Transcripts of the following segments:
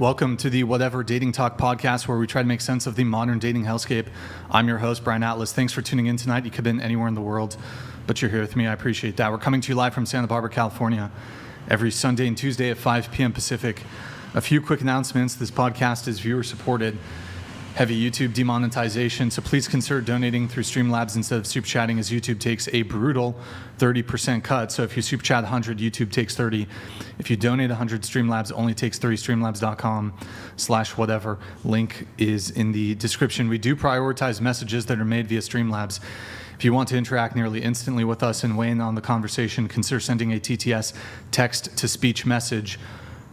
Welcome to the Whatever Dating Talk podcast, where we try to make sense of the modern dating hellscape. I'm your host, Brian Atlas. Thanks for tuning in tonight. You could have been anywhere in the world, but you're here with me. I appreciate that. We're coming to you live from Santa Barbara, California, every Sunday and Tuesday at 5 p.m. Pacific. A few quick announcements. This podcast is viewer-supported. Heavy YouTube demonetization, so please consider donating through Streamlabs instead of super chatting, as YouTube takes a brutal 30% cut. So if you super chat 100, YouTube takes 30. If you donate 100, Streamlabs only takes 30. Streamlabs.com/whatever. Link is in the description. We do prioritize messages that are made via Streamlabs. If you want to interact nearly instantly with us and weigh in on the conversation, consider sending a TTS text-to-speech message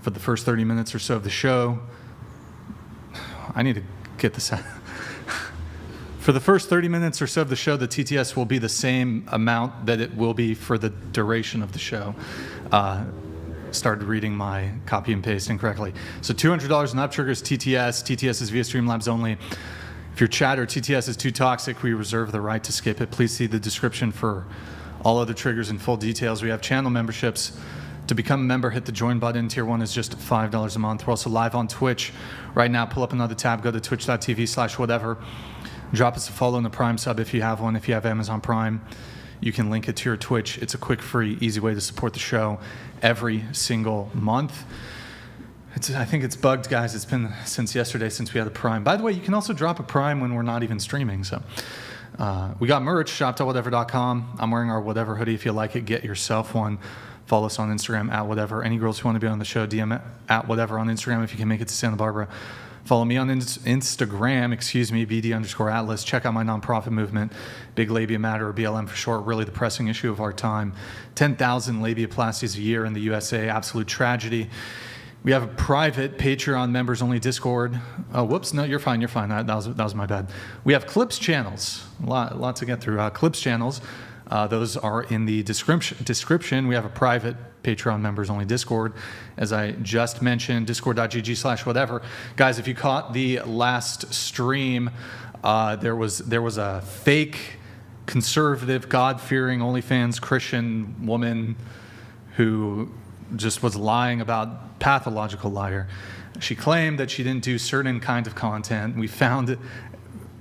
for the first 30 minutes or so of the show. I need to get this out. For the first 30 minutes or so of the show, the TTS will be the same amount that it will be for the duration of the show. Started reading my copy and paste incorrectly. So $200 and up triggers TTS. TTS is via Streamlabs only. If your chat or TTS is too toxic, we reserve the right to skip it. Please see the description for all other triggers and full details. We have channel memberships. To become a member, hit the join button. Tier 1 is just $5 a month. We're also live on Twitch right now. Pull up another tab, go to twitch.tv/whatever. Drop us a follow and a Prime sub if you have one. If you have Amazon Prime, you can link it to your Twitch. It's a quick, free, easy way to support the show every single month. I think it's bugged, guys. It's been since yesterday since we had a Prime. By the way, you can also drop a Prime when we're not even streaming. So we got merch, shop.whatever.com. I'm wearing our Whatever hoodie. If you like it, get yourself one. Follow us on Instagram at Whatever. Any girls who want to be on the show, DM at Whatever on Instagram if you can make it to Santa Barbara. Follow me on Instagram, BD_Atlas. Check out my nonprofit movement, Big Labia Matter, or BLM for short, really the pressing issue of our time. 10,000 labiaplasties a year in the USA, absolute tragedy. We have a private Patreon members-only Discord. Oh, whoops, no, you're fine. That was my bad. We have Clips channels, a lot to get through. Clips channels. Those are in the description. We have a private Patreon members-only Discord, as I just mentioned, discord.gg/whatever. Guys, if you caught the last stream, there was a fake, conservative, God-fearing OnlyFans Christian woman who just was lying about pathological liar. She claimed that she didn't do certain kind of content. We found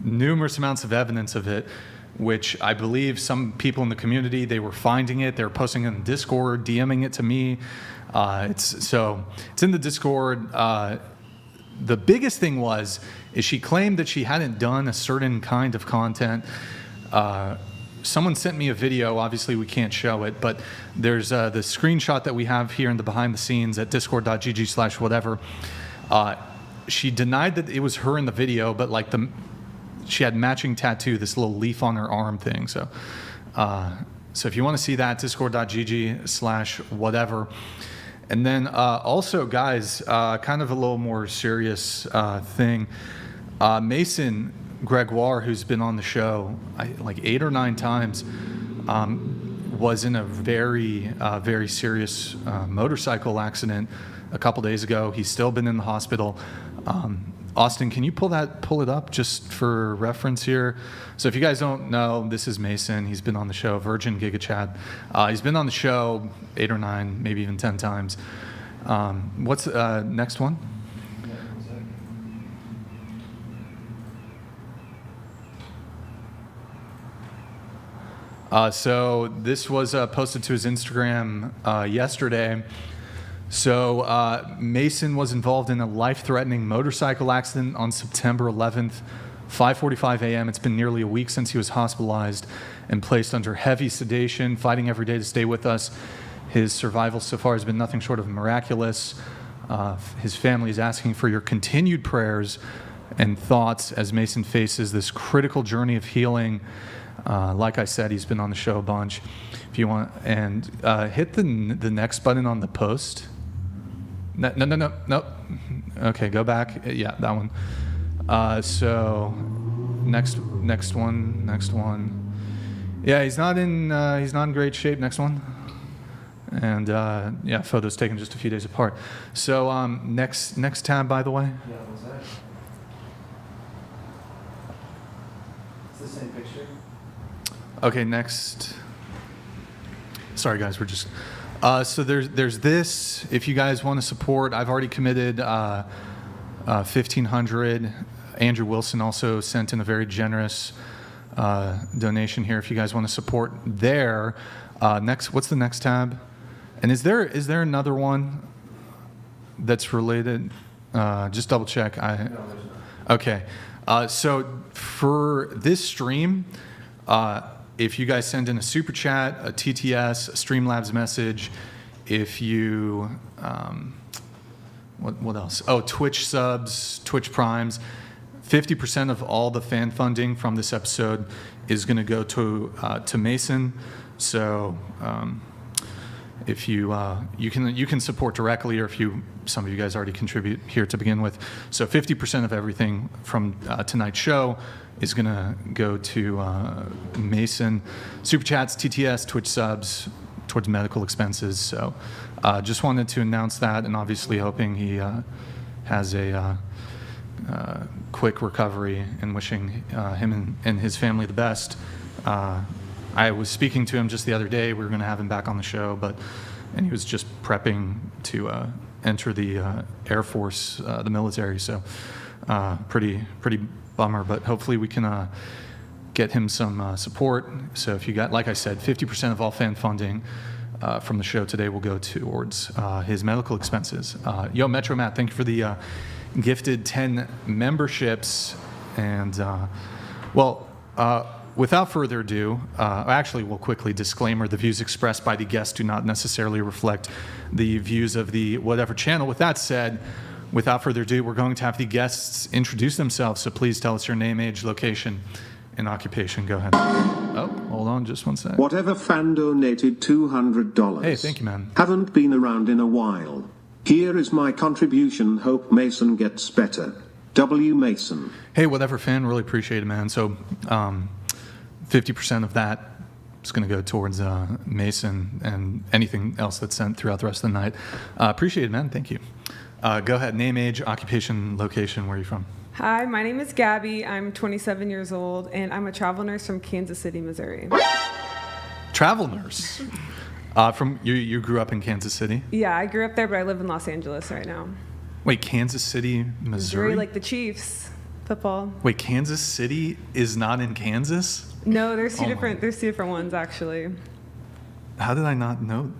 numerous amounts of evidence of it, which I believe some people in the community, they were finding it. They were posting it in Discord, DMing it to me. It's in the Discord. The biggest thing is she claimed that she hadn't done a certain kind of content. Someone sent me a video. Obviously, we can't show it, but there's the screenshot that we have here in the behind the scenes at discord.gg/whatever. She denied that it was her in the video, but she had matching tattoo, this little leaf on her arm thing. So if you want to see that, discord.gg/whatever. And then also, guys, kind of a little more serious thing. Mason Gregoire, who's been on the show like 8 or 9 times, was in a very, very serious motorcycle accident a couple days ago. He's still been in the hospital. Austin, can you pull it up just for reference here? So if you guys don't know, this is Mason. He's been on the show, Virgin Giga Chad. He's been on the show 8 or 9, maybe even 10 times. What's next one? So this was posted to his Instagram yesterday. So Mason was involved in a life-threatening motorcycle accident on September 11th, 5:45 a.m. It's been nearly a week since he was hospitalized and placed under heavy sedation, fighting every day to stay with us. His survival so far has been nothing short of miraculous. His family is asking for your continued prayers and thoughts as Mason faces this critical journey of healing. Like I said, he's been on the show a bunch. If you want, and hit the next button on the post. No. Okay, go back. Yeah, that one. So next one. Yeah, he's not in great shape. Next one. And yeah, photos taken just a few days apart. So next tab, by the way. Yeah, what's that? It's the same picture. Okay, next. Sorry, guys, we're just. So there's this. If you guys want to support, I've already committed $1,500. Andrew Wilson also sent in a very generous donation here. If you guys want to support there, next, what's the next tab? And is there another one that's related? Just double check. No, there's not. Okay. So for this stream, if you guys send in a super chat, a TTS, a Streamlabs message, if you, what else? Oh, Twitch subs, Twitch primes. 50% of all the fan funding from this episode is going to go to Mason. So if you can support directly, or if some of you guys already contribute here to begin with. So 50% of everything from tonight's show is going to go to Mason. Super chats, TTS, Twitch subs, towards medical expenses. So just wanted to announce that, and obviously hoping he has a quick recovery, and wishing him and his family the best. I was speaking to him just the other day. We were going to have him back on the show, and he was just prepping to enter the Air Force, the military. So pretty bummer, but hopefully we can get him some support. So if you got, like I said, 50% of all fan funding from the show today will go towards his medical expenses. Yo, Metro Matt, thank you for the gifted 10 memberships. And without further ado, actually, we'll quickly disclaimer: the views expressed by the guests do not necessarily reflect the views of the whatever channel. With that said, without further ado, we're going to have the guests introduce themselves. So please tell us your name, age, location, and occupation. Go ahead. Oh, hold on just one sec. Whatever fan donated $200. Hey, thank you, man. Haven't been around in a while. Here is my contribution. Hope Mason gets better. W. Mason. Hey, whatever fan, really appreciate it, man. So 50% of that is going to go towards Mason and anything else that's sent throughout the rest of the night. Appreciate it, man. Thank you. Go ahead. Name, age, occupation, location. Where are you from? Hi, my name is Gabby. I'm 27 years old, and I'm a travel nurse from Kansas City, Missouri. Travel nurse. From you grew up in Kansas City? Yeah, I grew up there, but I live in Los Angeles right now. Wait, Kansas City, Missouri? Like the Chiefs, football. Wait, Kansas City is not in Kansas? No, there's two different ones actually. How did I not know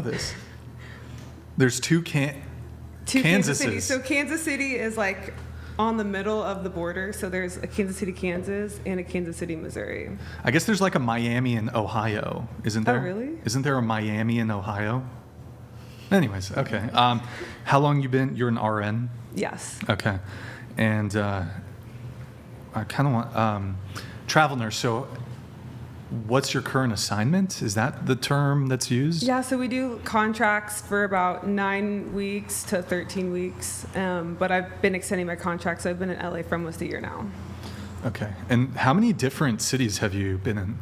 this? There's two Kansas Cities. So Kansas City is like on the middle of the border. So there's a Kansas City, Kansas, and a Kansas City, Missouri. I guess there's like a Miami in Ohio, isn't there? Oh, really? Isn't there a Miami in Ohio? Anyways, okay. How long you're an RN? Yes. Okay. And I kind of want travel nurse. So what's your current assignment? Is that the term that's used? Yeah, so we do contracts for about 9 weeks to 13 weeks. But I've been extending my contract, so I've been in LA for almost a year now. Okay. And how many different cities have you been in?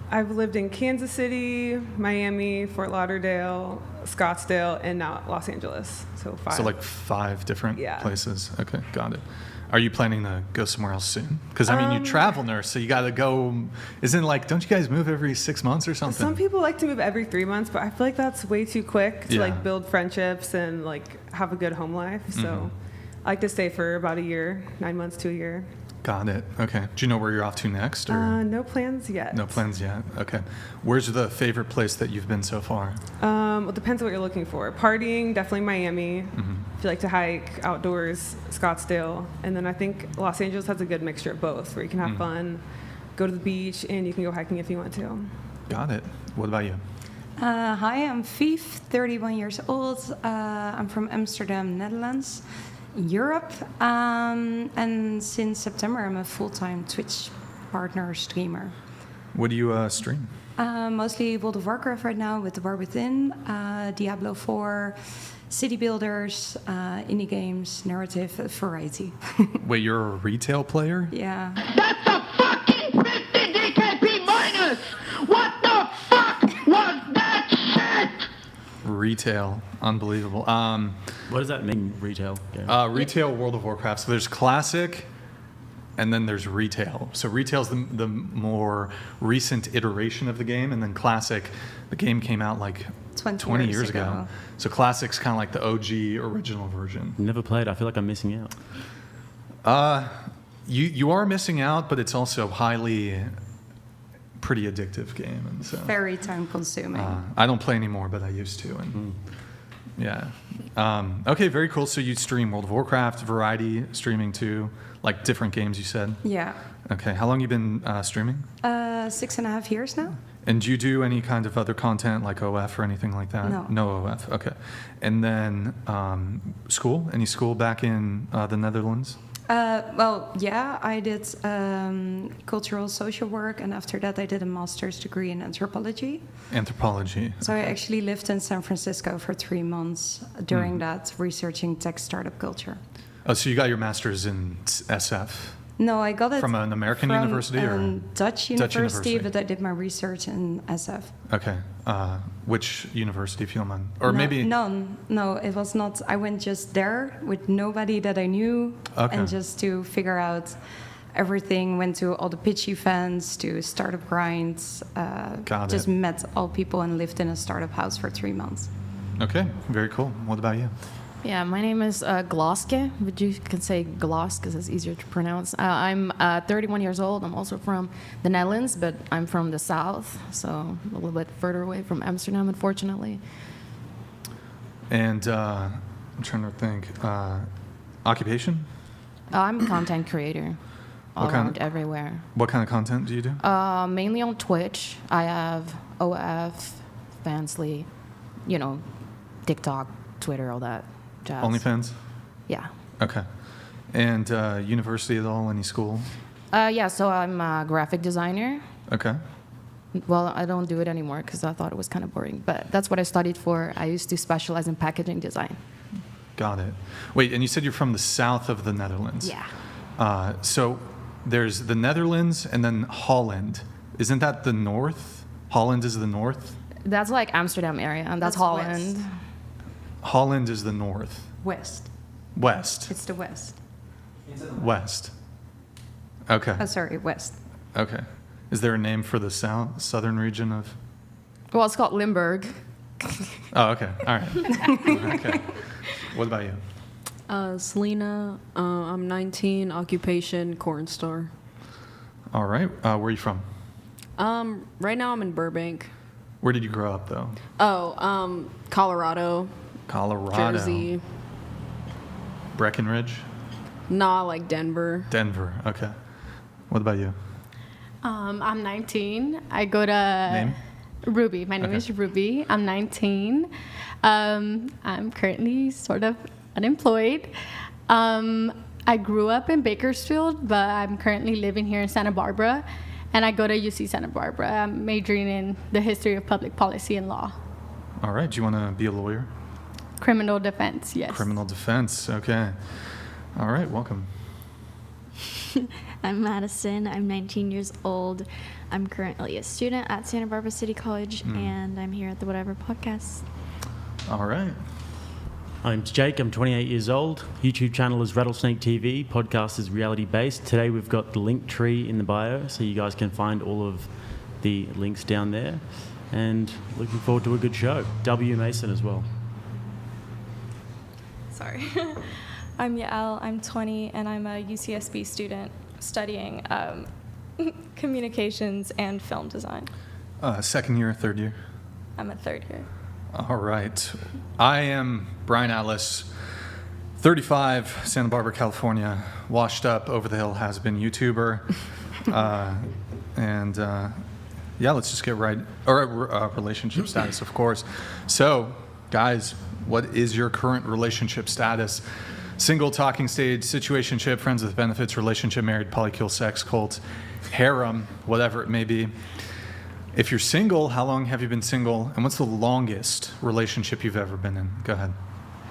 I've lived in Kansas City, Miami, Fort Lauderdale, Scottsdale, and now Los Angeles. So 5. So like 5 different Yeah. places. Okay, got it. Are you planning to go somewhere else soon? Because, I mean, you travel nurse, so you got to go. Isn't like, don't you guys move every 6 months or something? Some people like to move every 3 months, but I feel like that's way too quick to like build friendships and like have a good home life. So I like to stay for about a year, 9 months to a year. Got it. Okay. Do you know where you're off to next? Or? No plans yet. No plans yet. Okay. Where's the favorite place that you've been so far? Well, it depends on what you're looking for. Partying, definitely Miami. If you like to hike, outdoors, Scottsdale. And then I think Los Angeles has a good mixture of both, where you can have fun, go to the beach, and you can go hiking if you want to. Got it. What about you? Hi, I'm Vief, 31 years old. I'm from Amsterdam, Netherlands, Europe. And since September, I'm a full-time Twitch partner streamer. What do you stream? Mostly World of Warcraft right now with The War Within, Diablo 4, city builders, indie games, narrative, variety. Wait, you're a retail player? Yeah. That's a fucking 50 DKP minus! What the fuck was that shit? Retail. Unbelievable. What does that mean, retail? Retail World of Warcraft. So there's classic, and then there's retail. So retail's the more recent iteration of the game, and then classic, the game came out like 20 years ago. So Classic's kind of like the OG original version. Never played. I feel like I'm missing out. You are missing out, but it's also pretty addictive game, and so Very time consuming. I don't play anymore, but I used to, and yeah. Okay, very cool. So you stream World of Warcraft, variety streaming too, like different games. You said. Yeah. Okay, how long you been streaming? 6.5 years now. And do you do any kind of other content like OF or anything like that? No. No OF. Okay. And then school? Any school back in the Netherlands? Well, yeah, I did cultural social work, and after that I did a master's degree in anthropology. Anthropology. So I actually lived in San Francisco for 3 months during that, researching tech startup culture. Oh, so you got your master's in SF? No, I got it From an American from university or Dutch university, university? but I did my research in SF. Okay. Which university, if you don't mind? Or No, maybe... none. No, it was not. I went just there with nobody that I knew, Okay. and just to figure out everything. Went to all the pitch events, to startup grinds. Got just it. met all people and lived in a startup house for 3 months. Okay, very cool. What about you? Yeah, my name is Gloske, but you can say Glos because it's easier to pronounce. I'm 31 years old. I'm also from the Netherlands, but I'm from the south, so a little bit further away from Amsterdam, unfortunately. And I'm trying to think. Occupation? I'm a content creator all What kind around everywhere. What kind of content do you do? Mainly on Twitch. I have OF, Fansly, TikTok, Twitter, all that jazz. OnlyFans? Yeah. Okay. And university at all? Any school? Yeah, so I'm a graphic designer. Okay. Well, I don't do it anymore because I thought it was kind of boring, but that's what I studied for. I used to specialize in packaging design. Got it. Wait, and you said you're from the south of the Netherlands? Yeah. So there's the Netherlands and then Holland. Isn't that the north? Holland is the north? That's like Amsterdam area, and that's Holland. West. Holland is the north. West. West. It's the west. West. Okay. Oh, sorry, west. Okay. Is there a name for the southern region of? Well, it's called Limburg. Oh, okay. All right. Okay. What about you? Selena, I'm 19, occupation, corn store. All right. Where are you from? Right now I'm in Burbank. Where did you grow up, though? Colorado, Colorado. Jersey. Breckenridge? Nah, like Denver. Denver. Okay. What about you? I'm 19. I go to Name? Ruby. My name Okay. is Ruby. I'm 19. I'm currently sort of unemployed. I grew up in Bakersfield, but I'm currently living here in Santa Barbara. And I go to UC Santa Barbara. I'm majoring in the history of public policy and law. All right. Do you want to be a lawyer? Criminal defense, yes. Criminal defense. Okay. All right. Welcome. I'm Madison. I'm 19 years old. I'm currently a student at Santa Barbara City College, and I'm here at the Whatever podcast. All right. I'm Jake. I'm 28 years old. YouTube channel is Rattlesnake TV. Podcast is reality based. Today we've got the link tree in the bio, so you guys can find all of the links down there. And looking forward to a good show. W. Mason as well. Sorry. I'm Yael. I'm 20, and I'm a UCSB student studying communications and film design. Second year, third year? I'm a third year. All right. I am Brian Atlas, 35, Santa Barbara, California, washed up, over the hill, has-been YouTuber. Yeah, let's just get right, or relationship status, of course. So, guys, what is your current relationship status? Single, talking stage, situationship, friends with benefits, relationship, married, polycule, sex, cult, harem, whatever it may be. If you're single, how long have you been single? And what's the longest relationship you've ever been in? Go ahead.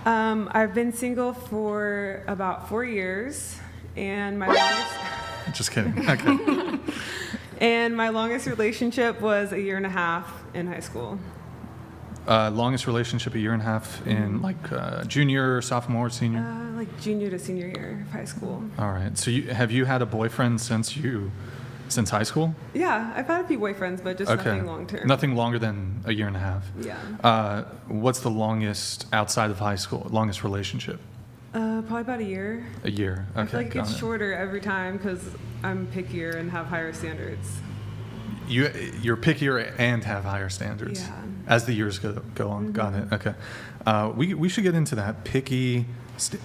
I've been single for about 4 years, and my longest... Just kidding. Okay. And my longest relationship was 1.5 years in high school. Longest relationship, 1.5 years in junior, sophomore, senior? Like junior to senior year of high school. All right. So have you had a boyfriend since you Since high school? Yeah, I've had a few boyfriends, but just nothing long term. Nothing longer than a year and a half. Yeah. What's the longest outside of high school? Longest relationship? Probably about a year. A year. Okay. I feel like it got gets it. shorter every time because I'm pickier and have higher standards. You're pickier and have higher standards Yeah. as the years go on. Got it. Okay. We should get into that. Picky.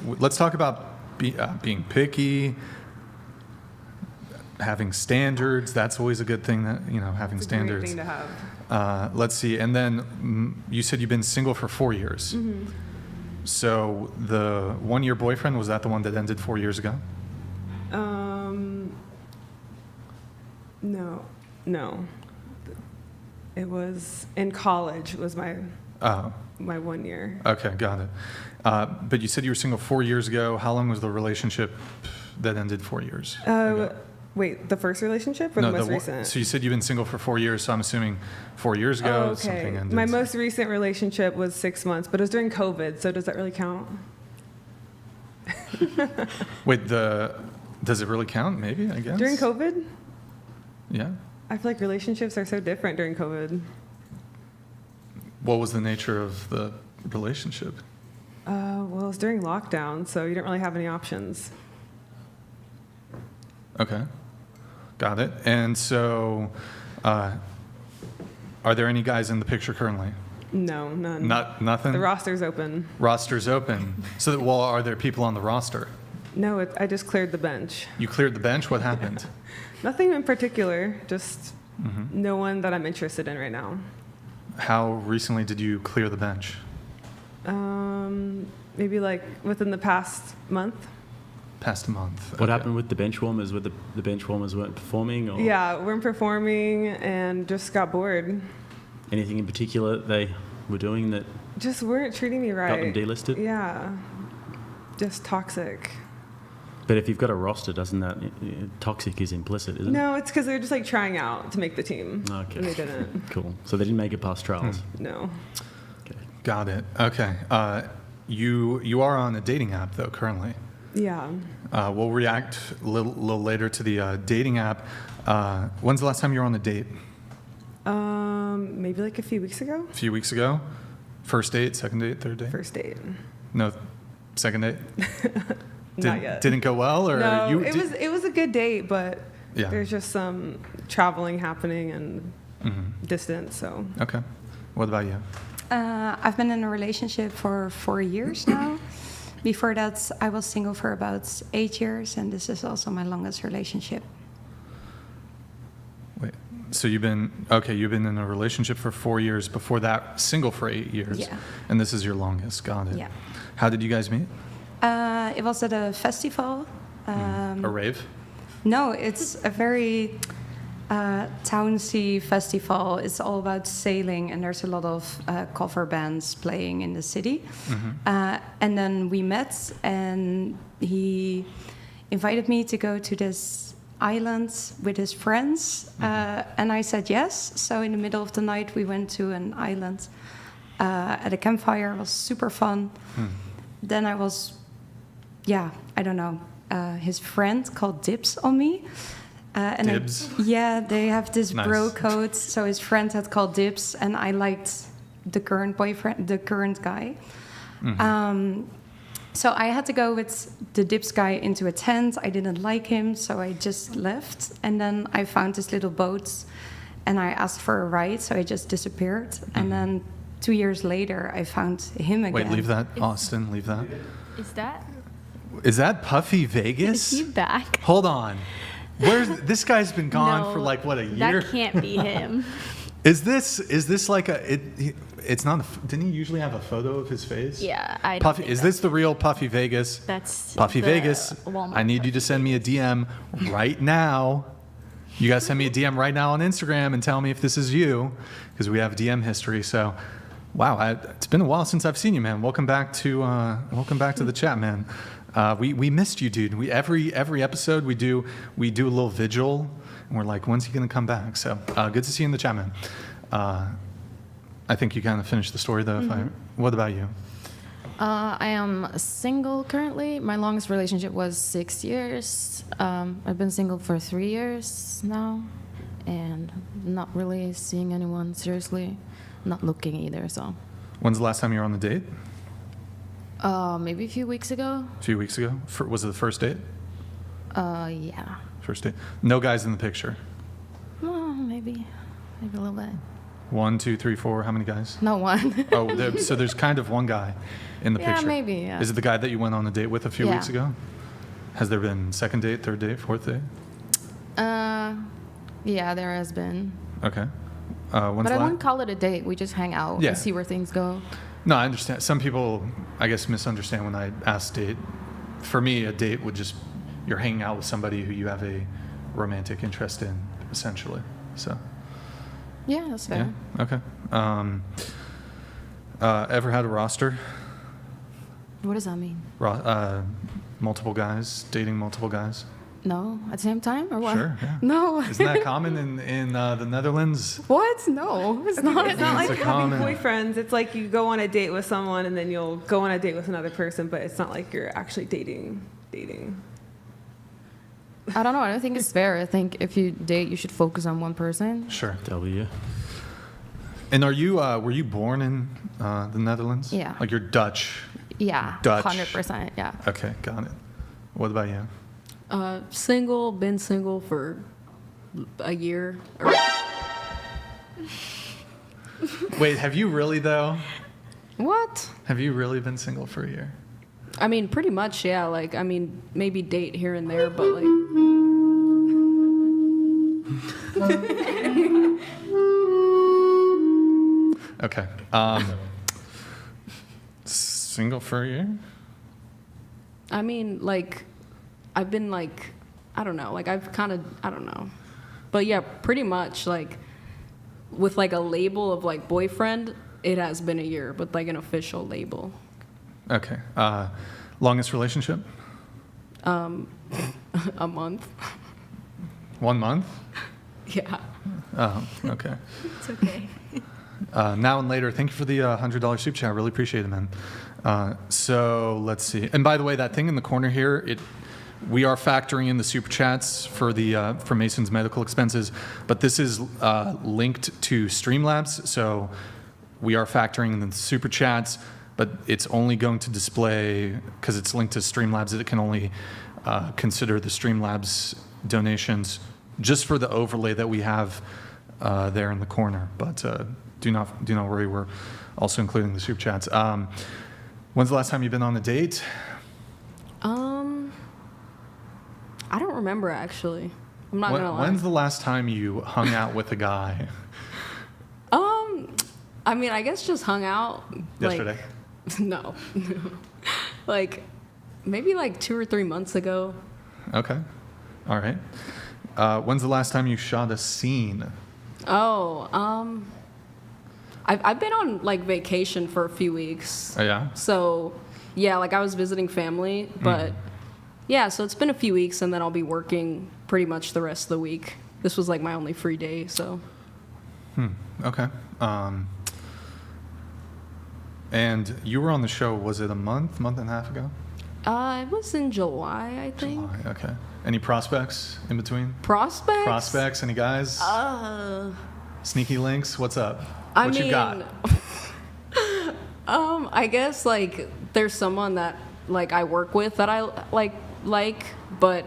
Let's talk about being picky. Having standards, that's always a good thing. That having It's a standards. great thing to have. Let's see. And then you said you've been single for 4 years. Mm-hmm. So the 1-year boyfriend, was that the one that ended 4 years ago? No. It was in college. Was my 1 year. Okay, got it. But you said you were single 4 years ago. How long was the relationship that ended 4 years ago? Wait, the first relationship or the most recent? So you said you've been single for 4 years, so I'm assuming 4 years ago something ended. My most recent relationship was 6 months, but it was during COVID, so does that really count? Wait, does it really count? Maybe, I guess. During COVID? Yeah. I feel like relationships are so different during COVID. What was the nature of the relationship? Well, it was during lockdown, so you didn't really have any options. Okay. Got it. And so, are there any guys in the picture currently? No, none. Nothing? The roster's open. Roster's open. So, are there people on the roster? No, I just cleared the bench. You cleared the bench? What happened? Nothing in particular, just no one that I'm interested in right now. How recently did you clear the bench? Maybe like within the past month. Past a month. What happened with the bench warmers? Were the bench warmers weren't performing? Or Yeah, weren't performing and just got bored. anything in particular they were doing that Just weren't treating me right. got them delisted? Yeah, just toxic. But if you've got a roster, doesn't that toxic is implicit, isn't it? No, it's because they're just like trying out to make the team. Okay. And they didn't. Cool. So they didn't make it past trials. No. Okay. Got it. Okay. You are on a dating app though currently. Yeah. We'll react a little later to the dating app. When's the last time you were on a date? Maybe like a few weeks ago. A few weeks ago? First date, second date, third date? First date. No, second date? Not yet. Didn't go well, or No, it was a good date, but Yeah. there's just some traveling happening and distance. So. Okay. What about you? I've been in a relationship for 4 years now. Before that, I was single for about 8 years, and this is also my longest relationship. Wait. So you've been in a relationship for 4 years. Before that, single for 8 years. Yeah. And this is your longest. Got it. Yeah. How did you guys meet? It was at a festival. A rave? No, it's a very townsy festival. It's all about sailing, and there's a lot of cover bands playing in the city. And then we met, and he invited me to go to this island with his friends, and I said yes. So in the middle of the night, we went to an island at a campfire. It was super fun. Then I was, I don't know, his friend called dibs on me. And Dibs? They have this Nice. bro code. So his friend had called dibs, and I liked the current guy. So I had to go with the dibs guy into a tent. I didn't like him, so I just left. And then I found this little boat, and I asked for a ride, so I just disappeared. And then 2 years later, I found him again. Wait, leave that, Austin. Leave that. Is that Puffy Vegas? is he back? Hold on. This guy's been gone for like what, a year? That can't be him. Is this like it's not didn't he usually have a photo of his face? Yeah, I don't Puffy, think is so. this the real Puffy Vegas? That's Puffy the Vegas. Walmart I need you to send me a DM right now. You guys send me a DM right now on Instagram and tell me if this is you, because we have DM history. So, wow, it's been a while since I've seen you, man. Welcome back to the chat, man. We missed you, dude. Every episode we do a little vigil, and we're like, when's he gonna come back? So good to see you in the chat, man. I think you kind of finished the story though. What about you? I am single currently. My longest relationship was 6 years. I've been single for 3 years now, and not really seeing anyone seriously. Not looking either. So. When's the last time you were on the date? Maybe a few weeks ago. A few weeks ago. Was it the first date? Yeah. First date. No guys in the picture. Well, maybe a little bit. 1, 2, 3, 4. How many guys? No one. Oh, so there's kind of one guy in the picture. Yeah, maybe. Yeah. Is it the guy that you went on a date with a few weeks ago? Has there been second date, third date, fourth date? Yeah, there has been. Okay. But I wouldn't call it a date. We just hang out and see where things go. No, I understand. Some people, I guess, misunderstand when I ask date. For me, a date would just, you're hanging out with somebody who you have a romantic interest in, essentially. So. Yeah, that's fair. Yeah? Okay. Ever had a roster? What does that mean? Multiple guys, dating multiple guys? No, at the same time or what? Sure, yeah. No. Isn't that common in the Netherlands? What? No, it's not. It's not like It's a having common- boyfriends. It's like you go on a date with someone and then you'll go on a date with another person, but it's not like you're actually dating. I don't know. I don't think it's fair. I think if you date, you should focus on one person. Sure. W. And were you born in the Netherlands? Yeah. Like you're Dutch? Yeah. Dutch. 100%. Yeah. Okay, got it. What about you? Single, been single for a year. Wait, have you really though? What? Have you really been single for a year? I mean, pretty much, yeah. Like, I mean, maybe date here and there, but like. Okay. Single for a year? I mean, like, I've been like, I don't know, like I've kind of, I don't know. But yeah, pretty much like with like a label of like boyfriend, it has been a year, but like an official label. Okay. Longest relationship? A month. 1 month? Yeah. Oh, okay. It's okay. Now and later, thank you for the $100 super chat. I really appreciate it, man. So let's see. And by the way, that thing in the corner here, we are factoring in the super chats for Mason's medical expenses, but this is linked to Streamlabs, so we are factoring in the super chats, but it's only going to display, because it's linked to Streamlabs, it can only consider the Streamlabs donations just for the overlay that we have there in the corner. But do not worry, we're also including the super chats. When's the last time you've been on a date? I don't remember actually. I'm not gonna lie. When's the last time you hung out with a guy? I mean, I guess just hung out. Yesterday? Like, no. Like, maybe like 2 or 3 months ago. Okay. All right. When's the last time you shot a scene? Oh, I've been on like vacation for a few weeks. Oh, yeah? So, yeah, like I was visiting family, but yeah, so it's been a few weeks and then I'll be working pretty much the rest of the week. This was like my only free day, so. Okay. And you were on the show, was it a month and a half ago? It was in July, I think. July, okay. Any prospects in between? Prospects? Prospects, any guys? Sneaky links, what's up? What you got? I guess like there's someone that like I work with that I like, but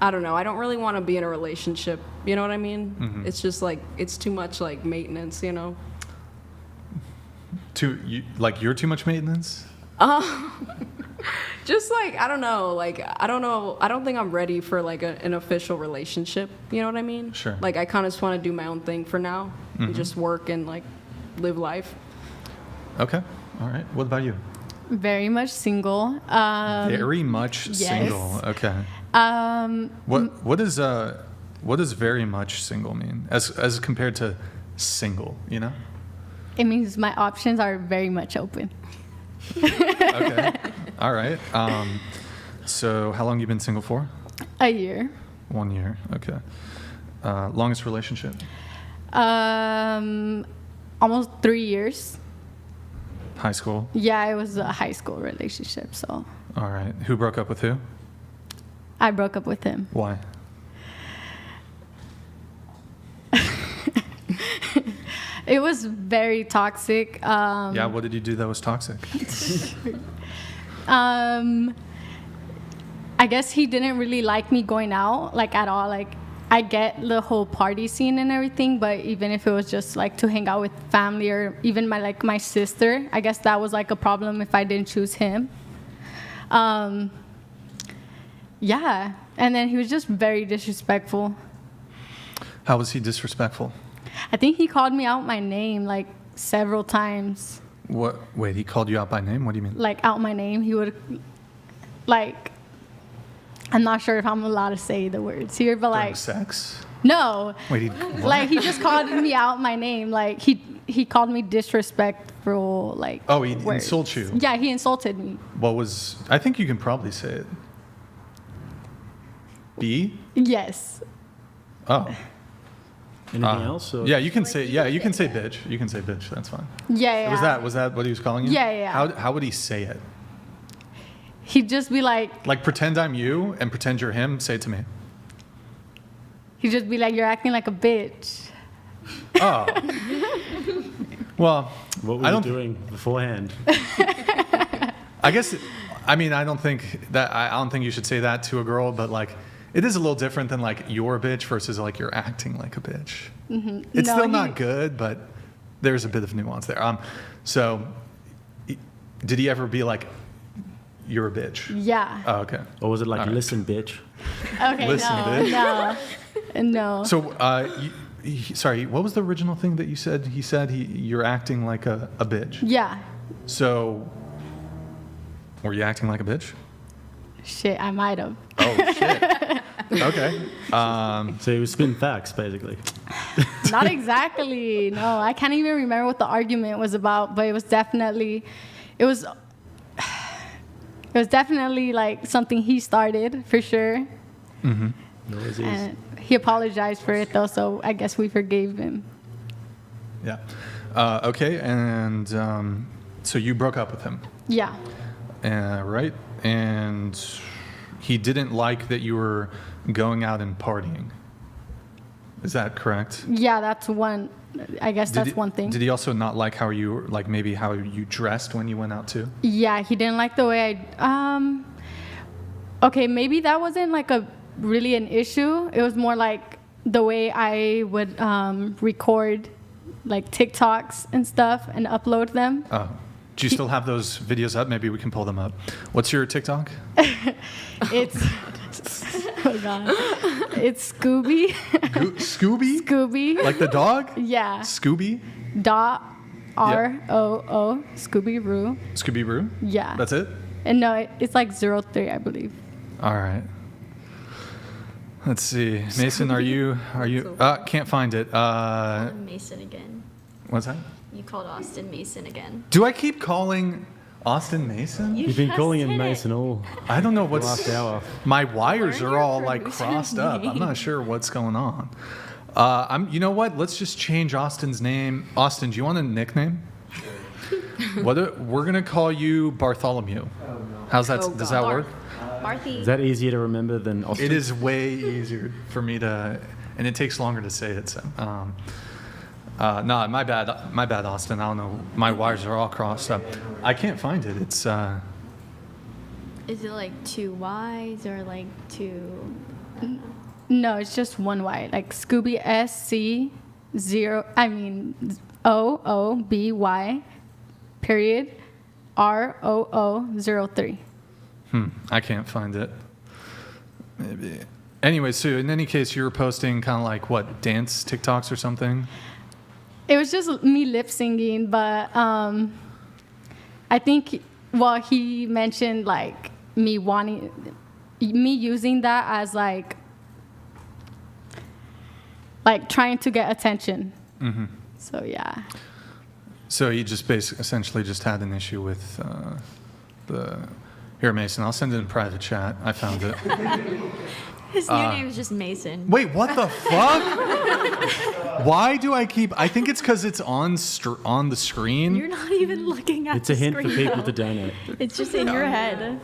I don't know. I don't really want to be in a relationship. You know what I mean? Mm-hmm. It's just like it's too much like maintenance. You know. You're too much maintenance? Just like I don't know. Like I don't know. I don't think I'm ready for like an official relationship. You know what I mean? Sure. Like I kind of just want to do my own thing for now and just work and like live life. Okay. All right. What about you? Very much single. Very much yes. single. Okay. What does very much single mean as compared to single? You know. It means my options are very much open. Okay. All right. So how long you been single for? A year. 1 year. Okay. Longest relationship? Almost 3 years. high school? Yeah, it was a high school relationship. So All right. Who broke up with who? I broke up with him. Why? It was very toxic. Yeah, what did you do that was toxic? I guess he didn't really like me going out, like, at all. Like, I get the whole party scene and everything, but even if it was just like to hang out with family or even my sister, I guess that was like a problem if I didn't choose him. Yeah, and then he was just very disrespectful. How was he disrespectful? I think he called me out my name like several times. What? Wait, he called you out by name? What do you mean? Like, out my name. He would, like, I'm not sure if I'm allowed to say the words here, but During like, sex? no. Wait, Like, he just called me out my name. Like, he called me disrespectful, like, Oh, he words. insulted you? Yeah, he insulted me. What was... I think you can probably say it. B? Yes. Oh. Anything else? Or? Yeah, you can say... Yeah, you can say bitch. You can say bitch. That's fine. Yeah, yeah. Was that what he was calling you? Yeah, yeah. How would he say it? He'd just be like, Like, pretend I'm you and pretend you're him. Say it to me. he'd just be like, you're acting like a bitch. Oh. Well, What were you doing beforehand? I guess, I mean, I don't think you should say that to a girl, but like, it is a little different than like you're a bitch versus like you're acting like a bitch. Mm-hmm. It's still not good, but there's a bit of nuance there. So, did he ever be like, you're a bitch? Yeah. Oh, okay. Or was it like, All right. listen, bitch? Okay, Listen, bitch. no. So, sorry, what was the original thing that you said? He said you're acting like a bitch. Yeah. So, were you acting like a bitch? Shit, I might have. Oh, shit. Okay. So he was spitting facts, basically. Not exactly. No, I can't even remember what the argument was about, but it was definitely like something he started, for sure. Mm-hmm. Always is. And he apologized for it, though, so I guess we forgave him. Yeah. Okay, and so you broke up with him. Yeah. Right? And he didn't like that you were going out and partying. Is that correct? Yeah, that's one. I guess that's one thing. Did he also not like how you, like maybe how you dressed when you went out too? Yeah, he didn't like the way okay, maybe that wasn't like really an issue. It was more like the way I would record like TikToks and stuff and upload them. Oh. Do you still have those videos up? Maybe we can pull them up. What's your TikTok? It's oh god, it's Scooby. Scooby? Scooby. Like the dog? Yeah. Scooby? .ROO Scooby-Roo. Scooby-Roo? Yeah. That's it? And no, it's like 03, I believe. All right. Let's see. Mason, are you can't find it. Mason again. What's that? You called Austin Mason again. Do I keep calling Austin Mason? You've been calling him Mason all. I don't know what's last hour. My wires are all like crossed up. I'm not sure what's going on. You know what? Let's just change Austin's name. Austin, do you want a nickname? We're gonna call you Bartholomew. How's that? Does that work? Barthy. Is that easier to remember than Austin? It is way easier for me to, and it takes longer to say it. So, no, my bad, Austin. I don't know. My wires are all crossed up. I can't find it. It's. Is it like 2 Y's or like 2? No, it's just one Y. Like Scooby OOBY period ROO03. I can't find it. Maybe. Anyway, so in any case, you were posting kind of like what, dance TikToks or something? It was just me lip singing, but I think he mentioned like me using that as like trying to get attention. Mm-hmm. So yeah. So he just essentially just had an issue with Here, Mason, I'll send it in private chat. I found it. His new name is just Mason. Wait, what the fuck? Why do I keep? I think it's because it's on the screen. You're not even looking at It's a the hint for screen, people though. to donate. It's just in your head.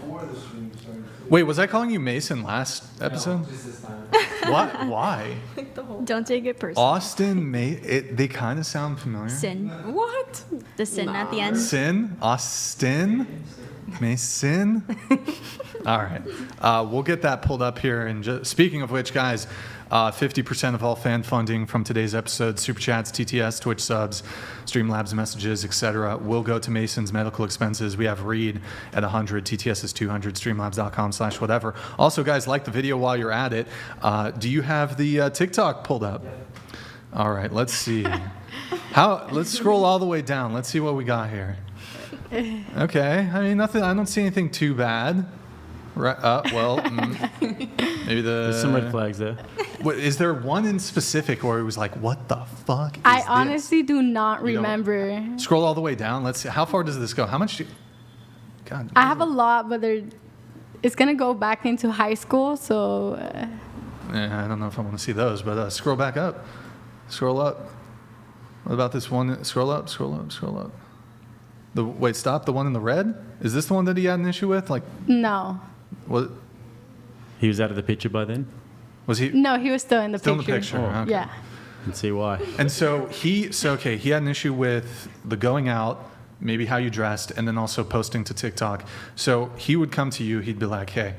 Wait, was I calling you Mason last episode? Just this time. What? Why? Don't take it personally. Austin, they kind of sound familiar. Sin. What? The sin at the end. Sin? Austin? Mason? All right. We'll get that pulled up here. And speaking of which, guys, 50% of all fan funding from today's episode, Superchats, TTS, Twitch subs, Streamlabs messages, etc., will go to Mason's medical expenses. We have Reed at 100, TTS is 200, streamlabs.com/whatever. Also, guys, like the video while you're at it. Do you have the TikTok pulled up? All right, let's see. Let's scroll all the way down. Let's see what we got here. Okay, I mean, nothing. I don't see anything too bad. Right. Maybe There's some red flags there. Is there one in specific where it was like, what the fuck is I this? honestly do not You don't- remember. Scroll all the way down. Let's see. How far does this go? How much God. I have a lot, but it's going to go back into high school, so... I don't know if I want to see those, but scroll back up. Scroll up. What about this one? Scroll up, scroll up, scroll up. Wait, stop. The one in the red? Is this the one that he had an issue with? Like, No. what? He was out of the picture by then? Was he? No, he was still in the Still picture. in the picture. Oh. Okay. Yeah. And see why. And so he had an issue with the going out, maybe how you dressed, and then also posting to TikTok. So he would come to you, he'd be like, hey,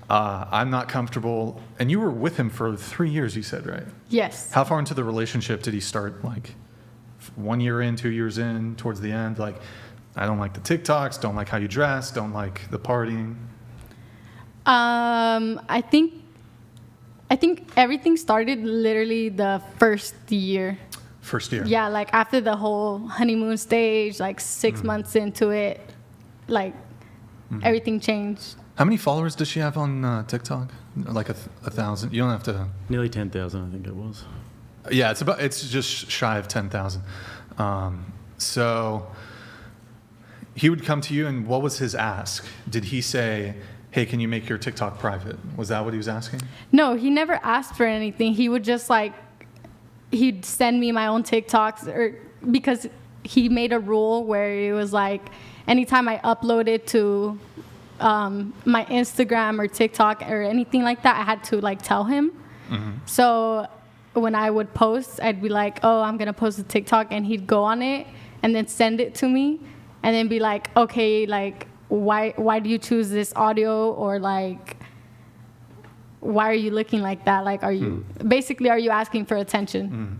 I'm not comfortable. And you were with him for 3 years, you said, right? Yes. How far into the relationship did he start, like 1 year in, 2 years in, towards the end? Like, I don't like the TikToks, don't like how you dress, don't like the partying. I think everything started literally the first year. First year. Yeah, like after the whole honeymoon stage, like 6 months into it, like everything changed. How many followers does she have on TikTok? Like 1,000? You don't have to... Nearly 10,000, I think it was. Yeah, it's just shy of 10,000. So he would come to you, and what was his ask? Did he say, hey, can you make your TikTok private? Was that what he was asking? No, he never asked for anything. He would just he'd send me my own TikToks, because he made a rule where it was like, anytime I uploaded to my Instagram or TikTok or anything like that, I had to tell him. Mm-hmm. So when I would post, I'd be like, oh, I'm gonna post a TikTok, and he'd go on it and then send it to me, and then be like, okay, why do you choose this audio, or why are you looking like that? Like, are you asking for attention?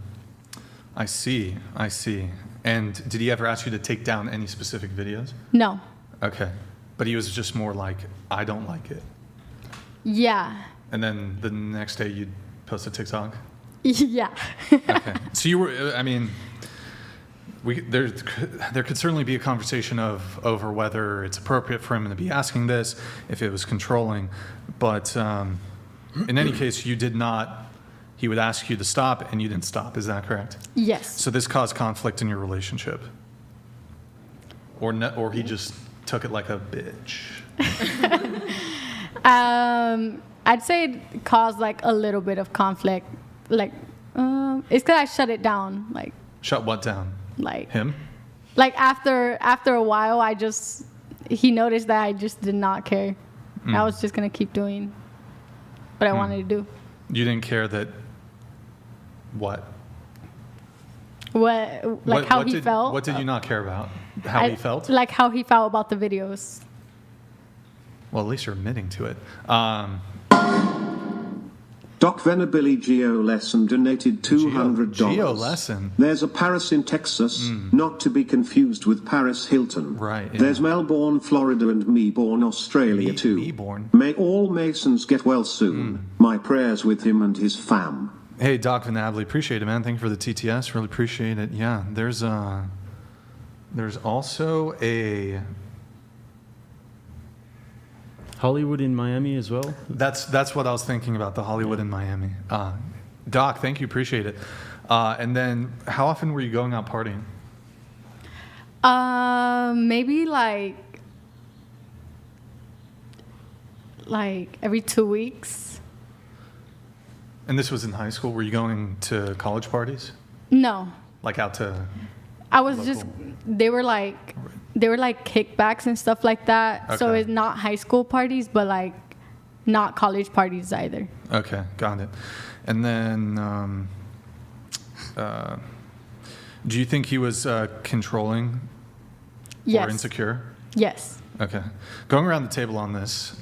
I see. And did he ever ask you to take down any specific videos? No. Okay. But he was just more like, I don't like it. Yeah. And then the next day you'd post a TikTok? Yeah. Okay. So you were, I mean, there could certainly be a conversation over whether it's appropriate for him to be asking this, if it was controlling. But in any case, he would ask you to stop, and you didn't stop. Is that correct? Yes. So this caused conflict in your relationship? Or he just took it like a bitch? I'd say it caused a little bit of conflict. It's because I shut it down. Shut what down? Him? After a while, he noticed that I just did not care. I was just gonna keep doing what I wanted to do. You didn't care that what? How he felt. What did you not care about? How he felt? How he felt about the videos. Well, at least you're admitting to it. Doc Venabilly Geo Lesson donated $200. Geo Lesson. There's a Paris in Texas, not to be confused with Paris Hilton. Right. Yeah. There's Melbourne, Florida, and Meborn, Australia too. Meborn. May all Masons get well soon. My prayers with him and his fam. Hey, Doc Venabilly, appreciate it, man. Thank you for the TTS. Really appreciate it. Yeah, there's also a Hollywood in Miami as well. That's what I was thinking about, the Hollywood in Miami. Doc, thank you, appreciate it. And then, how often were you going out partying? Maybe every 2 weeks. And this was in high school. Were you going to college parties? No, Like out to... I was just. They were like kickbacks and stuff like that. So Okay. it's not high school parties, but like not college parties either. Okay, got it. And then, do you think he was controlling Yes. or insecure? Yes. Okay. Going around the table on this,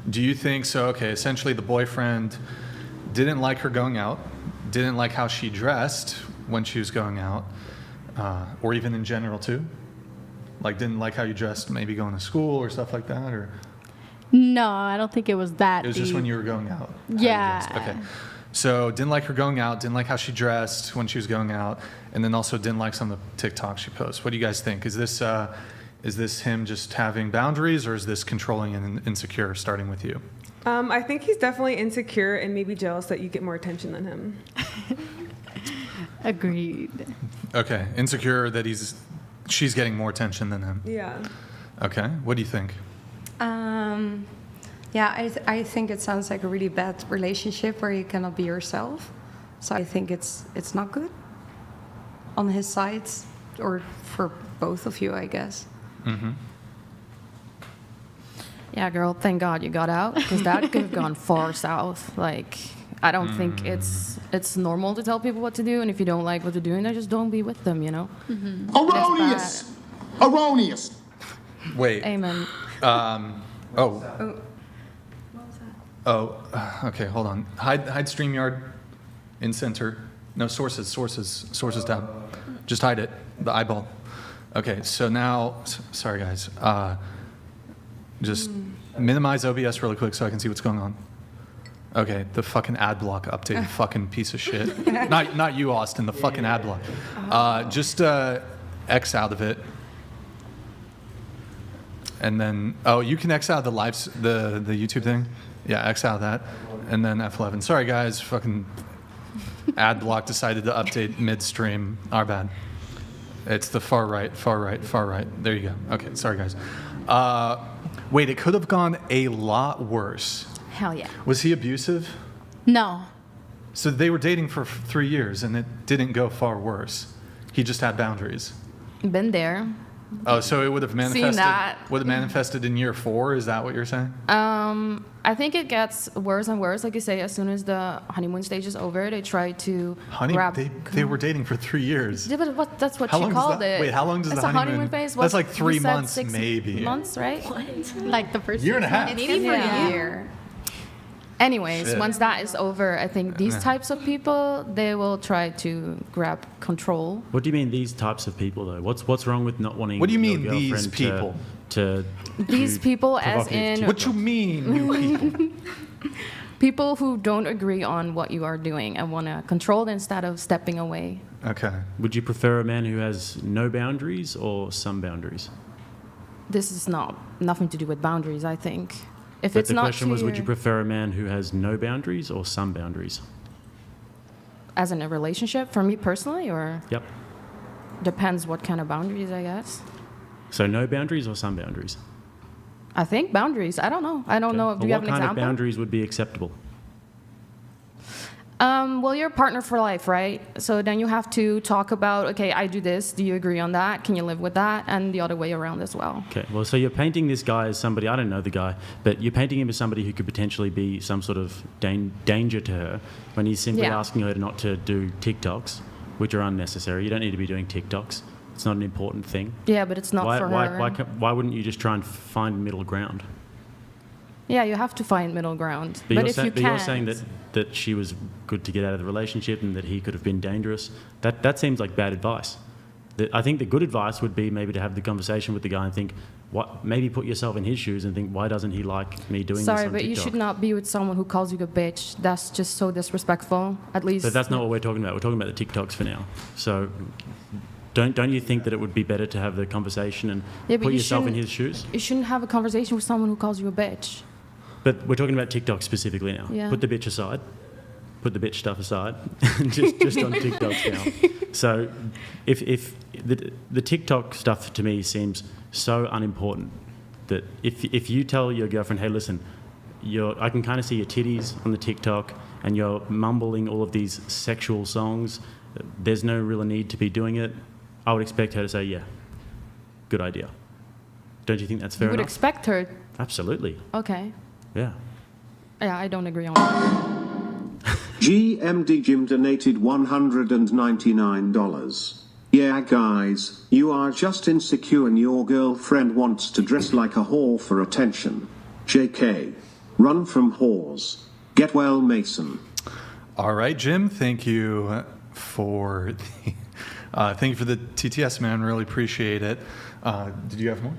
do you think so? Okay, essentially the boyfriend didn't like her going out, didn't like how she dressed when she was going out, or even in general too? Like didn't like how you dressed maybe going to school or stuff like that? Or No, I don't think it was that. it was just deep. when you were going out? how you Yeah. dressed? Okay. So didn't like her going out, didn't like how she dressed when she was going out, and then also didn't like some of the TikToks she posts. What do you guys think? Is this him just having boundaries, or is this controlling and insecure, starting with you? I think he's definitely insecure and maybe jealous that you get more attention than him. Agreed. Okay, insecure that she's getting more attention than him. Yeah. Okay, what do you think? Yeah, I think it sounds like a really bad relationship where you cannot be yourself. So I think it's not good on his side, or for both of you, I guess. Mm-hmm. Yeah, girl, thank God you got out, because that could have gone far south. Like, I don't think it's normal to tell people what to do, and if you don't like what they're doing, then just don't be with them, you know? Erroneous! Erroneous! Wait. Amen. Okay, hold on. Hide StreamYard in center. No, sources tab. Just hide it, the eyeball. Okay, so now, sorry guys. Just minimize OBS really quick so I can see what's going on. Okay, the fucking ad block update, you fucking piece of shit. Not you, Austin, the fucking ad block. Just X out of it. And then, you can X out the the YouTube thing. Yeah, X out of that. And then F11. Sorry guys, fucking ad block decided to update midstream. Our bad. It's the far right. There you go. Okay, sorry guys. Wait, it could have gone a lot worse. Hell yeah. Was he abusive? No. So they were dating for 3 years and it didn't go far worse. He just had boundaries. Been there. Oh, so it would have manifested. that. Would have manifested in year 4? Is that what you're saying? I think it gets worse and worse. Like you say, as soon as the honeymoon stage is over, they try to grab. They were dating for 3 years. Yeah, but that's what How she long does called that- it. wait, how long does it's the a honeymoon- phase? That's like You 3 said months, 6 maybe. Months, right? Like the first Year and a half. Maybe for a year. Anyways, Shit. once that is over, I think these types of people, they will try to grab control. What do you mean these types of people though? What's wrong with not wanting? What do you your mean, these girlfriend people? To These do people, as provocative in What you mean, you people? people who don't agree on what you are doing and want to control instead of stepping away. Okay. Would you prefer a man who has no boundaries or some boundaries? This is nothing to do with boundaries, I think. If But it's the not question was, would you clear- prefer a man who has no boundaries or some boundaries? as in a relationship, for me personally, or Yep. depends what kind of boundaries, I guess. So no boundaries or some boundaries? I think boundaries. I don't know. I don't know. Do you have an What kind example? of boundaries would be acceptable? Well, you're a partner for life, right? So then you have to talk about, okay, I do this. Do you agree on that? Can you live with that? And the other way around as well. Okay, well, so you're painting this guy as somebody, I don't know the guy, but you're painting him as somebody who could potentially be some sort of danger to her when he's simply Yeah. asking her not to do TikToks, which are unnecessary. You don't need to be doing TikToks. It's not an important thing. Yeah, but it's not for her. Why wouldn't you just try and find middle ground? Yeah, you have to find middle ground. But, But if you you're can't, saying that she was good to get out of the relationship and that he could have been dangerous. That seems like bad advice. I think the good advice would be maybe to have the conversation with the guy and think, maybe put yourself in his shoes and think, why doesn't he like me doing this sorry, on but you TikTok? should not be with someone who calls you a bitch. That's just so disrespectful. At least. But that's not what we're talking about. We're talking about the TikToks for now. So don't you think that it would be better to have the conversation and Yeah, but put you yourself in shouldn't- his shoes? You shouldn't have a conversation with someone who calls you a bitch. But we're talking about TikTok specifically now. Yeah. Put the bitch aside. Put the bitch stuff aside. just on TikToks now. So if the TikTok stuff to me seems so unimportant that if you tell your girlfriend, hey, listen, I can kind of see your titties on the TikTok, and you're mumbling all of these sexual songs. There's no real need to be doing it. I would expect her to say, yeah, good idea. Don't you think that's fair You would enough? expect her. Absolutely. Okay. Yeah. Yeah, I don't agree on that. GMD Jim donated $199. Yeah guys, you are just insecure and your girlfriend wants to dress like a whore for attention. JK. Run from whores. Get well, Mason. All right, Jim, thank you for the TTS, man. Really appreciate it. Did you have more?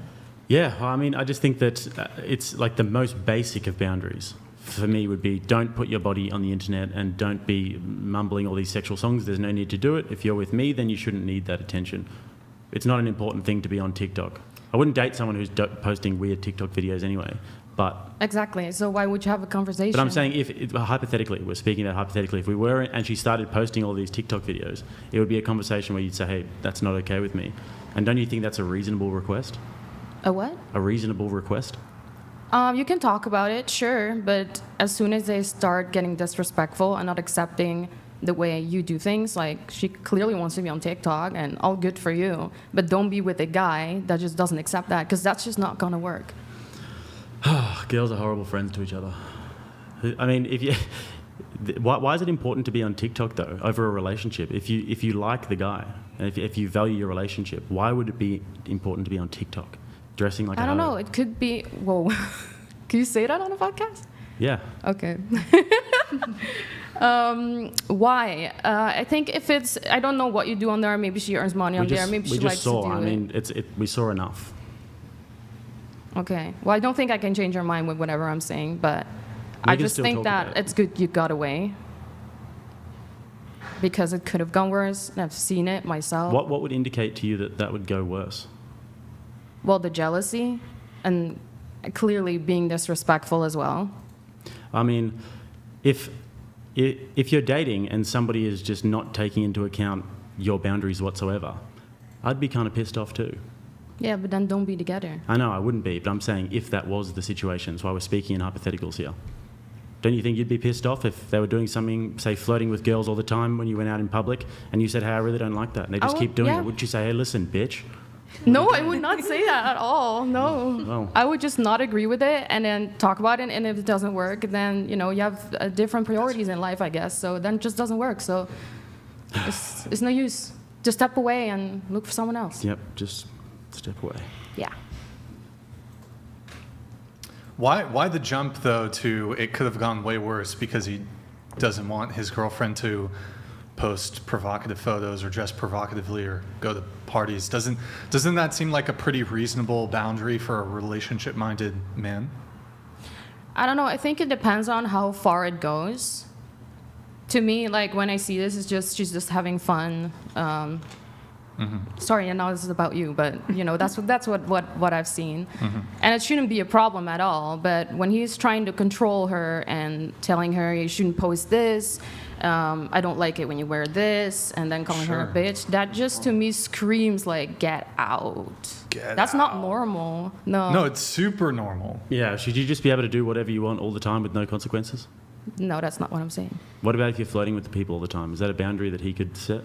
Yeah, I mean, I just think that it's like the most basic of boundaries for me would be don't put your body on the internet and don't be mumbling all these sexual songs. There's no need to do it. If you're with me, then you shouldn't need that attention. It's not an important thing to be on TikTok. I wouldn't date someone who's posting weird TikTok videos anyway, but... Exactly. So why would you have a conversation? But I'm saying hypothetically, we're speaking about hypothetically, if we were and she started posting all these TikTok videos, it would be a conversation where you'd say, hey, that's not okay with me. And don't you think that's a reasonable request? A what? A reasonable request? You can talk about it, sure, but as soon as they start getting disrespectful and not accepting the way you do things, like she clearly wants to be on TikTok and all good for you, but don't be with a guy that just doesn't accept that, because that's just not gonna work. Girls are horrible friends to each other. I mean, why is it important to be on TikTok though over a relationship? If you like the guy and if you value your relationship, why would it be important to be on TikTok, dressing like I don't know. It could be. Whoa, can you say that on a podcast? Yeah. Okay. Why? I think if it's, I don't know what you do on there. Maybe she earns money on there. Maybe she likes to do it. I mean, we saw enough. Okay. Well, I don't think I can change your mind with whatever I'm saying, but I just think that it's good you got away, because it could have gone worse. And I've seen it myself. What would indicate to you that would go worse? Well, the jealousy and clearly being disrespectful as well. I mean, if you're dating and somebody is just not taking into account your boundaries whatsoever, I'd be kind of pissed off too. Yeah, but then don't be together. I know, I wouldn't be, but I'm saying if that was the situation, that's why we're speaking in hypotheticals here. Don't you think you'd be pissed off if they were doing something, say, flirting with girls all the time when you went out in public, and you said, hey, I really don't like that, and they just keep doing it? Wouldn't you say, hey, listen, bitch? No, I would not say that at all. No. Well. I would just not agree with it and then talk about it, and if it doesn't work, then, you have different priorities in life, I guess, so then it just doesn't work, so it's no use. Just step away and look for someone else. Yep, just step away. Yeah. Why the jump, though, to it could have gone way worse because he doesn't want his girlfriend to post provocative photos or dress provocatively or go to parties? Doesn't that seem like a pretty reasonable boundary for a relationship-minded man? I don't know. I think it depends on how far it goes. To me, like, when I see this, it's just she's just having fun. Sorry, and now this is about you, but that's what I've seen, and it shouldn't be a problem at all. But when he's trying to control her and telling her you shouldn't post this, I don't like it when you wear this, and then calling her a bitch, that just to me screams like get out. That's not normal. No, it's super normal. Yeah, should you just be able to do whatever you want all the time with no consequences? No, that's not what I'm saying. What about if you're flirting with the people all the time? Is that a boundary that he could set?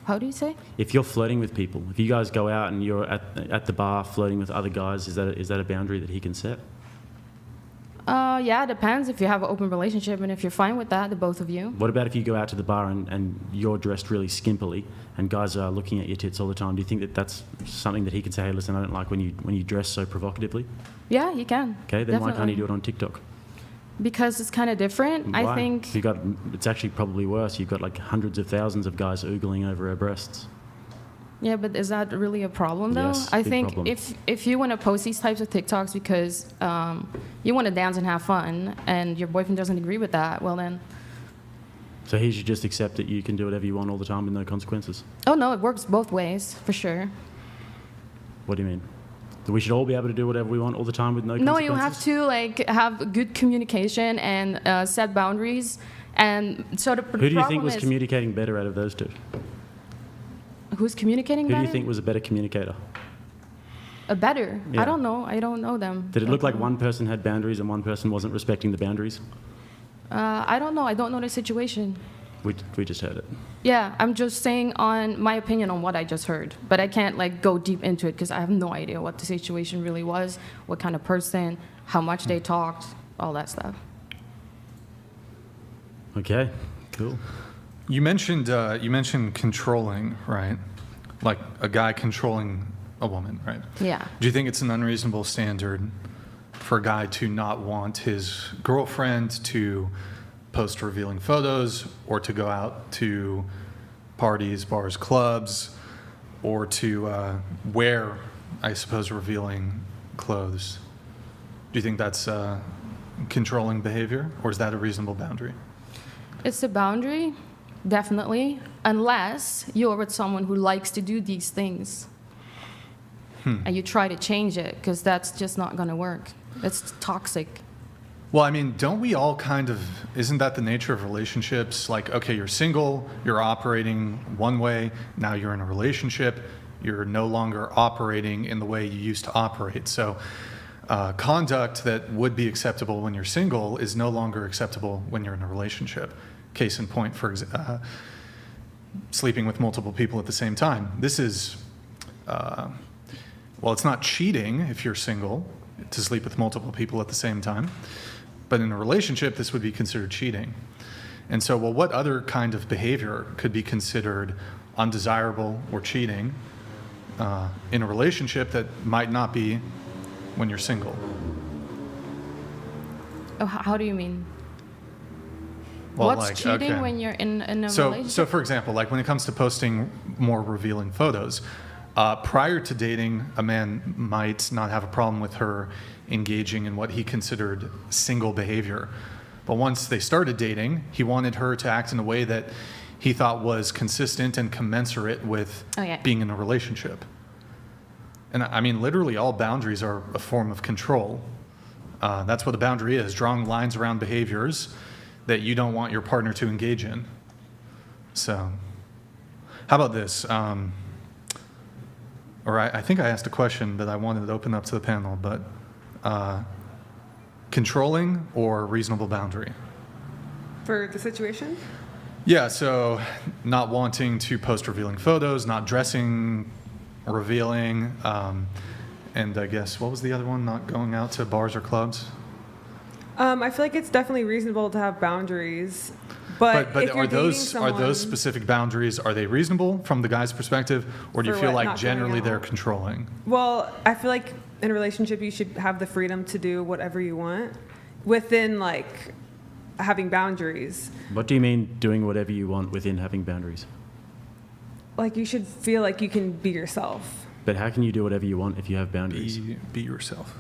How do you say? If you're flirting with people, if you guys go out and you're at the bar flirting with other guys, is that a boundary that he can set? Yeah, it depends if you have an open relationship and if you're fine with that, the both of you. What about if you go out to the bar and you're dressed really skimpily and guys are looking at your tits all the time? Do you think that that's something that he can say, hey, listen, I don't like when you dress so provocatively? Yeah, you can. Okay, then why can't he do it on TikTok? Because it's kind of different. Why? I think it's actually probably worse. You've got like hundreds of thousands of guys oogling over her breasts. Yeah, but is that really a problem though? Yes, I big think problem. if you want to post these types of TikToks because you want to dance and have fun and your boyfriend doesn't agree with that, well then. So he should just accept that you can do whatever you want all the time with no consequences? Oh no, it works both ways, for sure. What do you mean? That we should all be able to do whatever we want all the time with no consequences? No, you have to have good communication and set boundaries. And so the Who do you think was communicating better out of those two? Who's communicating Who better? do you think was a better communicator? Better. Yeah. I don't know. I don't know them. Did it look like one person had boundaries and one person wasn't respecting the boundaries? I don't know. I don't know the situation. We just heard it. Yeah, I'm just saying on my opinion on what I just heard, but I can't like go deep into it because I have no idea what the situation really was, what kind of person, how much they talked, all that stuff. Okay, cool. You mentioned controlling, right? Like a guy controlling a woman, right? Yeah. Do you think it's an unreasonable standard for a guy to not want his girlfriend to post revealing photos or to go out to parties, bars, clubs, or to wear, I suppose, revealing clothes? Do you think that's controlling behavior, or is that a reasonable boundary? It's a boundary, definitely, unless you're with someone who likes to do these things. And you try to change it, because that's just not going to work. It's toxic. Well, I mean, don't we all kind of, isn't that the nature of relationships? Like, okay, you're single, you're operating one way, now you're in a relationship, you're no longer operating in the way you used to operate. So conduct that would be acceptable when you're single is no longer acceptable when you're in a relationship. Case in point, for sleeping with multiple people at the same time. This is, well, it's not cheating if you're single to sleep with multiple people at the same time. But in a relationship, this would be considered cheating. And so, well, what other kind of behavior could be considered undesirable or cheating in a relationship that might not be when you're single? Oh, how do you mean? Well, What's like, cheating okay. when you're in a relationship? So, for example, like when it comes to posting more revealing photos, prior to dating, a man might not have a problem with her engaging in what he considered single behavior. But once they started dating, he wanted her to act in a way that he thought was consistent and commensurate with being in a relationship. And I mean, literally all boundaries are a form of control. That's what a boundary is, drawing lines around behaviors that you don't want your partner to engage in. So, how about this? Or I think I asked a question that I wanted to open up to the panel, but controlling or reasonable boundary? For the situation? Yeah, so not wanting to post revealing photos, not dressing revealing, and I guess, what was the other one? Not going out to bars or clubs? I feel like it's definitely reasonable to have boundaries. But if you're are dating someone, those specific boundaries, are they reasonable from the guy's perspective, or do you For feel what? like Not generally going they're out? controlling? Well, I feel like in a relationship you should have the freedom to do whatever you want within like having boundaries. What do you mean doing whatever you want within having boundaries? Like you should feel like you can be yourself. But how can you do whatever you want if you have boundaries? Be yourself.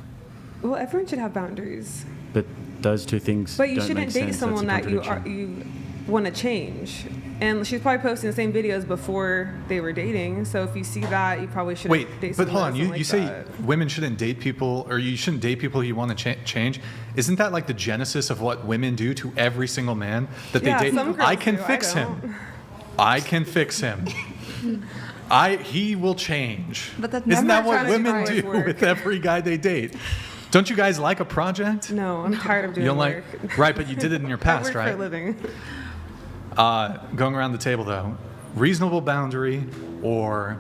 Well, everyone should have boundaries. But those two things But you don't shouldn't make date sense. someone That's that a you contradiction. want to change. And she's probably posting the same videos before they were dating. So if you see that, you probably shouldn't Wait, date but someone hold on. that You doesn't say like that. women shouldn't date people, or you shouldn't date people you want to change. Isn't that like the genesis of what women do to every single man that Yeah, they date? some girls I can do, I fix him. don't. I can fix him. He will change. But that Isn't never that what trying to women make do it work. with every guy they date? Don't you guys like a project? No, I'm tired of doing You don't work. like, right? But you did it in your I past, work right? for a living. Going around the table though, reasonable boundary or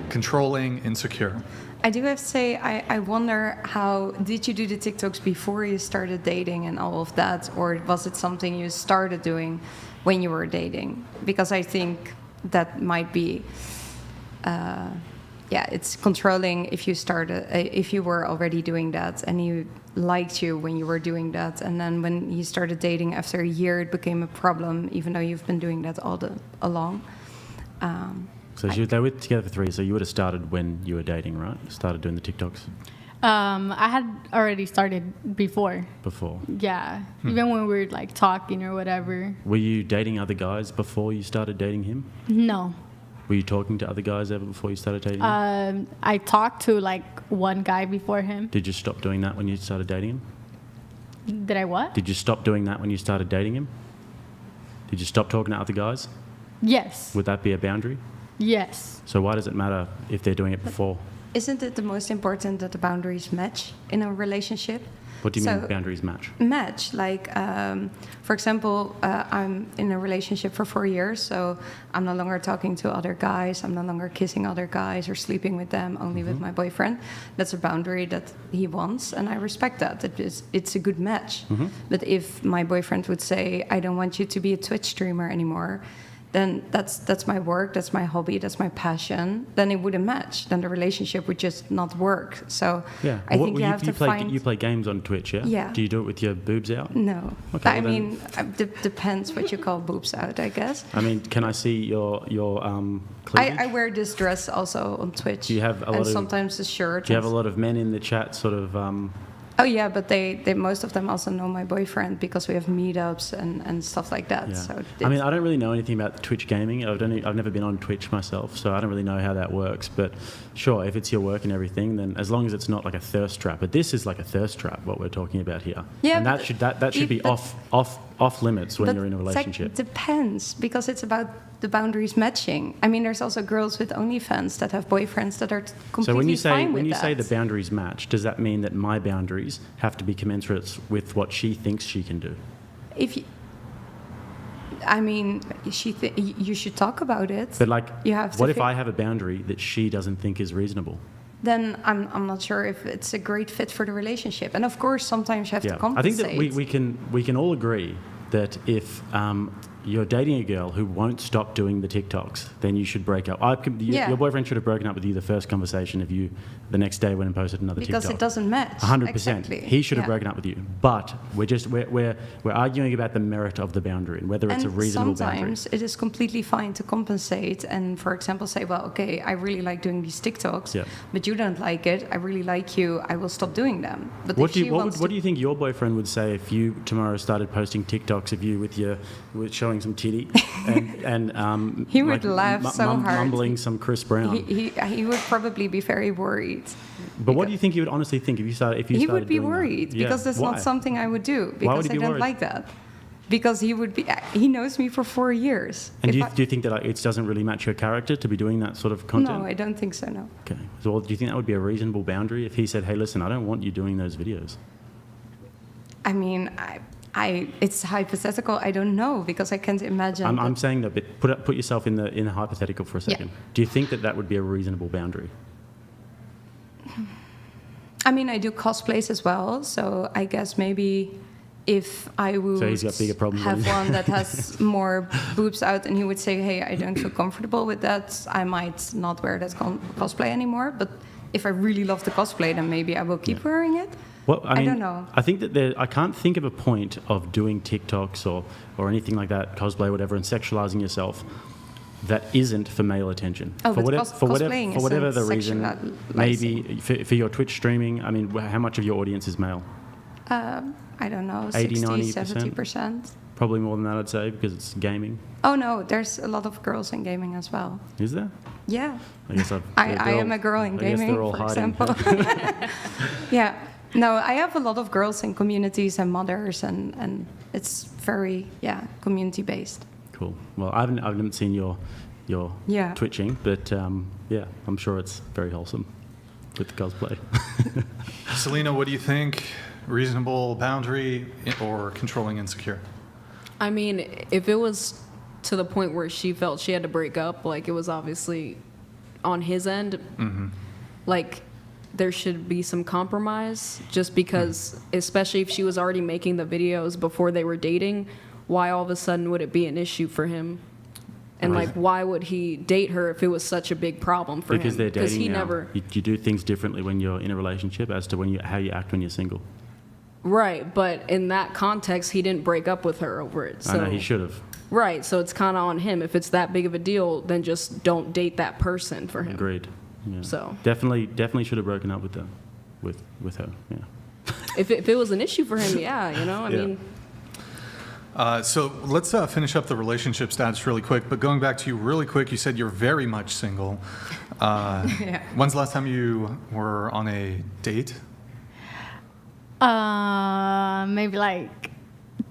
controlling, insecure? I do have to say, I wonder how did you do the TikToks before you started dating and all of that, or was it something you started doing when you were dating? Because I think that might be, it's controlling if you were already doing that and he liked you when you were doing that, and then when you started dating after a year, it became a problem, even though you've been doing that along. So they were together for 3 years, so you would have started when you were dating, right? Started doing the TikToks I had already started before. before. Yeah, even when we were like talking or whatever. Were you dating other guys before you started dating him? No. Were you talking to other guys ever before you started dating him? I talked to like one guy before him. Did you stop doing that when you started dating him? Did I what? Did you stop doing that when you started dating him? Did you stop talking to other guys? Yes. Would that be a boundary? Yes. So why does it matter if they're doing it before? isn't it the most important that the boundaries match in a relationship? What do you mean boundaries match? Match, like, for example, I'm in a relationship for 4 years, so I'm no longer talking to other guys, I'm no longer kissing other guys or sleeping with them, only with my boyfriend. That's a boundary that he wants, and I respect that. It's a good match. But if my boyfriend would say, I don't want you to be a Twitch streamer anymore, then that's my work, that's my hobby, that's my passion, then it wouldn't match. Then the relationship would just not work. So Yeah. I think you have to find... You play games on Twitch, yeah? Yeah. Do you do it with your boobs out? No. Okay, I well mean, depends what you call boobs out, I guess. I mean, can I see your cleavage? I wear this dress also on Twitch. Do you have a lot and of... sometimes a shirt. Do you have a lot of men in the chat sort of... Oh yeah, but they most of them also know my boyfriend because we have meetups and stuff like that. Yeah. So I mean, I don't really know anything about Twitch gaming. I've never been on Twitch myself, so I don't really know how that works. But sure, if it's your work and everything, then as long as it's not like a thirst trap. But this is like a thirst trap, what we're talking about here. Yeah, and that should be off limits when you're in a relationship. It depends because it's about the boundaries matching. I mean, there's also girls with OnlyFans that have boyfriends that are completely So when you fine say the boundaries match, does that mean that my boundaries have to be commensurate with what she thinks she can do? I mean, you should talk about it. But like, you have to what if I have a boundary that she doesn't think is reasonable? Then I'm not sure if it's a great fit for the relationship. And of course, sometimes you have to I compensate. think that we can all agree that if you're dating a girl who won't stop doing the TikToks, then you should break up. Your boyfriend should have broken up with you the first conversation if you the next day went and posted another because TikTok. it doesn't match. 100%. Exactly. He should have broken up with you. But we're arguing about the merit of the boundary and whether it's a reasonable boundary. Sometimes it is completely fine to compensate and, for example, say, well, okay, I really like doing these TikToks, but you don't like it. I really like you. I will stop doing them. But what do you think your boyfriend would say if you tomorrow started posting TikToks of you with showing some titty and he would laugh so hard, mumbling some Chris Brown? He would probably be very worried. But what do you think he would honestly think if you started? He would be worried because that's Why? not something I would do because I don't worried? like that. Because he knows me for 4 years. And do you think that it doesn't really match your character to be doing that sort of content? No, I don't think so, no. Okay. So do you think that would be a reasonable boundary if he said, hey, listen, I don't want you doing those videos? I mean, it's hypothetical. I don't know because I can't imagine. I'm saying that, but put yourself in the hypothetical for a second. Yeah. Do you think that would be a reasonable boundary? I mean, I do cosplays as well, so I guess maybe if I would he's got bigger problems have one that has more boobs out and he would say, hey, I don't feel comfortable with that, I might not wear that cosplay anymore. But if I really love the cosplay, then maybe I will keep wearing it. Well, I mean, don't know. I think that I can't think of a point of doing TikToks or anything like that, cosplay, whatever, and sexualizing yourself that isn't for male attention. Oh, for cosplaying whatever the isn't reason, sexualizing. maybe for your Twitch streaming, I mean, how much of your audience is male? I don't know, 80, 60, 90%? 70%. Probably more than that, I'd say, because it's gaming. Oh, no, there's a lot of girls in gaming as well. Is there? Yeah. I guess I am a girl in gaming, for example. Yeah. No, I have a lot of girls in communities and mothers, and it's very, community-based. Cool. Well, I haven't seen your twitching, but I'm sure it's very wholesome with the cosplay. Selena, what do you think? Reasonable boundary or controlling insecure? I mean, if it was to the point where she felt she had to break up, like it was obviously on his end, like there should be some compromise just because, especially if she was already making the videos before they were dating, why all of a sudden would it be an issue for him? And like, why would he date her if it was such a big problem for him? Because they're dating he now. never. You do things differently when you're in a relationship as to how you act when you're single. Right, but in that context, he didn't break up with her over it. So. I know, he should have. Right, so it's kind of on him. If it's that big of a deal, then just don't date that person for him. Agreed. Yeah. So definitely should have broken up with her. With her, yeah. If it was an issue for him, I mean. So let's finish up the relationship status really quick. But going back to you really quick, you said you're very much single. When's the last time you were on a date? Maybe like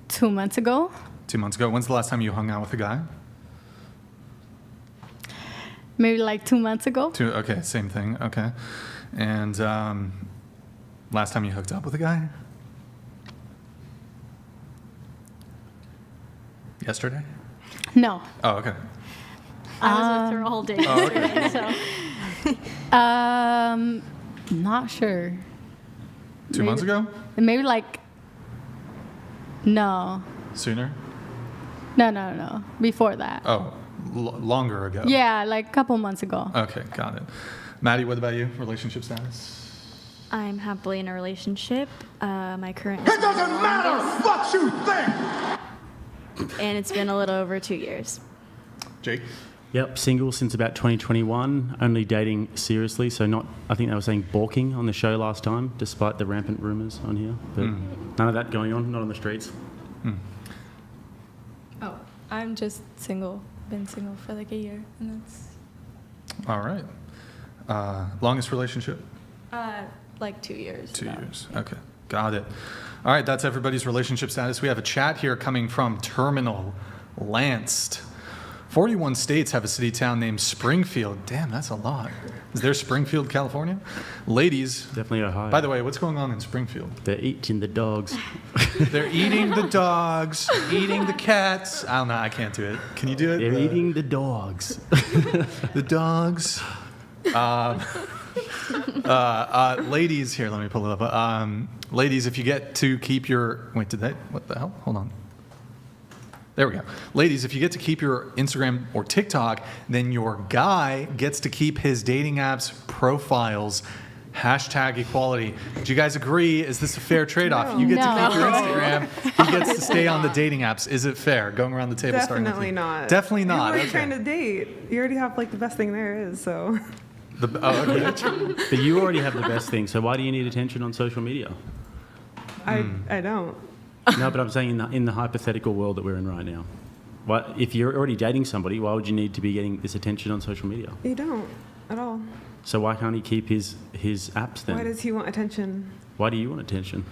2 months ago. 2 months ago. When's the last time you hung out with a guy? Maybe like 2 months ago. Okay, same thing. Okay. And last time you hooked up with a guy? Yesterday? No. Oh, okay. I was with her all day Oh, okay. yesterday, so. Not sure. 2 months ago? Maybe like, no. Sooner? No. Before that. Oh, longer ago. Yeah, like a couple months ago. Okay, got it. Maddie, what about you? Relationship status? I'm happily in a relationship. My current. It doesn't matter what you think! And it's been a little over 2 years. Jake? Yep, single since about 2021, only dating seriously, so not, I think they were saying balking on the show last time, despite the rampant rumours on here. But none of that going on, not on the streets. Oh, I'm just single. Been single for like a year, and that's All right. Longest relationship? like 2 years. 2 about. years. Okay, got it. All right, that's everybody's relationship status. We have a chat here coming from Terminal Lanced. 41 states have a city town named Springfield. Damn, that's a lot. Is there Springfield, California? Ladies. Definitely Ohio. By the way, what's going on in Springfield? They're eating the dogs. They're eating the dogs, eating the cats. I don't know, I can't do it. Can you do it? They're eating the dogs. The dogs. Ladies, here, let me pull it up. Ladies, if you get to keep your, what the hell? Hold on. There we go. Ladies, if you get to keep your Instagram or TikTok, then your guy gets to keep his dating apps profiles. Hashtag equality. Do you guys agree? Is this a fair trade-off? No. You get to No. keep your Instagram. He gets to stay on the dating apps. Is it fair? Going around the table, starting with Definitely you. not. Definitely not. You're Okay. trying to date. You already have like the best thing there is, so. Okay. But you already have the best thing, so why do you need attention on social media? I don't. No, but I'm saying in the hypothetical world that we're in right now. If you're already dating somebody, why would you need to be getting this attention on social media? You don't at all. So why can't he keep his apps then? Why does he want attention? Why do you want attention?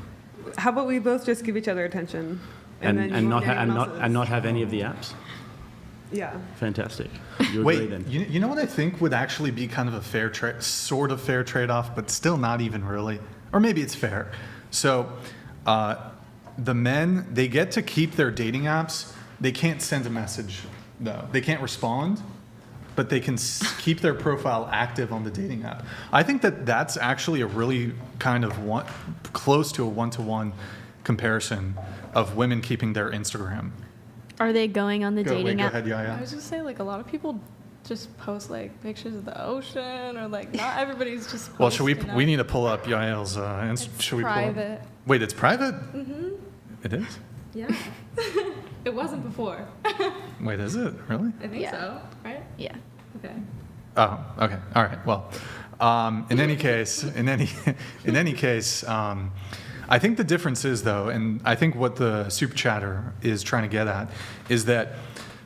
How about we both just give each other attention, and then you not won't get anyone else's? not have any of the apps? Yeah. Fantastic. You agree Wait, then? you know what I think would actually be kind of a fair sort of fair trade-off, but still not even really, or maybe it's fair. So, the men, they get to keep their dating apps. They can't send a message though. They can't respond, but they can keep their profile active on the dating app. I think that's actually a really kind of close to a one-to-one comparison of women keeping their Instagram. Are they going on the dating go app? ahead, Yaya. I was just saying, like, a lot of people just post like pictures of the ocean, or like not everybody's just. Well, should we? posting We up. need to pull up Yael's. Should we private. pull up? Wait, it's private. Mm-hmm. It is. Yeah. It wasn't before. Wait, is it really? I think so. Right? Yeah. Okay. Oh, okay. All right. Well, in any case, I think the difference is though, and I think what the super chatter is trying to get at is that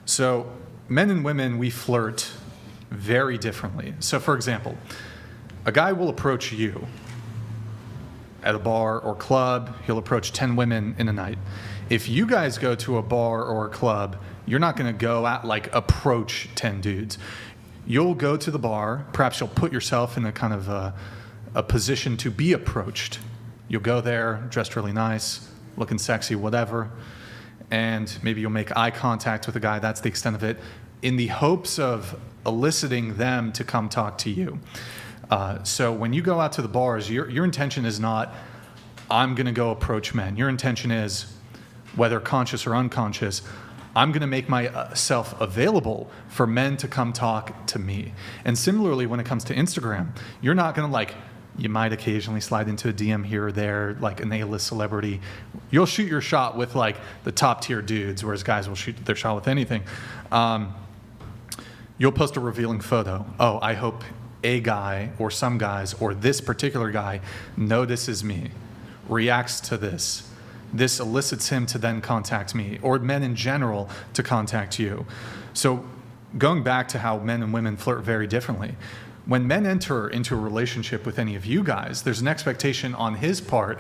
so men and women, we flirt very differently. So, for example, a guy will approach you at a bar or club. He'll approach 10 women in a night. If you guys go to a bar or a club, you're not going to go out like approach 10 dudes. You'll go to the bar. Perhaps you'll put yourself in a kind of a position to be approached. You'll go there, dressed really nice, looking sexy, whatever, and maybe you'll make eye contact with a guy. That's the extent of it, in the hopes of eliciting them to come talk to you. So when you go out to the bars, your intention is not, I'm going to go approach men. Your intention is, whether conscious or unconscious, I'm going to make myself available for men to come talk to me. And similarly, when it comes to Instagram, you're not going to you might occasionally slide into a DM here or there, like an A-list celebrity. You'll shoot your shot with the top tier dudes, whereas guys will shoot their shot with anything. You'll post a revealing photo. Oh, I hope a guy or some guys or this particular guy notices me, reacts to this. This elicits him to then contact me, or men in general to contact you. So going back to how men and women flirt very differently, when men enter into a relationship with any of you guys, there's an expectation on his part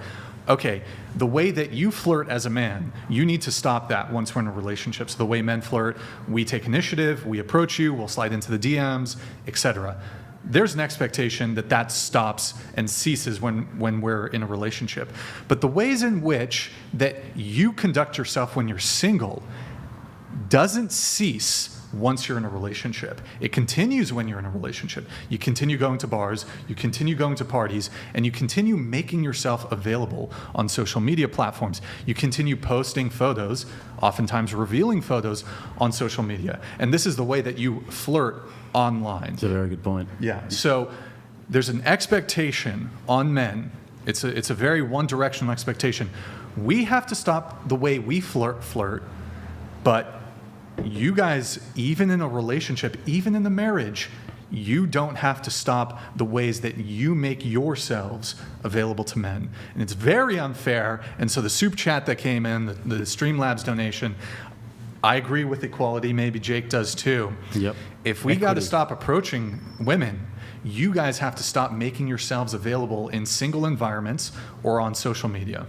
okay, the way that you flirt as a man, you need to stop that once we're in a relationship. So the way men flirt, we take initiative, we approach you, we'll slide into the DMs, etc. There's an expectation that that stops and ceases when we're in a relationship. But the ways in which that you conduct yourself when you're single doesn't cease once you're in a relationship. It continues when you're in a relationship. You continue going to bars, you continue going to parties, and you continue making yourself available on social media platforms. You continue posting photos, oftentimes revealing photos on social media. And this is the way that you flirt online. That's a very good point. Yeah. So there's an expectation on men. It's a very one-directional expectation. We have to stop the way we flirt, but you guys, even in a relationship, even in a marriage, you don't have to stop the ways that you make yourselves available to men. And it's very unfair. And so the super chat that came in, the Streamlabs donation, I agree with equality. Maybe Jake does too. Yep. If we got to stop approaching women, you guys have to stop making yourselves available in single environments or on social media.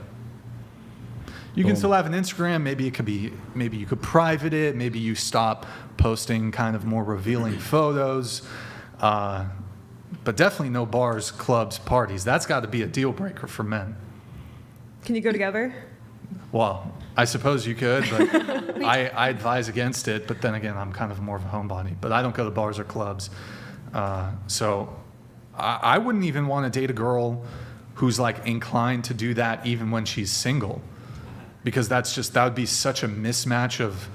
You can still have an Instagram. Maybe you could private it. Maybe you stop posting kind of more revealing photos. But definitely no bars, clubs, parties. That's got to be a deal breaker for men. Can you go together? Well, I suppose you could, but I advise against it. But then again, I'm kind of more of a homebody. But I don't go to bars or clubs. So I wouldn't even want to date a girl who's like inclined to do that even when she's single. Because that would be such a mismatch of,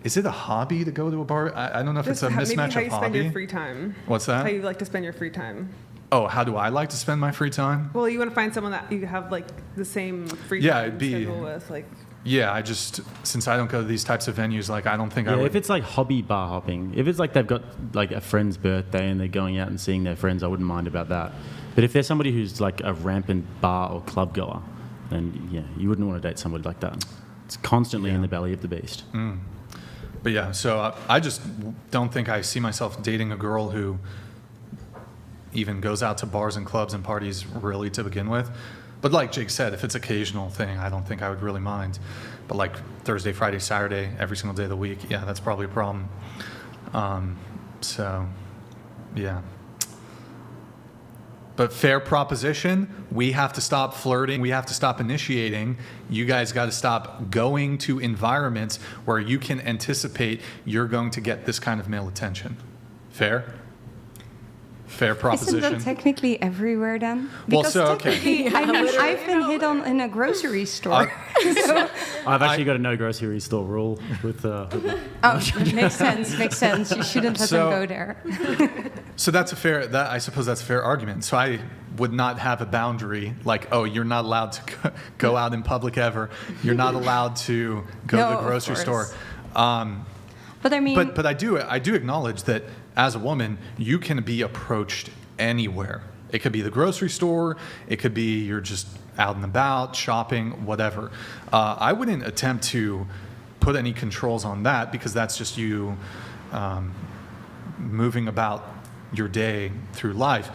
is it a hobby to go to a bar? I don't know if it's a mismatch of hobby. Maybe how you spend your free time. What's that? How you like to spend your free time. Oh, how do I like to spend my free time? Well, you want to find someone that you have like the same free time schedule with, like. Yeah, since I don't go to these types of venues, like I don't think I would. If it's like hobby bar hopping, if it's like they've got like a friend's birthday and they're going out and seeing their friends, I wouldn't mind about that. But if there's somebody who's like a rampant bar or club goer, then yeah, you wouldn't want to date somebody like that. It's constantly in the belly of the beast. But yeah, so I just don't think I see myself dating a girl who even goes out to bars and clubs and parties really to begin with. But like Jake said, if it's occasional thing, I don't think I would really mind. But like Thursday, Friday, Saturday, every single day of the week, yeah, that's probably a problem. So, yeah. But fair proposition, we have to stop flirting. We have to stop initiating. You guys got to stop going to environments where you can anticipate you're going to get this kind of male attention. Fair? Fair proposition. Isn't that technically everywhere then? Well, so, okay. I've been hit on in a grocery store. I've actually got a no grocery store rule with. Makes sense. You shouldn't let them go there. So I suppose that's a fair argument. So I would not have a boundary like, oh, you're not allowed to go out in public ever. You're not allowed to go to the grocery store. But I mean, but I do acknowledge that as a woman, you can be approached anywhere. It could be the grocery store. It could be you're just out and about, shopping, whatever. I wouldn't attempt to put any controls on that because that's just you moving about your day through life.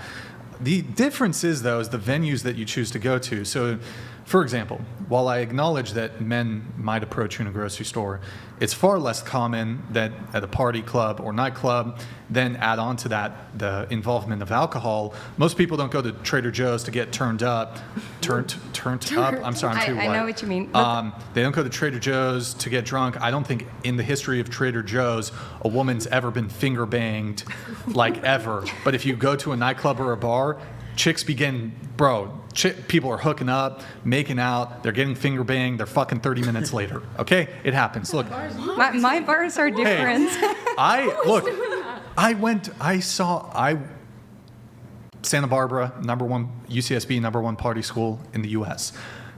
The difference is, though, is the venues that you choose to go to. So, for example, while I acknowledge that men might approach you in a grocery store, it's far less common that at a party, club, or nightclub, then add on to that the involvement of alcohol. Most people don't go to Trader Joe's to get turned up. Turned up? I'm sorry, I'm too white. I know what you mean. They don't go to Trader Joe's to get drunk. I don't think in the history of Trader Joe's a woman's ever been finger banged, like ever. But if you go to a nightclub or a bar, chicks begin, people are hooking up, making out, they're getting finger banged, they're fucking 30 minutes later. Okay? It happens. Look. My bars are different. Santa Barbara, UCSB, number one party school in the U.S.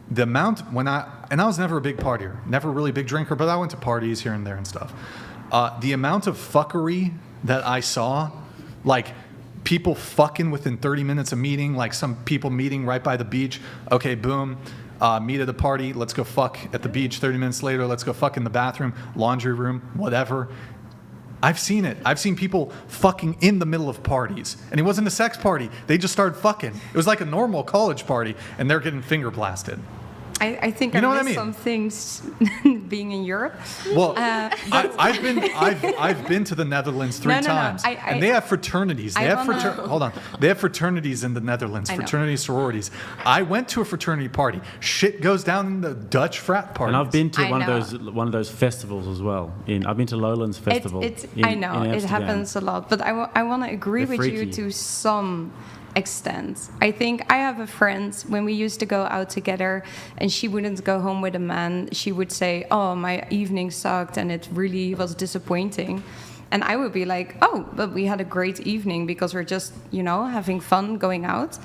The amount I was never a big partier, never really a big drinker, but I went to parties here and there and stuff. The amount of fuckery that I saw, like, people fucking within 30 minutes of meeting, like some people meeting right by the beach. Okay, boom, meet at a party. Let's go fuck at the beach. 30 minutes later, let's go fuck in the bathroom, laundry room, whatever. I've seen it. I've seen people fucking in the middle of parties. And it wasn't a sex party. They just started fucking. It was like a normal college party, and they're getting finger blasted. I think You know I what I missed mean? some things being in Europe. Well, I've been to the Netherlands three No. times, and they have fraternities. They have hold on. They have fraternities in the Netherlands. I know. Fraternity sororities. I went to a fraternity party. Shit goes down in the Dutch frat parties. And I've been to I one of those festivals as well. I've been to Lowlands Festival. I know in it Amsterdam. happens a lot, but I want to agree They're with you freaky. to some extent. I think I have a friend, when we used to go out together and she wouldn't go home with a man, she would say, oh, my evening sucked and it really was disappointing. And I would be like, oh, but we had a great evening because we're just, having fun going out.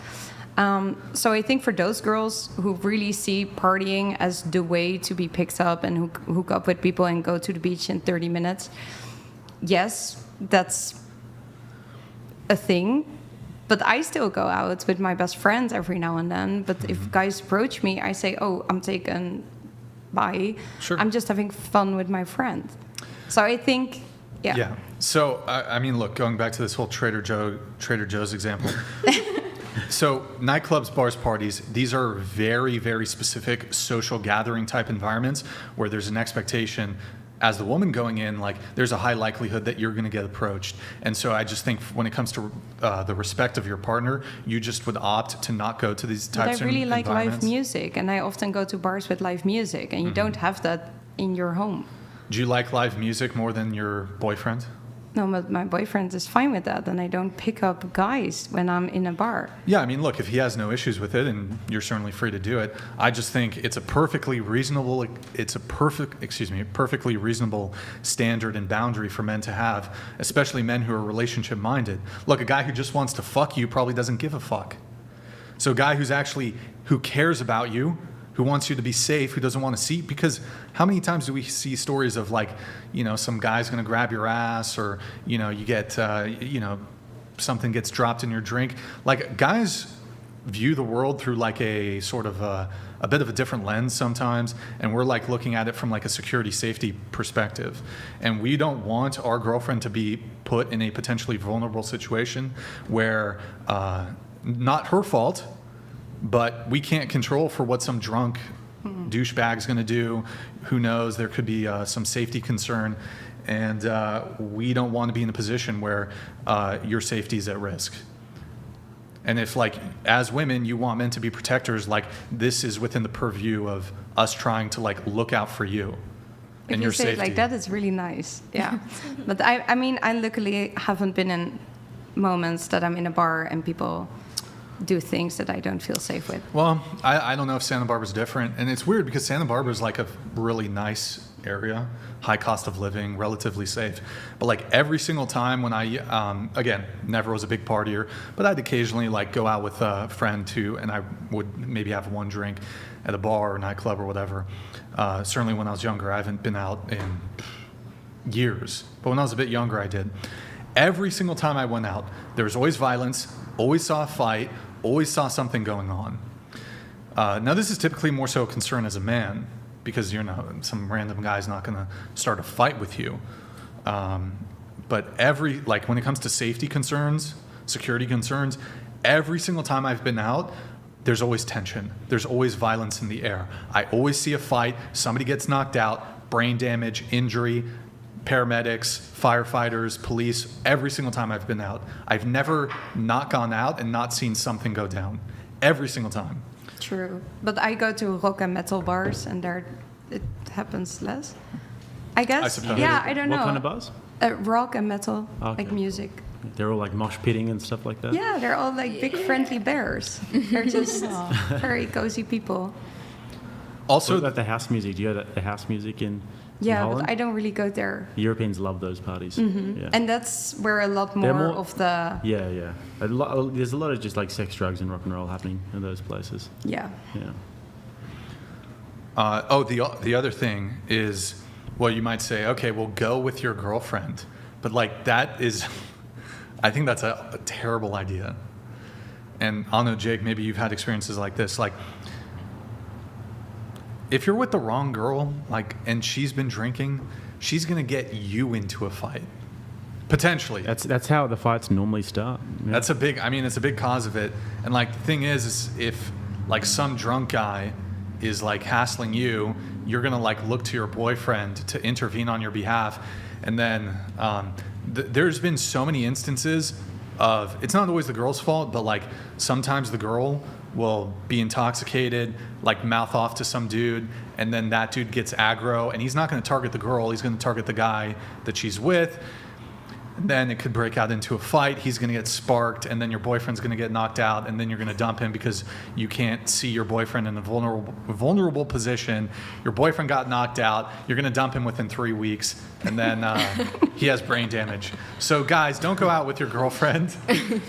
So I think for those girls who really see partying as the way to be picked up and hook up with people and go to the beach in 30 minutes, yes, that's a thing. But I still go out with my best friends every now and then. But if guys approach me, I say, oh, I'm taken by. Sure. I'm just having fun with my friend. So I think, yeah. Yeah. So I mean, look, going back to this whole Trader Joe's example. So nightclubs, bars, parties, these are very, very specific social gathering type environments where there's an expectation as the woman going in, like there's a high likelihood that you're going to get approached. And so I just think when it comes to the respect of your partner, you just would opt to not go to these types of But I really like live environments. music, and I often go to bars with live music, and you don't have that in your home. Do you like live music more than your boyfriend? No, but my boyfriend is fine with that, and I don't pick up guys when I'm in a bar. Yeah, I mean, look, if he has no issues with it, and you're certainly free to do it, I just think it's a perfectly reasonable standard and boundary for men to have, especially men who are relationship minded. Look, a guy who just wants to fuck you probably doesn't give a fuck. So a guy who cares about you, who wants you to be safe, who doesn't want to see, because how many times do we see stories of like, some guy's going to grab your ass, or, you get, something gets dropped in your drink. Like, guys view the world through like a sort of a bit of a different lens sometimes, and we're like looking at it from like a security safety perspective. And we don't want our girlfriend to be put in a potentially vulnerable situation where, not her fault, but we can't control for what some drunk douchebag's going to do. Who knows? There could be some safety concern, and we don't want to be in a position where your safety is at risk. And if, like, as women, you want men to be protectors, like, this is within the purview of us trying to, like, look out for you and your If you say safety. it like that, it's really nice. Yeah. But I mean, I luckily haven't been in moments that I'm in a bar and people do things that I don't feel safe with. Well, I don't know if Santa Barbara's different. And it's weird because Santa Barbara's like a really nice area, high cost of living, relatively safe. But like every single time when I, again, never was a big partier, but I'd occasionally like go out with a friend too, and I would maybe have one drink at a bar or nightclub or whatever. Certainly when I was younger, I haven't been out in years. But when I was a bit younger, I did. Every single time I went out, there was always violence, always saw a fight, always saw something going on. Now, this is typically more so a concern as a man, because some random guy's not going to start a fight with you. But when it comes to safety concerns, security concerns, every single time I've been out, there's always tension. There's always violence in the air. I always see a fight. Somebody gets knocked out, brain damage, injury, paramedics, firefighters, police, every single time I've been out. I've never not gone out and not seen something go down. Every single time. True. But I go to rock and metal bars, and there it happens less, I guess. I suppose. Yeah, I don't know. What kind of bars? Rock and metal, Okay. like music. They're all like mosh pitting and stuff like that? Yeah, they're all like big friendly bears. They're just very cozy people. Also, What about the house music? Do you go to the house music in Yeah, Holland? but I don't really go there. Europeans love those parties. Yeah. And that's where a lot They're more more- of the, Yeah. There's a lot of just like sex, drugs, and rock and roll happening in those places. yeah. Yeah. The other thing is, well, you might say, okay, well, go with your girlfriend. But like that is, I think that's a terrible idea. And I don't know, Jake, maybe you've had experiences like this. Like, if you're with the wrong girl, like, and she's been drinking, she's gonna get you into a fight, potentially. That's how the fights normally start. Yeah. It's a big cause of it. And like the thing is if like some drunk guy is like hassling you, you're gonna like look to your boyfriend to intervene on your behalf. And then there's been so many instances of, it's not always the girl's fault, but like sometimes the girl will be intoxicated, like mouth off to some dude, and then that dude gets aggro, and he's not going to target the girl, he's going to target the guy that she's with. And then it could break out into a fight, he's going to get sparked, and then your boyfriend's going to get knocked out, and then you're going to dump him because you can't see your boyfriend in a vulnerable position. Your boyfriend got knocked out, you're going to dump him within 3 weeks, and then he has brain damage. So guys, don't go out with your girlfriend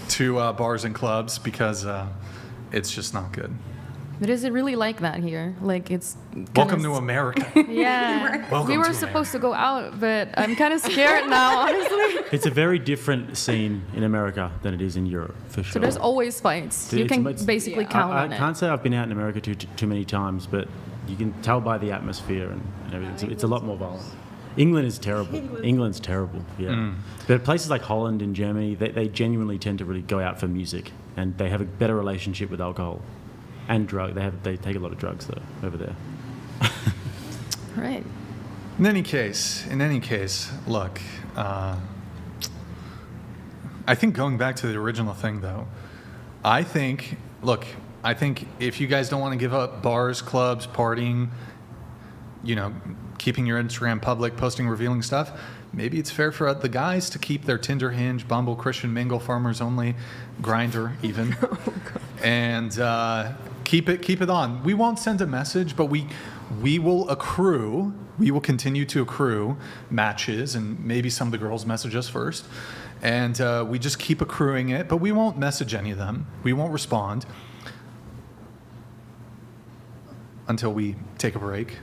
to bars and clubs, because it's just not good. But is it really like that here? Like, it's Welcome to America. Yeah. Welcome We were to supposed to go out, but I'm kind of scared now, honestly. It's a very different scene in America than it is in Europe, for sure. So there's always fights. You can basically count on I it. can't say I've been out in America too many times, but you can tell by the atmosphere and everything. It's a lot more violent. England is terrible. England's terrible, yeah. But places like Holland and Germany, they genuinely tend to really go out for music, and they have a better relationship with alcohol and drug. They take a lot of drugs though over there. Right. In any case, look, I think going back to the original thing though, I think if you guys don't want to give up bars, clubs, partying, keeping your Instagram public, posting revealing stuff, maybe it's fair for the guys to keep their Tinder, Hinge, Bumble, Christian Mingle, Farmers Only, Grindr even, and keep it on. We won't send a message, but we will continue to accrue matches, and maybe some of the girls message us first, and we just keep accruing it, but we won't message any of them. We won't respond until we take a break.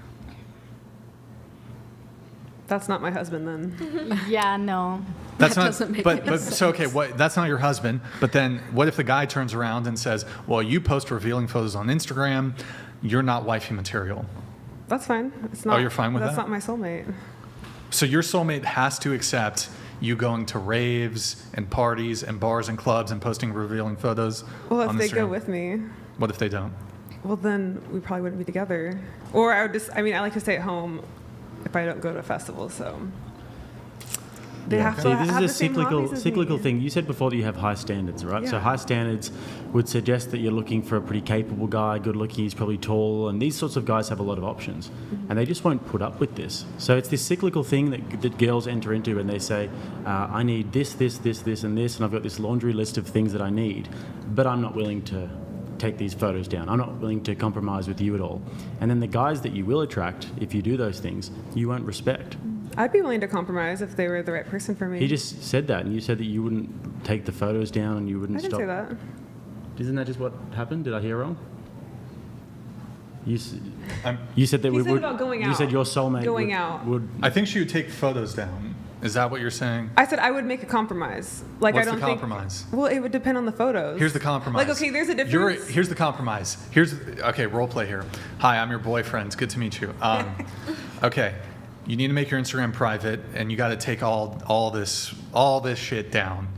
That's not my husband then. Yeah, no. That's That not. doesn't make But any so okay. What? That's not your husband. But then, what if the guy turns around and says, "Well, you post revealing photos on Instagram. You're not wifey material." That's fine. It's not. Oh, you're fine with that's that? not my soulmate. So your soulmate has to accept you going to raves and parties and bars and clubs and posting revealing photos. Well, if on they go Instagram. with me, What if they don't? well, then we probably wouldn't be together. Or I would I like to stay at home if I don't go to a festival, so. They have to See, this have the is a same hobbies as cyclical me. thing. You said before that you have high standards, right? So Yeah. high standards would suggest that you're looking for a pretty capable guy, good looking, he's probably tall, and these sorts of guys have a lot of options. And they just won't put up with this. So it's this cyclical thing that girls enter into, and they say, I need this, and this, and I've got this laundry list of things that I need, but I'm not willing to take these photos down. I'm not willing to compromise with you at all. And then the guys that you will attract, if you do those things, you won't respect. I'd be willing to compromise if they were the right person for me. He just said that, and you said that you wouldn't take the photos down and you wouldn't I didn't stop. say that. Isn't that just what happened? Did I hear wrong? You said that He we said would. about going You said out. your soulmate Going would, out. would. I think she would take photos down. Is that what you're saying? I said I would make a compromise. Like What's I don't the compromise? think. Well, it would depend on the photos. Here's the compromise. Like, okay, there's a difference. Here's the compromise. Okay, role play here. Hi, I'm your boyfriend. It's good to meet you. Okay, you need to make your Instagram private, and you got to take all this shit down.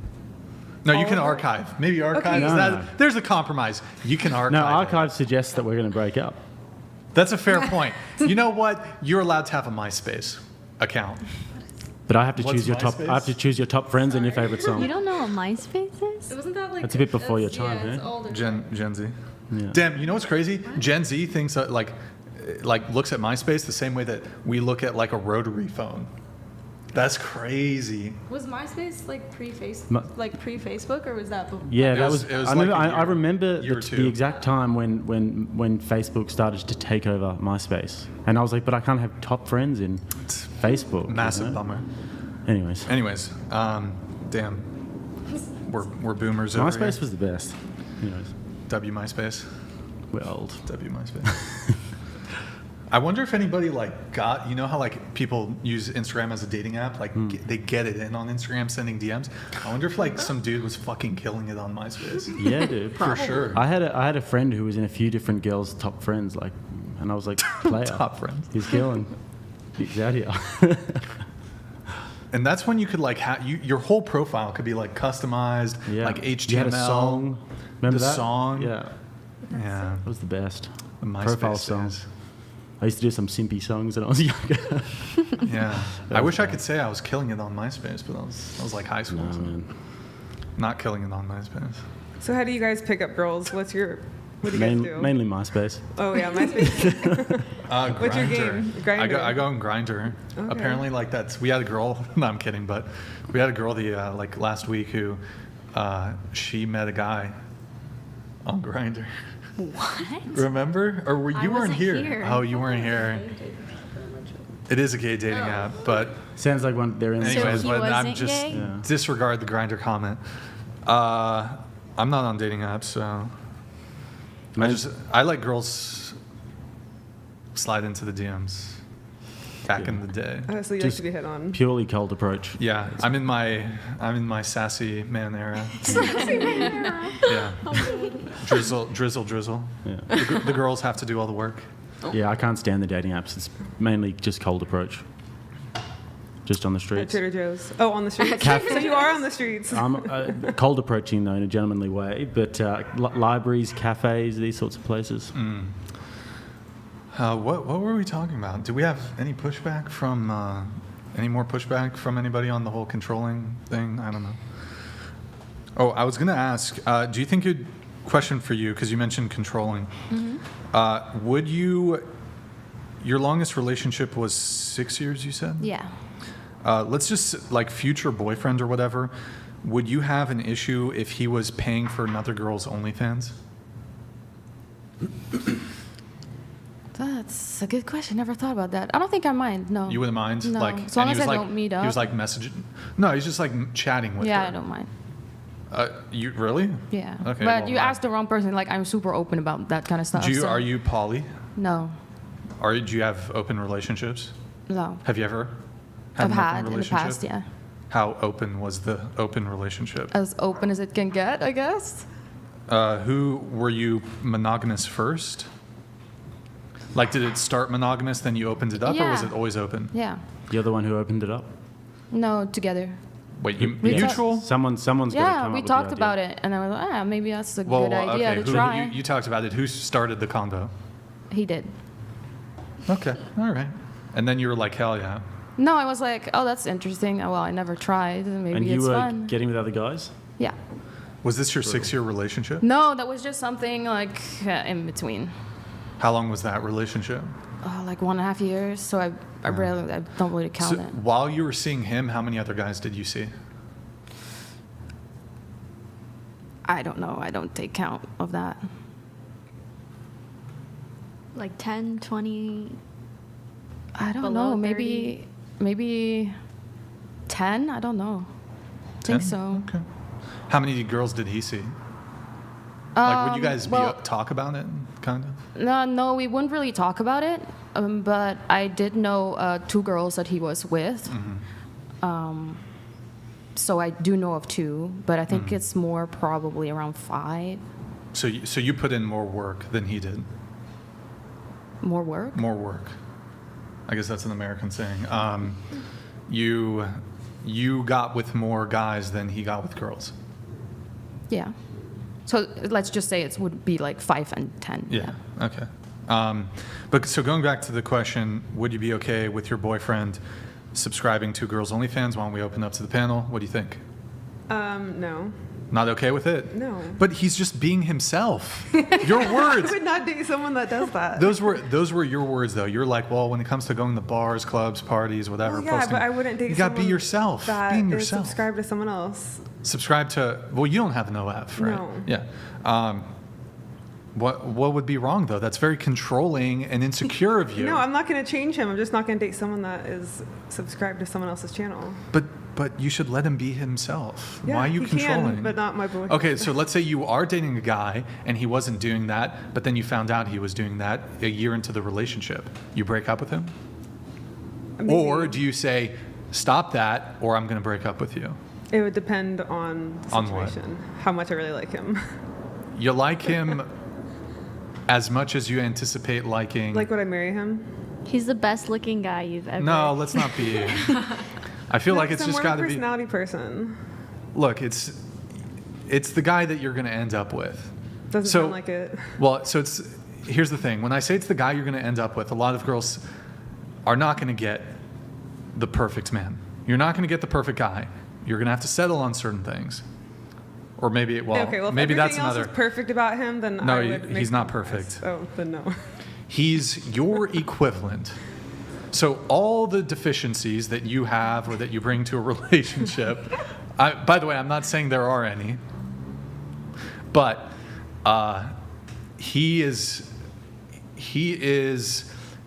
No, you All can of it? archive. Maybe archive. Okay. Is No, that, no. There's a compromise. You can archive. No, it. archive suggests that we're going to break up. That's a fair point. You know what? You're allowed to have a MySpace account. But I have to What's choose your top. MySpace? I have to choose your top friends and your favorite songs. You don't know what MySpace is? Wasn't that like? That's a bit before your time, yeah, it's eh? older. Gen Z. Yeah. Damn, you know what's crazy? Gen Z thinks that like looks at MySpace the same way that we look at like a rotary phone. That's crazy. Was MySpace like My- pre-Facebook, or was that before? Yeah, It that was- was. it was I remember. like a I remember year or the two. exact time when Facebook started to take over MySpace, and I was like, but I can't have top friends in Facebook. Massive you know? bummer. Anyways, Damn. We're boomers over MySpace here. was the best. Anyways, W MySpace. we're old. W MySpace. I wonder if anybody got, you know how people use Instagram as a dating app, they get it in on Instagram sending DMs. I wonder if some dude was fucking killing it on MySpace. Yeah, dude. For sure. I had a friend who was in a few different girls' top friends, and I was like, player. Top friends. He's killing. He's out here. And that's when you could your whole profile could be customized, Yeah. HTML. You had a song. Remember the that? song. Yeah. Yeah. That was the best. The MySpace Profile days. songs. I used to do some simpy songs when I was younger. Yeah. I wish I could say I was killing it on MySpace, but I was like high school. No, so man. not killing it on MySpace. So how do you guys pick up girls? What do you guys do? Mainly MySpace. Oh yeah, MySpace. What's your game? Grindr. I go on Grindr. Okay. Apparently, like we had a girl. No, I'm kidding, but we had a girl like last week who she met a guy on Grindr. What? Remember? Or you weren't wasn't here. here. Oh, you weren't here. It is a gay dating app, but Sounds like one they're in. anyways, he but I'm wasn't just gay? Yeah. disregard the Grindr comment. I'm not on dating apps, so I let girls slide into the DMs. Back in the day. Oh, so you like to be hit on. Purely cold approach. Yeah, I'm in my sassy man era. Yeah. Drizzle. Yeah. The girls have to do all the work. Yeah, I can't stand the dating apps. It's mainly just cold approach. Just on the At streets. Trader Joe's. Oh, on the streets. Caf- So you are on the streets. I'm cold approaching though in a gentlemanly way, but libraries, cafes, these sorts of places. What were we talking about? Do we have any pushback from any more pushback from anybody on the whole controlling thing? I don't know. Oh, I was gonna ask. Do you think question for you, because you mentioned controlling? Would your longest relationship was 6 years? You said. Yeah. Let's just like future boyfriend or whatever. Would you have an issue if he was paying for another girl's OnlyFans? That's a good question. Never thought about that. I don't think I mind. No. You wouldn't mind? No. Like, As long and as he I was don't meet up. He was like messaging. No, he's just like chatting with her. Yeah, I don't mind. You really? Yeah. Okay. But well, you asked the wrong person. Like, I'm super open about that kind of stuff. so- Are you poly? No. Do you have open relationships? No. Have you ever I've an open had in the relationship? past, yeah. How open was the open relationship? As open as it can get, I guess. Who were you monogamous first? Like, did it start monogamous, then you opened it up, or was Yeah. it always open? Yeah. You're the one who opened it up. No, together. Wait, We mutual? Someone's got to Yeah, come we up with talked the about idea. it, and I was like, maybe that's a good idea to who, try. You talked about it. Who started the convo? He did. Okay, all right. And then you were like, hell yeah. No, I was like, oh, that's interesting. Oh, well, I never tried. Maybe And you it's were fun. getting with other guys? Yeah. Was this your 6-year relationship? No, that was just something like in between. How long was that relationship? Like 1.5 years. So I don't really count So it. while you were seeing him, how many other guys did you see? I don't know. I don't take count of that. Like 10, 20. I don't Below know. 30? Maybe 10. I don't know. I think 10? so. Okay. How many girls did he see? Like, would you guys talk about it, kind of? No, we wouldn't really talk about it. But I did know 2 girls that he was with. So I do know of 2, but I think it's more probably around 5. So you put in more work than he did. More work? More work. I guess that's an American saying. You got with more guys than he got with girls. Yeah. So let's just say it would be like 5 and 10. Yeah. Okay. But so going back to the question, would you be okay with your boyfriend subscribing to Girls OnlyFans? Why don't we open up to the panel? What do you think? No. Not okay with it? No. But he's just being himself. Your words. I would not date someone that does that. Those were your words, though. You're like, well, when it comes to going to bars, clubs, parties, whatever. Well, yeah, posting, but I wouldn't date you gotta be someone yourself. that Being is yourself. subscribed to someone else. Subscribe to. Well, you don't have an OF, right? No. Yeah. What would be wrong though? That's very controlling and insecure of you. No, I'm not going to change him. I'm just not going to date someone that is subscribed to someone else's channel. But you should let him be himself. Yeah, Why are you he controlling? Can, but not my boyfriend. Okay, so let's say you are dating a guy and he wasn't doing that, but then you found out he was doing that a year into the relationship. You break up with him? Maybe. Or do you say, stop that, or I'm going to break up with you? It would depend on the On what? situation. How much I really like him. You like him as much as you anticipate liking. Like, would I marry him? He's the best looking guy you've ever. No, let's not be. I feel like it's just got to I'm be. a personality person. Look, it's the guy that you're going to end up with. Doesn't sound like it. Well, so it's here's the thing. When I say it's the guy you're going to end up with, a lot of girls are not going to get the perfect man. You're not going to get the perfect guy. You're going to have to settle on certain things. Or maybe, Okay, well, if maybe that's everything else another. is perfect about him, then No, I would make he's not compromise. perfect. Oh, then no. He's your equivalent. So all the deficiencies that you have or that you bring to a relationship, by the way, I'm not saying there are any, but he is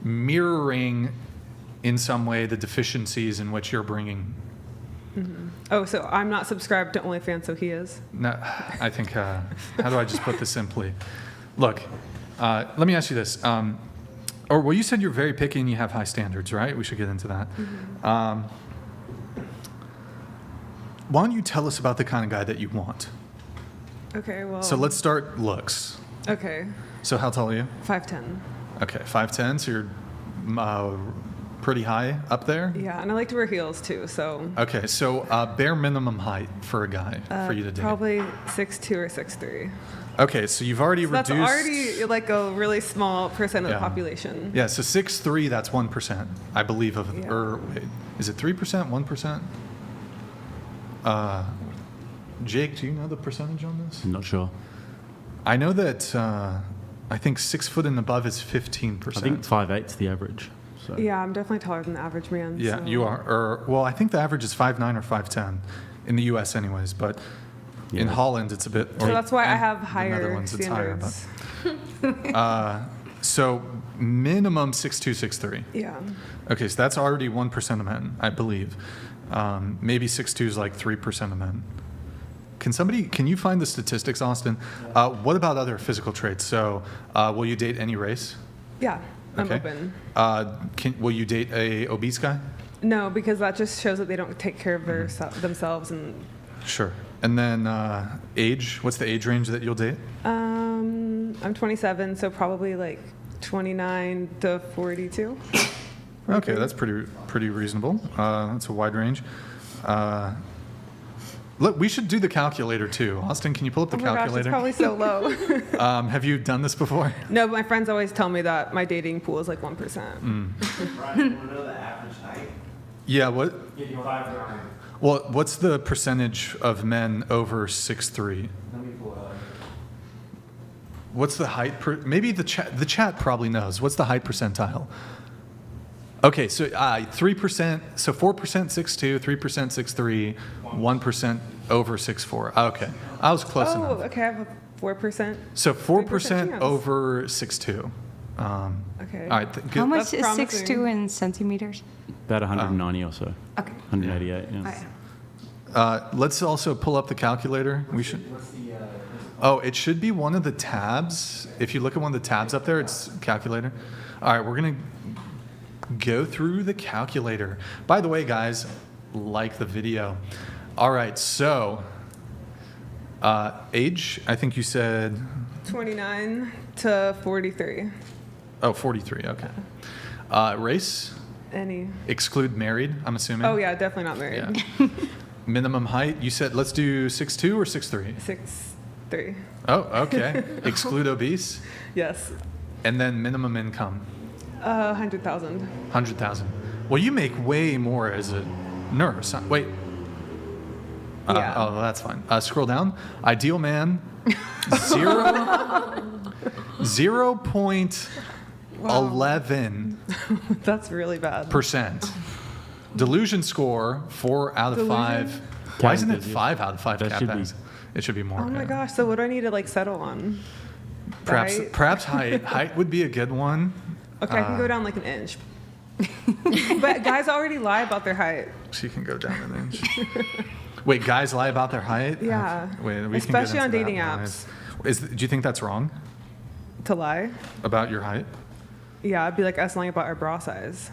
mirroring in some way the deficiencies in which you're bringing. Mm-hmm. Oh, so I'm not subscribed to OnlyFans, so he is? No, I think, how do I just put this simply? Look, let me ask you this. Well, you said you're very picky and you have high standards, right? We should get into that. Mm-hmm. Why don't you tell us about the kind of guy that you want? Okay, well. So let's start looks. Okay. So how tall are you? 5'10". Okay, 5'10", so you're pretty high up there? Yeah, and I like to wear heels too, so. Okay, so bare minimum height for a guy for you to date? Probably 6'2" or 6'3". Okay, so you've already So reduced. that's already like a really small percent of Yeah. the population. Yeah, so 6'3", that's 1%, I believe. Yeah. Or wait, is it 3%, 1%? Jake, do you know the percentage on this? I'm not sure. I know that I think 6 foot and above is 15%. I think 5'8's the average. So. Yeah, I'm definitely taller than the average man. Yeah, so. you are. Well, I think the average is 5'9" or 5'10", in the U.S. anyways, but in Yeah. Holland it's a bit. So that's why I and have the higher Netherlands, it's higher, standards. but, so minimum 6'2", 6'3". Yeah. Okay, so that's already 1% of men, I believe. Maybe 6'2" is like 3% of men. Can you find the statistics, Austin? What about other physical traits? So, will you date any race? Yeah, I'm Okay. open. Will you date a obese guy? No, because that just shows that they don't take care of themselves. And Sure. And then age? What's the age range that you'll date? I'm 27, so probably like 29 to 42. Okay, that's pretty reasonable. That's a wide range. Look, we should do the calculator too. Austin, can you pull up the Oh my gosh, it's calculator? probably so low. Have you done this before? No, but my friends always tell me that my dating pool is like 1%. Brian, you want to know the average height? Yeah, what? Yeah, you're 5'9". Well, what's the percentage of men over 6'3"? Let me pull it up. What's the height maybe the chat probably knows. What's the height percentile? Okay, so 3%, so 4% 6'2", 3% 6'3", 1% over 6'4". Okay, I was close enough. Oh, okay, I have a 4%. So 4% chance. over 6'2". Okay. All right, How much That's is promising. 6'2" in centimeters? About 190 or so. Okay. 188, yeah. let's also pull up the calculator. We should. What's the, Oh, it should be one of the tabs. If you look at one of the tabs up there, it's calculator. All right, we're gonna go through the calculator. By the way, guys, like the video. All right, so age, I think you said. 29 to 43. Oh, 43, okay. Race, Any. exclude married, I'm assuming. Oh, yeah, definitely not married. Yeah. Minimum height, you said let's do 6'2" or 6'3"? 6'3". Oh, okay. Exclude obese. Yes. And then minimum income. 100,000. 100,000. Well, you make way more as a nurse. Huh? Wait. Yeah. Oh, that's fine. Scroll down. Ideal man. 0.11%. That's really bad. Delusion score 4 out of Delusion? 5. Why isn't it Counted, 5 out of 5 That should be. CapEx? It should be more. Oh my yeah. gosh, so what do I need to like settle on? The height? Perhaps height. Height would be a good one. Okay, I can go down like an inch. But guys already lie about their height. She can go down an inch. Wait, guys lie about their height? Yeah. Wait, we Especially can on get into dating that. apps. Do you think that's wrong To lie? about your height? Yeah, I'd be like us lying about our bra size.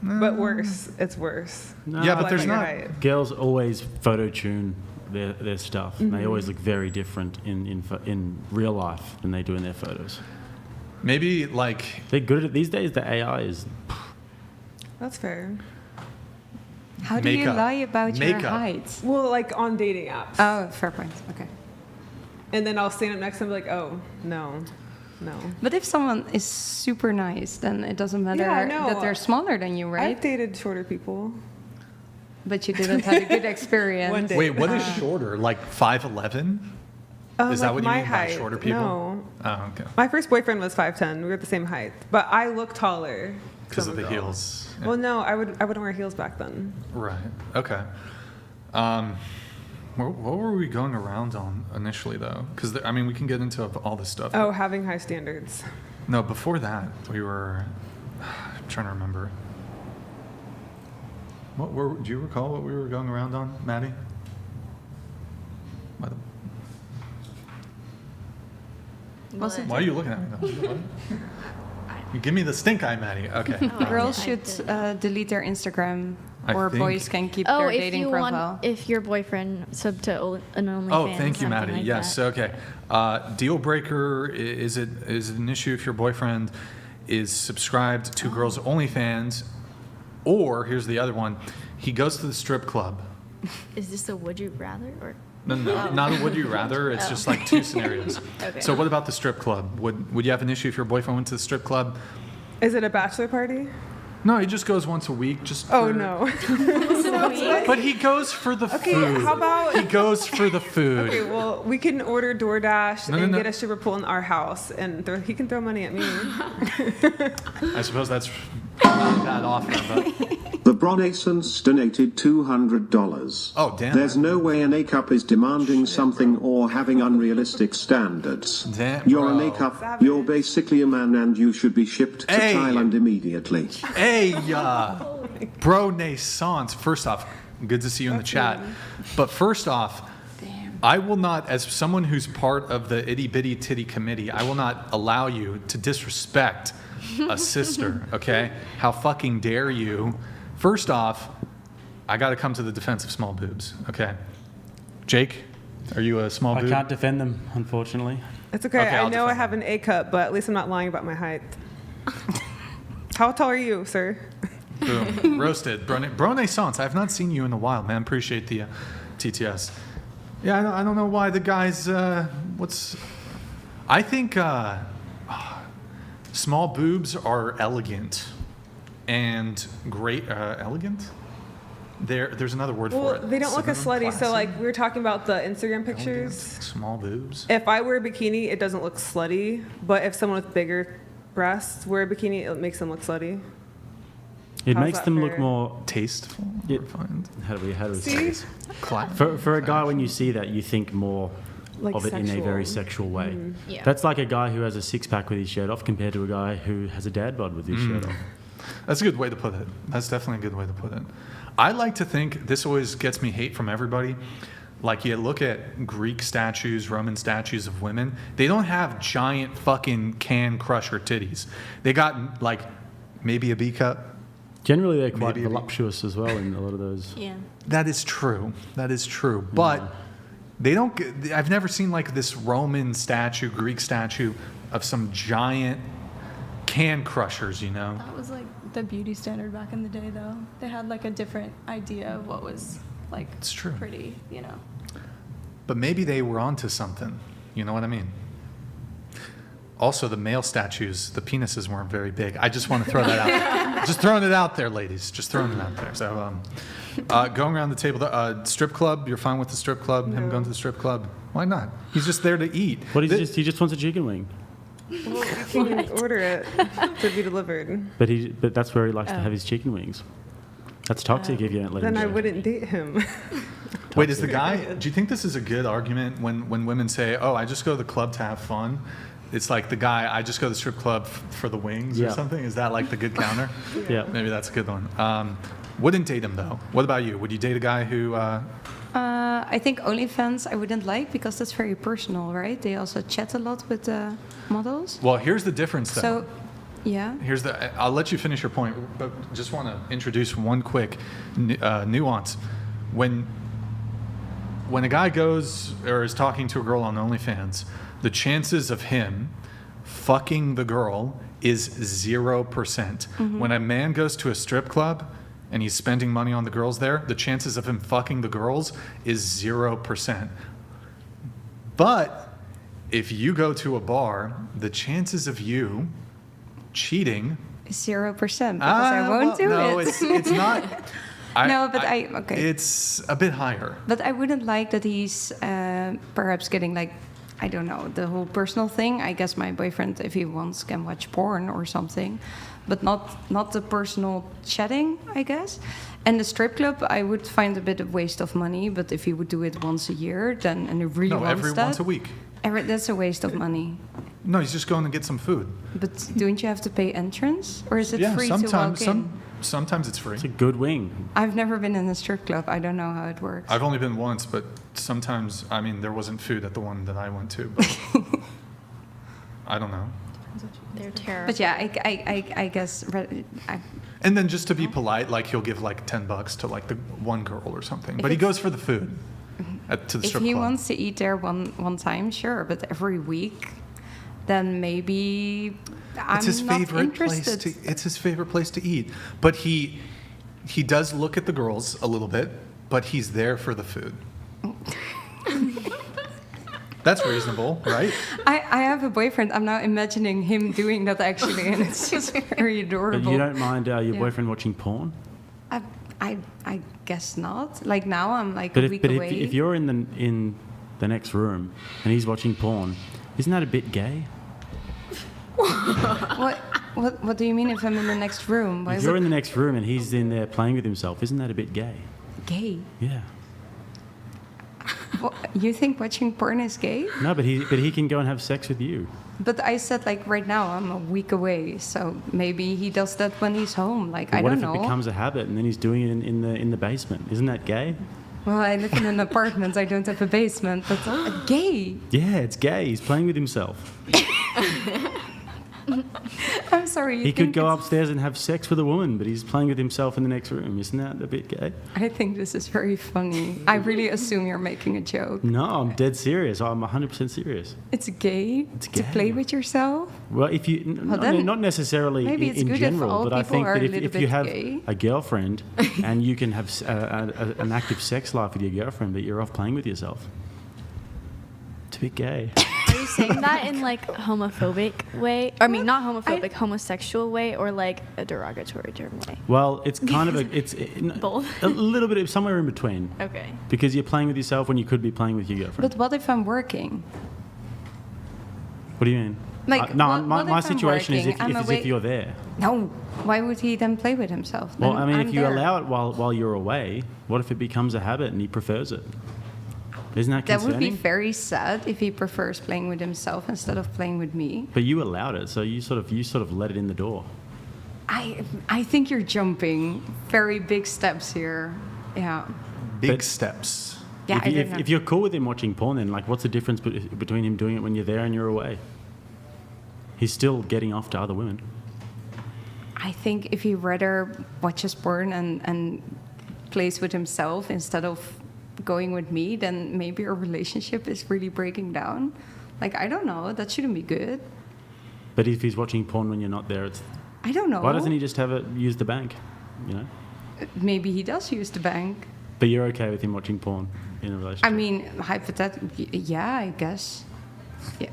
But worse. It's worse. Yeah, but Lie there's about your not. height. Girls always photo tune their stuff. Mm-hmm. They always look very different in real life than they do in their photos. Maybe like. They're good at it these days. The AI is. That's fair. How do you Makeup. lie about your Makeup. height? Well, like on dating apps. Oh, fair point. Okay. and then I'll stand up next to them and be like, oh, no. But if someone is super nice, then it doesn't matter Yeah, I know. that they're smaller than you, right? I've dated shorter people. But you didn't have a good experience. One day. Wait, what is shorter? Like 5'11"? Is that like what you my mean by height. shorter people? No. Oh, okay. My first boyfriend was 5'10". We were the same height, but I look taller. Because of I'm a the girl. heels. Yeah. Well, no, I wouldn't wear heels back then. Right. Okay. What were we going around on initially, though? Because, I mean, we can get into all this stuff. Oh, having high standards. No, before that, we were... I'm trying to remember. Do you recall what we were going around on, Maddie? Why are you looking at me, though? You give me the stink eye, Maddie. Okay. Girls should delete their Instagram, or boys can keep their dating profile. If your boyfriend sub to an OnlyFans. Oh, thank you, Maddie. Like yes. that. Okay. Deal breaker. Is it an issue if your boyfriend is subscribed to girls' OnlyFans, or here's the other one: he goes to the strip club. Is this a would you rather or? No, not a would you rather. It's just like two scenarios. Okay. So what about the strip club? Would you have an issue if your boyfriend went to the strip club? Is it a bachelor party? No, he just goes once a week. Oh, no. But he goes for the food. Okay, how about... He goes for the food. Okay, well, we can order DoorDash No, and no. get a stripper pool in our house, and he can throw money at me. I suppose that's not a bad offer, but... The Bronasons donated $200. Oh, damn. There's no way an A-cup is demanding something or having unrealistic standards. Damn, You're an bro. A-cup, you're basically a man and you should be shipped to Hey. Thailand immediately. Hey, bro, naissance. First off, good to see you in the chat. But first off, I will not, as someone who's part of the itty bitty titty committee, I will not allow you to disrespect a sister, okay? How fucking dare you? First off, I got to come to the defense of small boobs, okay? Jake, are you a small boob? I can't defend them, unfortunately. It's okay. Okay, I I'll know I defend have an A cup, but at least I'm not lying about my height. How tall are you, sir? Boom. Roasted. Bro naissance. I've not seen you in a while, man. Appreciate the TTS. Yeah, I don't know why the guys, I think small boobs are elegant and great, elegant? There's another word for it. They don't look as Synonym? slutty. So, Classy? like, we were talking about the Instagram Elegant, pictures. small boobs. If I wear a bikini, it doesn't look slutty. But if someone with bigger breasts wear a bikini, it makes them look slutty. It How's makes that them look fair? more Tasteful. Yeah. Refined. How do we See? say Cla- for a guy, when you see that, you think more Like of it in a very sexual. sexual way. Yeah. That's like a guy who has a six-pack with his shirt off compared to a guy who has a dad bod with his shirt off. That's a good way to put it. That's definitely a good way to put it. I like to think, this always gets me hate from everybody. Like, you look at Greek statues, Roman statues of women, they don't have giant fucking can crusher titties. They got, like, maybe a B cup. Generally, they're quite Maybe a bit. voluptuous as well in a lot of those. Yeah. That is true. That is true. But they don't, I've never seen, like, this Roman statue, Greek statue of some giant can crushers, you know? That was like the beauty standard back in the day, though. They had like a different idea of what was like It's true. pretty, you know. But maybe they were onto something. You know what I mean? Also, the male statues, the penises weren't very big. I just want to throw that out. Just throwing it out there, ladies. Just throwing it out there. So, going around the table, strip club. You're fine with the strip club? Him going to the strip club? Why not? He's just there to eat. What he just wants a chicken wing. Well, you can order it to be delivered. But that's where he likes to have his chicken wings. That's toxic if you don't let him. Then I do it. wouldn't date him. Wait, is the guy? Do you think this is a good argument when women say, "Oh, I just go to the club to have fun"? It's like the guy, I just go to the strip club for the wings or Yeah. something. Is that like the good counter? Yeah. Maybe that's a good one. Wouldn't date him though. What about you? Would you date a guy who? I think OnlyFans I wouldn't like because that's very personal, right? They also chat a lot with the models. Well, here's the difference though. So, yeah. I'll let you finish your point, but just want to introduce one quick nuance. When a guy goes or is talking to a girl on OnlyFans, the chances of him fucking the girl is 0%. When a man goes to a strip club and he's spending money on the girls there, the chances of him fucking the girls is 0%. But if you go to a bar, the chances of you cheating 0%, because I won't do no, it. it's not. Okay. It's a bit higher. But I wouldn't like that he's perhaps getting like, I don't know, the whole personal thing. I guess my boyfriend, if he wants, can watch porn or something, but not the personal chatting, I guess. And the strip club, I would find a bit of waste of money. But if he would do it once a year, then and he really wants every that, once a week. That's a waste of money. No, he's just going to get some food. But don't you have to pay entrance, or is it free to walk sometimes in? sometimes it's free. It's a good wing. I've never been in a strip club. I don't know how it works. I've only been once, but sometimes, I mean, there wasn't food at the one that I went to. But I don't know. They're terrible. But yeah, I guess. And then just to be polite, like he'll give like $10 to like the one girl or something. But he goes for the food to the If strip he club. wants to eat there one time, sure. But every week, then maybe It's his I'm not favorite place interested. it's his favorite place to eat. But he does look at the girls a little bit, but he's there for the food. That's reasonable, right? I have a boyfriend. I'm now imagining him doing that actually, and it's just very adorable. But you don't mind your boyfriend watching porn? I guess not. Like now, I'm like But a week if away. if you're in the next room and he's watching porn, isn't that a bit gay? What do you mean if I'm in the next room? Why If is you're it in the next room and he's in there playing with himself, isn't that a bit gay? gay? Yeah. What, you think watching porn is gay? No, but he can go and have sex with you. But I said like right now I'm a week away, so maybe he does that when he's home. Like But I what don't if know. it becomes a habit and then he's doing it in the basement? Isn't that gay? Well, I live in an apartment. I don't have a basement, but gay. Yeah, it's gay. He's playing with himself. I'm sorry. You He could think go it's- upstairs and have sex with a woman, but he's playing with himself in the next room. Isn't that a bit gay? I think this is very funny. I really assume you're making a joke. No, I'm dead serious. I'm 100% serious. It's gay, It's to gay. play with yourself. Well, if you then not necessarily maybe it's in good if general, all but I people think are that a if little you bit have gay. a girlfriend and you can have an active sex life with your girlfriend, but you're off playing with yourself, it's a bit gay. Are you saying that in like homophobic way? I mean, not homophobic, homosexual way, or like a derogatory term way? Well, it's kind of Both. a little bit of somewhere in between. Okay. Because you're playing with yourself when you could be playing with your girlfriend. But what if I'm working? What do you mean? Like, no, what my if I'm situation is working, I'm if away- you're there. No. Why would he then play with himself? Well, Then I mean, I'm if you there. allow it while you're away, what if it becomes a habit and he prefers it? Isn't that That concerning? would be very sad if he prefers playing with himself instead of playing with me. But you allowed it, so you sort of let it in the door. I think you're jumping very big steps here. Yeah. Big steps. Yeah, I don't know. If you're cool with him watching porn, then like, what's the difference between him doing it when you're there and you're away? He's still getting off to other women. I think if he rather watches porn and plays with himself instead of going with me, then maybe our relationship is really breaking down. Like, I don't know. That shouldn't be good. But if he's watching porn when you're not there, it's I don't know. why doesn't he just use the bank? You know. Maybe he does use the bank. But you're okay with him watching porn in a relationship? I mean, hypothetically, yeah, I guess. Yeah.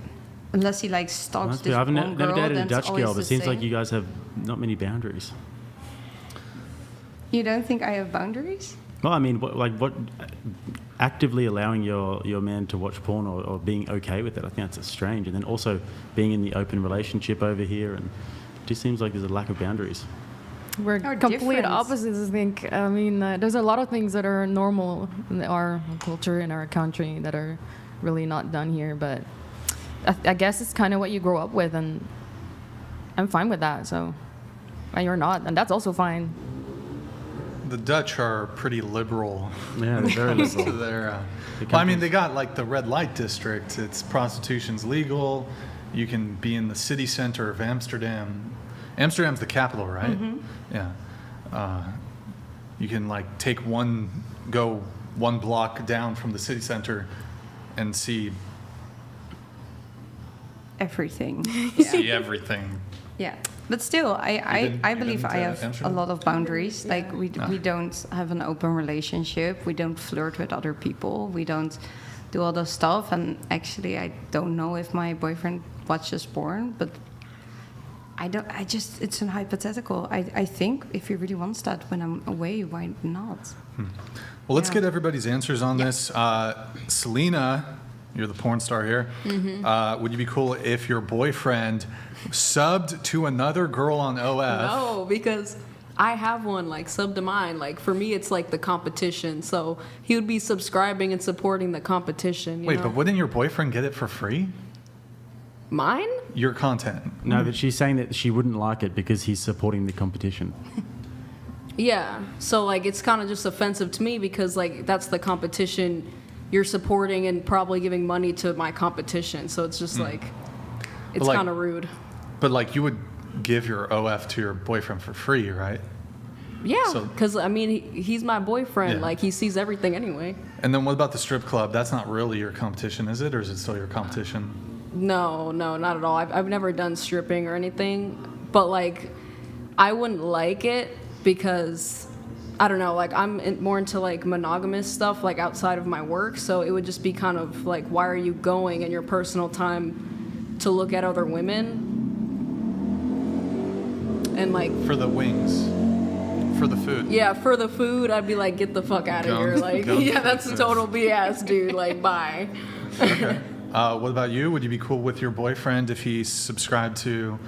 Unless he like stalks Must this be. I've one never girl, dated a then it's Dutch always girl, but the it seems like same. you guys have not many boundaries. You don't think I have boundaries? Well, I mean, what actively allowing your man to watch porn or being okay with it, I think that's strange. And then also being in the open relationship over here, and it just seems like there's a lack of boundaries. We're Our complete difference. opposites, I think. I mean, there's a lot of things that are normal in our culture, in our country, that are really not done here. But I guess it's kind of what you grow up with, and I'm fine with that. So, and you're not, and that's also fine. The Dutch are pretty liberal. Yeah, they're very liberal. to their, well, I mean, they got like the red light district. It's prostitution's legal. You can be in the city center of Amsterdam. Amsterdam's the capital, right? Mm-hmm. Yeah. You can like go one block down from the city center and see Everything. see everything. Yeah. But still, I You believe didn't, I have a Amsterdam? lot of boundaries. Like, we don't have an open relationship. We don't flirt with other people. We don't do all those stuff. And actually, I don't know if my boyfriend watches porn, but it's an hypothetical. I think if he really wants that when I'm away, why not? Well, let's get everybody's answers on this. Selena, you're the porn star here. Would you be cool if your boyfriend subbed to another girl on OF? No, because I have one like sub to mine. Like for me, it's like the competition. So he would be subscribing and supporting the competition. Wait, know? but wouldn't your boyfriend get it for free? Mine? Your content. No, but she's saying that she wouldn't like it because he's supporting the competition. Yeah. So like it's kind of just offensive to me because like that's the competition you're supporting and probably giving money to my competition. So it's just like it's kind of rude. But like you would give your OF to your boyfriend for free, right? Yeah, because I mean he's my boyfriend. Yeah. Like he sees everything anyway. And then what about the strip club? That's not really your competition, is it? Or is it still your competition? No, not at all. I've never done stripping or anything, but like I wouldn't like it because I don't know, like I'm more into like monogamous stuff like outside of my work, so it would just be kind of like why are you going in your personal time to look at other women? And like for the wings. For the food. Yeah, for the food, I'd be like, get the fuck out of here. Like, yeah, that's total BS, dude. Like, bye. Okay. What about you? Would you be cool with your boyfriend if he subscribed to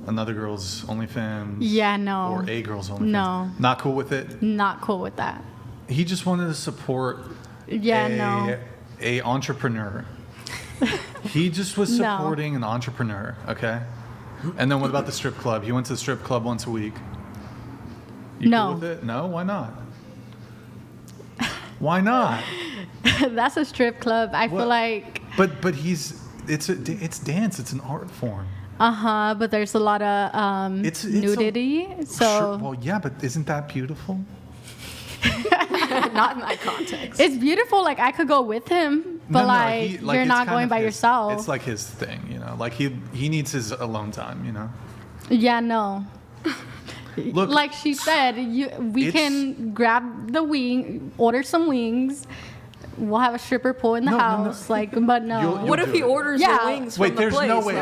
another girl's OnlyFans? Yeah, no. Or a girl's OnlyFans? No. Not cool with it? Not cool with that. He just wanted to support a entrepreneur. He just was supporting an entrepreneur, okay? And then what about the strip club? He went to the strip club once a week. You cool with it? No? Why not? Why not? That's a strip club. I feel like. But it's dance. It's an art form. But there's a lot of nudity. Sure, well, yeah, but isn't that beautiful? Not in that context. It's beautiful. Like I could go with him, but you're not going by yourself. It's like his thing, you know. Like he needs his alone time, you know. Yeah, no. Look, like she said, we can grab the wing, order some wings. We'll have a stripper pole in the house, but no. You'll what if he orders the wings from the place? Wait, there's no way.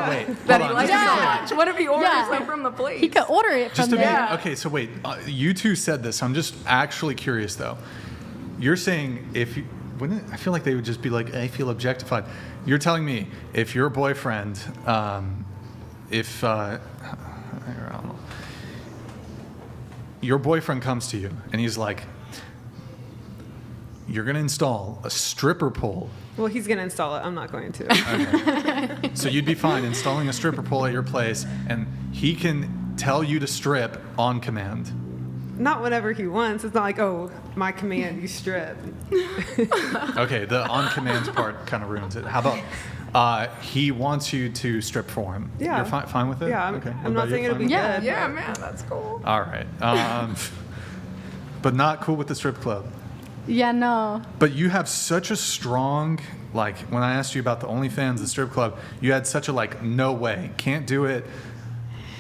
That he likes so much. What if he orders them from the place? He could order it from there. Okay, so wait. You two said this. I'm just actually curious, though. You're saying I feel like they would just be like, I feel objectified. You're telling me if your boyfriend, I don't know. Your boyfriend comes to you and he's like, you're going to install a stripper pole. Well, he's going to install it. I'm not going to. Okay. So you'd be fine installing a stripper pole at your place and he can tell you to strip on command. Not whenever he wants. It's not like, oh, my command, you strip. Okay, the on command part kind of ruins it. How about he wants you to strip for him? Yeah. You're fine with it? Yeah, okay. I'm not saying it'll be good. Yeah, man, that's cool. All right. But not cool with the strip club. Yeah, no. But you have such a strong, like, when I asked you about the OnlyFans, the strip club, you had such a, like, no way, can't do it.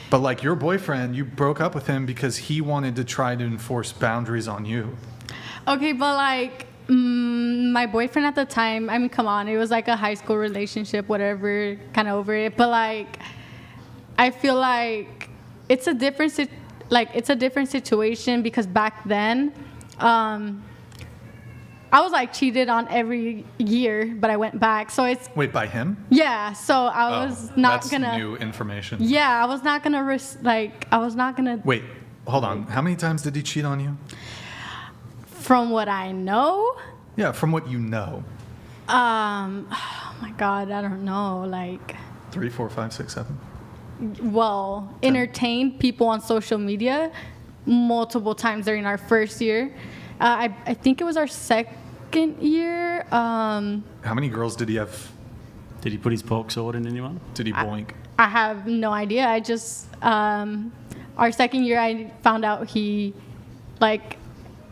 But, like, your boyfriend, you broke up with him because he wanted to try to enforce boundaries on you. Okay, but, like, my boyfriend at the time, I mean, come on, it was, like, a high school relationship, whatever, kind of over it. But, like, I feel like it's a different situation because back then, I was like cheated on every year, but I went back. So it's wait, by him? Yeah. So I was not that's gonna. New information. Yeah, I was not gonna I was not gonna. Wait, hold on. How many times did he cheat on you? From what I know. Yeah, from what you know. Oh my God, I don't know. Like 3, 4, 5, 6, 7. Well, 10. Entertained people on social media multiple times during our first year. I think it was our second year. How many girls did he have? Did he put his pork sword in anyone? Did he boink? I have no idea. I just our second year, I found out he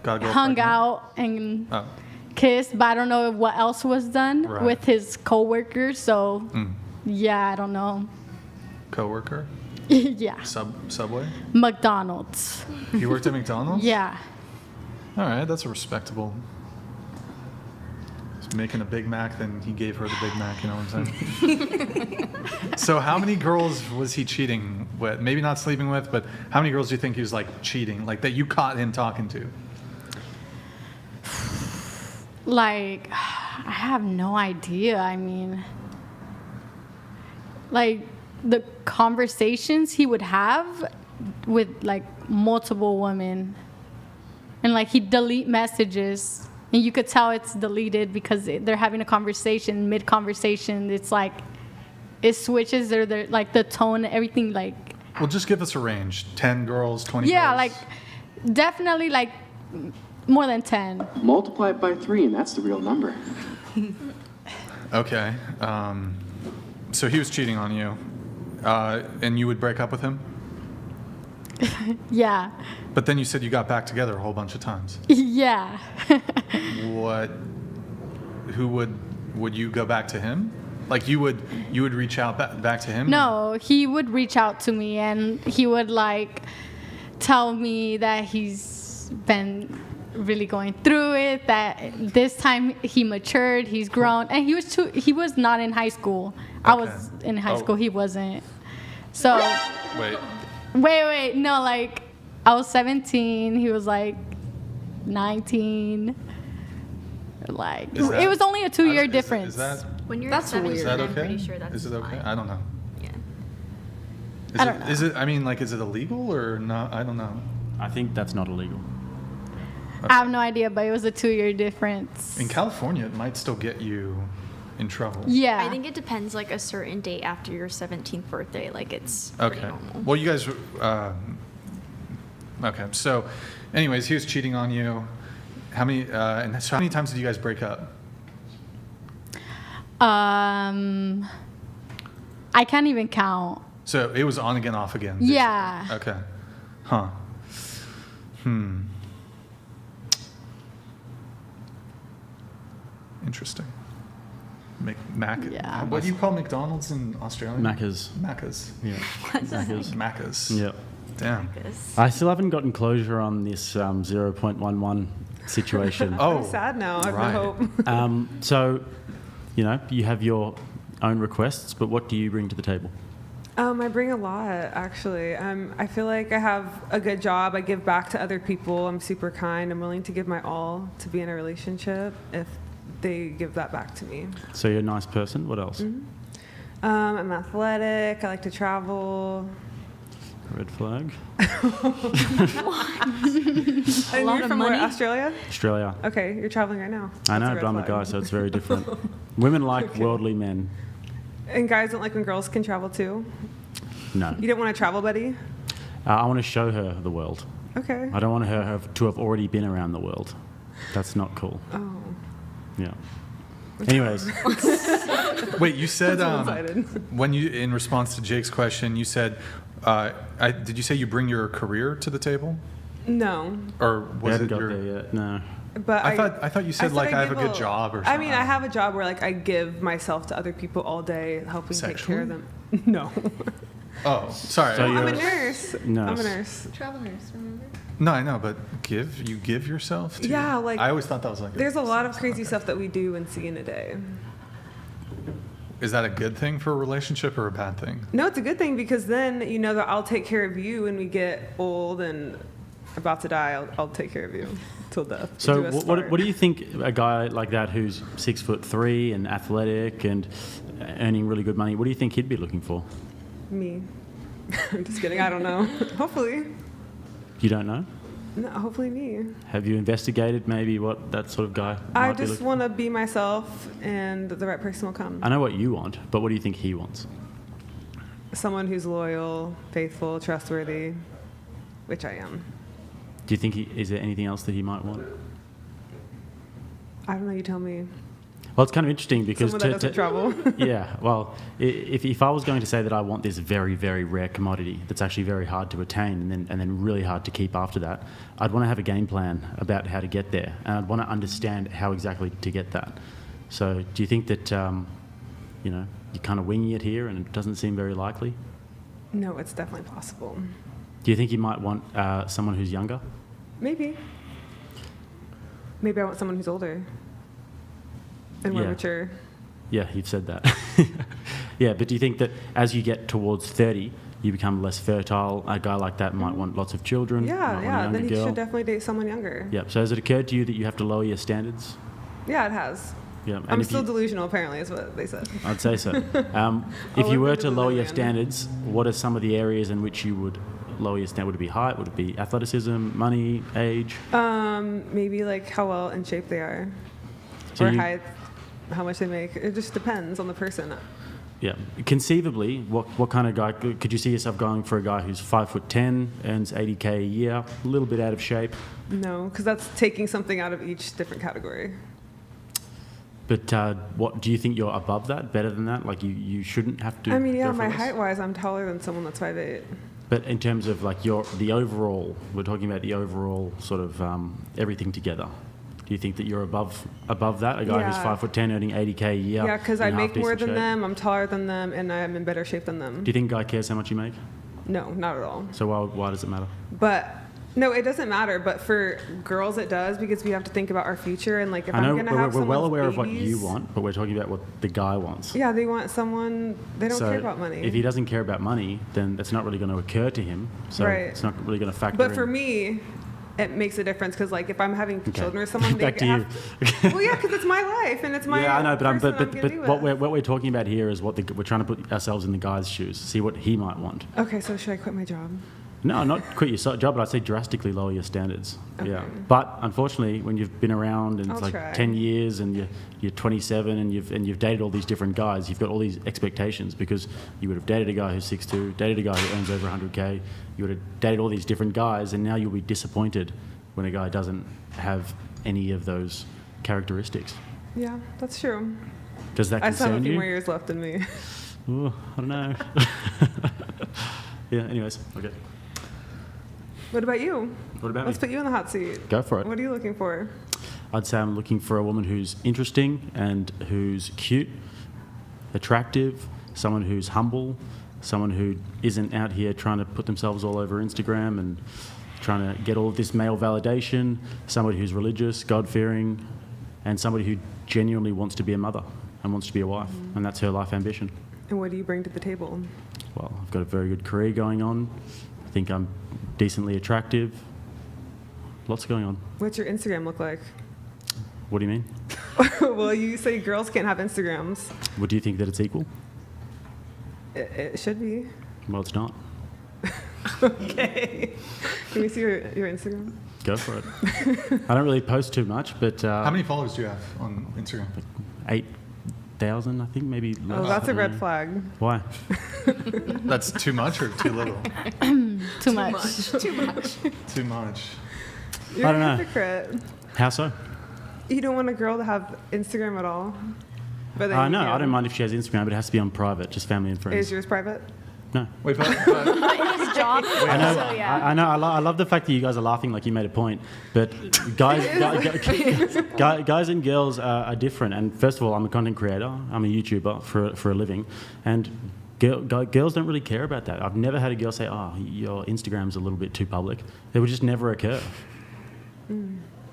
hung out and kissed, but I don't know what else was done with his coworkers. So yeah, I don't know. Coworker? Yeah. Subway? McDonald's. He worked at McDonald's? Yeah. All right, that's a respectable making a Big Mac, then he gave her the Big Mac, you know what I'm saying? So how many girls was he cheating with? Maybe not sleeping with, but how many girls do you think he was like cheating, like that you caught him talking to? Like, I have no idea. I mean, like, the conversations he would have with, like, multiple women. And, like, he'd delete messages. And you could tell it's deleted because they're having a conversation. Mid-conversation, it's like, it switches, or like, the tone, everything, like... Well, just give us a range. 10 girls, 20 Yeah, girls? like, definitely, like, more than 10. Multiply it by 3, and that's the real number. Okay. So he was cheating on you, and you would break up with him? Yeah. But then you said you got back together a whole bunch of times. Yeah. Who would you go back to him? Like you would reach out back to him? No, he would reach out to me, and he would, like, tell me that he's been really going through it, that this time he matured, he's grown, and he was not in high school. I was in high school, he wasn't. So wait, no, like, I was 17, he was like 19. Like, it was only a 2-year difference. Is that When you're That's 17, is that okay? I'm pretty sure that's Is it okay? fine. I don't know. Yeah. I don't know. Is it? I mean, like, is it illegal or not? I don't know. I think that's not illegal. I have no idea, but it was a 2-year difference. In California, it might still get you in trouble. Yeah. I think it depends, like, a certain date after your 17th birthday. Like, it's pretty Okay. normal. Well, you guys. Okay. So, anyways, he was cheating on you. How many? And so, how many times did you guys break up? I can't even count. So it was on again, off again. Yeah. basically. Okay. Huh. Interesting. Mac. Yeah. What do you call McDonald's in Australia? Macca's. Macca's. Yeah. Macca's. Macca's. Yeah. Damn. I still haven't gotten closure on this 0.11 situation. Oh. I'm sad now. I have right. no hope. So, you know, you have your own requests, but what do you bring to the table? I bring a lot, actually. I feel like I have a good job. I give back to other people. I'm super kind. I'm willing to give my all to be in a relationship if they give that back to me. So you're a nice person. What else? I'm athletic. I like to travel. Red flag. And lot you're of from where? money? Australia? Australia. Okay, you're traveling right now. I know, That's but I'm a red guy, flag. so it's very different. Women like worldly men. And guys don't like when girls can travel too? No. You don't want a travel buddy? I want to show her the world. Okay. I don't want her to have already been around the world. That's not cool. Oh. Yeah. Anyways. Wait, you said That's one-sided. when you, in response to Jake's question, you said, did you say you bring your career to the table, No. or We was haven't it got your? there yet. No. But I thought you said like I have a give good job or something. I mean, I have a job where like I give myself to other people all day, helping take care of them. No. Oh, sorry. So I'm a you're- nurse. I'm a Nurse. nurse. Travel nurse, remember? No, I know, but you give yourself to? Yeah, like I always thought that was like. there's a lot of crazy stuff that we do and see in a day. Is that a good thing for a relationship or a bad thing? No, it's a good thing because then you know that I'll take care of you when we get old and about to die. I'll take care of you till death. So Do a what start. do you think a guy like that who's 6'3" and athletic and earning really good money, what do you think he'd be looking for? Me. I'm just kidding. I don't know. Hopefully. You don't know? No, hopefully me. Have you investigated maybe what that sort of guy I might be just looking want to be myself and the right person will come. I know what you want, but what do you think he wants? Someone who's loyal, faithful, trustworthy, which I am. Do you think is there anything else that he might want? I don't know. You tell me. Well, it's kind of interesting because Someone that doesn't travel. Yeah, well, if I was going to say that I want this very, very rare commodity that's actually very hard to attain and then really hard to keep after that, I'd want to have a game plan about how to get there, and I'd want to understand how exactly to get that. So, do you think that you're kind of winging it here and it doesn't seem very likely? No, it's definitely possible. Do you think you might want someone who's younger? Maybe. Maybe I want someone who's older. And more Yeah. mature. Yeah, you've said that. Yeah, but do you think that as you get towards 30, you become less fertile? A guy like that might want lots of children. Yeah, might want a yeah. younger Then he girl. should definitely date someone younger. Yep. So has it occurred to you that you have to lower your standards? Yeah, it has. Yeah. And I'm if still you- delusional, apparently, is what they said. I'd say so. If I'll you were look to into lower the your land. standards, what are some of the areas in which you would lower your standard? Would it be height? Would it be athleticism, money, age? Maybe like how well in shape they are, So or you- height, how much they make. It just depends on the person. Yeah. Conceivably, what kind of guy could you see yourself going for? A guy who's 5'10", earns $80K a year, a little bit out of shape. No, because that's taking something out of each different category. But what do you think you're above that, better than that? Like you shouldn't have to. I mean, yeah, go for my less? height-wise, I'm taller than someone that's 5'8". But in terms of like the overall, we're talking about the overall sort of everything together. Do you think that you're above that? A guy who's Yeah. 5'10", earning $80K a year. Yeah, because in I make more half-decent than shape? them, I'm taller than them, and I'm in better shape than them. Do you think a guy cares how much you make? No, not at all. So why does it matter? But no, it doesn't matter. But for girls, it does, because we have to think about our future, and like if I know I'm gonna have we're well someone's aware of what you babies- want, but we're talking about what the guy wants. Yeah, they want someone. They don't So care about money. if he doesn't care about money, then that's not really going to occur to him. So Right. it's not really going to factor But in. for me, it makes a difference, because like if I'm having children with someone, they Back to have you. well, yeah, because it's my life and it's my Yeah, I know, but person I'm gonna be what with. we're talking about here is we're trying to put ourselves in the guy's shoes, see what he might want. Okay, so should I quit my job? No, not quit your job, but I'd say drastically lower your standards. Yeah, but unfortunately, when you've been around and it's I'll like try. 10 years and you're 27 and you've dated all these different guys, you've got all these expectations because you would have dated a guy who's 6'2", dated a guy who earns over 100K, you would have dated all these different guys, and now you'll be disappointed when a guy doesn't have any of those characteristics. Yeah, that's true. Does that I still have a concern few you? more years left in me. Ooh, I don't know. Yeah. Anyways, okay. What about you? What about Let's me? put you in the hot seat. Go for it. What are you looking for? I'd say I'm looking for a woman who's interesting and who's cute, attractive, someone who's humble, someone who isn't out here trying to put themselves all over Instagram and trying to get all of this male validation, somebody who's religious, God-fearing, and somebody who genuinely wants to be a mother and wants to be a wife, and that's her life ambition. And what do you bring to the table? Well, I've got a very good career going on. I think I'm decently attractive. Lots going on. What's your Instagram look like? What do you mean? Well, you say girls can't have Instagrams. What do you think that it's equal? It should be. Well, it's not. Okay. Can we see your Instagram? Go for it. I don't really post too much, but How many followers do you have on Instagram? 8,000, I think, maybe less. Oh, that's a red Mm. flag. Why? That's too much or too little? Too much. Too much. Too much. You're I don't a know. hypocrite. How so? You don't want a girl to have Instagram at all? But then you No, I can. don't mind if she has Instagram, but it has to be on private, just family and friends. Is yours private? No. Wait, but His job. I know. So, yeah. I know. I love the fact that you guys are laughing like you made a point, but guys and girls are different. And first of all, I'm a content creator. I'm a YouTuber for a living, and girls don't really care about that. I've never had a girl say, "Oh, your Instagram's a little bit too public." It would just never occur.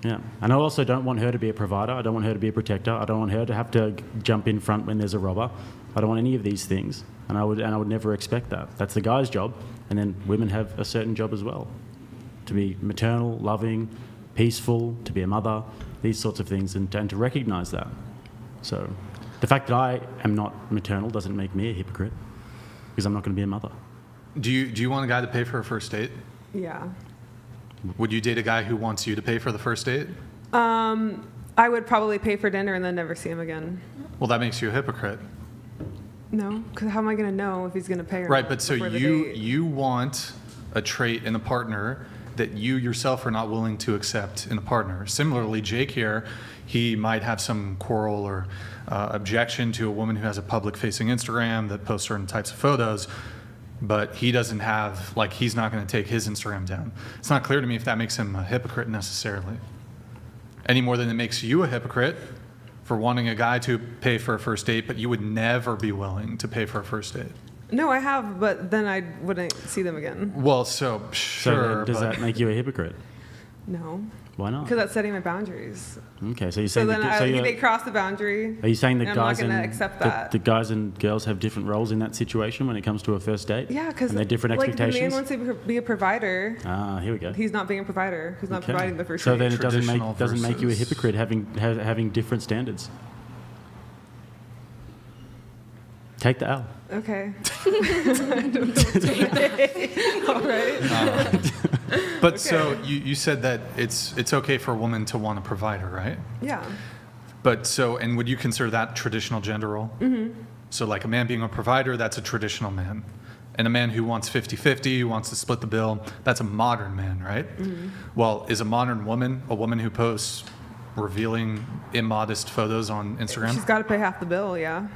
Yeah, and I also don't want her to be a provider. I don't want her to be a protector. I don't want her to have to jump in front when there's a robber. I don't want any of these things, and I would never expect that. That's the guy's job, and then women have a certain job as well, to be maternal, loving, peaceful, to be a mother, these sorts of things, and to recognise that. So, the fact that I am not maternal doesn't make me a hypocrite, because I'm not going to be a mother. do you want a guy to pay for a first date? Yeah. Would you date a guy who wants you to pay for the first date? I would probably pay for dinner and then never see him again. Well, that makes you a hypocrite. No, because how am I going to know if he's going to pay or Right, not but so before the you date? you want a trait in a partner that you yourself are not willing to accept in a partner. Similarly, Jake here, he might have some quarrel or objection to a woman who has a public-facing Instagram that posts certain types of photos, but he doesn't have, like, he's not going to take his Instagram down. It's not clear to me if that makes him a hypocrite necessarily, any more than it makes you a hypocrite for wanting a guy to pay for a first date, but you would never be willing to pay for a first date. No, I have, but then I wouldn't see them again. Well, so sure. So does but that make you a hypocrite? No. Why not? Because that's setting my boundaries. Okay, so you're So saying then that, they cross the boundary. are you saying that and guys I'm not and going to accept that. the guys and girls have different roles in that situation when it comes to a first date? Yeah, because and they're different like the man expectations. wants to be a provider. Ah, here we go. He's not being a provider. He's not Okay. providing the first So date. then it doesn't make you a versus- hypocrite having different standards. Take the L. Okay. All right. But so you said that it's okay for a woman to want a provider, right? Yeah. But so, and would you consider that traditional gender role? Mm-hmm. So like a man being a provider, that's a traditional man. And a man who wants 50-50, who wants to split the bill, that's a modern man, right? Mm-hmm. Well, is a modern woman a woman who posts revealing immodest photos on Instagram? She's got to pay half the bill, yeah.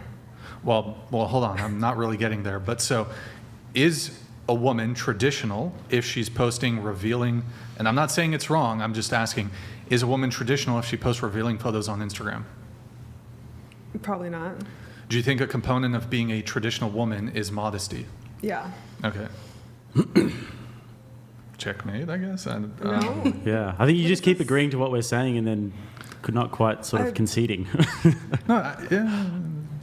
Well, hold on. I'm not really getting there. But so is a woman traditional if she's posting revealing, and I'm not saying it's wrong, I'm just asking, is a woman traditional if she posts revealing photos on Instagram? Probably not. Do you think a component of being a traditional woman is modesty? Yeah. Okay. Checkmate, I guess. No. Yeah, I think you just keep agreeing to what we're saying and then could not quite sort of conceding. Yeah.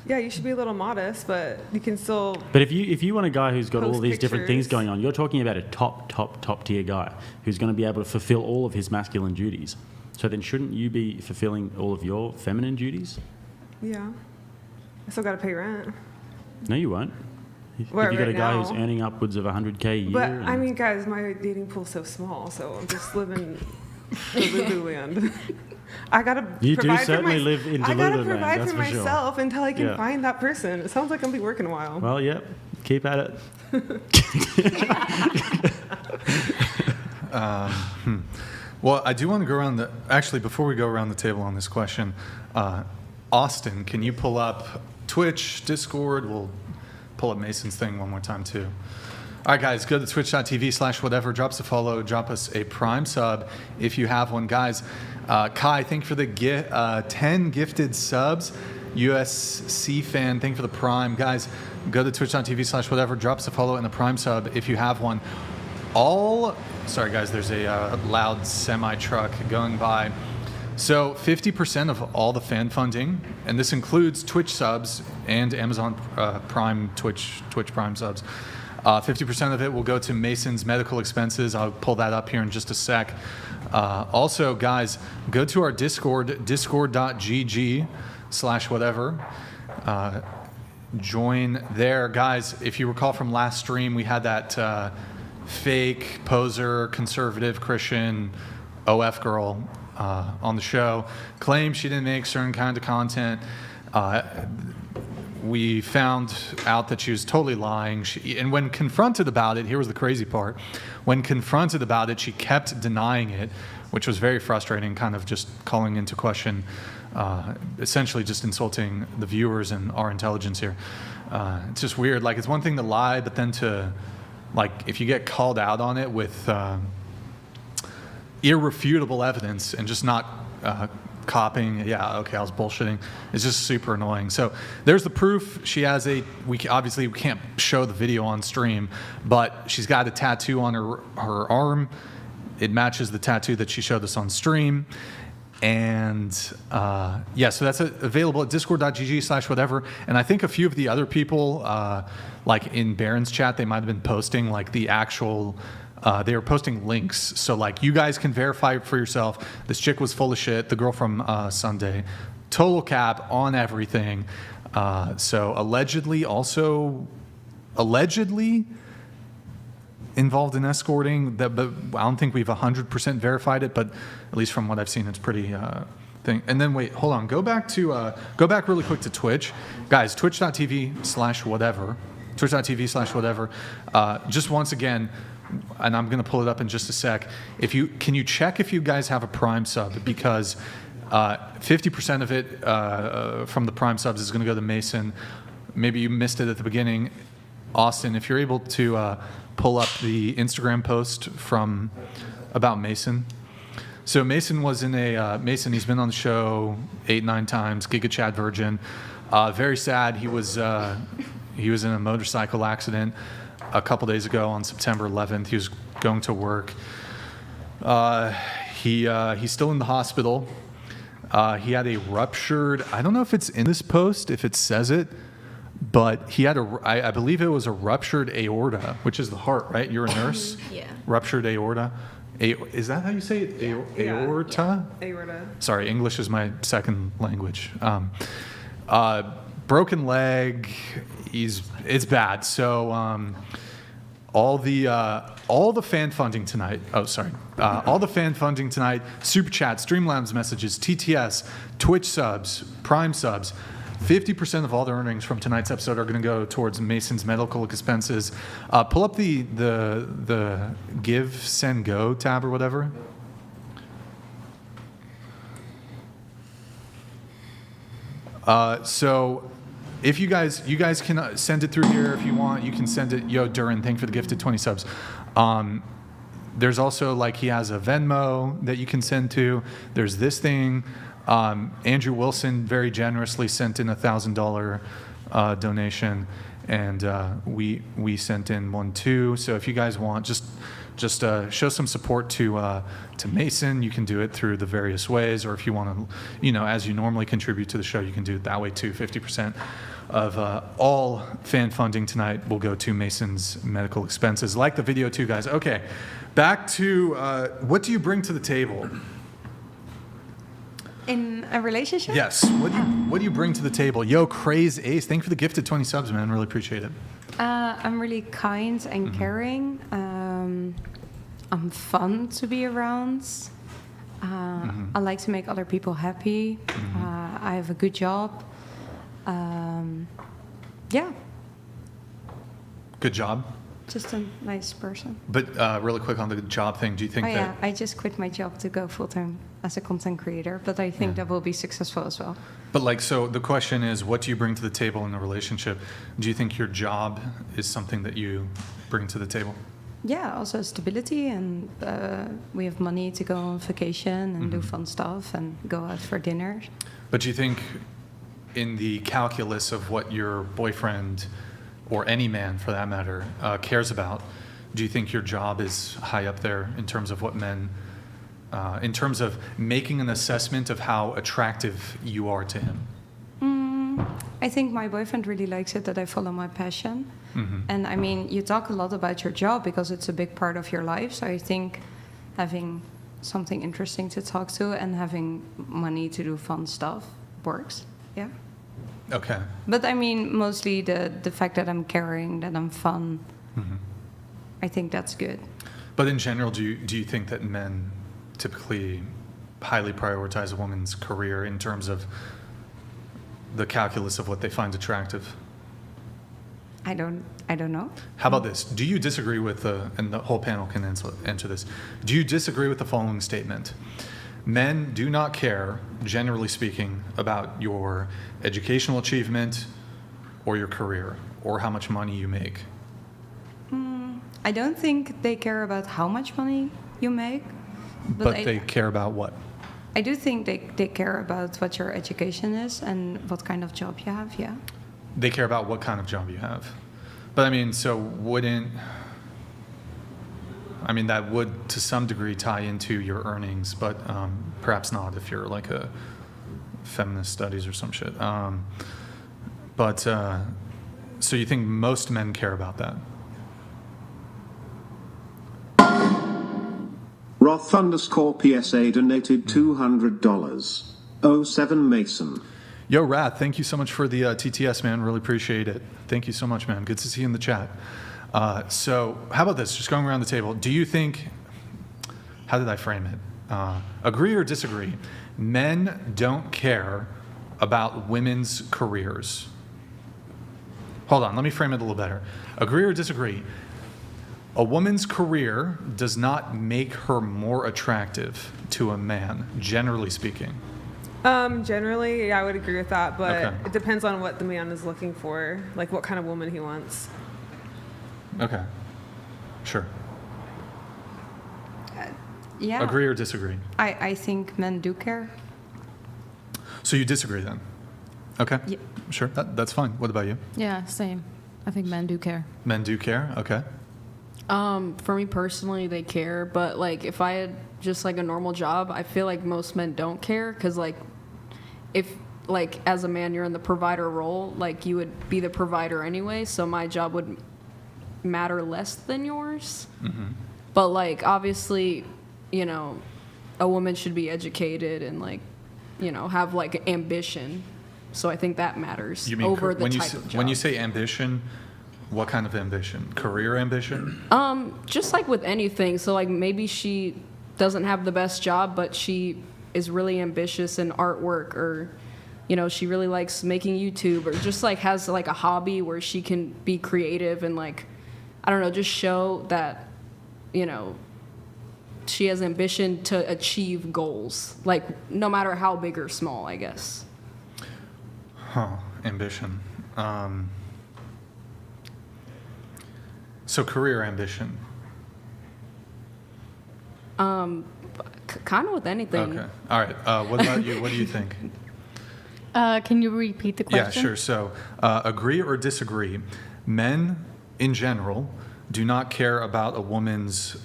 Yeah, you should be a little modest, but you can still. But if you want a guy who's got all Post these different things pictures. going on, you're talking about a top tier guy who's going to be able to fulfill all of his masculine duties. So then shouldn't you be fulfilling all of your feminine duties? Yeah. I still got to pay rent. No, you won't. If Well, you've got a right guy now. who's earning upwards of 100K a year. But and- I mean, guys, my dating pool's so small, so I'm just living in Lulu land. I gotta You do provide certainly for live in I gotta Delulu land, provide that's for for sure. myself until I can Yeah. find that person. It sounds like I'm gonna be working a while. Well, yep. Keep at it. Well, I do want to go around the. Actually, before we go around the table on this question, Austin, can you pull up Twitch, Discord? We'll pull up Mason's thing one more time too. All right, guys, go to twitch.tv/whatever. Drop us a follow. Drop us a Prime sub if you have one, guys. Kai, thank you for the 10 gifted subs. USC fan, thank you for the Prime, guys. Go to twitch.tv/whatever. Drop us a follow and a Prime sub if you have one. Sorry guys, there's a loud semi truck going by. So 50% of all the fan funding, and this includes Twitch subs and Amazon Prime, Twitch Prime subs. 50% of it will go to Mason's medical expenses. I'll pull that up here in just a sec. Also, guys, go to our Discord, discord.gg/whatever. Join there. Guys, if you recall from last stream, we had that fake poser, conservative Christian OF girl on the show. Claimed she didn't make certain kind of content. We found out that she was totally lying. And when confronted about it, here was the crazy part. When confronted about it, she kept denying it, which was very frustrating, kind of just calling into question, essentially just insulting the viewers and our intelligence here. It's just weird. Like, it's one thing to lie, but then to, like, if you get called out on it with irrefutable evidence and just not copying, yeah, okay, I was bullshitting. It's just super annoying. So there's the proof. She has we can't show the video on stream, but she's got a tattoo on her arm. It matches the tattoo that she showed us on stream. And yeah, so that's available at discord.gg/whatever. And I think a few of the other people, like in Baron's chat, they might have been posting like the actual, they were posting links. So like you guys can verify for yourself. This chick was full of shit. The girl from Sunday, total cap on everything. So allegedly involved in escorting, but I don't think we've 100% verified it, but at least from what I've seen, it's pretty thing. And then wait, hold on, go back really quick to Twitch. Guys, twitch.tv/whatever, twitch.tv/whatever. Just once again, and I'm gonna pull it up in just a sec. Can you check if you guys have a Prime sub, because 50% of it from the Prime subs is gonna go to Mason. Maybe you missed it at the beginning. Austin, if you're able to pull up the Instagram post about Mason. So Mason was in he's been on the show 8-9 times, Giga Chad Virgin. Very sad. He was in a motorcycle accident a couple days ago on September 11th. He was going to work. He's still in the hospital. He had a ruptured, I don't know if it's in this post, if it says it, but he had I believe it was a ruptured aorta, which is the heart, right? You're a nurse? Yeah. Ruptured aorta. Is that how you say it? Aorta? Yeah. Aorta. Sorry, English is my second language. Broken leg. It's bad. So all the fan funding tonight. Oh, sorry. All the fan funding tonight. Superchats, Streamlabs messages, TTS, Twitch subs, Prime subs. 50% of all the earnings from tonight's episode are going to go towards Mason's medical expenses. Pull up the Give, Send, Go tab or whatever. So if you guys can send it through here if you want. You can send it. Yo, Duran, thank you for the gifted 20 subs. There's also, like, he has a Venmo that you can send to. There's this thing. Andrew Wilson very generously sent in $1,000 donation, and we sent in one too. So if you guys want, just show some support to Mason. You can do it through the various ways, or if you want to, as you normally contribute to the show, you can do it that way too. 50% of all fan funding tonight will go to Mason's medical expenses. Like the video too, guys. Okay, back to what do you bring to the table? In a relationship? Yes. What do you bring to the table? Yo, Craze Ace, thank you for the gifted 20 subs, man. Really appreciate it. I'm really kind and caring. I'm fun to be around. I like to make other people happy. I have a good job. Yeah. Good job. Just a nice person. But really quick on the job thing, do you think that... I just quit my job to go full-time as a content creator, but I think that will be successful as well. But so the question is, what do you bring to the table in a relationship? Do you think your job is something that you bring to the table? Yeah, also stability, and we have money to go on vacation and do fun stuff and go out for dinner. But do you think in the calculus of what your boyfriend, or any man for that matter, cares about, do you think your job is high up there in terms of what men, in terms of making an assessment of how attractive you are to him? I think my boyfriend really likes it that I follow my passion. And I mean, you talk a lot about your job because it's a big part of your life. So I think having something interesting to talk to and having money to do fun stuff works. Yeah. Okay. But I mean, mostly the fact that I'm caring, that I'm fun, I think that's good. But in general, do you think that men typically highly prioritize a woman's career in terms of the calculus of what they find attractive? I don't know. How about this? Do you disagree with and the whole panel can answer this. Do you disagree with the following statement? Men do not care, generally speaking, about your educational achievement or your career or how much money you make. I don't think they care about how much money you make. But they care about what? I do think they care about what your education is and what kind of job you have, yeah. They care about what kind of job you have. But I mean, so that would to some degree tie into your earnings, but perhaps not if you're like a feminist studies or some shit. So you think most men care about that? Roth_PSA donated $200. 07 Mason. Yo, Rath, thank you so much for the TTS, man. Really appreciate it. Thank you so much, man. Good to see you in the chat. So how about this? Just going around the table. Do you think, how did I frame it? Agree or disagree? Men don't care about women's careers. Hold on, let me frame it a little better. Agree or disagree? A woman's career does not make her more attractive to a man, generally speaking. Generally, yeah, I would agree with that, but Okay. it depends on what the man is looking for, like what kind of woman he wants. Okay. Sure. Yeah. Agree or disagree? I think men do care. So you disagree then? Okay. Yeah. Sure. That's fine. What about you? Yeah, same. I think men do care. Men do care? Okay. For me personally, they care, but like if I had just like a normal job, I feel like most men don't care because like if like as a man you're in the provider role, like you would be the provider anyway, so my job would matter less than yours. But like obviously, you know, a woman should be educated and like, you know, have like ambition. So I think that matters over the type of job. When you say ambition, what kind of ambition? Career ambition? Just like with anything. So like maybe she doesn't have the best job, but she is really ambitious in artwork, or you know, she really likes making YouTube, or just like has like a hobby where she can be creative and like, I don't know, just show that, you know, she has ambition to achieve goals, like no matter how big or small, I guess. Ambition. So career ambition. Kind of with anything. Okay. All right. What about you? What do you think? Can you repeat the question? Yeah, sure. So, agree or disagree? Men, in general, do not care about a woman's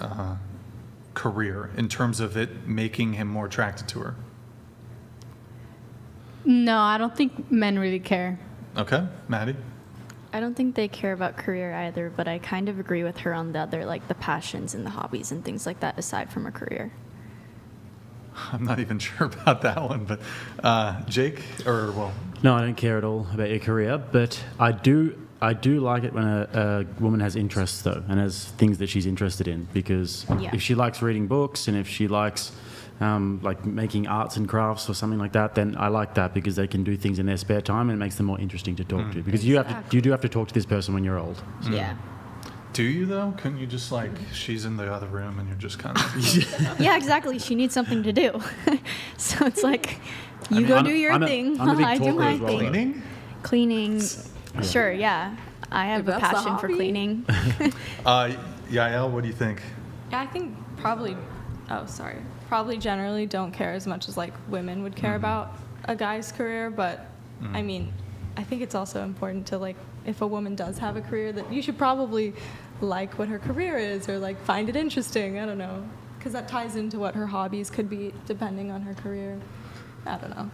career in terms of it making him more attracted to her. No, I don't think men really care. Okay, Maddie? I don't think they care about career either, but I kind of agree with her on the other, like the passions and the hobbies and things like that aside from a career. I'm not even sure about that one, but Jake, or well... No, I don't care at all about your career, but I do like it when a woman has interests, though, and has things that she's interested in, because if she likes reading books and if she likes like making arts and crafts or something like that, then I like that because they can do things in their spare time and it makes them more interesting to talk to, because you do have to talk to this person when you're old. So. Yeah. Do you, though? Couldn't you just, like, she's in the other room and you're just kind of... Yeah, exactly. She needs something to do. So it's like, you go do your thing. I do my thing. Cleaning? Cleaning. Yeah. Sure, yeah. I have a passion for cleaning. Yael, what do you think? Yeah, I think probably generally don't care as much as like women would care about a guy's career, but I mean, I think it's also important to like, if a woman does have a career, that you should probably like what her career is or like find it interesting. I don't know, because that ties into what her hobbies could be depending on her career. I don't know.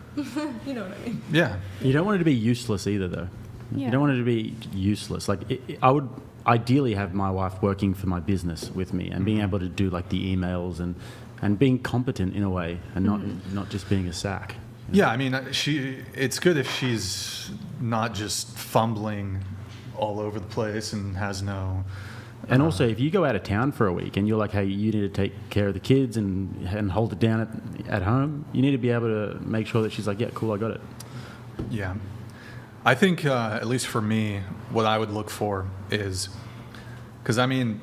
You know what I mean? Yeah. You don't want it to be useless either, though. Yeah. You don't want it to be useless. Like I would ideally have my wife working for my business with me and being able to do like the emails and being competent in a way and not just being a sack. Yeah, I mean, it's good if she's not just fumbling all over the place and has no... And also, if you go out of town for a week and you're like, hey, you need to take care of the kids and hold it down at home, you need to be able to make sure that she's like, yeah, cool, I got it. Yeah. I think, at least for me, what I would look for is... Because, I mean,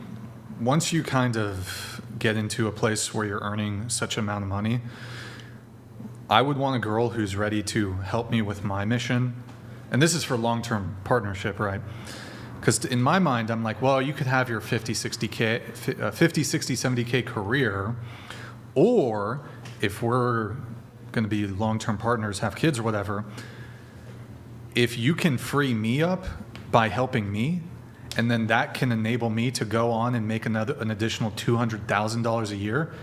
once you kind of get into a place where you're earning such amount of money... I would want a girl who's ready to help me with my mission. And this is for long-term partnership, right? Because in my mind, I'm like, well, you could have your 50, 60, 70K career, or if we're going to be long-term partners, have kids or whatever, if you can free me up by helping me, and then that can enable me to go on and make an additional $200,000 a year,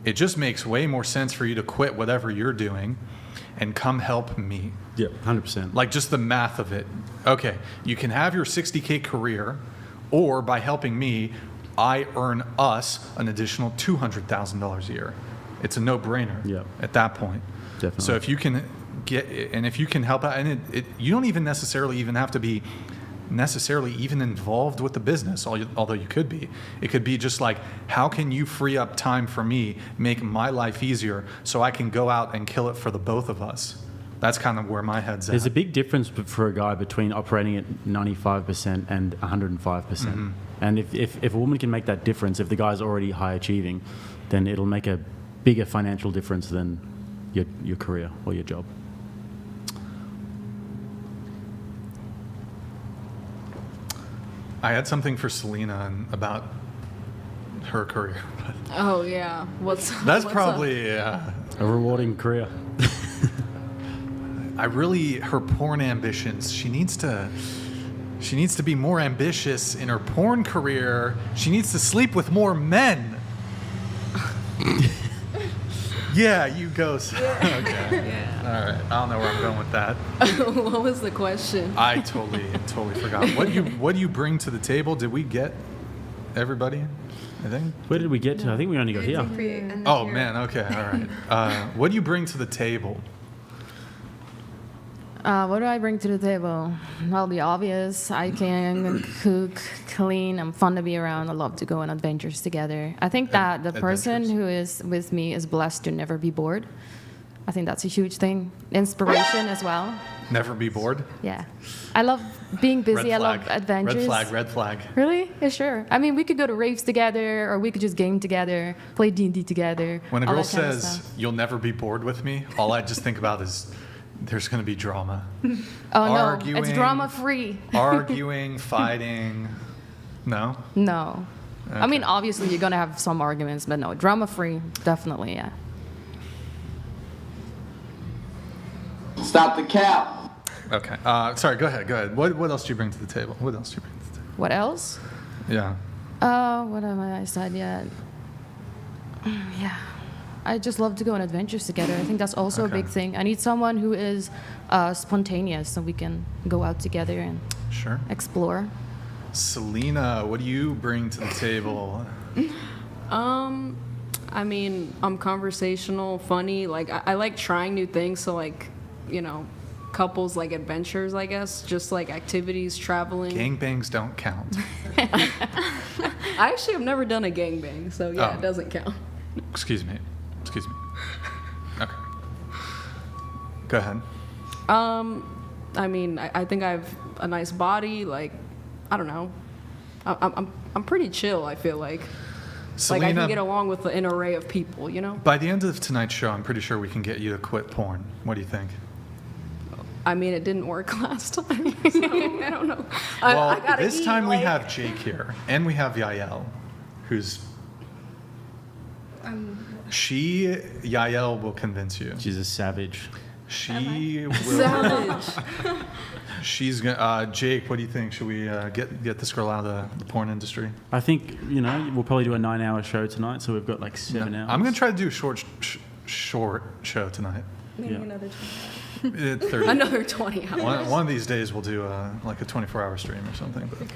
it just makes way more sense for you to quit whatever you're doing and come help me. Yeah, 100%. Like just the math of it. Okay, you can have your 60K career, or by helping me, I earn us an additional $200,000 a year. It's a no-brainer at that point. Definitely. So if you can if you can help out, and you don't even necessarily even have to be even involved with the business, although you could be. It could be just like, how can you free up time for me, make my life easier so I can go out and kill it for the both of us? That's kind of where my head's at. There's a big difference for a guy between operating at 95% and 105%. And if a woman can make that difference, if the guy's already high achieving, then it'll make a bigger financial difference than your career or your job. I had something for Selena about her career. Oh yeah, what's probably a rewarding career. Her porn ambitions. She needs to be more ambitious in her porn career. She needs to sleep with more men. Yeah, you go. Okay. All right. I don't know where I'm going with that. What was the question? I totally forgot. What do you bring to the table? Did we get everybody? I think. Where did we get to? I think we only got here. Oh man. Okay. All right. What do you bring to the table? What do I bring to the table? Well, the obvious. I can cook, clean. I'm fun to be around. I love to go on adventures together. I think that the person who is with me is blessed to never be bored. I think that's a huge thing. Inspiration as well. Never be bored? Yeah. I love being busy. Red I love flag. adventures. Red flag. Really? Yeah, sure. I mean, we could go to raves together, or we could just game together, play D&D together. When a all girl that kind of says, stuff. "You'll never be bored with me," all I just think about is there's going to be drama. Oh, no. It's drama-free. Arguing, fighting. No? No. Okay. I mean, obviously, you're going to have some arguments, but no, drama-free, definitely, yeah. Stop the cap. Okay. Sorry, go ahead. What else do you bring to the table? What What else? Yeah. What am I said yet? Yeah. I just love to go on adventures together. I think that's also a big thing. I need someone who is spontaneous so we can go out together and explore. Selena, what do you bring to the table? I mean, I'm conversational, funny. Like, I like trying new things. So, like, you know, couples like adventures, I guess. Just like activities, traveling. Gangbangs don't count. I actually have never done a gangbang, so yeah, it doesn't count. Excuse me. Okay. Go ahead. I mean, I think I have a nice body. Like, I don't know. I'm pretty chill, I feel like. Selena, like, I can get along with an array of people, you know? By the end of tonight's show, I'm pretty sure we can get you to quit porn. What do you think? I mean, it didn't work last time. So, I don't know. Well, I gotta this eat, time like... we have Jake here, and we have Yael, who's... Yael will convince you. She's a savage. She will... Savage. She's gonna... Jake, what do you think? Should we get this girl out of the porn industry? I think, we'll probably do a 9-hour show tonight, so we've got like 7 hours. I'm going to try to do a short show tonight. Maybe another 20 hours. 30. Another 20 hours. One of these days we'll do like a 24-hour stream or something. But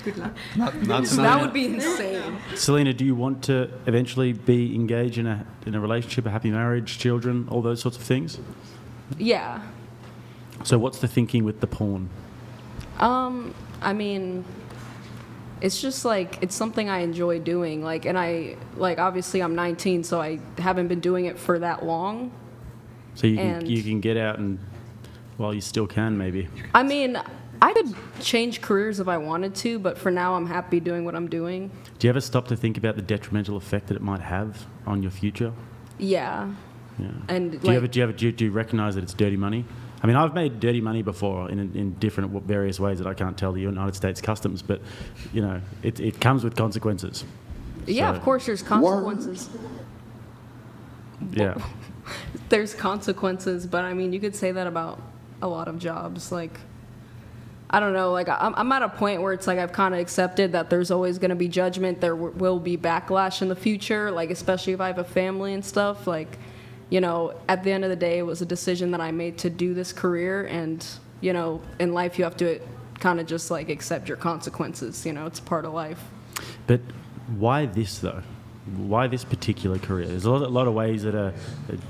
Good luck. not tonight. That would be insane. Selena, do you want to eventually be engaged in a relationship, a happy marriage, children, all those sorts of things? Yeah. So what's the thinking with the porn? I mean, it's just like, it's something I enjoy doing. Like, and obviously I'm 19, so I haven't been doing it for that long. So you can get out and, well, you still can maybe. I mean, I could change careers if I wanted to, but for now I'm happy doing what I'm doing. Do you ever stop to think about the detrimental effect that it might have on your future? Yeah. Yeah. And do you recognize that it's dirty money? I mean, I've made dirty money before in different various ways that I can't tell the United States Customs, but it comes with consequences. Yeah, So- of course there's consequences. Yeah. There's consequences, but I mean, you could say that about a lot of jobs. Like, I don't know, like I'm at a point where it's like I've kind of accepted that there's always going to be judgment. There will be backlash in the future, like especially if I have a family and stuff. Like, at the end of the day, it was a decision that I made to do this career, and in life you have to kind of just like accept your consequences. It's part of life. But why this though? Why this particular career? There's a lot of ways that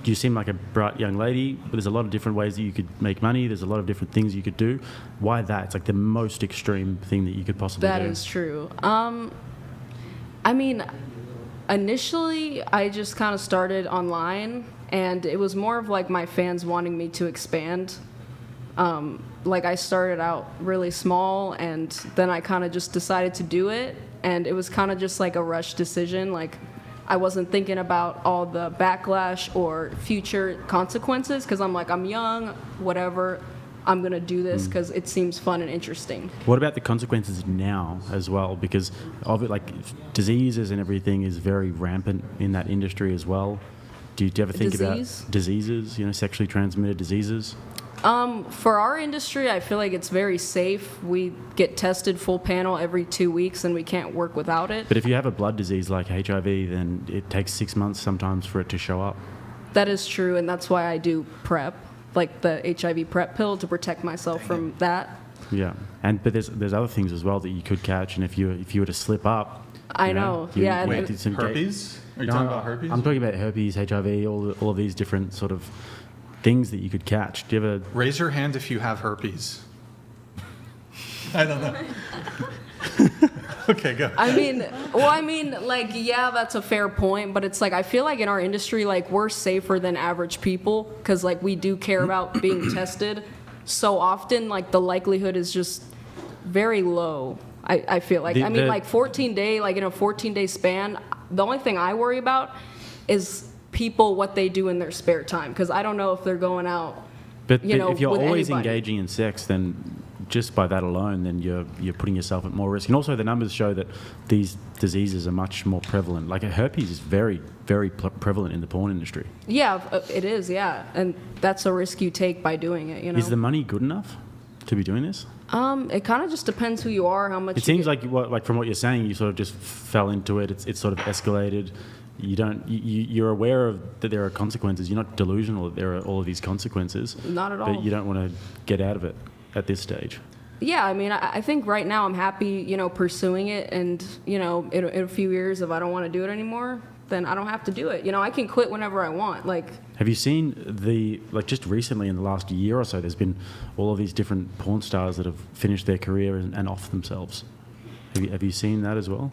you seem like a bright young lady, but there's a lot of different ways that you could make money. There's a lot of different things you could do. Why that? It's like the most extreme thing that you could possibly do. That is true. I mean, initially I just kind of started online, and it was more of like my fans wanting me to expand. Like I started out really small, and then I kind of just decided to do it. And it was kind of just like a rush decision. Like, I wasn't thinking about all the backlash or future consequences, because I'm like, I'm young, whatever, I'm going to do this because it seems fun and interesting. What about the consequences now as well? Because of it, like diseases and everything is very rampant in that industry as well. Do you ever think about diseases, sexually transmitted diseases? For our industry, I feel like it's very safe. We get tested full panel every 2 weeks, and we can't work without it. But if you have a blood disease like HIV, then it takes 6 months sometimes for it to show up. That is true, and that's why I do PrEP, like the HIV PrEP pill to protect myself from that. Yeah, but there's other things as well that you could catch, and if you were to slip up, I know. Yeah. Wait, herpes? Are you talking about herpes? I'm talking about herpes, HIV, all of these different sort of things that you could catch. Do you ever raise your hand if you have herpes? I don't know. Okay, go. I mean, like, yeah, that's a fair point, but it's like, I feel like in our industry, like, we're safer than average people, because, like, we do care about being tested so often, like, the likelihood is just very low, I feel like. I mean, like, 14-day, like, in a 14-day span, the only thing I worry about is people, what they do in their spare time, because I don't know if they're going out, But you know, if you're with always anybody. engaging in sex, then just by that alone, then you're putting yourself at more risk. And also the numbers show that these diseases are much more prevalent. Like herpes is very, very prevalent in the porn industry. Yeah, it is, yeah. And that's a risk you take by doing it, you know? Is the money good enough to be doing this? It kind of just depends who you are, how much It seems like from what you're saying, you sort of just fell into it. It's sort of escalated. You're aware of that there are consequences. You're not delusional that there are all of these consequences. Not at all. But you don't want to get out of it at this stage. Yeah, I mean, I think right now I'm happy, you know, pursuing it, and, you know, in a few years, if I don't want to do it anymore, then I don't have to do it. You know, I can quit whenever I want. Like, have you seen just recently in the last year or so, there's been all of these different porn stars that have finished their career and off themselves. Have you seen that as well?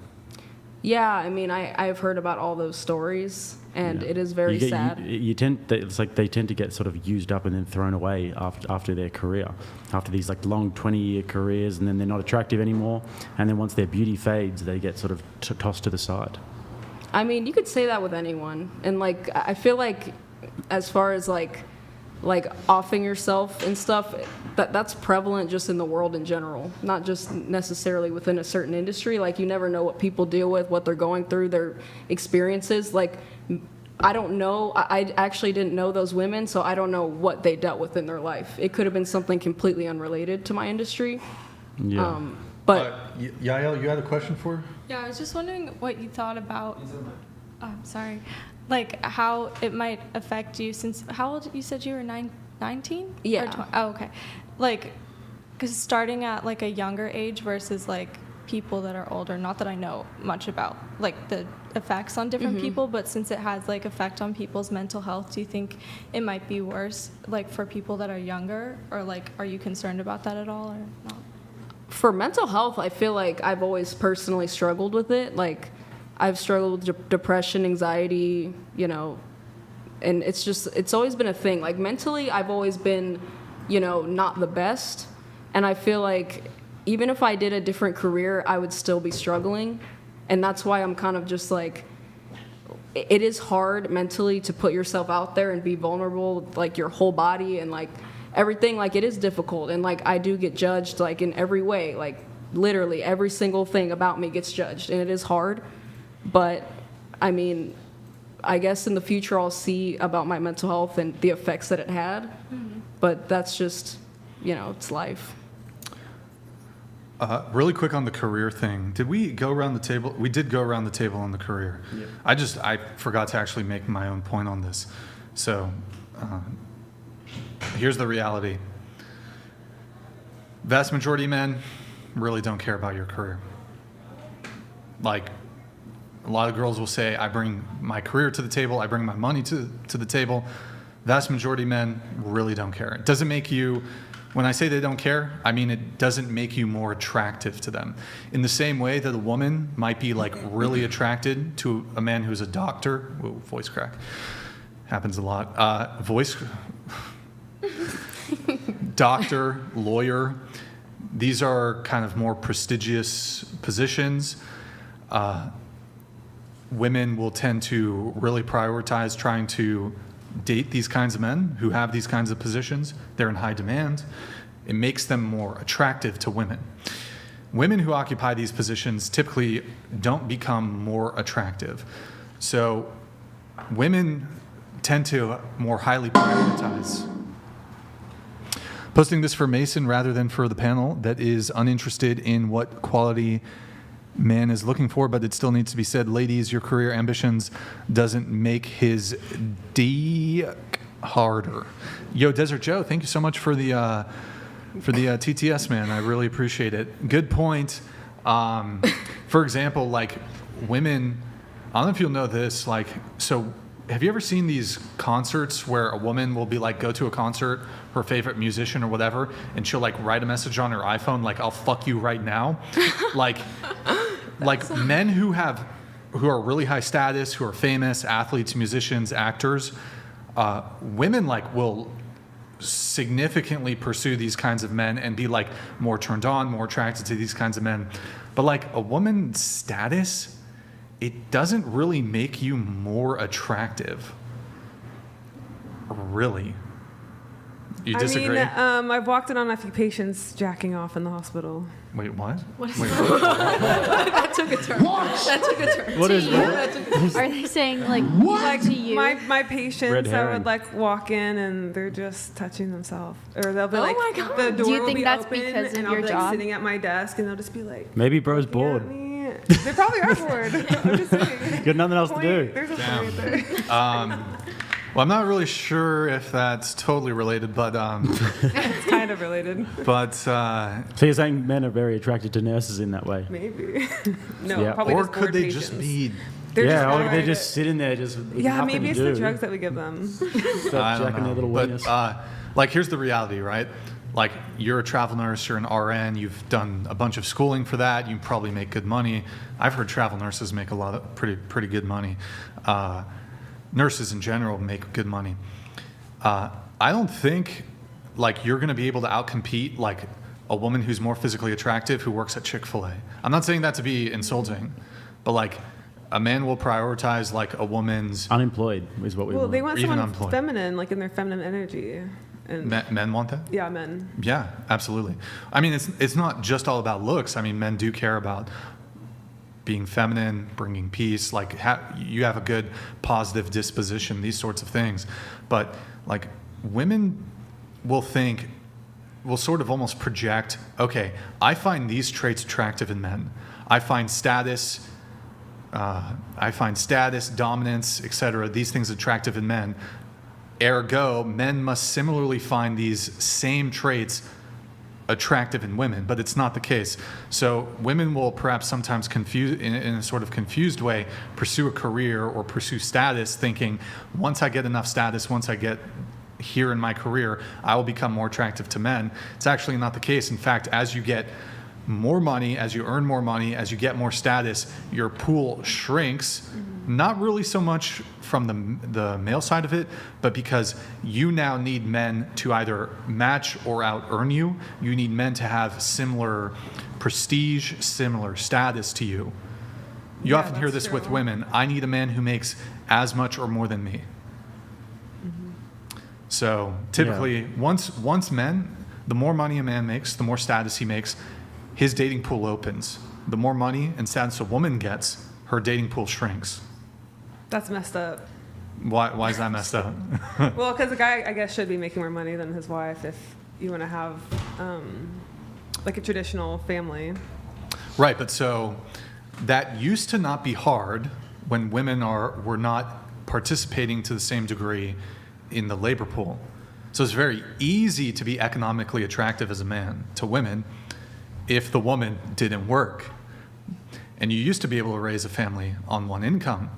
yeah, I mean, I've heard about all those stories, and it is very sad. It's like they tend to get sort of used up and then thrown away after their career, after these like long 20-year careers, and then they're not attractive anymore. And then once their beauty fades, they get sort of tossed to the side. I mean, you could say that with anyone. And, like, I feel like as far as, like offing yourself and stuff, that's prevalent just in the world in general, not just necessarily within a certain industry. Like, you never know what people deal with, what they're going through, their experiences. Like, I don't know. I actually didn't know those women, so I don't know what they dealt with in their life. It could have been something completely unrelated to my industry. Yeah. Yael, you had a question for her? Yeah, I was just wondering what you thought about. Sorry, like how it might affect you since how old you said you were 19? Yeah. Oh, okay. Like, because starting at like a younger age versus like people that are older. Not that I know much about like the effects on different people, but since it has like effect on people's mental health, do you think it might be worse like for people that are younger, or like are you concerned about that at all or not? For mental health, I feel like I've always personally struggled with it. Like, I've struggled with depression, anxiety, you know, and it's always been a thing. Like, mentally, I've always been, you know, not the best. And I feel like even if I did a different career, I would still be struggling. And that's why I'm kind of just like, it is hard mentally to put yourself out there and be vulnerable, like your whole body and like everything. Like, it is difficult. And like, I do get judged like in every way, like literally every single thing about me gets judged, and it is hard. But I mean, I guess in the future I'll see about my mental health and the effects that it had. But that's just, you know, it's life. Really quick on the career thing. Did we go around the table? We did go around the table on the career. Yeah. I forgot to actually make my own point on this. So here's the reality. Vast majority of men really don't care about your career. Like, a lot of girls will say, I bring my career to the table, I bring my money to the table. Vast majority of men really don't care. It doesn't make you, when I say they don't care, I mean it doesn't make you more attractive to them. In the same way that a woman might be like really attracted to a man who's a doctor. Whoa, voice crack. Happens a lot. Doctor, lawyer. These are kind of more prestigious positions. Women will tend to really prioritize trying to date these kinds of men who have these kinds of positions. They're in high demand. It makes them more attractive to women. Women who occupy these positions typically don't become more attractive. So women tend to more highly prioritize. Posting this for Mason rather than for the panel that is uninterested in what quality man is looking for, but it still needs to be said. Ladies, your career ambitions doesn't make his D harder. Yo, Desert Joe, thank you so much for the TTS, man. I really appreciate it. Good point. For example, like women, I don't know if you'll know this, like, so have you ever seen these concerts where a woman will be like, go to a concert, her favorite musician or whatever, and she'll like write a message on her iPhone, like, I'll fuck you right now. like men who are really high status, who are famous, athletes, musicians, actors, women like will significantly pursue these kinds of men and be like more turned on, more attracted to these kinds of men. But like a woman's status, it doesn't really make you more attractive. Really. You disagree? I mean, I've walked in on a few patients jacking off in the hospital. Wait, what? What is Wait, that took a turn. That took a turn. What is that? Are they saying like to you? My patients, Red I herring. would like walk in and they're just touching themselves, or they'll be Oh like, my God. the door Do you will think be that's open, because of and I'll your be job? like sitting at my desk, and they'll just be like, Maybe bro's looking at bored. me. They probably are bored. I'm just saying. Got nothing else to do. There's a point there. Well, I'm not really sure if that's totally related, but It's kind of related. so So you're saying men are very attracted to nurses in that way? Maybe. No, Yeah. probably or just could bored they patients. just be? They're yeah, just or bored. they're just sitting there just with Yeah, nothing maybe to it's do. the drugs that we give them. I don't Jacking their little know. wieners. But like, here's the reality, right? Like, you're a travel nurse, you're an RN, you've done a bunch of schooling for that, you probably make good money. I've heard travel nurses make a lot of pretty good money. Nurses in general make good money. I don't think like you're going to be able to outcompete like a woman who's more physically attractive who works at Chick-fil-A. I'm not saying that to be insulting, but like a man will prioritize like a woman's Unemployed is what we Well, want. they want Or even someone unemployed. feminine, like in their feminine energy. And men want that. yeah, men. Yeah, absolutely. I mean, it's not just all about looks. I mean, men do care about being feminine, bringing peace, like you have a good positive disposition, these sorts of things. But like women will sort of almost project, okay, I find these traits attractive in men. I find status, dominance, etc., these things attractive in men. Ergo, men must similarly find these same traits attractive in women, but it's not the case. So women will perhaps sometimes in a sort of confused way, pursue a career or pursue status, thinking, once I get enough status, once I get here in my career, I will become more attractive to men. It's actually not the case. In fact, as you get more money, as you earn more money, as you get more status, your pool shrinks. Not really so much from the male side of it, but because you now need men to either match or out earn you. You need men to have similar prestige, similar status to you. You often hear this with women. I need a man who makes as much or more than me. So typically, once men, the more money a man makes, the more status he makes, his dating pool opens. The more money and status a woman gets, her dating pool shrinks. That's messed up. Why is that messed up? Well, because the guy, I guess, should be making more money than his wife if you want to have like a traditional family. Right, but so that used to not be hard when women were not participating to the same degree in the labor pool. So it's very easy to be economically attractive as a man to women if the woman didn't work. And you used to be able to raise a family on one income.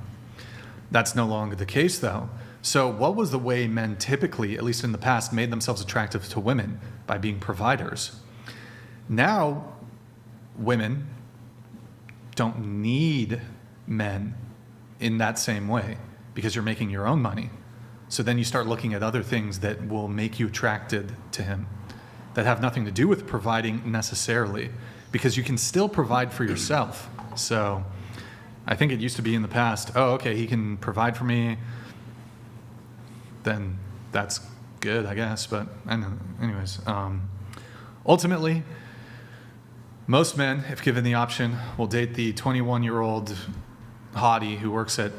That's no longer the case, though. So what was the way men typically, at least in the past, made themselves attractive to women? By being providers. Now, women don't need men in that same way because you're making your own money. So then you start looking at other things that will make you attracted to him that have nothing to do with providing necessarily, because you can still provide for yourself. So I think it used to be in the past, oh, okay, he can provide for me, then that's good, I guess. But anyways, ultimately, most men, if given the option, will date the 21-year-old hottie who works at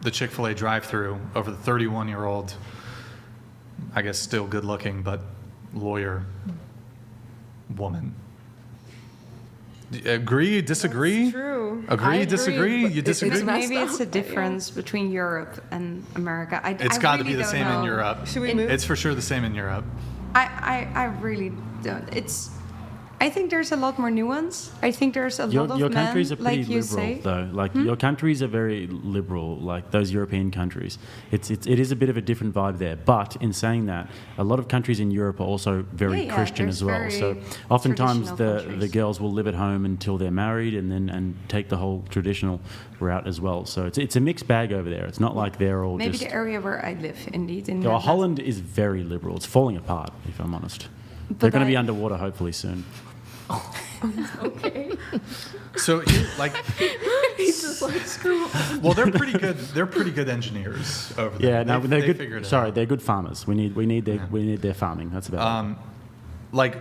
the Chick-fil-A drive-thru over the 31-year-old, I guess still good looking, but lawyer woman. Agree, disagree? That's true. Agree, disagree? You disagree? Maybe it's a difference between Europe and America. It's got to be the same in Europe. Should we move? It's for sure the same in Europe. I really don't. I think there's a lot more nuance. I think there's a lot of your men, countries are pretty like you liberal, say. though. Like your countries are very liberal, like those European countries. It is a bit of a different vibe there. But in saying that, a lot of countries in Europe are also very Christian there's as well. very So oftentimes traditional the countries. girls will live at home until they're married, and take the whole traditional route as well. So it's a mixed bag over there. It's not like they're all Maybe just. the area where I live, indeed. In No, Holland is very liberal. It's falling apart, if I'm honest. They're going to be underwater hopefully soon. Okay. So, like, He's just like, screw off. well, they're pretty good. They're pretty good engineers over there. Yeah, no, they're they good. figured it Sorry, out. they're good farmers. We need their farming. That's about it. Like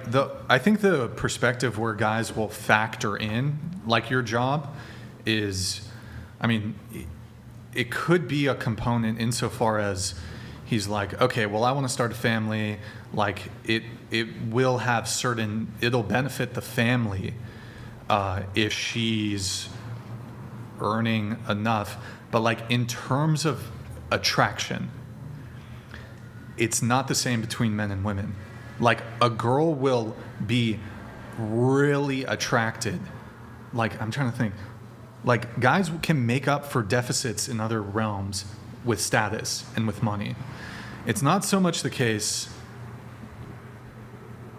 I think the perspective where guys will factor in, like your job, is, I mean, it could be a component insofar as he's like, okay, well, I want to start a family. Like it will have it'll benefit the family if she's earning enough. But like in terms of attraction, it's not the same between men and women. Like a girl will be really attracted. Like I'm trying to think. Like guys can make up for deficits in other realms with status and with money. It's not so much the case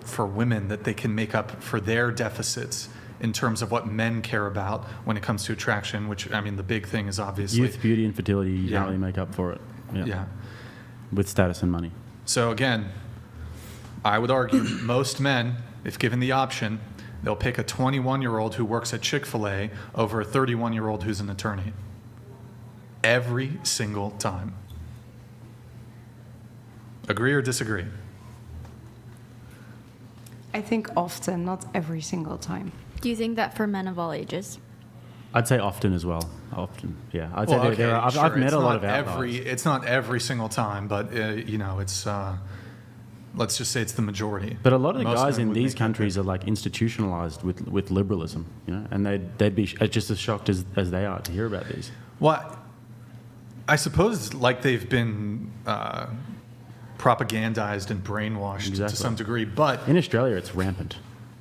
for women that they can make up for their deficits in terms of what men care about when it comes to attraction, which, I mean, the big thing is obviously Youth, beauty, and fertility, you can't really make up for it. Yeah. With status and money. So again, I would argue most men, if given the option, they'll pick a 21-year-old who works at Chick-fil-A over a 31-year-old who's an attorney. Every single time. Agree or disagree? I think often, not every single time. Do you think that for men of all ages? I'd say often as well. Often, yeah. I'd Well, say okay, I've met it's a lot not of outliers. It's not every single time, but it's let's just say it's the majority. But a lot of the Most guys men in would these make countries are like institutionalized with liberalism, and they'd be just as shocked as they are to hear about these. Well, I suppose like they've been propagandized and brainwashed to some degree, but in Australia it's rampant.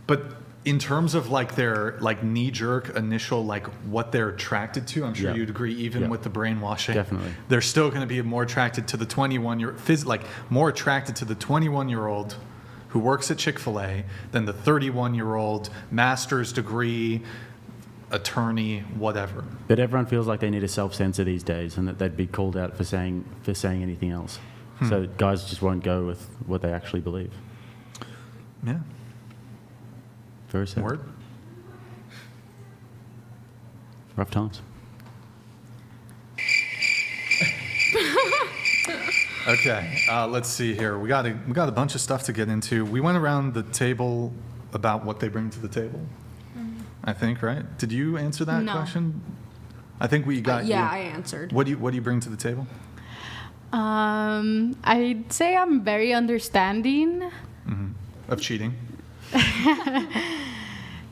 But in terms of like their like knee-jerk initial like what they're attracted to, I'm sure you'd agree, even with the brainwashing. Definitely. They're still going to be more attracted to the 21-year-old who works at Chick-fil-A than the 31-year-old master's degree attorney, whatever. But everyone feels like they need a self-censor these days, and that they'd be called out for saying anything else. So guys just won't go with what they actually believe. Yeah. Very sad. Word. Rough times. Okay, let's see here. We got a bunch of stuff to get into. We went around the table about what they bring to the table. I think, right? Did you answer that No. question? I think we got. Yeah, you. I answered. What do you bring to the table? I'd say I'm very understanding. Of cheating.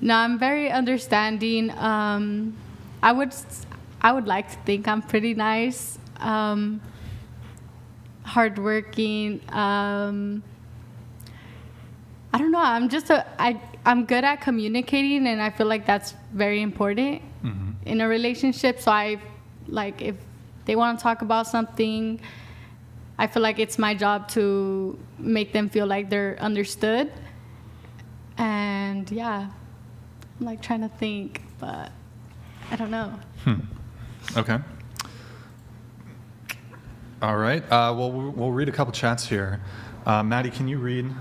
No, I'm very understanding. I would like to think I'm pretty nice, hardworking. I don't know. I'm good at communicating, and I feel like that's very important in a relationship. So if they want to talk about something, I feel like it's my job to make them feel like they're understood. And yeah, I'm like trying to think, but I don't know. Okay. All right. Well, we'll read a couple chats here. Maddie, can you read?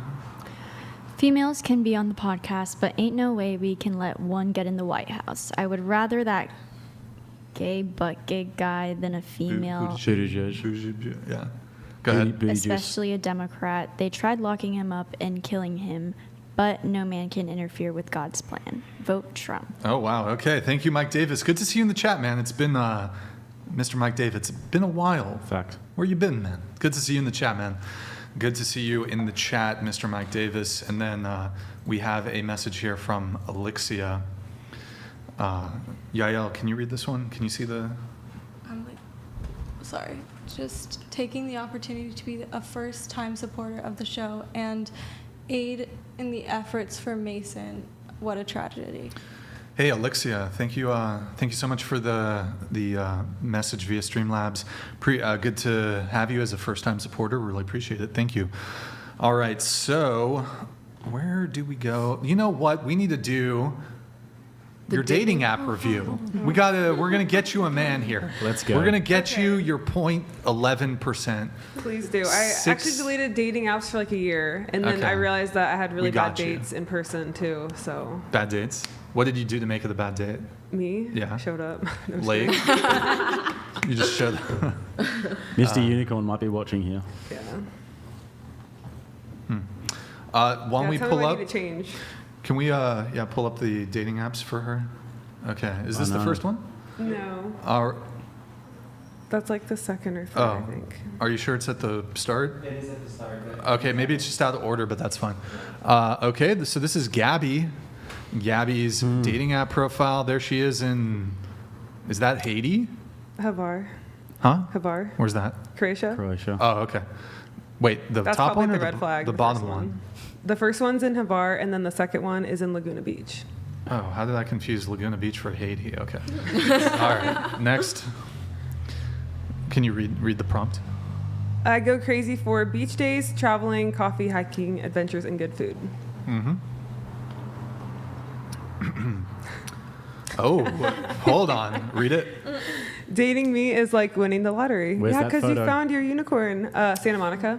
Females can be on the podcast, but ain't no way we can let one get in the White House. I would rather that gay butt gig guy than a female, Yeah. Go ahead. especially a Democrat. They tried locking him up and killing him, but no man can interfere with God's plan. Vote Trump. Oh, wow. Okay. Thank you, Mike Davis. Good to see you in the chat, man. It's been, Mr. Mike Davis, it's been a while. Fact. Where you been, man? Good to see you in the chat, man. Good to see you in the chat, Mr. Mike Davis. And then we have a message here from Alexia. Yael, can you read this one? Can you see the... I'm like, sorry. Just taking the opportunity to be a first-time supporter of the show and aid in the efforts for Mason. What a tragedy. Hey, Alexia, thank you so much for the message via Streamlabs. Good to have you as a first-time supporter. Really appreciate it. Thank you. All right, so where do we go? You know what? We need to do your dating app review. We're gonna get you a man here. Let's go. We're gonna get you your 0.11%. Please do. I actually deleted dating apps for like a year, and then I realized that I had really bad dates in person too. So bad dates. What did you do to make it a bad date? Me? Yeah. Showed up. No, I'm just Late. kidding. You just showed up. Mr. Unicorn might be watching here. Yeah. While we tell me pull what I up, need to change. can we pull up the dating apps for her? Okay. Is this the first one? No. That's like the second or third, I think. Are you sure it's at the start? It is at the start. Okay, maybe it's just out of order, but that's fine. Okay, so this is Gabby. Gabby's dating app profile. There she is in, is that Haiti? Havar. Huh? Havar. Where's that? Croatia. Oh, okay. Wait, the That's top probably one or the red flag. the bottom one? The first one's in Havar, and then the second one is in Laguna Beach. Oh, how did I confuse Laguna Beach for Haiti? Okay. All right, next. Can you read the prompt? I go crazy for beach days, traveling, coffee, hiking, adventures, and good food. Mm-hmm. Oh, hold on. Read it. Dating me is like winning the lottery. Where's yeah, that because you photo? found your unicorn. Santa Monica.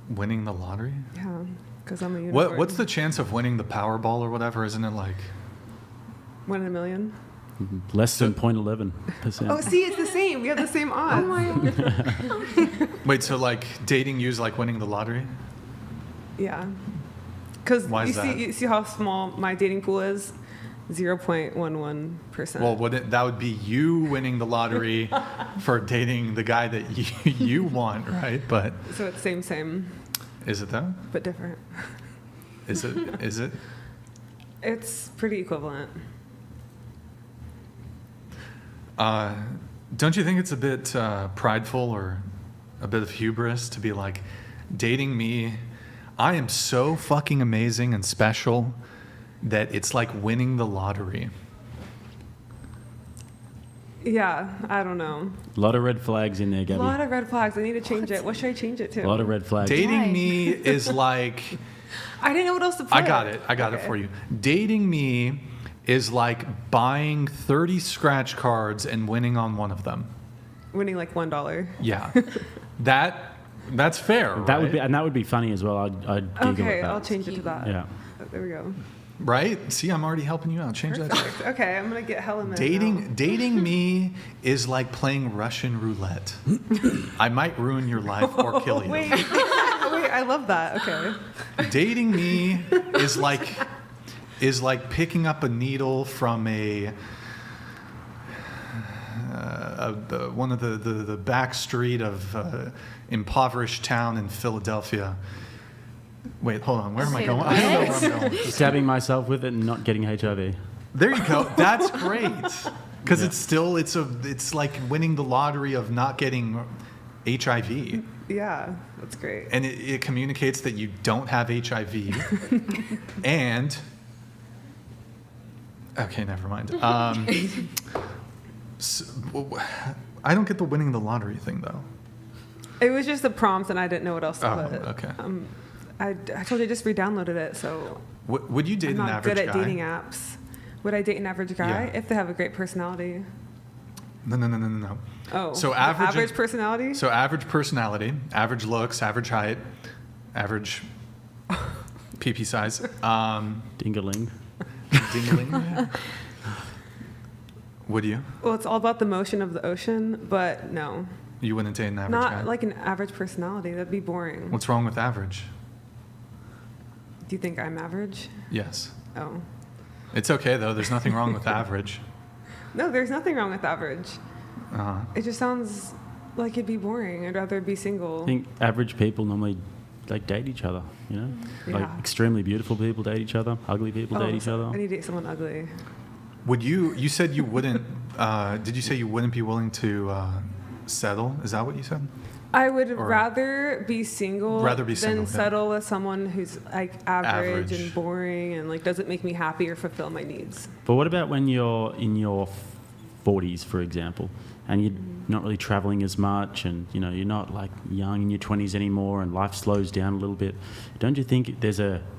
Winning the lottery? Yeah, because I'm a unicorn. What's the chance of winning the Powerball or whatever? Isn't it like 1 in a million? Less than 0.11%. Oh, see, it's the same. We have the same odds. Wait, so like dating you is like winning the lottery? Yeah. Because Why is that? you see how small my dating pool is? 0.11%. Well, that would be you winning the lottery for dating the guy that you want, right? But So it's same, is it though? but different. Is it? It's pretty equivalent. Don't you think it's a bit prideful or a bit of hubris to be like, dating me, I am so fucking amazing and special that it's like winning the lottery? Yeah, I don't know. A lot of red flags in there, A Gabby. lot of red flags. I need to change it. What should I change it to? A lot of red flags. Dating me is like... I didn't know what else to put. I got it for you. Dating me is like buying 30 scratch cards and winning on one of them. Winning like $1. Yeah. That's fair, That would be funny as well. I'd Google Okay, it. I'll change it to that. Yeah. There we go. Right? See, I'm already helping you out. Change that. Perfect. Okay, I'm gonna get hella mad now. Dating me is like playing Russian roulette. I might ruin your life or kill you. Wait, I love that. Okay. Dating me is like picking up a needle from one of the back street of impoverished town in Philadelphia. Wait, hold on. Where am I going? I don't know where I'm going. Stabbing myself with it and not getting HIV. There you go. That's great. Because it's like winning the lottery of not getting HIV. Yeah, that's great. And it communicates that you don't have HIV. And okay, never mind. I don't get the winning the lottery thing though. It was just the prompt, and I didn't know what else to put. Okay. I told you I just re-downloaded it, so. Would you date I'm an not average good at guy? dating apps. Would I date an average guy Yeah. if they have a great personality? No. Oh, So the average personality? So average personality, average looks, average height, average PP size. Dingaling. Dingaling. Would you? Well, it's all about the motion of the ocean, but no. You wouldn't date an average Not guy? like an average personality. That'd be boring. What's wrong with average? Do you think I'm average? Yes. Oh. It's okay though. There's nothing wrong with average. No, there's nothing wrong with average. Uh-huh. It just sounds like it'd be boring. I'd rather be single. I think average people normally like date each other, you know? Yeah. Like extremely beautiful people date each other, ugly people date each other. I need to date someone ugly. Would you said you wouldn't, did you say you wouldn't be willing to settle? Is that what you said? I would Or- rather be single single, than yeah. settle with someone who's like average Average. and boring and like doesn't make me happy or fulfill my needs. But what about when you're in your 40s, for example, and you're not really traveling as much, and you know you're not like young in your 20s anymore, and life slows down a little bit? Don't you think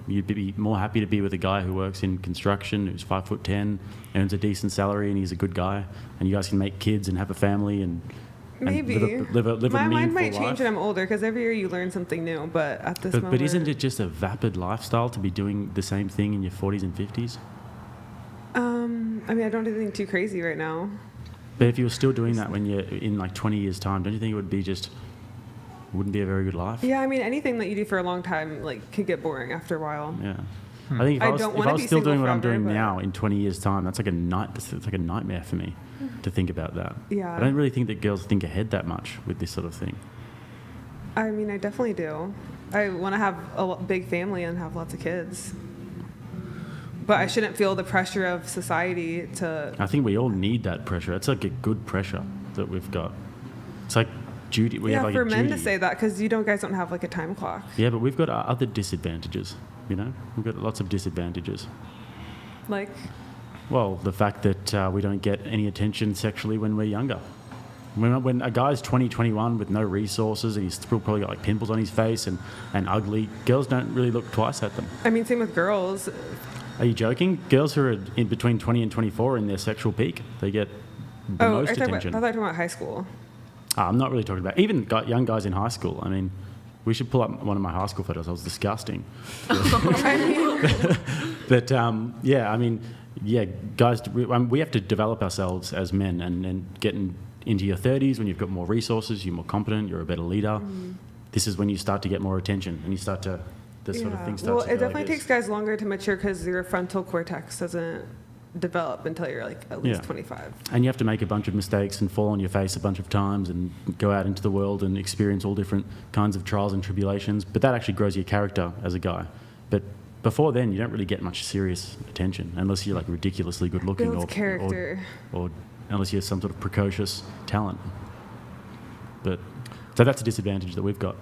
you'd be more happy to be with a guy who works in construction, who's 5'10", earns a decent salary, and he's a good guy, and you guys can make kids and have a family and Maybe. live a My mind might meaningful change life? when I'm older because every year you learn something new. But at this moment, But isn't it just a vapid lifestyle to be doing the same thing in your 40s and 50s? I mean, I don't do anything too crazy right now. But if you were still doing that when you're in like 20 years' time, don't you think it wouldn't be a very good life? Yeah, I mean, anything that you do for a long time like could get boring after a while. Yeah. I think if I I was, don't if wanna I was be still single doing what I'm forever, doing but- now in 20 years' time, that's like a nightmare for me to think about that. Yeah. I don't really think that girls think ahead that much with this sort of thing. I mean, I definitely do. I want to have a big family and have lots of kids. But I shouldn't feel the pressure of society to. I think we all need that pressure. It's like a good pressure that we've got. It's like duty. We have like for a men duty. to say that because guys don't have like a time clock. Yeah, but we've got other disadvantages, you know? We've got lots of disadvantages. Like, Well, the fact that we don't get any attention sexually when we're younger. When a guy's 20, 21 with no resources and he's still probably got like pimples on his face and ugly, girls don't really look twice at them. I mean, same with girls. Are you joking? Girls who are in between 20 and 24 are in their sexual peak. They get the most I thought attention. you were talking about high school. I'm not really talking about even young guys in high school. I mean, we should pull up one of my high school photos. I was disgusting. But yeah, I mean, yeah, guys, we have to develop ourselves as men and get into your 30s when you've got more resources, you're more competent, you're a better leader. This is when you start to get more attention and you start to, this sort of thing starts Well, to it go definitely like this. takes guys longer to mature because your frontal cortex doesn't develop until you're like at least 25. And you have to make a bunch of mistakes and fall on your face a bunch of times and go out into the world and experience all different kinds of trials and tribulations. But that actually grows your character as a guy. But before then, you don't really get much serious attention unless you're like ridiculously good looking Builds character. or unless you have some sort of precocious talent. But so that's a disadvantage that we've got.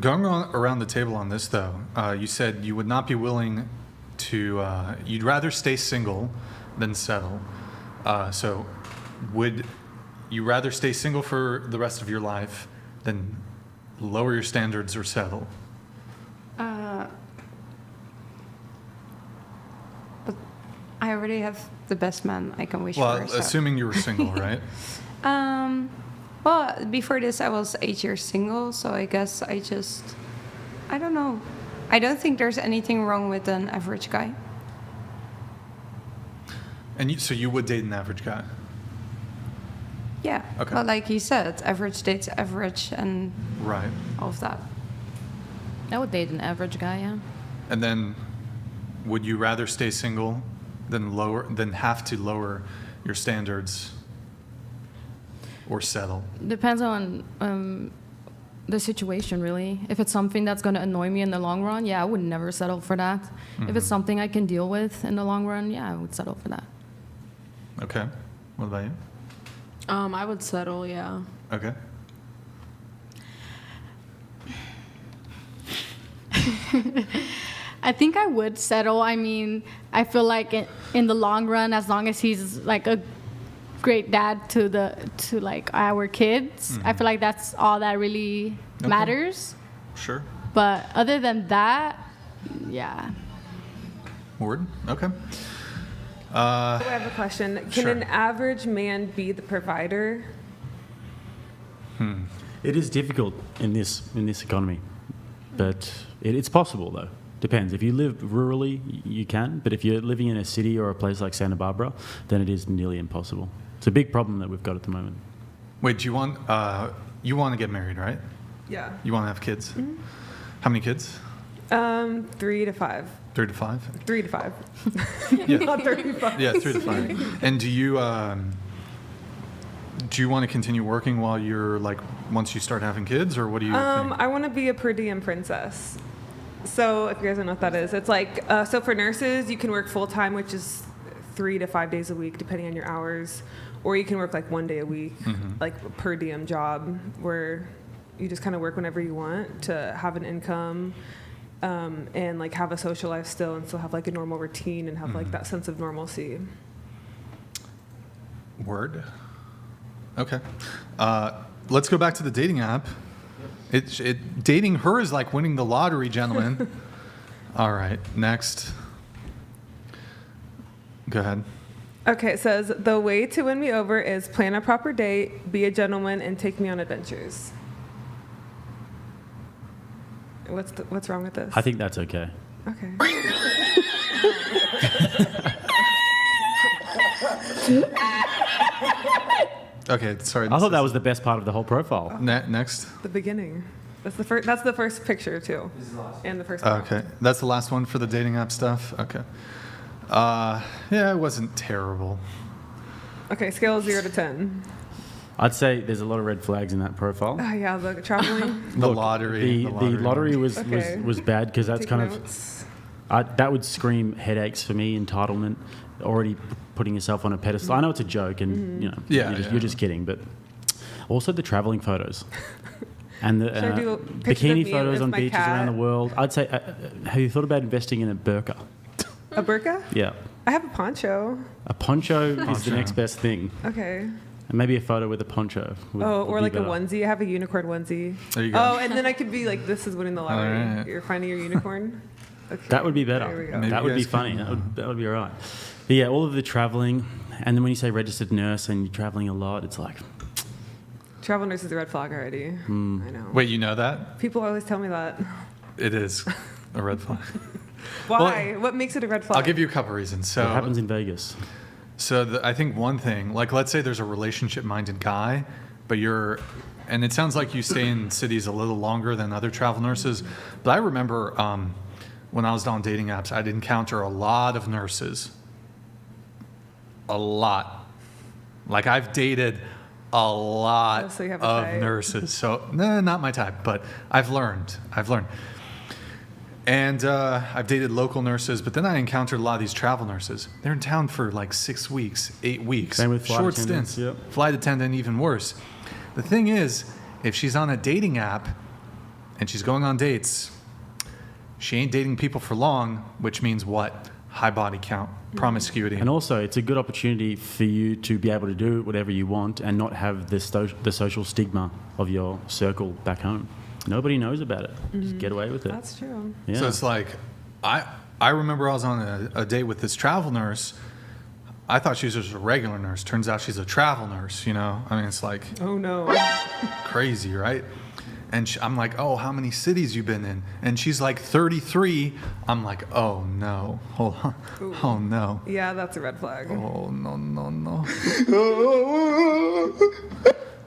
Going around the table on this, though, you said you would not be willing to, you'd rather stay single than settle. So would you rather stay single for the rest of your life than lower your standards or settle? But I already have the best man I can wish Well, for. So. assuming you were single, right? Well, before this, I was 8 years single, so I guess I don't know. I don't think there's anything wrong with an average guy. And so you would date an average guy? Yeah. Okay. But like he said, average dates average and Right. all of that. I would date an average guy, yeah. And then would you rather stay single than have to lower your standards or settle? Depends on the situation, really. If it's something that's going to annoy me in the long run, yeah, I would never settle for that. If it's something I can deal with in the long run, yeah, I would settle for that. Okay. What about you? I would settle, yeah. Okay. I think I would settle. I mean, I feel like in the long run, as long as he's like a great dad to like our kids, I feel like that's all that really matters. Sure. But other than that, yeah. Word? Okay. I have a question. Can Sure. an average man be the provider? It is difficult in this economy, but it's possible though. Depends. If you live rurally, you can, but if you're living in a city or a place like Santa Barbara, then it is nearly impossible. It's a big problem that we've got at the moment. Wait, do you want to get married, right? Yeah. You want to have kids? How many kids? 3 to 5. 3 to 5? 3 to 5. Yeah. Not 35. Yeah, 3 to 5. And do you do you want to continue working while you're like once you start having kids, or what do you think? I want to be a per diem princess. So if you guys don't know what that is, it's like so for nurses you can work full time, which is 3 to 5 days a week depending on your hours, or you can work like 1 day a week, like a per diem job where you just kind of work whenever you want to have an income. And like have a social life still and still have like a normal routine and have like that sense of normalcy. Word. Okay. Let's go back to the dating app. Dating her is like winning the lottery, gentlemen. All right, next. Go ahead. Okay, it says, the way to win me over is plan a proper date, be a gentleman, and take me on adventures. What's wrong with this? I think that's okay. Okay. Okay, sorry. I thought that was the best part of the whole profile. Next. The beginning. That's the first picture too, and the first. Okay, that's the last one for the dating app stuff. Okay. Yeah, it wasn't terrible. Okay, scale of 0 to 10. I'd say there's a lot of red flags in that profile. Oh yeah, the traveling. The lottery. The lottery was bad because that's Take kind notes. of that would scream headaches for me. Entitlement, already putting yourself on a pedestal. I know it's a joke, and you know, you're just kidding, but also the traveling photos. And the Should I do pictures of bikini me photos with on my beaches cat? around the world. I'd say, have you thought about investing in a burqa? A burqa? Yeah. I have a poncho. A poncho is the next best thing. Okay. And maybe a photo with a poncho. Would Or be like better. a onesie. I have a unicorn onesie. There you go. Oh, and then I could be like, this is winning the lottery. All right. You're finding your unicorn. Okay. That would be There better. we go. Maybe That you would be guys funny. can, That would be all right. But yeah, all of the traveling, and then when you say registered nurse and you're traveling a lot, it's like, Travel nurse is a red flag already. I know. Wait, you know that? People always tell me that. It is a red flag. Why? What makes it a red flag? I'll give you a couple reasons. So it happens in Vegas. So I think one thing, like let's say there's a relationship-minded guy, but and it sounds like you stay in cities a little longer than other travel nurses. But I remember when I was on dating apps, I'd encounter a lot of nurses. A lot. Like I've dated a lot so you have a of type. nurses. So no, not my type, but I've learned. And I've dated local nurses, but then I encountered a lot of these travel nurses. They're in town for like 6 weeks, 8 weeks. Same with flight short attendants, stints. yep. Flight attendant, even worse. The thing is, if she's on a dating app and she's going on dates, she ain't dating people for long, which means what? High body count, promiscuity. And also, it's a good opportunity for you to be able to do whatever you want and not have the social stigma of your circle back home. Nobody knows about it. Just get away with it. That's true. Yeah. So it's like, I remember I was on a date with this travel nurse. I thought she was just a regular nurse. Turns out she's a travel nurse, you know? I mean, it's like Oh no. crazy, right? And I'm like, oh, how many cities you been in? And she's like 33. I'm like, oh no, hold on. Oh no. Yeah, that's a red flag. Oh no.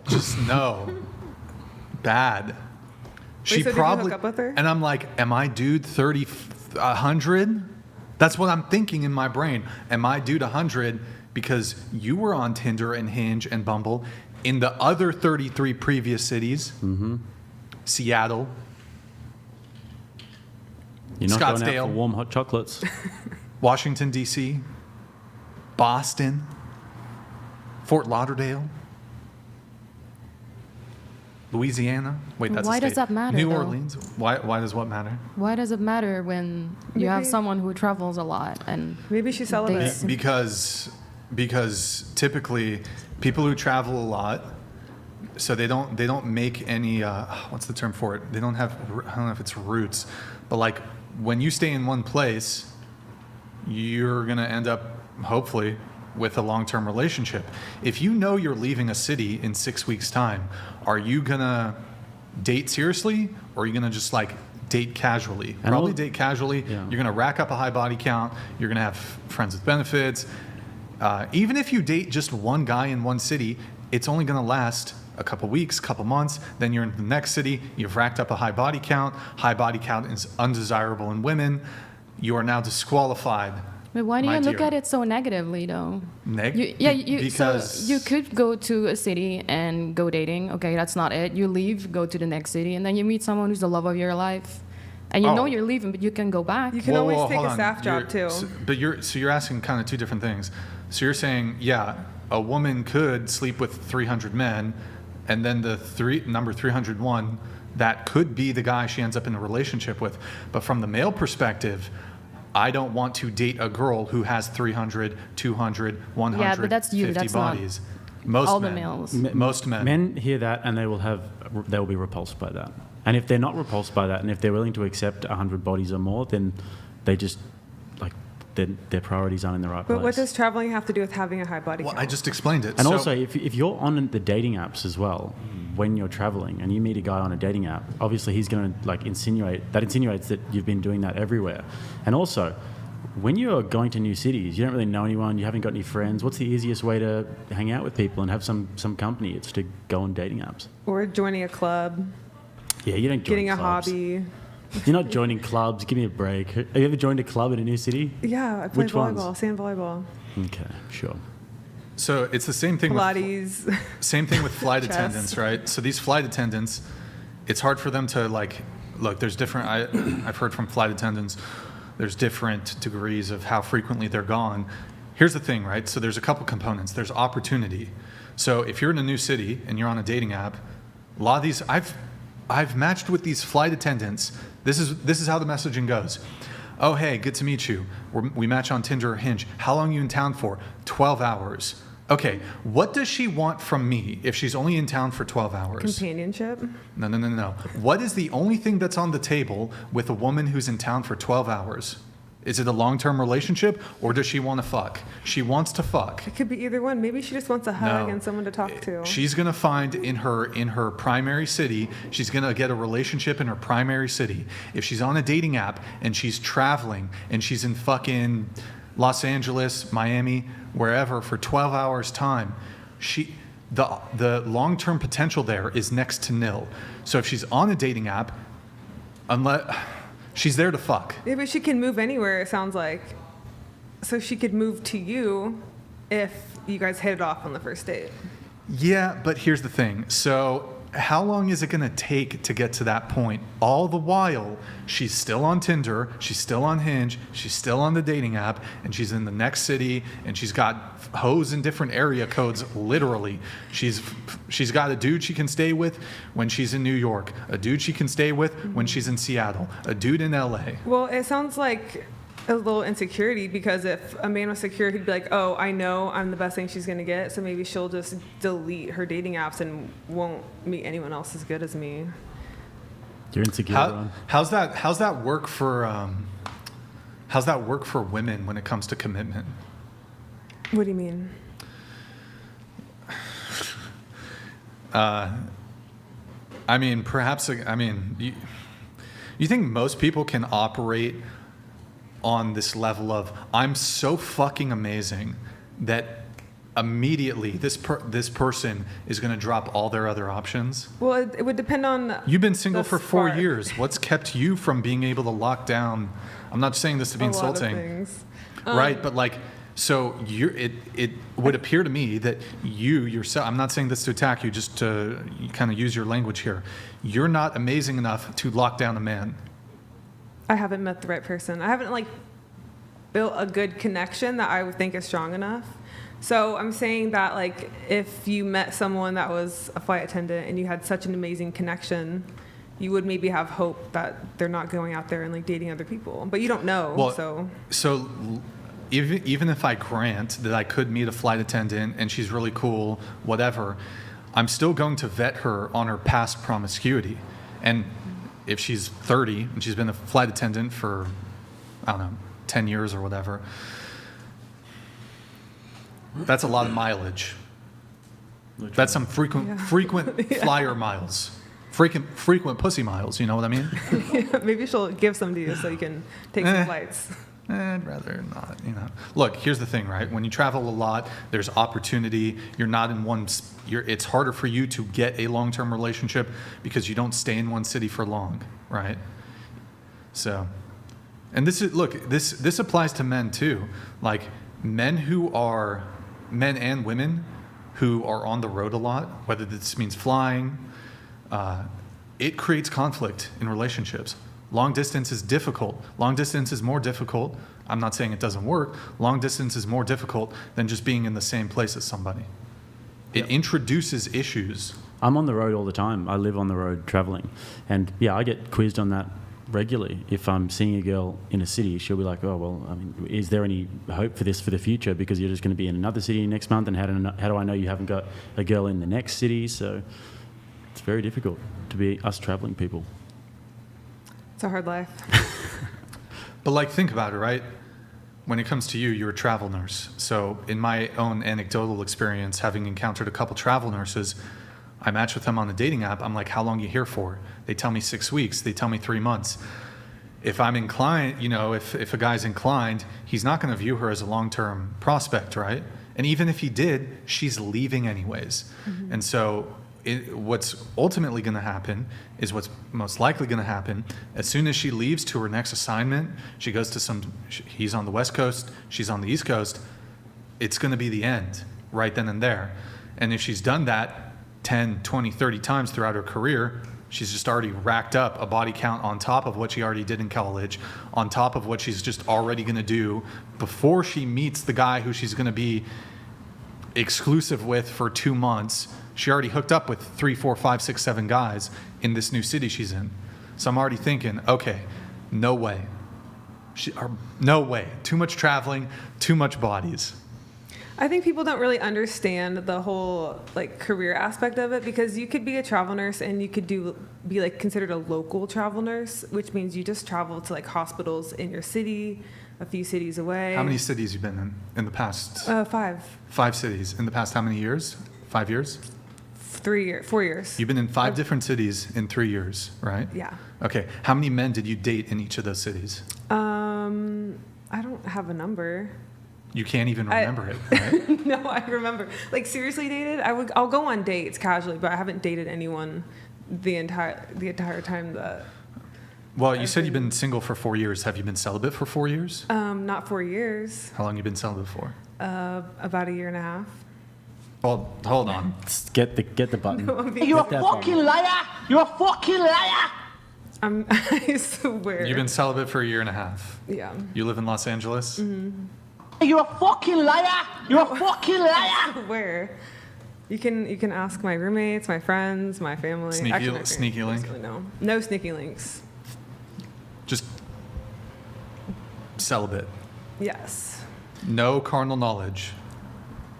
Just no. Bad. so did you hook up with her? And I'm like, am I dude 100? That's what I'm thinking in my brain. Am I dude 100 because you were on Tinder and Hinge and Bumble in the other 33 previous cities? Mm-hmm. Seattle. You're not going out Scottsdale. for warm hot chocolates. Washington, D.C., Boston, Fort Lauderdale, Louisiana. Wait, that's a Why does state. that matter, New though? Orleans. Why does what matter? Why does it matter when you have Maybe- someone who travels a lot and Maybe she's celibate. dates- Because typically people who travel a lot, so they don't make any what's the term for it? They don't have, I don't know if it's roots, but like when you stay in one place, you're gonna end up hopefully with a long-term relationship. If you know you're leaving a city in 6 weeks' time, are you gonna date seriously, or are you gonna just like date casually? And Probably all- date casually. Yeah. You're gonna rack up a high body count. You're gonna have friends with benefits. Even if you date just one guy in one city, it's only gonna last a couple weeks, couple months. Then you're in the next city. You've racked up a high body count. High body count is undesirable in women. You are now disqualified But why do my you look dear. at it so negatively, though? Because so you could go to a city and go dating. Okay, that's not it. You leave, go to the next city, and then you meet someone who's the love of your life, and you know you're leaving, but you can go back. You can always take hold a on. staff job too. But you're asking kind of two different things. So you're saying, yeah, a woman could sleep with 300 men, and then the number 301, that could be the guy she ends up in a relationship with. But from the male perspective, I don't want to date a girl who has 300, 200, 100, Yeah, but that's you. 50 That's not bodies. Most all men. the males. Most men. Men hear that and they will be repulsed by that. And if they're not repulsed by that, and if they're willing to accept 100 bodies or more, then they just their priorities aren't in the right place. But what does traveling have to do with having a high body count? I just explained it. And also, if you're on the dating apps as well, when you're traveling and you meet a guy on a dating app, obviously he's going to insinuates that you've been doing that everywhere. And also, when you're going to new cities, you don't really know anyone, you haven't got any friends. What's the easiest way to hang out with people and have some company? It's to go on dating apps. Or joining a club. Yeah, you don't join Getting clubs. a hobby. You're not joining clubs. Give me a break. Have you ever joined a club in a new city? Yeah, I play Which volleyball, ones? sand volleyball. Okay, sure. So it's the same thing. Pilates. Same thing with flight Chess. attendants, right? So these flight attendants, it's hard for them to look. There's different. I've heard from flight attendants. There's different degrees of how frequently they're gone. Here's the thing, right? So there's a couple components. There's opportunity. So if you're in a new city and you're on a dating app, a lot of these I've matched with these flight attendants. This is how the messaging goes. Oh, hey, good to meet you. We match on Tinder or Hinge. How long are you in town for? 12 hours. Okay, what does she want from me if she's only in town for 12 hours? Companionship. No. What is the only thing that's on the table with a woman who's in town for 12 hours? Is it a long-term relationship, or does she want to fuck? She wants to fuck. It could be either one. Maybe she just wants a hug No. and someone to talk to. She's gonna find in her primary city, she's gonna get a relationship in her primary city. If she's on a dating app and she's traveling and she's in fucking Los Angeles, Miami, wherever for 12 hours time, the long-term potential there is next to nil. So if she's on a dating app, she's there to fuck. Yeah, but she can move anywhere, it sounds like. So she could move to you if you guys hit it off on the first date. Yeah, but here's the thing. So how long is it going to take to get to that point? All the while, she's still on Tinder, she's still on Hinge, she's still on the dating app, and she's in the next city, and she's got hoes in different area codes, literally. She's got a dude she can stay with when she's in New York, a dude she can stay with when she's in Seattle, a dude in LA. Well, it sounds like a little insecurity, because if a man was secure, he'd be like, oh, I know I'm the best thing she's going to get, so maybe she'll just delete her dating apps and won't meet anyone else as good as me. You're insecure, Ron. How's that work for women when it comes to commitment? What do you mean? You think most people can operate on this level of, I'm so fucking amazing that immediately this person is going to drop all their other options? Well, it would depend on. You've been single for 4 spark. years. What's kept you from being able to lock down? I'm not saying this to be A lot of insulting, things. right? But so it would appear to me that you yourself, I'm not saying this to attack you, just to kind of use your language here. You're not amazing enough to lock down a man. I haven't met the right person. I haven't built a good connection that I would think is strong enough. So I'm saying that if you met someone that was a flight attendant and you had such an amazing connection, you would maybe have hope that they're not going out there and dating other people. But you don't know. Well, so even if I grant that I could meet a flight attendant and she's really cool, whatever, I'm still going to vet her on her past promiscuity. And if she's 30 and she's been a flight attendant for, I don't know, 10 years or whatever, that's a lot of mileage. That's some frequent flyer miles. Frequent pussy miles, you know what I mean? Yeah, maybe she'll give some to you so you can take some flights. I'd rather not, Look, here's the thing, right? When you travel a lot, there's opportunity. You're not in one. It's harder for you to get a long-term relationship because you don't stay in one city for long, right? So, And this applies to men too. Like men and women who are on the road a lot, whether this means flying, it creates conflict in relationships. Long distance is difficult. Long distance is more difficult. I'm not saying it doesn't work. Long distance is more difficult than just being in the same place as somebody. It introduces issues. I'm on the road all the time. I live on the road traveling. And yeah, I get quizzed on that regularly. If I'm seeing a girl in a city, she'll be like, oh, well, I mean, is there any hope for this for the future? Because you're just going to be in another city next month, and how do I know you haven't got a girl in the next city? So it's very difficult to be us traveling people. It's a hard life. But like, think about it, right? When it comes to you, you're a travel nurse. So in my own anecdotal experience, having encountered a couple travel nurses, I match with them on the dating app. I'm like, how long are you here for? They tell me 6 weeks. They tell me 3 months. If I'm inclined, if a guy's inclined, he's not going to view her as a long-term prospect, right? And even if he did, she's leaving anyways. Mm-hmm. And so what's ultimately going to happen is what's most likely going to happen. As soon as she leaves to her next assignment, she goes to he's on the West Coast, she's on the East Coast, it's going to be the end right then and there. And if she's done that 10, 20, 30 times throughout her career, she's just already racked up a body count on top of what she already did in college, on top of what she's just already going to do before she meets the guy who she's going to be exclusive with for 2 months. She already hooked up with 3, 4, 5, 6, 7 guys in this new city she's in. So I'm already thinking, okay, no way. No way. Too much traveling, too much bodies. I think people don't really understand the whole career aspect of it, because you could be a travel nurse and you could be considered a local travel nurse, which means you just travel to hospitals in your city, a few cities away. How many cities you been in the past? 5. 5 cities in the past how many years? 5 years? 4 years. You've been in 5 different cities in 3 years, right? Yeah. Okay. How many men did you date in each of those cities? I don't have a number. You can't even remember it, right? No, I remember. Seriously dated? I'll go on dates casually, but I haven't dated anyone the entire time that. Well, you said you've been single for 4 years. Have you been celibate for 4 years? Not 4 years. How long you been celibate for? About a year and a half. Well, hold on. Get the button. No, You're a fucking liar! You're a fucking liar! I swear. You've been celibate for a year and a half. Yeah. You live in Los Angeles? Mm-hmm. You're a fucking liar! You're a fucking liar! Where? You can ask my roommates, my friends, my family. Sneaky link? No sneaky links. Just celibate. Yes. No carnal knowledge.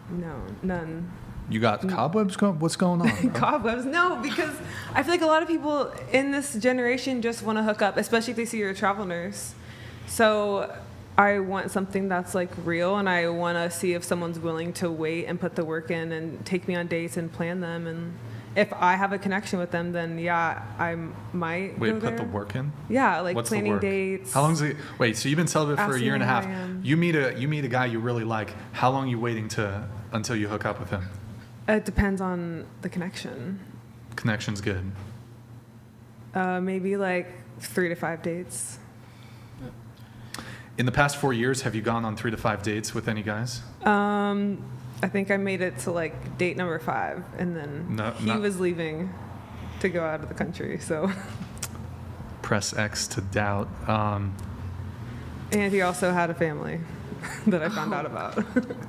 No, none. You got cobwebs? What's going on? Cobwebs? No, because I feel like a lot of people in this generation just want to hook up, especially if they see you're a travel nurse. So I want something that's real, and I want to see if someone's willing to wait and put the work in and take me on dates and plan them. And if I have a connection with them, then yeah, I might Wait, go put there. the work in? Yeah, What's the planning work? dates. How long's it? Wait, so you've been celibate for a year and a half. Asking how I am. You meet a guy you really like. How long are you waiting until you hook up with him? It depends on the connection. Connection's good. Maybe 3 to 5 dates. In the past 4 years, have you gone on 3 to 5 dates with any guys? I think I made it to date number 5, and then he was leaving to go out of the country. So press X to doubt. And he also had a family that I found out about.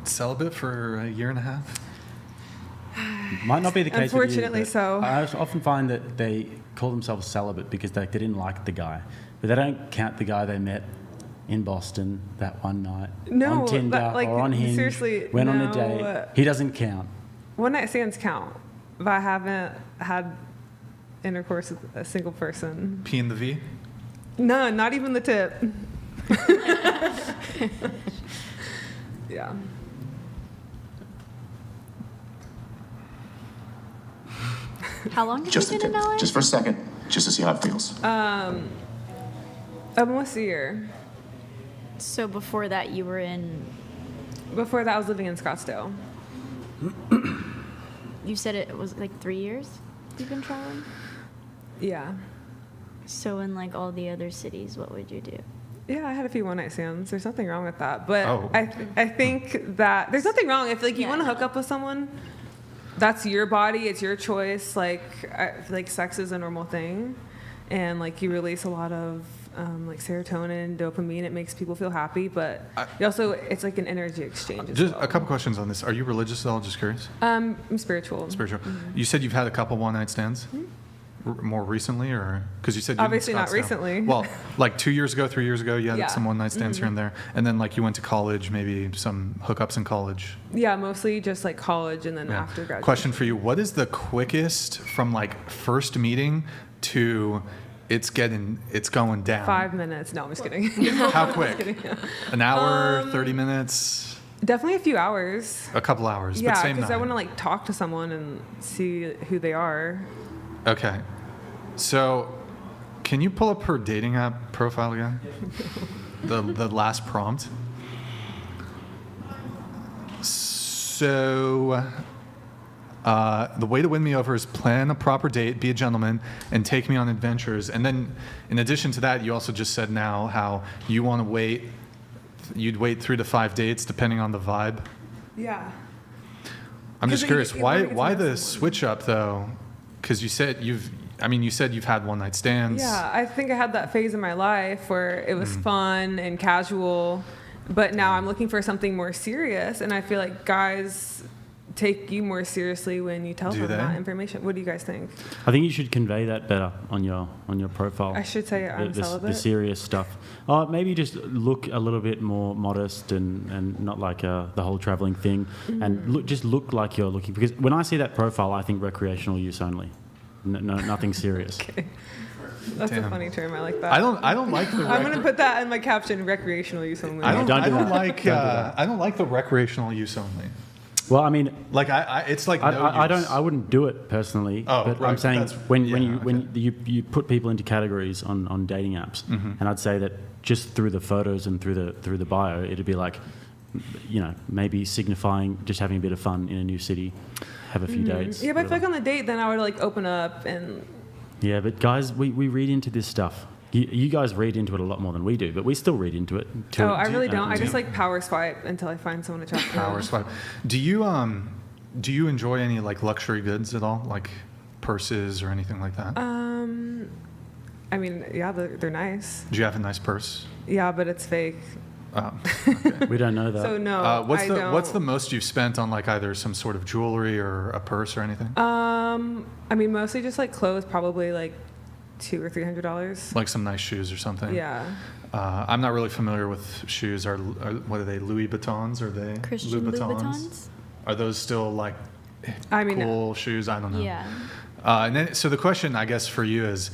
Celibate for a year and a half? Might not be the case. Unfortunately, with you, so. I often find that they call themselves celibate because they didn't like the guy, but they don't count the guy they met in Boston that one night on Tinder or on Hinge. Seriously, went on a date. He doesn't count. One night stands count, but I haven't had intercourse with a single person. P in the V? No, not even the tip. Yeah. How long have Just you a been in LA? just for a second, just to see how it feels. Almost a year. So before that, you were in. Before that, I was living in Scottsdale. You said it was 3 years you've been traveling? Yeah. So in all the other cities, what would you do? Yeah, I had a few one-night stands. There's nothing wrong with that. But Oh. I think that there's nothing wrong. If like you want to hook up with someone, that's your body. It's your choice. Like I feel like sex is a normal thing, and like you release a lot of like serotonin, dopamine. It makes people feel happy, but you also it's like an energy exchange. As Just well. a couple questions on this. Are you religious at all? Just curious. I'm spiritual. Spiritual. You said you've had a couple one-night stands. More recently, or because you said you Obviously not Scottsdale. recently. Well, like 2 years ago, 3 years ago, you had Yeah. some one-night stands here and there, and then like you went to college, maybe some hookups in college. Yeah, mostly just like college and then Yeah. after graduation. Question for you: what is the quickest from like first meeting to it's going down? 5 minutes. No, I'm just kidding. How I'm quick? just kidding. An hour, 30 minutes, Definitely a few hours. a couple hours, but Yeah, same because night. I want to like talk to someone and see who they are. Okay. So, can you pull up her dating app profile again? the last prompt. So, the way to win me over is plan a proper date, be a gentleman, and take me on adventures. And then, in addition to that, you also just said now how you want to wait. You'd wait 3 to 5 dates depending on the vibe. Yeah. I'm just 'Cause curious, you wanna get to why know the someone. switch up though? Because you said you've had one night stands. Yeah, I think I had that phase in my life where it was fun and casual, but now I'm looking for something more serious, and I feel like guys take you more seriously when you tell Do them they? that information. What do you guys think? I think you should convey that better on your profile. I should say I'm the celibate. serious stuff. Maybe just look a little bit more modest and not like the whole traveling thing, and look like you're looking. Because when I see that profile, I think recreational use only. No, nothing serious. Okay. That's a Damn. funny term. I like that. I don't like the. I'm gonna put that in my caption: recreational use only. I don't Don't do that. like. Don't do that. I don't like the recreational use only. Well, I mean, Like it's like no I use. I wouldn't do it personally. Oh, but right, I'm saying that's- when yeah, you put people into categories on dating apps, and I'd say that just through the photos and through the bio, it'd be like, maybe signifying just having a bit of fun in a new city, have a few dates. Yeah, but I feel whatever. like on the date, then I would like open up and. Yeah, but guys, we read into this stuff. You guys read into it a lot more than we do, but we still read into it. Oh, I really don't. I just like power swipe until I find someone to chat with. Power swipe. Do you enjoy any like luxury goods at all, like purses or anything like that? I mean, yeah, they're nice. Do you have a nice purse? Yeah, but it's fake. Oh, We don't know that. So no, what's I the don't. what's the most you've spent on like either some sort of jewelry or a purse or anything? I mean, mostly just like clothes, probably like $200 or $300. Like some nice shoes or something. Yeah. I'm not really familiar with shoes. Are what are they? Louis Vuittons? Are they Christian Louboutins? Are those still like I mean, cool shoes? I don't know. Yeah. And then, so the question, I guess, for you is,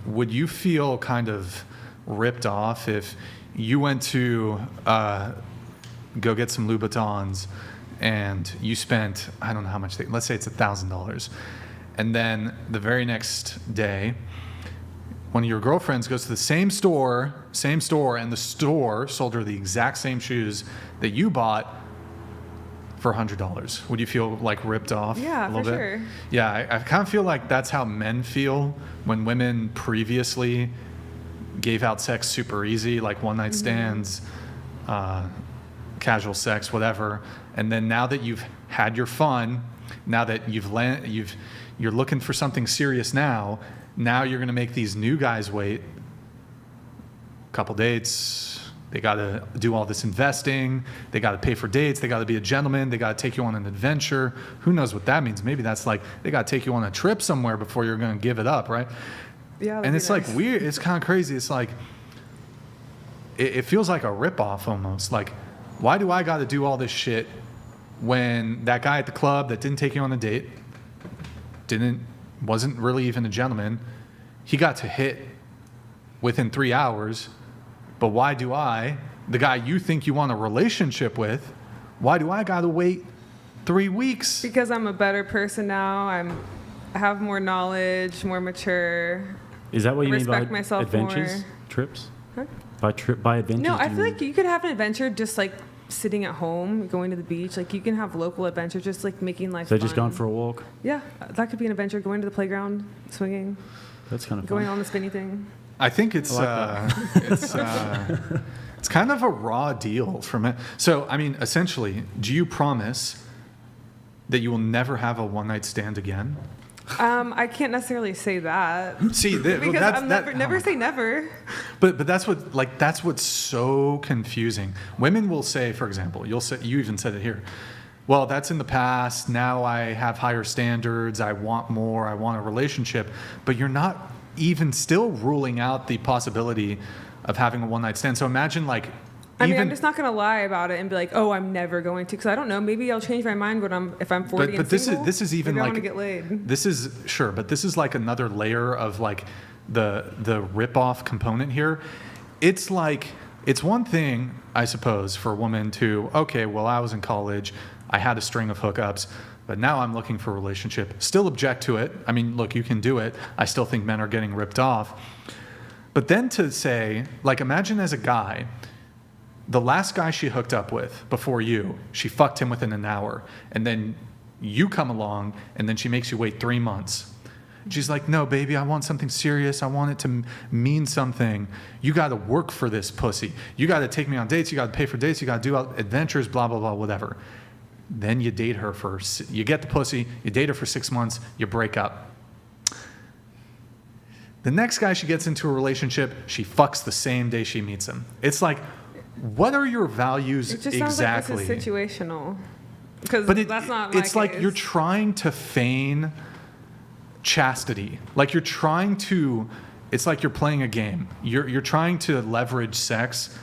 would you feel kind of ripped off if you went to go get some Louboutins and you spent, I don't know how much, let's say it's $1,000, and then the very next day, one of your girlfriends goes to the same store, and the store sold her the exact same shoes that you bought for $100. Would you feel like ripped off? Yeah, a little for bit? sure. Yeah, I kind of feel like that's how men feel when women previously gave out sex super easy, like one night stands, casual sex, whatever. And then now that you've had your fun, now that you're looking for something serious now you're going to make these new guys wait a couple dates. They got to do all this investing. They got to pay for dates. They got to be a gentleman. They got to take you on an adventure. Who knows what that means? Maybe that's like they got to take you on a trip somewhere before you're going to give it up, right? Yeah. And that'd it's be like nice. weird. It's kind of crazy. It's like it feels like a ripoff almost. Like, why do I got to do all this shit when that guy at the club that didn't take you on a date, wasn't really even a gentleman, he got to hit within 3 hours, but why do I, the guy you think you want a relationship with, why do I got to wait 3 weeks? Because I'm a better person now. I have more knowledge, more mature. Is that what you mean by respect myself adventures? more. Trips? Huh? By adventures? No, I do you feel mean- like you could have an adventure just like sitting at home, going to the beach. Like you can have local adventures, just like making life So fun. just going for a walk? Yeah, that could be an adventure. Going to the playground, swinging, That's kind of going fun. on the spinny thing. I think it's it's kind of a raw deal for men. So, I mean, essentially, do you promise that you will never have a one-night stand again? I can't necessarily say that. See, because never say never. But that's what's so confusing. Women will say, for example, you even said it here. Well, that's in the past. Now I have higher standards. I want more. I want a relationship. But you're not even still ruling out the possibility of having a one-night stand. So imagine I'm just not gonna lie about it and be like, oh, I'm never going to, because I don't know. Maybe I'll change my mind if I'm 40 and single. But this is even maybe like I want to get laid. This is sure, but this is like another layer of like the rip-off component here. It's like it's one thing, I suppose, for a woman to okay, well, I was in college, I had a string of hookups. But now I'm looking for a relationship. Still object to it. I mean, look, you can do it. I still think men are getting ripped off. But then to say, like, imagine as a guy, the last guy she hooked up with before you, she fucked him within an hour. And then you come along, and then she makes you wait 3 months. She's like, no, baby, I want something serious. I want it to mean something. You got to work for this pussy. You got to take me on dates. You got to pay for dates. You got to do adventures, blah, blah, blah, whatever. Then you date her you get the pussy, you date her for 6 months, you break up. The next guy she gets into a relationship, she fucks the same day she meets him. It's like, what are your values It just exactly? sounds like this is situational. Because that's not it's like you're trying to feign chastity. Like you're trying to, it's like you're playing a game. You're trying to leverage sex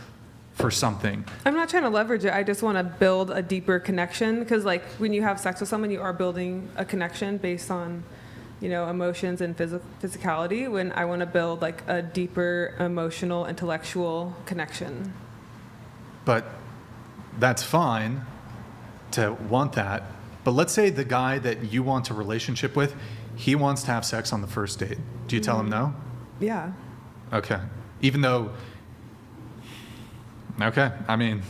for something. I'm not trying to leverage it. I just want to build a deeper connection, because like when you have sex with someone, you are building a connection based on, emotions and physicality. When I want to build like a deeper emotional, intellectual connection. But that's fine to want that. But let's say the guy that you want a relationship with, he wants to have sex on the first date. Do you tell him no? Yeah. Okay. Even though. Okay. I mean,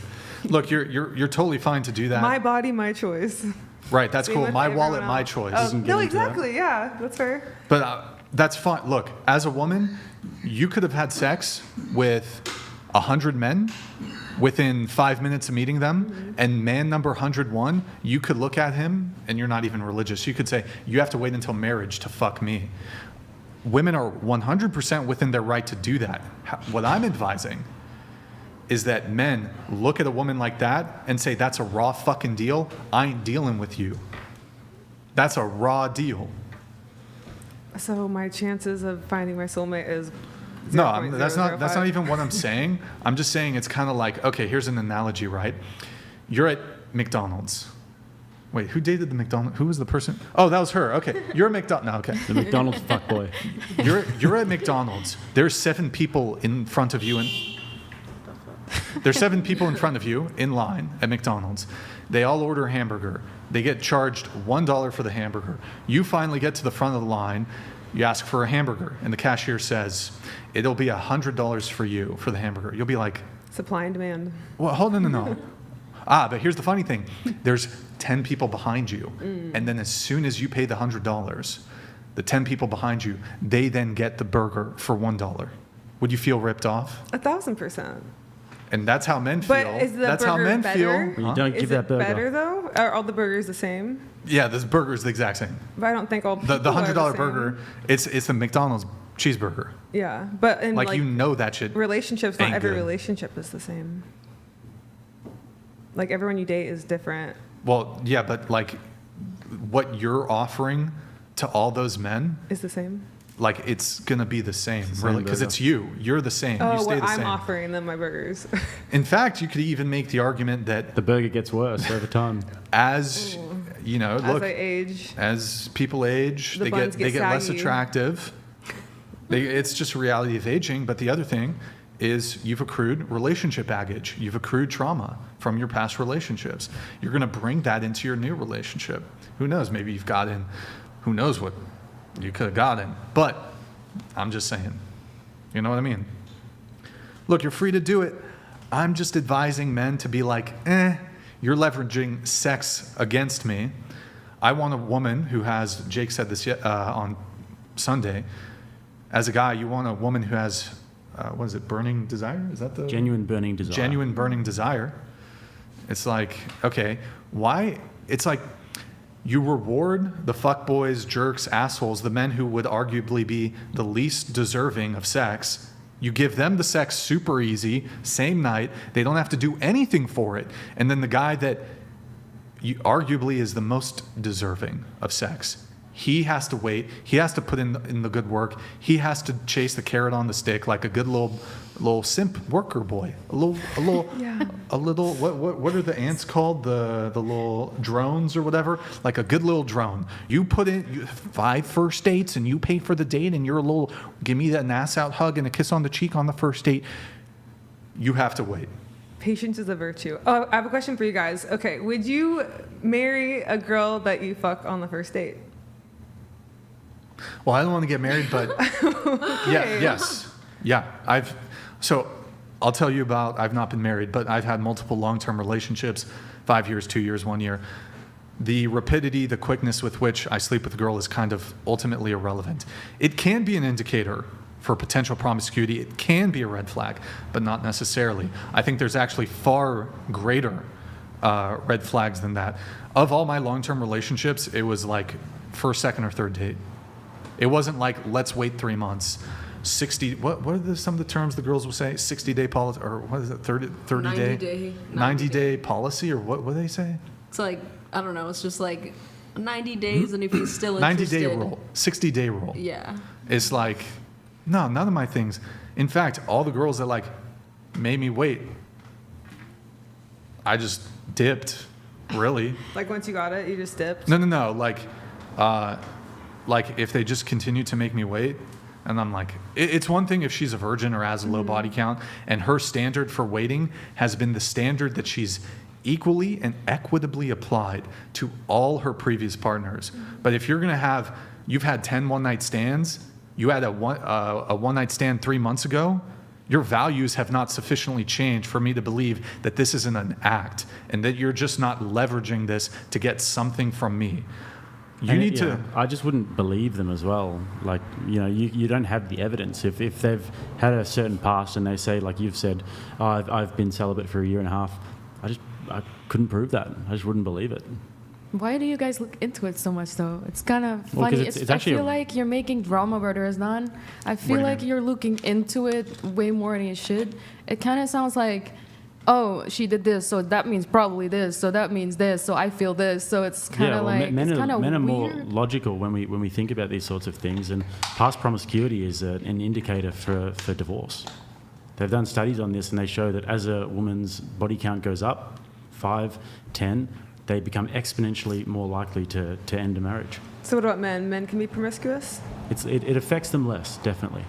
look, you're totally fine to do that. My body, my choice. Right. That's Same cool. with My everyone wallet, my else. choice. No, exactly. Yeah, that's fair. But that's fine. Look, as a woman, you could have had sex with 100 men within 5 minutes of meeting them, and man number 101, you could look at him, and you're not even religious. You could say, you have to wait until marriage to fuck me. Women are 100% within their right to do that. What I'm advising is that men look at a woman like that and say, that's a raw fucking deal. I ain't dealing with you. That's a raw deal. So my chances of finding my soulmate is No, that's not even what I'm saying. I'm just saying it's kind of like, okay, here's an analogy, right? You're at McDonald's. Wait, who dated the McDonald's? Who was the person? Oh, that was her. Okay, you're at McDonald's. No, okay. The McDonald's fuckboy. You're at McDonald's. There's 7 people in front of you, there's 7 people in front of you in line at McDonald's. They all order a hamburger. They get charged $1 for the hamburger. You finally get to the front of the line. You ask for a hamburger, and the cashier says, it'll be $100 for you for the hamburger. You'll be like, supply and demand. well, hold on, no. But here's the funny thing. There's 10 people behind you. And then as soon as you pay the $100, the 10 people behind you, they then get the burger for $1. Would you feel ripped off? 1,000%. And that's how men feel. But is the that's burger how men better? feel. You don't give that burger. Better though? Are all the burgers the same? Yeah, this burger is the exact same. But I don't think all The people are $100 the same. burger, it's the McDonald's cheeseburger. Yeah, but in Like you know that shit. relationships, not ain't every good. relationship is the same. Like everyone you date is different. Well, yeah, but like what you're offering to all those men, Is the same. like it's gonna be the same, the really, same because burger. it's you. You're the same. Oh, you stay well, the I'm same. offering them my burgers. In fact, you could even make the argument that The burger gets worse over time. as you know, As look, I age, as people age, The they buns get get less saggy. attractive. It's just a reality of aging. But the other thing is you've accrued relationship baggage. You've accrued trauma from your past relationships. You're going to bring that into your new relationship. Who knows? Maybe you've gotten, who knows what you could have gotten. But I'm just saying, you know what I mean? Look, you're free to do it. I'm just advising men to be like, you're leveraging sex against me. I want a woman who has, Jake said this on Sunday, as a guy, you want a woman who has, what is it, burning desire? Is that the Genuine burning desire. Genuine burning desire. It's like, okay, why? It's like you reward the fuckboys, jerks, assholes, the men who would arguably be the least deserving of sex. You give them the sex super easy, same night. They don't have to do anything for it. And then the guy that arguably is the most deserving of sex, he has to wait. He has to put in the good work. He has to chase the carrot on the stick like a good little simp worker boy. A little what are the ants called? The little drones or whatever. Like a good little drone. You put in 5 first dates and you pay for the date and you're a little, give me that ass out hug and a kiss on the cheek on the first date. You have to wait. Patience is a virtue. Oh, I have a question for you guys. Okay, would you marry a girl that you fuck on the first date? Well, I don't want to get married, but yes. So I'll tell you about, I've not been married, but I've had multiple long-term relationships, 5 years, 2 years, 1 year. The rapidity, the quickness with which I sleep with a girl is kind of ultimately irrelevant. It can be an indicator for potential promiscuity. It can be a red flag, but not necessarily. I think there's actually far greater red flags than that. Of all my long-term relationships, it was like first, second, or third date. It wasn't like, let's wait 3 months. 60, what are some of the terms the girls will say? 60-day policy, or what is it, 30 day? 90-day policy, or what do they say? It's like, I don't know, it's just like 90 days, and if he's still interested. 90-day rule, 60-day rule. Yeah. It's like, no, none of my things. In fact, all the girls that like made me wait, I just dipped, really. Like once you got it, you just dipped? No, like if they just continue to make me wait, and I'm like, it's one thing if she's a virgin or has a low body count, and her standard for waiting has been the standard that she's equally and equitably applied to all her previous partners. But if you're gonna you've had 10 one-night stands, you had a one-night stand 3 months ago, your values have not sufficiently changed for me to believe that this isn't an act, and that you're just not leveraging this to get something from me. I just wouldn't believe them as well. Like, you don't have the evidence. If they've had a certain past and they say, like you've said, oh, I've been celibate for 1.5 years, I couldn't prove that. I just wouldn't believe it. Why do you guys look into it so much, though? It's kind of funny. It's I feel like you're making drama where there is none. I feel like you're looking into it way more than you should. It kind of sounds like, oh, she did this, so that means probably this, so that means this, so I feel this. So it's kind of men are weird. more logical when we think about these sorts of things, and past promiscuity is an indicator for divorce. They've done studies on this, and they show that as a woman's body count goes up, 5, 10, they become exponentially more likely to end a marriage. So what about men? Men can be promiscuous? It affects them less, definitely.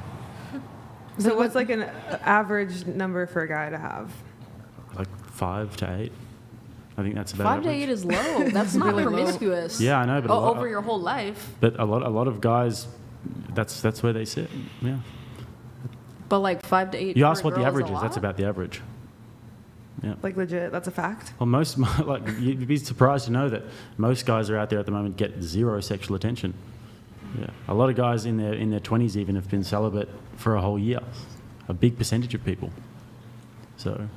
So what's like an average number for a guy to have? Like 5 to 8. I think that's about 5 to average. 8 is low. That's not really promiscuous. Yeah, I know, but over your whole life. But a lot of guys, that's where they sit. Yeah. But like 5 to 8. You asked what the average is. That's about the average. Yeah. Like legit, that's a fact. Well, you'd be surprised to know that most guys are out there at the moment get 0 sexual attention. Yeah. A lot of guys in their 20s even have been celibate for a whole year. A big percentage of people. So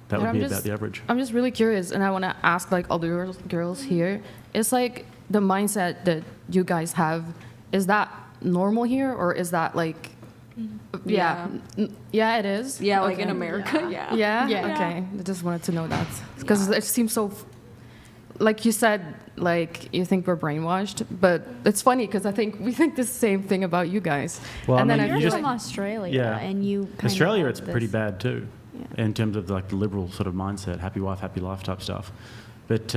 that would be about the average. I'm just really curious, and I want to ask like all the girls here. It's like the mindset that you guys have. Is that normal here, or is that like? Yeah, it is. Yeah, like in America. Yeah. Okay, I just wanted to know that because it seems so. Like you said, like you think we're brainwashed, but it's funny because I think we think the same thing about you guys. Well, and you're from Australia, and you. Australia, it's pretty bad too, in terms of like the liberal sort of mindset, happy wife, happy life type stuff. But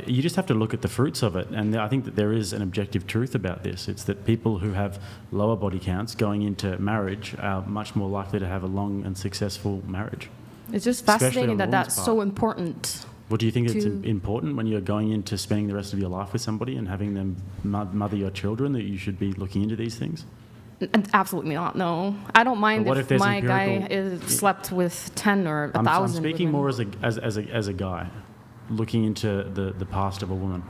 you just have to look at the fruits of it, and I think that there is an objective truth about this. It's that people who have lower body counts going into marriage are much more likely to have a long and successful marriage. It's just fascinating that that's so important. Well, do you think it's important when you're going into spending the rest of your life with somebody and having them mother your children that you should be looking into these things? Absolutely not. No, I don't mind if my guy slept with 10 or 1,000. I'm speaking more as a guy looking into the past of a woman.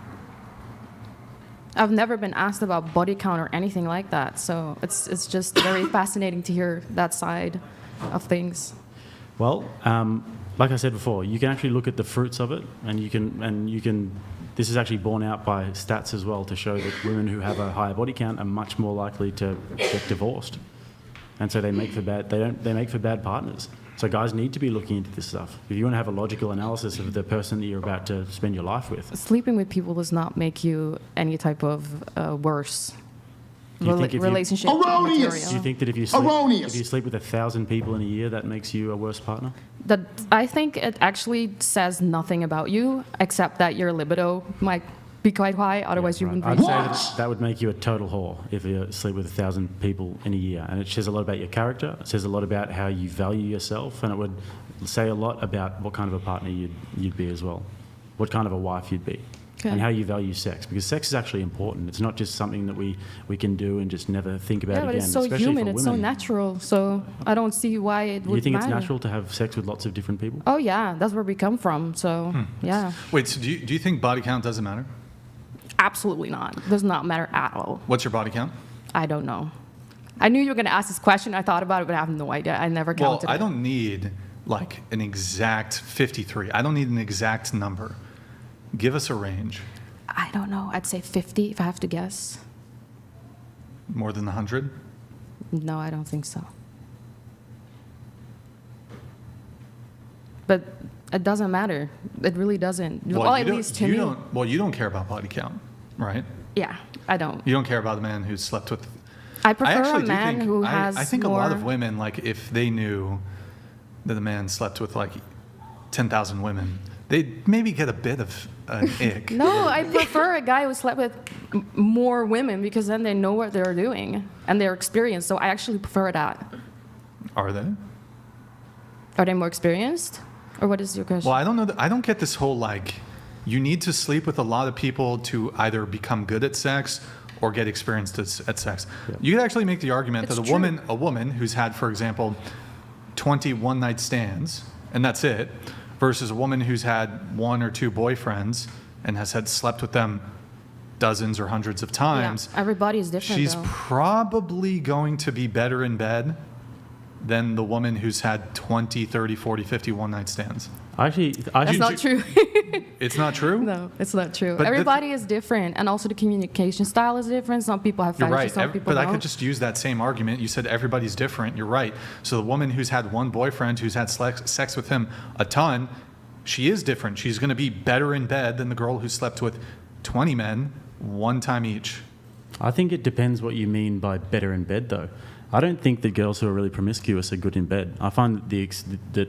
I've never been asked about body count or anything like that. So it's just very fascinating to hear that side of things. Well, like I said before, you can actually look at the fruits of it, and you can. This is actually borne out by stats as well to show that women who have a higher body count are much more likely to get divorced, and so they make for bad partners. So guys need to be looking into this stuff. If you want to have a logical analysis of the person that you're about to spend your life with. Sleeping with people does not make you any type of worse relationship material. Do you think that if you sleep with 1,000 people in a year, that makes you a worse partner? I think it actually says nothing about you, except that your libido might be quite high. Otherwise, you wouldn't. I'd say that would make you a total whore if you sleep with 1,000 people in a year, and it says a lot about your character. It says a lot about how you value yourself, and it would say a lot about what kind of a partner you'd be as well, what kind of a wife you'd be. Okay. And how you value sex, because sex is actually important. It's not just something that we can do and just never think about again. Yeah, but it's so human, it's so natural, so I don't see why it would matter. You think it's natural to have sex with lots of different people? Oh yeah, that's where we come from, so yeah. Wait, so do you think body count doesn't matter? Absolutely not. It does not matter at all. What's your body count? I don't know. I knew you were going to ask this question. I thought about it, but I have no idea. I never counted. Well, I don't need like an exact 53. I don't need an exact number. Give us a range. I don't know. I'd say 50 if I have to guess. More than 100? No, I don't think so. But it doesn't matter. It really doesn't. Well, at least to me. You don't care about body count, right? Yeah, I don't. You don't care about a man who's slept with. I prefer a man who has. I think more... a lot of women, like if they knew that a man slept with like 10,000 women, they'd maybe get a bit of an ick. No, I prefer a guy who slept with more women because then they know what they're doing and they're experienced. So I actually prefer that. Are they? Are they more experienced? Or what is your question? Well, I don't know. I don't get this whole like, you need to sleep with a lot of people to either become good at sex or get experienced at sex. Yeah. You could actually make the argument that a woman who's had, for example, 20 one-night stands, and that's it, versus a woman who's had 1 or 2 boyfriends and has slept with them dozens or hundreds of times. Yeah, everybody is different. She's probably going to be better in bed than the woman who's had 20, 30, 40, 50 one-night stands. That's not true. It's not true? No, it's not true. But everybody is different, and also the communication style is different. Some people have fetishes, some people don't. I could just use that same argument. You said everybody's different. You're right. So the woman who's had one boyfriend, who's had sex with him a ton, she is different. She's going to be better in bed than the girl who slept with 20 men one time each. I think it depends what you mean by better in bed, though. I don't think that girls who are really promiscuous are good in bed. I find that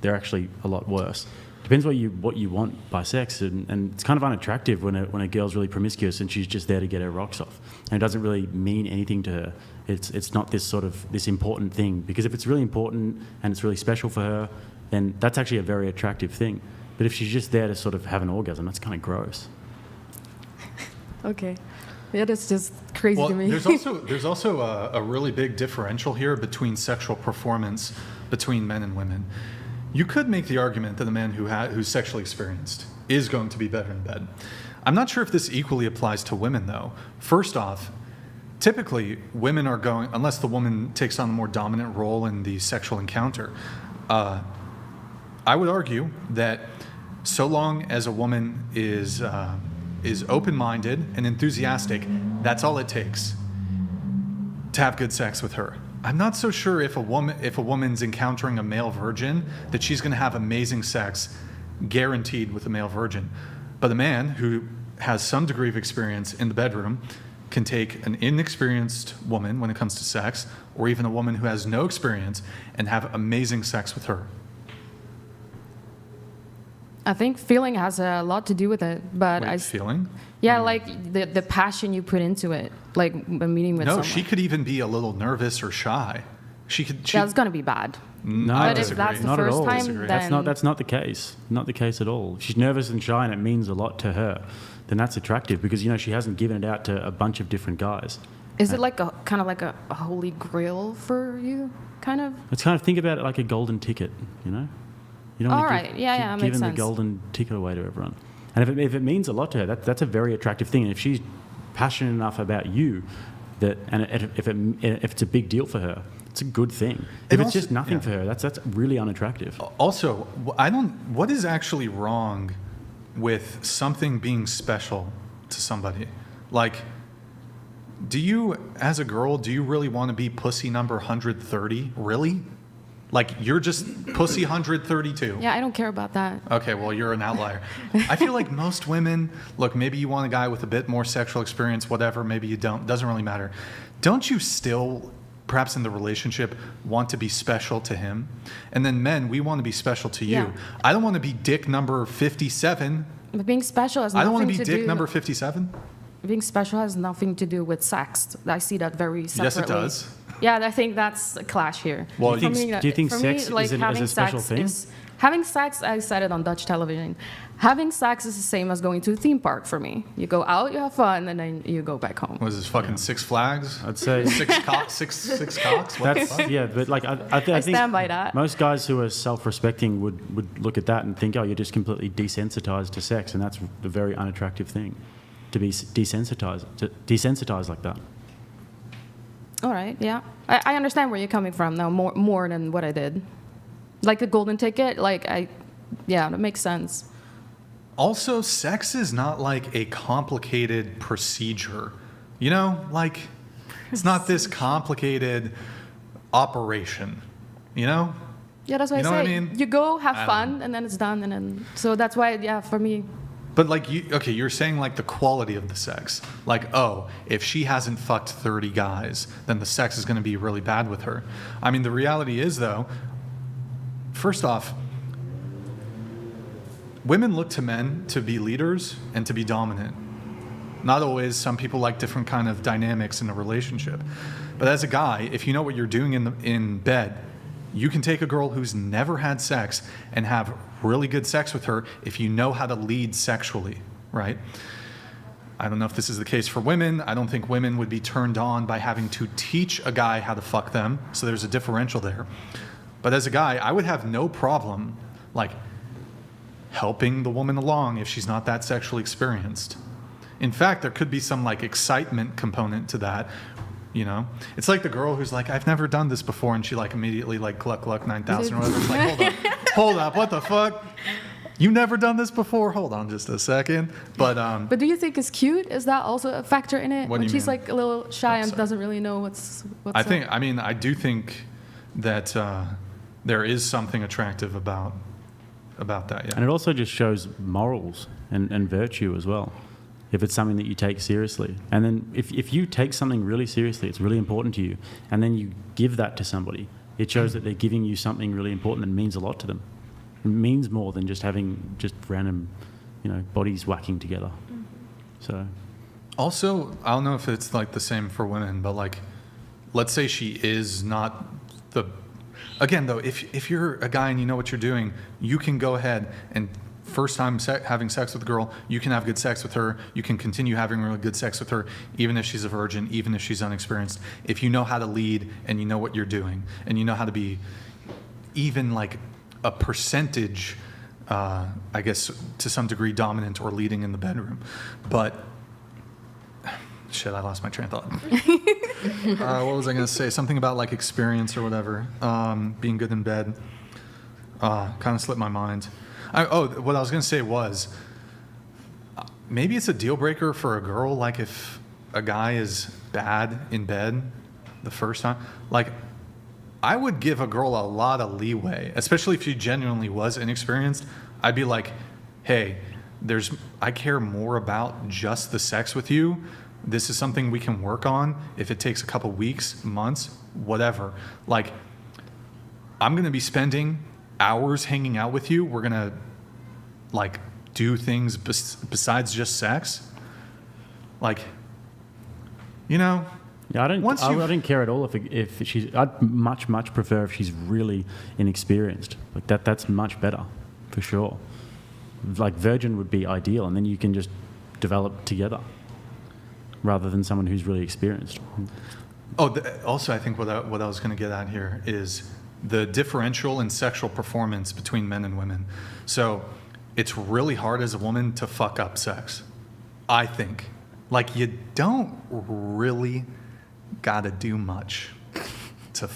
they're actually a lot worse. Depends what you want by sex, and it's kind of unattractive when a girl's really promiscuous and she's just there to get her rocks off, and it doesn't really mean anything to her. It's not this important thing, because if it's really important and it's really special for her, then that's actually a very attractive thing. But if she's just there to sort of have an orgasm, that's kind of gross. Okay. Yeah, that's just crazy to me. There's also a really big differential here between sexual performance between men and women. You could make the argument that a man who's sexually experienced is going to be better in bed. I'm not sure if this equally applies to women, though. First off, typically women are going, unless the woman takes on a more dominant role in the sexual encounter, I would argue that so long as a woman is open-minded and enthusiastic, that's all it takes to have good sex with her. I'm not so sure if a woman's encountering a male virgin that she's going to have amazing sex guaranteed with a male virgin. But a man who has some degree of experience in the bedroom can take an inexperienced woman when it comes to sex, or even a woman who has no experience, and have amazing sex with her. I think feeling has a lot to do with it, but feeling? Yeah, like the passion you put into it, like when meeting with someone. No, she could even be a little nervous or shy. That's gonna be bad. No, but if that's the first time, then that's not the case. Not the case at all. If she's nervous and shy and it means a lot to her, then that's attractive, because she hasn't given it out to a bunch of different guys. Is it like a kind of like a holy grail for you, kind of? Let's kind of think about it like a golden ticket, You don't want to makes giving sense. the golden ticket away to everyone. And if it means a lot to her, that's a very attractive thing. And if she's passionate enough about you that, and if it's a big deal for her, it's a good thing. If it's just nothing for her, that's really unattractive. Also, what is actually wrong with something being special to somebody? Like, do you, as a girl, do you really want to be pussy number 130? Really? Like, you're just pussy 132. Yeah, I don't care about that. Okay, well, you're an outlier. I feel like most women, look, maybe you want a guy with a bit more sexual experience, whatever, maybe you don't, doesn't really matter. Don't you still, perhaps in the relationship, want to be special to him? And then men, we want to be special to you. Yeah. I don't want to be dick number 57. But being special has I nothing don't want to to be dick do. number 57. Being special has nothing to do with sex. I see that very separately. Yes, it does. Yeah, I think that's a clash here. Well, do you think sex is a special thing? Having sex, I said it on Dutch television. Having sex is the same as going to a theme park for me. You go out, you have fun, and then you go back home. What is this, fucking Six Flags? I'd say six cocks. What the fuck? Yeah, but like I think stand by that. Most guys who are self-respecting would look at that and think, oh, you're just completely desensitized to sex, and that's a very unattractive thing, to be desensitized like that. All right, yeah. I understand where you're coming from now, more than what I did. Like the golden ticket, yeah, that makes sense. Also, sex is not like a complicated procedure. You know, like, it's not this complicated operation, you know? Yeah, that's what You know I say. what I mean? You go, have I fun, and then it's done, and then... So that's why, yeah, for me... But like, you're saying like the quality of the sex. Like, oh, if she hasn't fucked 30 guys, then the sex is going to be really bad with her. I mean, the reality is, though, first off, women look to men to be leaders and to be dominant. Not always. Some people like different kind of dynamics in a relationship. But as a guy, if you know what you're doing in bed, you can take a girl who's never had sex and have really good sex with her if you know how to lead sexually, right? I don't know if this is the case for women. I don't think women would be turned on by having to teach a guy how to fuck them. So there's a differential there. But as a guy, I would have no problem, like, helping the woman along if she's not that sexually experienced. In fact, there could be some, like, excitement component to that. You know, it's like the girl who's like, I've never done this before, and she like immediately like cluck 9,000 or whatever. It's like, hold up, what the fuck? You never done this before? Hold on just a second. But do you think it's cute? Is that also a factor in it? What do When you she's mean? like a little shy and doesn't really know what's I do think that there is something attractive about that. Yeah. And it also just shows morals and virtue as well, if it's something that you take seriously. And then if you take something really seriously, it's really important to you, and then you give that to somebody, it shows that they're giving you something really important and means a lot to them. It means more than just having just random, bodies whacking together. So, also, I don't know if it's like the same for women, but like, let's say she is not the... Again, though, if you're a guy and you know what you're doing, you can go ahead and first time having sex with a girl, you can have good sex with her. You can continue having really good sex with her, even if she's a virgin, even if she's unexperienced. If you know how to lead and you know what you're doing and you know how to be even like a percentage, I guess, to some degree dominant or leading in the bedroom. But, shit, I lost my train of thought. What was I going to say? Something about like experience or whatever, being good in bed. Kind of slipped my mind. What I was going to say was, maybe it's a deal breaker for a girl, like if a guy is bad in bed the first time. Like, I would give a girl a lot of leeway, especially if she genuinely was inexperienced. I'd be like, hey, I care more about just the sex with you. This is something we can work on. If it takes a couple weeks, months, whatever. Like, I'm going to be spending hours hanging out with you. We're gonna like do things besides just sex. Like, yeah, I don't care at all if she's. I'd much prefer if she's really inexperienced. Like that's much better, for sure. Like virgin would be ideal, and then you can just develop together, rather than someone who's really experienced. Also, I think what I was gonna get at here is the differential in sexual performance between men and women. So it's really hard as a woman to fuck up sex, I think. Like, you don't really gotta do much to.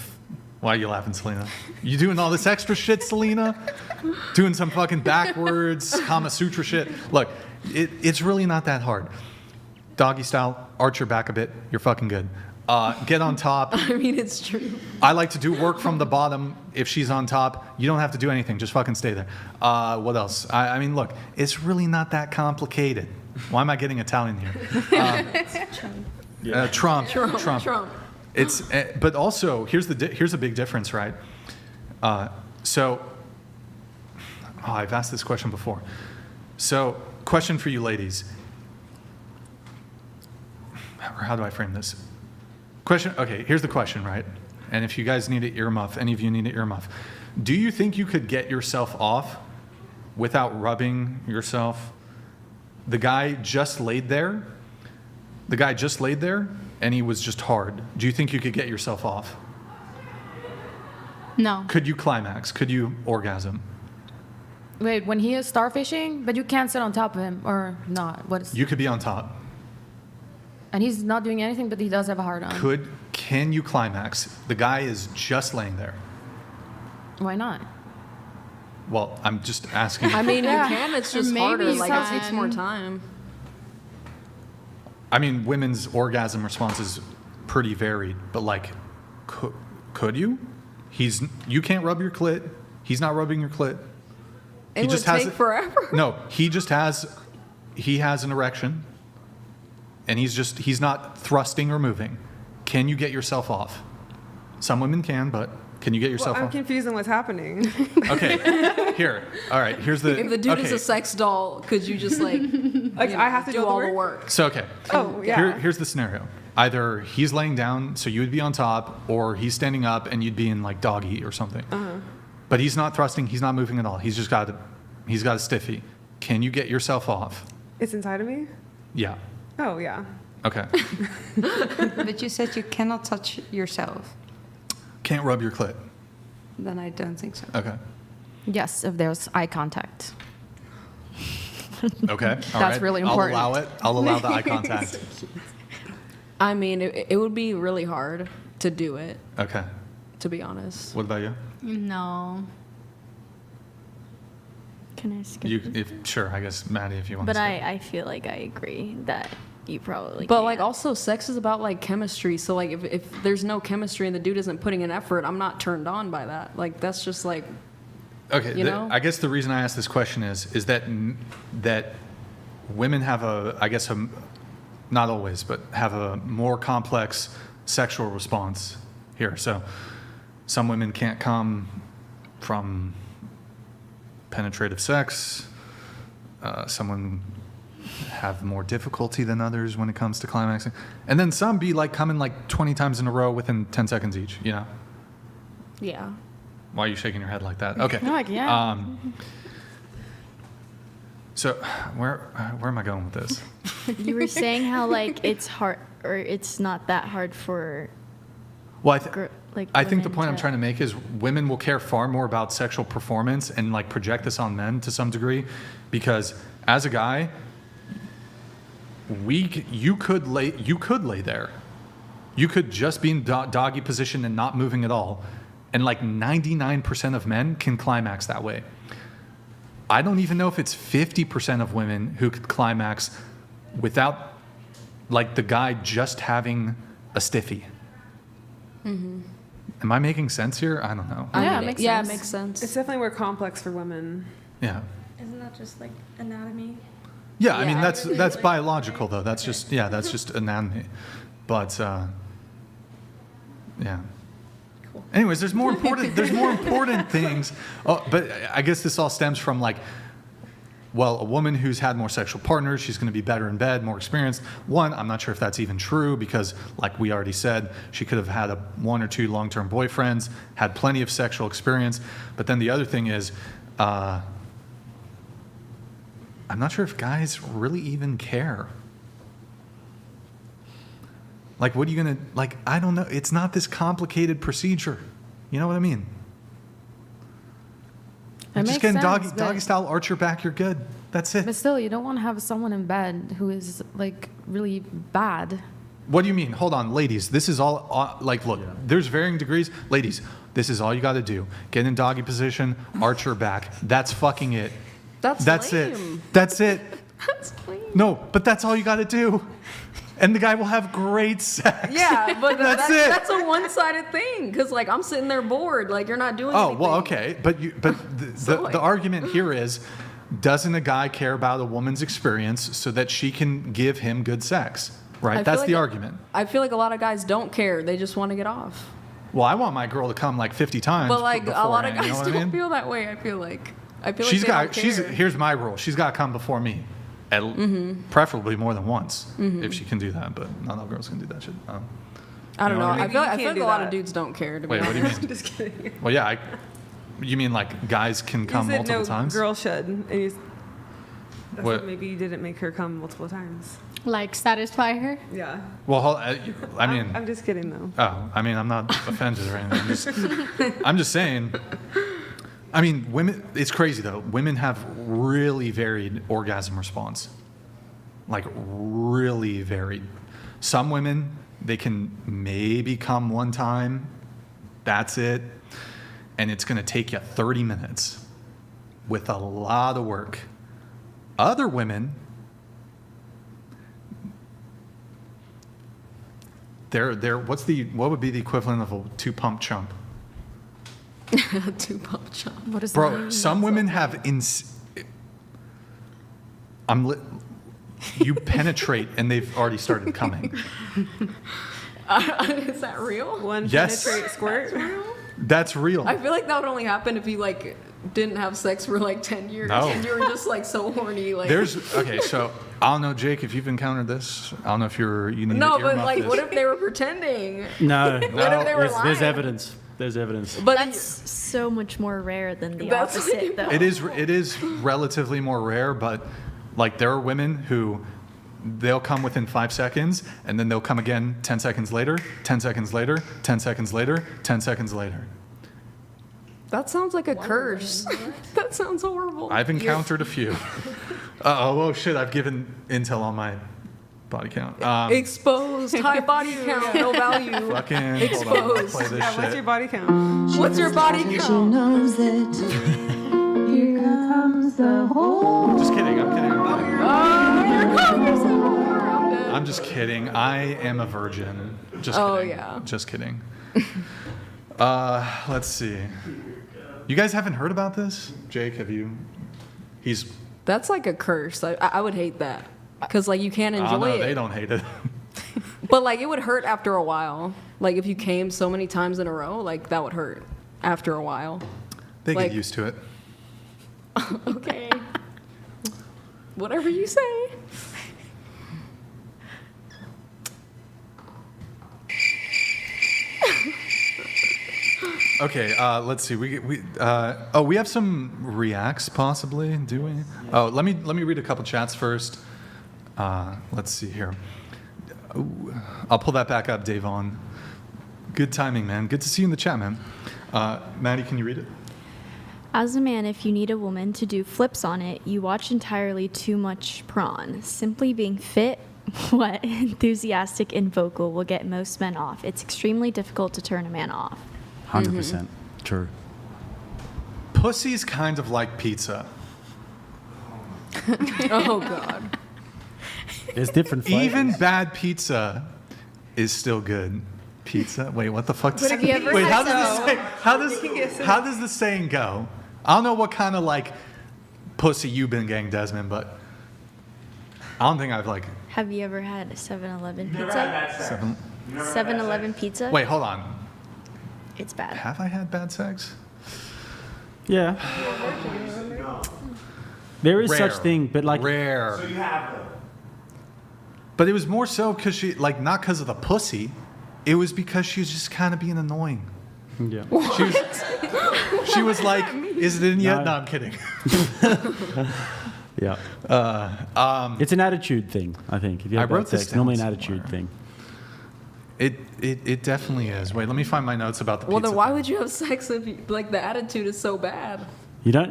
Why are you laughing, Selena? You doing all this extra shit, Selena? Doing some fucking backwards Kama Sutra shit? Look, it's really not that hard. Doggy style, arch your back a bit, you're fucking good. Get on top. I mean, it's true. I like to do work from the bottom. If she's on top, you don't have to do anything. Just fucking stay there. What else? I mean, look, it's really not that complicated. Why am I getting Italian here? Trump. It's, but also here's a big difference, right? So, I've asked this question before. So, question for you ladies. Or how do I frame this? Question. Okay, here's the question, right? And if you guys need an earmuff, any of you need an earmuff. Do you think you could get yourself off without rubbing yourself? The guy just laid there. And he was just hard. Do you think you could get yourself off? No. Could you climax? Could you orgasm? Wait, when he is starfishing, but you can't sit on top of him or not? You could be on top. And he's not doing anything, but he does have a hard on. Can you climax? The guy is just laying there. Why not? Well, I'm just asking. I mean, you can. It's just harder. Like, it takes more time. I mean, women's orgasm response is pretty varied, but like, could you? You can't rub your clit. He's not rubbing your clit. It would take forever. No, he has an erection, and he's not thrusting or moving. Can you get yourself off? Some women can, but can you get yourself I'm off? confused on what's happening. Okay, here. All right, here's the. If the dude is a sex doll, could you just like I have to do all the work? So okay. Oh yeah. Here's the scenario. Either he's laying down, so you would be on top, or he's standing up and you'd be in like doggy or something. But he's not thrusting. He's not moving at all. He's got a stiffy. Can you get yourself off? It's inside of me? Yeah. Oh yeah. Okay. But you said you cannot touch yourself. Can't rub your clit. Then I don't think so. Okay. Yes, if there's eye contact. Okay. All That's right. really important. I'll allow it. I'll allow the eye contact. I mean, it would be really hard to do it. Okay. To be honest. What about you? No. Can I skip? Sure, I guess Maddie, if you want. But to skip. I feel like I agree that you probably. But can't. like also sex is about like chemistry. So like if there's no chemistry and the dude isn't putting in effort, I'm not turned on by that. Like that's just like. Okay. You know? I guess the reason I asked this question is that women have not always, but have a more complex sexual response here. So some women can't come from penetrative sex. Some women have more difficulty than others when it comes to climaxing. And then some be like coming like 20 times in a row within 10 seconds each, you know? Yeah. Why are you shaking your head like that? Okay. No, like, yeah. So where am I going with this? You were saying how like it's hard or it's not that hard for. Well, I think the women point I'm trying to make is women will care far more about sexual performance and like project this on men to some degree, because as a guy, you could lay there, you could just be in doggy position and not moving at all, and like 99% of men can climax that way. I don't even know if it's 50% of women who could climax without like the guy just having a stiffy. Mm-hmm. Am I making sense here? I don't know. Yeah, it makes sense. It's definitely more complex for women. Yeah. Isn't that just like anatomy? Yeah, I mean that's biological though. That's just just anatomy. But yeah. Cool. Anyways, there's more important things. Oh, but I guess this all stems from like, well, a woman who's had more sexual partners, she's going to be better in bed, more experienced. One, I'm not sure if that's even true because, like we already said, she could have had one or two long-term boyfriends, had plenty of sexual experience. But then the other thing is, I'm not sure if guys really even care. Like, what are you going to, like, I don't know. It's not this complicated procedure. You know what I mean? Just getting doggy style, arch your back, you're good. That's it. But still, you don't want to have someone in bed who is like really bad. What do you mean? Hold on, ladies. This is all like, look. There's varying degrees. Ladies, this is all you got to do. Get in doggy position, arch your back. That's fucking it. That's it. lame. That's it. That's lame. No, but that's all you got to do, and the guy will have great sex. Yeah, but That's it. That's a one-sided thing. Because like I'm sitting there bored. Like you're not doing anything. Oh well, okay, but the argument here is, doesn't a guy care about a woman's experience so that she can give him good sex? Right. That's the argument. I feel like a lot of guys don't care. They just want to get off. Well, I want my girl to come like 50 times. But like a lot of beforehand, guys you know what I don't mean? feel that way. I feel like She's they got. don't care. Here's my rule. She's got to come before me, preferably more than once, if she can do that. But not all girls can do that shit. I don't know. what I I mean? feel You like can't a do lot that. of dudes don't care. To be Wait, what do you honest. mean? Just kidding. Well, yeah. You mean like guys can come you said multiple no, times? girl should. And that's What? what maybe you didn't make her come multiple times. Like satisfy her? Yeah. Well, I mean. I'm just kidding though. Oh, I mean, I'm not offended or anything. I'm just saying. I mean, women. It's crazy though. Women have really varied orgasm response. Like really varied. Some women, they can maybe come one time. That's it. And it's going to take you 30 minutes with a lot of work. Other women, they're what would be the equivalent of a 2-pump chump? 2-pump chump. What is that? Bro, some women have you penetrate and they've already started coming. Is that real? One Yes. penetrate squirt. That's real. I feel like that would only happen if you like didn't have sex for like 10 years No. and you were just like so horny. Like So I don't know, Jake, if you've encountered this. I don't know if you need no, to but earmuff like, this. what if they were pretending? No, What if they were there's lying? evidence. There's evidence. But That's so much more rare than the That's opposite, though. It is relatively more rare, but like there are women who they'll come within 5 seconds and then they'll come again 10 seconds later, 10 seconds later, 10 seconds later, 10 seconds later. that sounds like a curse. That sounds horrible. I've encountered a few. Oh shit, I've given intel on my body count. Exposed, high body count, no value. Fucking hold on, Exposed. play this Yeah, what's shit. your body count? What's your body count? Just kidding, I'm kidding. You're calling yourself a whore. I'm dead. I'm just kidding. I am a virgin. Just kidding. Oh, yeah. Just kidding. Let's see. You guys haven't heard about this? Jake, have you? That's like a curse. I would hate that. Because like you can't Oh, enjoy no, it. they don't hate it. But like it would hurt after a while. Like if you came so many times in a row, like that would hurt after a while. They Like- get used to it. Okay. Whatever you say. Okay, let's see. We have some reacts possibly, do we? Oh, let me read a couple chats first. Let's see here. Ooh, I'll pull that back up, Davon. Good timing, man. Good to see you in the chat, man. Maddie, can you read it? As a man, if you need a woman to do flips on it, you watch entirely too much prawn. Simply being fit, wet, enthusiastic, and vocal will get most men off. It's extremely difficult to turn a man off. 100% true. Pussy's kind of like pizza. Oh God. There's different flavors. Even bad pizza is still good. Pizza? Wait, what the fuck? But have you ever Wait, had how does the saying go? I don't know what kind of like pussy you've been getting, Desmond, but I don't think I've like. Have you ever had a 7-Eleven Never pizza? had bad sex. Seven. Never had bad 7-Eleven sex. pizza? Wait, hold on. It's bad. Have I had bad sex? Yeah. No. There is Rare. such thing, but like Rare. So you have though. But it was more so because she, like, not because of the pussy. It was because she was just kind of being annoying. yeah. She was like, is it in yet? No. No, I'm kidding. Yeah. It's an attitude thing, I think. If you have I wrote bad this sex, down normally an somewhere. attitude thing. It definitely is. Wait, let me find my notes about the pizza. Well, then why thing. would you have sex if like the attitude is so bad?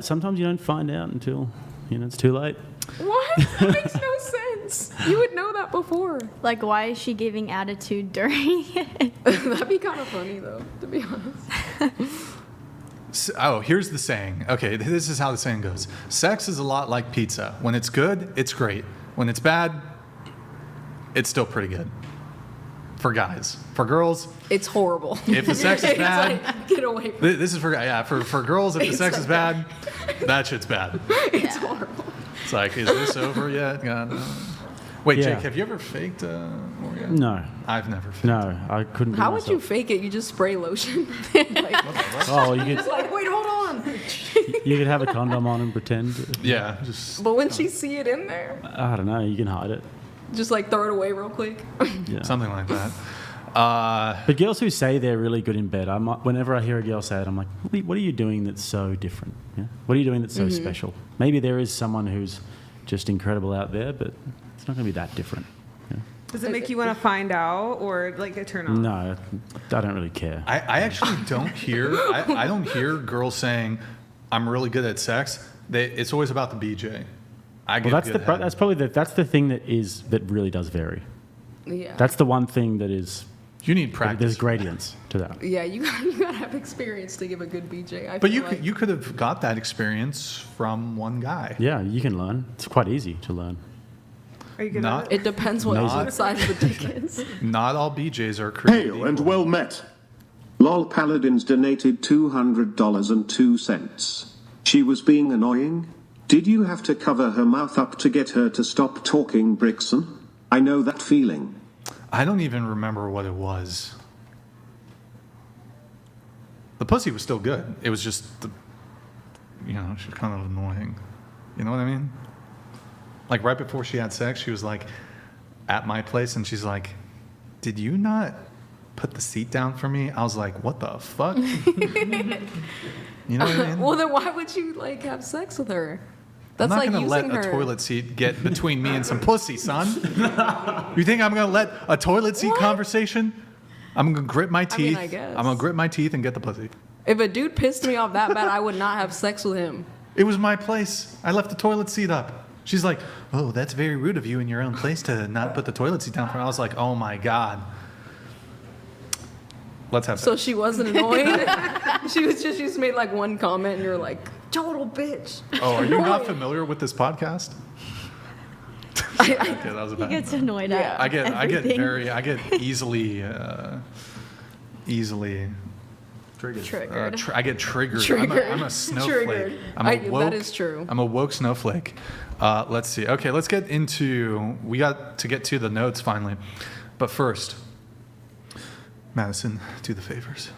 Sometimes you don't find out until, it's too late. What? That makes no sense. You would know that before. Like, why is she giving attitude during it? That'd be kind of funny, though, to be honest. Oh, here's the saying. Okay, this is how the saying goes. Sex is a lot like pizza. When it's good, it's great. When it's bad, it's still pretty good. For guys. For girls, it's horrible. If the sex is bad, like, get away from this is for girls. If the sex is bad, that shit's bad. It's horrible. It's like, is this over yet? God, no. Wait, Yeah. Jake, have you ever faked orgasm? No. I've never faked. No, I couldn't. do How would you myself. fake it? You just spray lotion. Like, Oh, you just could like, wait, hold on. you could have a condom on and pretend. Yeah, just. But when she see it in there, I don't know. You can hide it. just like throw it away real quick. Yeah. Something like that. But girls who say they're really good in bed, whenever I hear a girl say it, I'm like, what are you doing that's so different? Yeah? What are you doing that's so special? Maybe there is someone who's just incredible out there, but it's not going to be that different. Yeah? Does it make you want to find out or like a turn on? No, I don't really care. I actually don't hear. I don't hear girls saying, "I'm really good at sex." It's always about the BJ. Well, that's probably that's the thing that really does vary. Yeah. That's the one thing that is. You need practice. There's gradients to that. Yeah, you gotta have experience to give a good BJ. But you could have got that experience from one guy. Yeah, you can learn. It's quite easy to learn. Are you good Not- at it? It depends what size the dick is. Not all BJs are created Hail and equal. well met. Lol Paladins donated $200.02. She was being annoying? Did you have to cover her mouth up to get her to stop talking, Brixan? I know that feeling. I don't even remember what it was. The pussy was still good. It was just, she was kind of annoying. You know what I mean? Like right before she had sex, she was like at my place and she's like, "Did you not put the seat down for me?" I was like, "What the fuck?" You know what I mean? Well, then why would you like have sex with her? I'm That's not like gonna using let her. a toilet seat get between me and some pussy, son. You think I'm gonna let a toilet seat conversation? I'm gonna grit my teeth. I guess. I'm gonna grit my teeth and get the pussy. If a dude pissed me off that bad, I would not have sex with him. It was my place. I left the toilet seat up. She's like, "Oh, that's very rude of you in your own place to not put the toilet seat down for." I was like, "Oh my god." Let's have So sex. she wasn't annoyed. she just made like one comment, and you're like, "Total bitch." Oh, are you not familiar with this podcast? Okay, that was a He bad. gets annoyed at I get everything. easily Triggered. I get triggered. Triggered. I'm a snowflake. Triggered. I'm a woke, that is true. I'm a woke snowflake. Let's see. Okay, let's get into. We got to get to the notes finally, but first, Madison, do the favors.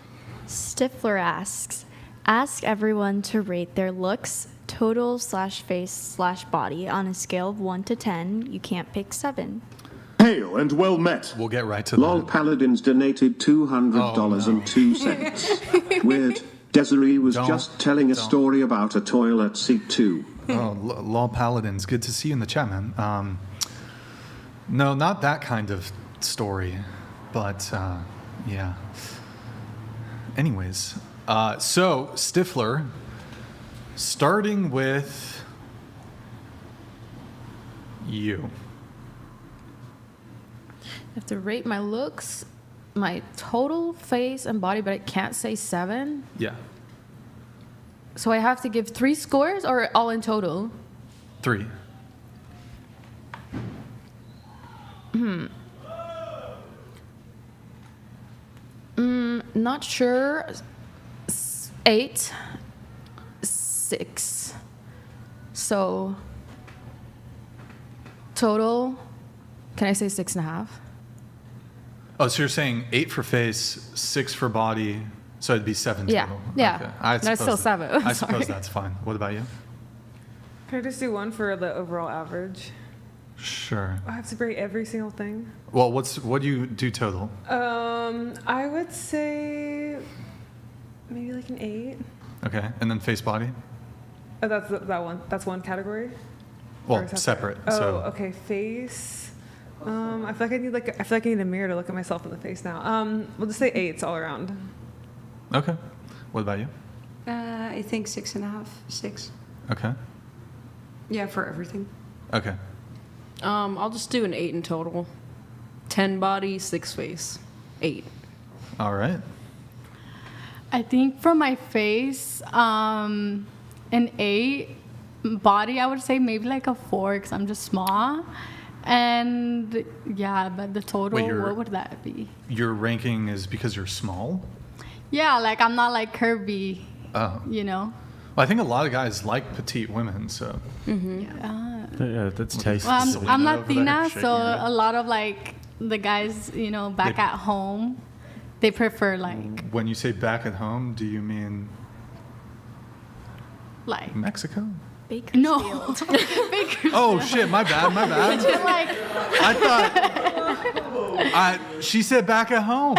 Stifler asks, ask everyone to rate their looks, total/face/body on a scale of 1 to 10. You can't pick 7. Hail and well met. We'll get right to Lol that. Paladins donated $200.02. Weird. Desiree was just telling a story about a toilet seat too. Oh, Lol Paladins, good to see you in the chat, man. No, not that kind of story, but yeah. Anyways, so Stifler, starting with you. I have to rate my looks, my total face and body, but I can't say 7. Yeah, So I have to give 3 scores or all in total? 3. Not sure. 8, 6. So total, can I say 6.5? Oh, so you're saying 8 for face, 6 for body, so it'd be 7 Yeah, total. yeah. Okay. I That's suppose still that- 7. I suppose Sorry. that's fine. What about you? Can I just do one for the overall average? Sure. I have to rate every single thing. Well, what do you do total? I would say maybe like an 8. Okay, and then face body? Oh, that's that one. That's one category. Well, Or is that separate. Oh, So okay. Face. I feel like I need a mirror to look at myself in the face now. We'll just say 8s all around. okay. What about you? I think 6.5, 6. Okay. Yeah, for everything. Okay. I'll just do an 8 in total. 10 body, 6 face. 8. All right. I think for my face, an 8. Body, I would say maybe like a 4 because I'm just small. And yeah, but the total, Wait, what would that be? Your ranking is because you're small? Yeah, like I'm not like curvy, Oh. you know? Well, I think a lot of guys like petite women, so. Yeah, that's tasty. Well, I'm over there Latina, shaking so your head. a lot of like the guys, you know, back They- at home, they prefer like When you say back at home, do you mean Mexico? no. Oh shit, my bad. Just like I thought she said back at home.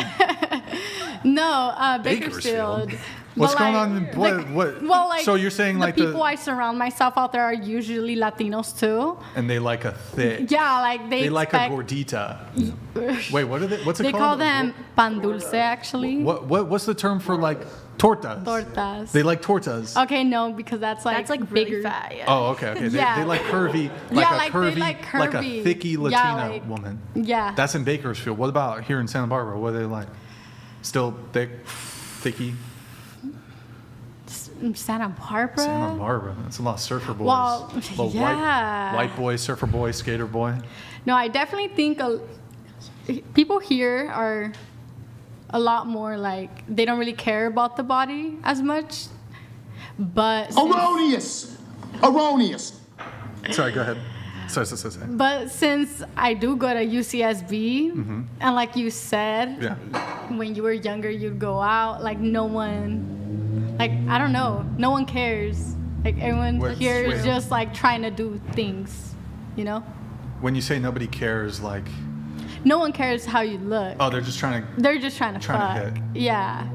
no, Bakersfield. Bakersfield. What's But, going like, on? What? Well, like so you're saying like the people I surround myself out there are usually Latinos too. and they like a thick. Yeah, like they like a expect, gordita. Wait, what are they? What's it they called? call them pan dulce actually. What's the term for like tortas? Tortas. They like tortas. Okay, no, because that's like really bigger. fat, yeah. Oh, okay. They Yeah. like curvy, Yeah, like a like they curvy, like like a curvy. thicky Yeah, Latina like- woman. Yeah. That's in Bakersfield. What about here in Santa Barbara? What are they like? Still thicky? Santa Barbara. Santa Barbara. That's a lot of surfer boys. Well, Little yeah. white boy, surfer boy, skater boy. No, I definitely think people here are a lot more like they don't really care about the body as much. But Erroneous. Sorry, go ahead. Sorry. But since I do go to UCSB, and like you said, Yeah. when you were younger, you'd go out. Like no one, like I don't know, no one cares. Like everyone here is just like trying to do things, you know. When you say nobody cares, like, No one cares how you look. oh, they're just trying to. They're just trying to Trying to fuck. Yeah.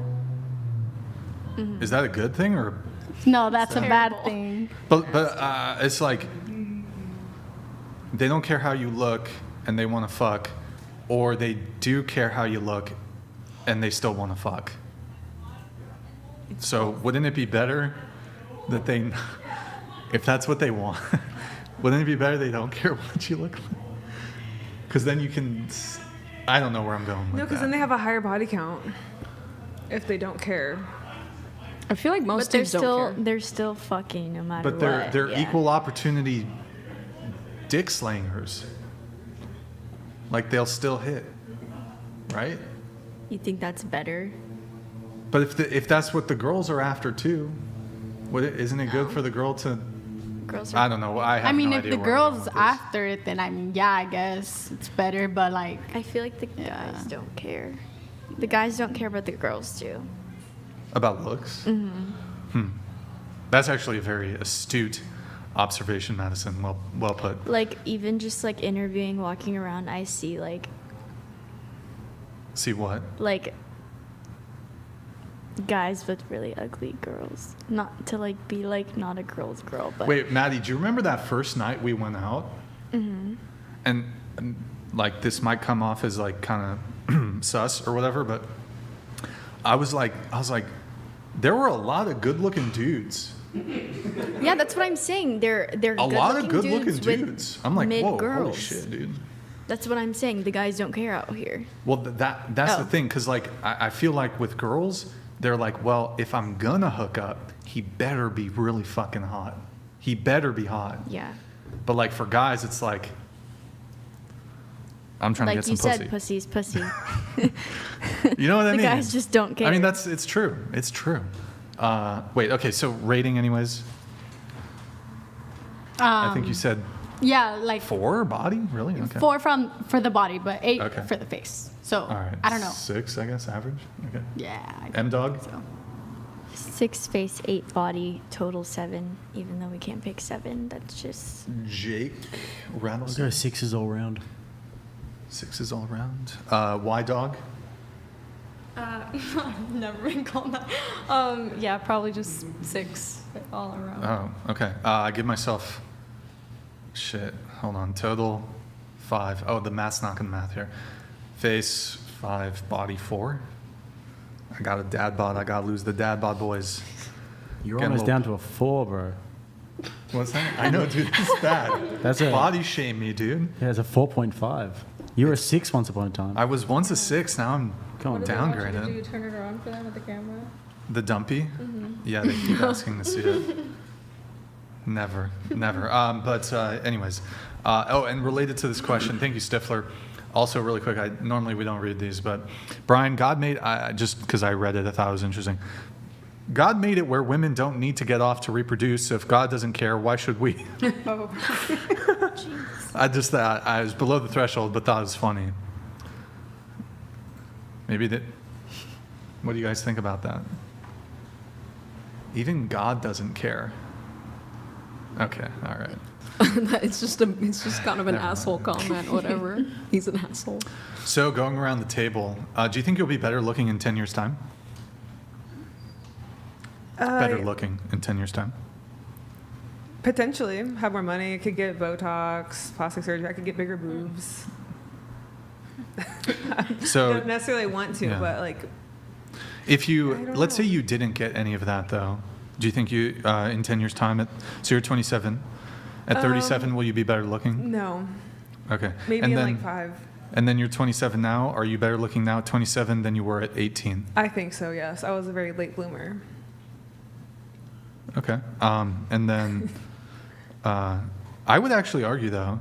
Is that a good thing or? No, that's a bad thing. But it's like they don't care how you look and they want to fuck, or they do care how you look and they still want to fuck. So wouldn't it be better that they, if that's what they want, wouldn't it be better they don't care what you look like? Because then you can, I don't know where I'm going with No, because that. then they have a higher body count if they don't care. I feel like most But they're dudes don't still care. they're still fucking no matter But what. they're yeah. equal opportunity dick slangers. Like they'll still hit, right? You think that's better? But if that's what the girls are after too, isn't it good for the girl to? Girls I don't know. I have I mean, no if idea the where I'm going girl's with this. after it, then I mean, yeah, I guess it's better. But like, I feel like the guys don't care. The guys don't care, but the girls do. About looks. That's actually a very astute observation, Madison. Well put. Like even just like interviewing, walking around, I see See what? like guys with really ugly girls. Not to like be like not a girl's girl, but Wait, Maddie, do you remember that first night we went out? And like this might come off as like kind of sus or whatever, but I was like, there were a lot of good-looking dudes. yeah, that's what I'm saying. They're A lot of good-looking good-looking with dudes. I'm like, mid whoa, holy girls. shit, dude. That's what I'm saying. The guys don't care out here. Well, that's the Oh. thing, because like I feel like with girls, they're like, well, if I'm gonna hook up, he better be really fucking hot. He better be hot. Yeah. But like for guys, it's like, I'm trying Like to get you some said, pussy's pussy. You know what I The mean? guys just don't care. I mean, it's true. It's true. Wait, okay, so rating anyways? I think you said yeah, like 4 body? Really? Okay. 4 for the body, but 8 Okay. for the face. So All right. I don't know. 6, I guess, average? Okay. Yeah. M-Dog? So 6 face, 8 body, total 7. Even though we can't pick 7, that's just Jake I'll Rattles? go 6s all round. 6s all around. Y Dog? Never been called that. Yeah, probably just 6 all around. Oh, okay. I give myself, shit, hold on, total 5. Oh, the math's not gonna math here. Face 5, body 4. I got a dad bod. I gotta lose the dad bod boys. You're Getting almost a down little- to a 4, bro. What's that? I know, dude. It's bad. That's a body shame me, dude. Yeah, it's a 4.5. You were a 6 once upon a time. I was once a 6. Now I'm downgraded. Do you turn it around for them with the camera? The dumpy? Mhm. Yeah, they keep asking to see it. Never. But anyways. And related to this question, thank you, Stifler. Also, really quick, normally we don't read these, but Brian, God made, just because I read it, I thought it was interesting. God made it where women don't need to get off to reproduce, so if God doesn't care, why should we? Oh. I just thought, I was below the threshold, but thought it was funny. Maybe that, what do you guys think about that? Even God doesn't care. Okay, all right. It's just kind of an asshole comment, whatever. He's an asshole. So going around the table, do you think you'll be better looking in 10 years' time? Better looking in 10 years' time? Potentially. Have more money. I could get Botox, plastic surgery. I could get bigger boobs. So I don't necessarily want to, yeah. but like. If you, let's say you didn't get any of that though, do you think you, in 10 years' time, so you're 27, at 37, will you be better looking? No. Okay. Maybe and in then, like 5. And then you're 27 now. Are you better looking now at 27 than you were at 18? I think so, yes. I was a very late bloomer. Okay. And then I would actually argue though,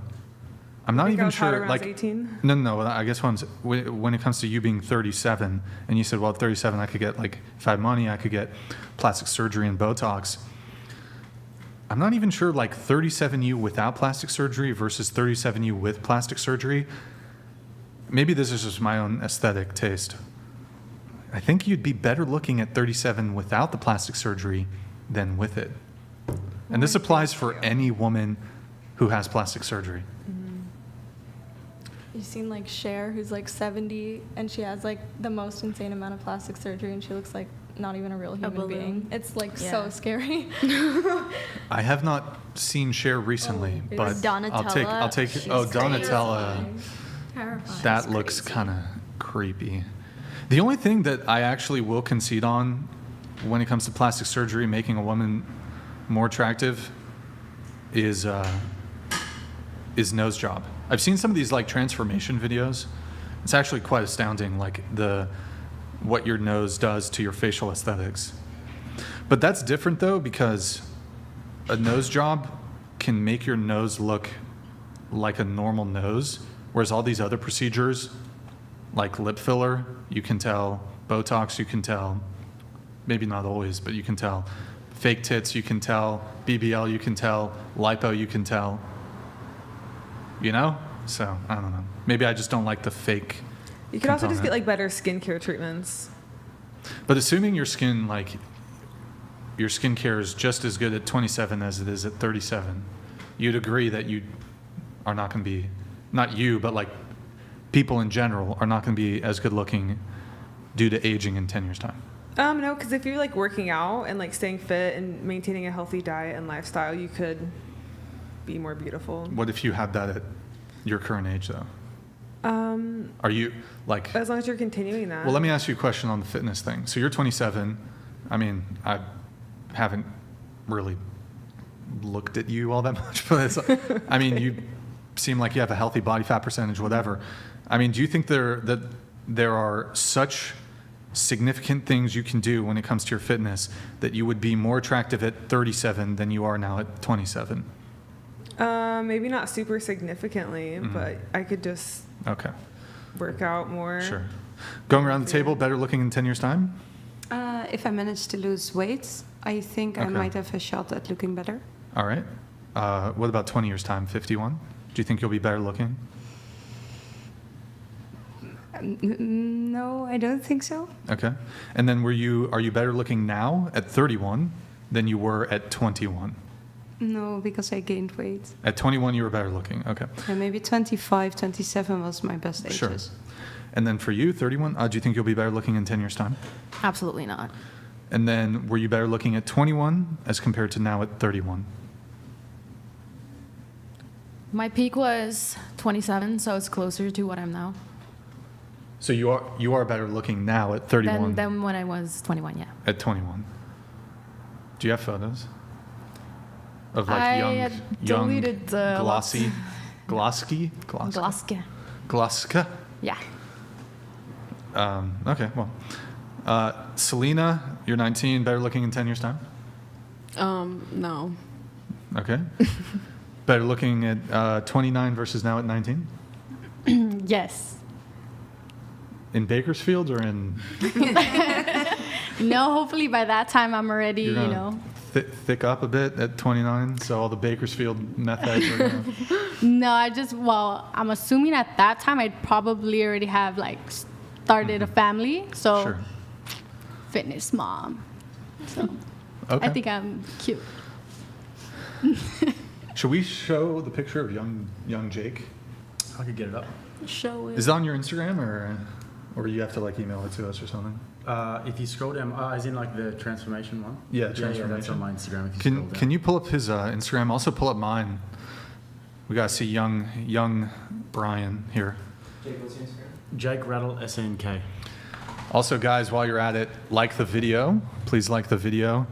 I'm not even sure. Like, 18? No. I guess when it comes to you being 37, and you said, well, at 37, I could get like, if I had money, I could get plastic surgery and Botox. I'm not even sure, like 37 you without plastic surgery versus 37 you with plastic surgery. Maybe this is just my own aesthetic taste. I think you'd be better looking at 37 without the plastic surgery than with it. And this applies for any woman who has plastic surgery. You've seen like Cher, who's like 70, and she has like the most insane amount of plastic surgery, and she looks like not even a real human being. It's like so scary. I have not seen Cher recently, but Donatella. I'll take it. Oh, Donatella. Terrifying. That looks kind of creepy. The only thing that I actually will concede on when it comes to plastic surgery making a woman more attractive is nose job. I've seen some of these like transformation videos. It's actually quite astounding, like what your nose does to your facial aesthetics. But that's different though, because a nose job can make your nose look like a normal nose, whereas all these other procedures, like lip filler, you can tell, Botox, you can tell, maybe not always, but you can tell, fake tits, you can tell, BBL, you can tell, lipo, you can tell. You know? So, I don't know. Maybe I just don't like the fake You could also just component. get like better skincare treatments. But assuming your skin, like, your skincare is just as good at 27 as it is at 37, you'd agree that you are not going to be, not you, but like people in general are not going to be as good looking due to aging in 10 years' time. No, because if you're like working out and like staying fit and maintaining a healthy diet and lifestyle, you could be more beautiful. What if you had that at your current age, though? Are you like? As long as you're continuing that. Well, let me ask you a question on the fitness thing. So you're 27. I mean, I haven't really looked at you all that much, but it's, I mean, you seem like you have a healthy body fat percentage, whatever. I mean, do you think there are such significant things you can do when it comes to your fitness that you would be more attractive at 37 than you are now at 27? Maybe not super significantly, but I could just work out more. Sure. Going around the table, better looking in 10 years' time? If I manage to lose weight, I think I might have a shot at looking better. All right. What about 20 years' time, 51? Do you think you'll be better looking? No, I don't think so. Okay. And then are you better looking now at 31 than you were at 21? No, because I gained weight. At 21, you were better looking. Okay. And maybe 25, 27 was my best ages. Sure. And then for you, 31, do you think you'll be better looking in 10 years' time? Absolutely not. And then were you better looking at 21 as compared to now at 31? My peak was 27, so it's closer to what I'm now. So you are better looking now at 31 Than when I was 21, yeah. at 21. Do you have photos? of like I young, deleted the glossy, Gloski? Gloska? Yeah. Okay, well. Selena, you're 19, better looking in 10 years' time? No. Okay. Better looking at 29 versus now at 19? Yes. In Bakersfield or in... No, hopefully by that time I'm already, You're you gonna know. thick up a bit at 29, so all the Bakersfield meth heads are gonna... No, I'm assuming at that time I'd probably already have like started a family. So Sure. fitness mom. So Okay. I think I'm cute. Should we show the picture of young Jake? I could get it up. Show it. Is it on your Instagram or you have to like email it to us or something? If you scroll down, as in like the transformation one? Yeah, that's transformation. on my Instagram. If you scroll down. Can you pull up his Instagram? Also pull up mine. We gotta see young Brian here. Jake, what's your Instagram? Jake Rattle SNK. Also, guys, while you're at it, like the video. Please like the video,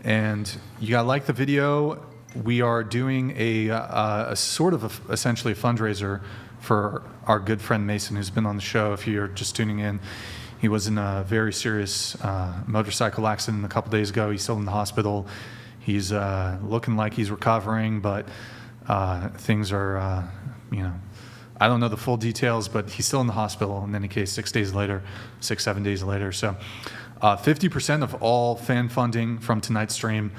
and you gotta like the video. We are doing a sort of essentially a fundraiser for our good friend Mason, who's been on the show. If you're just tuning in, he was in a very serious motorcycle accident a couple days ago. He's still in the hospital. He's looking like he's recovering, but things are, I don't know the full details, but he's still in the hospital. In any case, 7 days later. So 50% of all fan funding from tonight's stream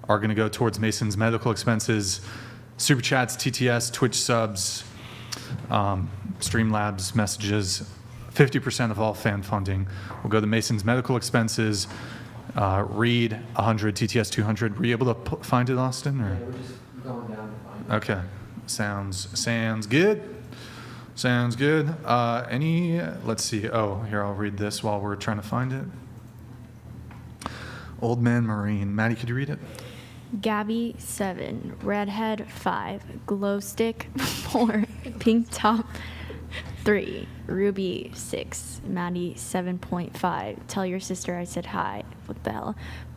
are going to go towards Mason's medical expenses, Superchats, TTS, Twitch subs, Streamlabs messages. 50% of all fan funding will go to Mason's medical expenses. Read 100, TTS 200. Were you able to find it, Austin? Or? Yeah, we're just going down to find it. Okay, sounds good. Sounds good. Let's see. Oh, here, I'll read this while we're trying to find it. Old Man Marine. Maddie, could you read it? Gabby 7, redhead 5, glow stick 4, pink top 3, Ruby 6, Maddie 7.5. Tell your sister I said hi. What the hell?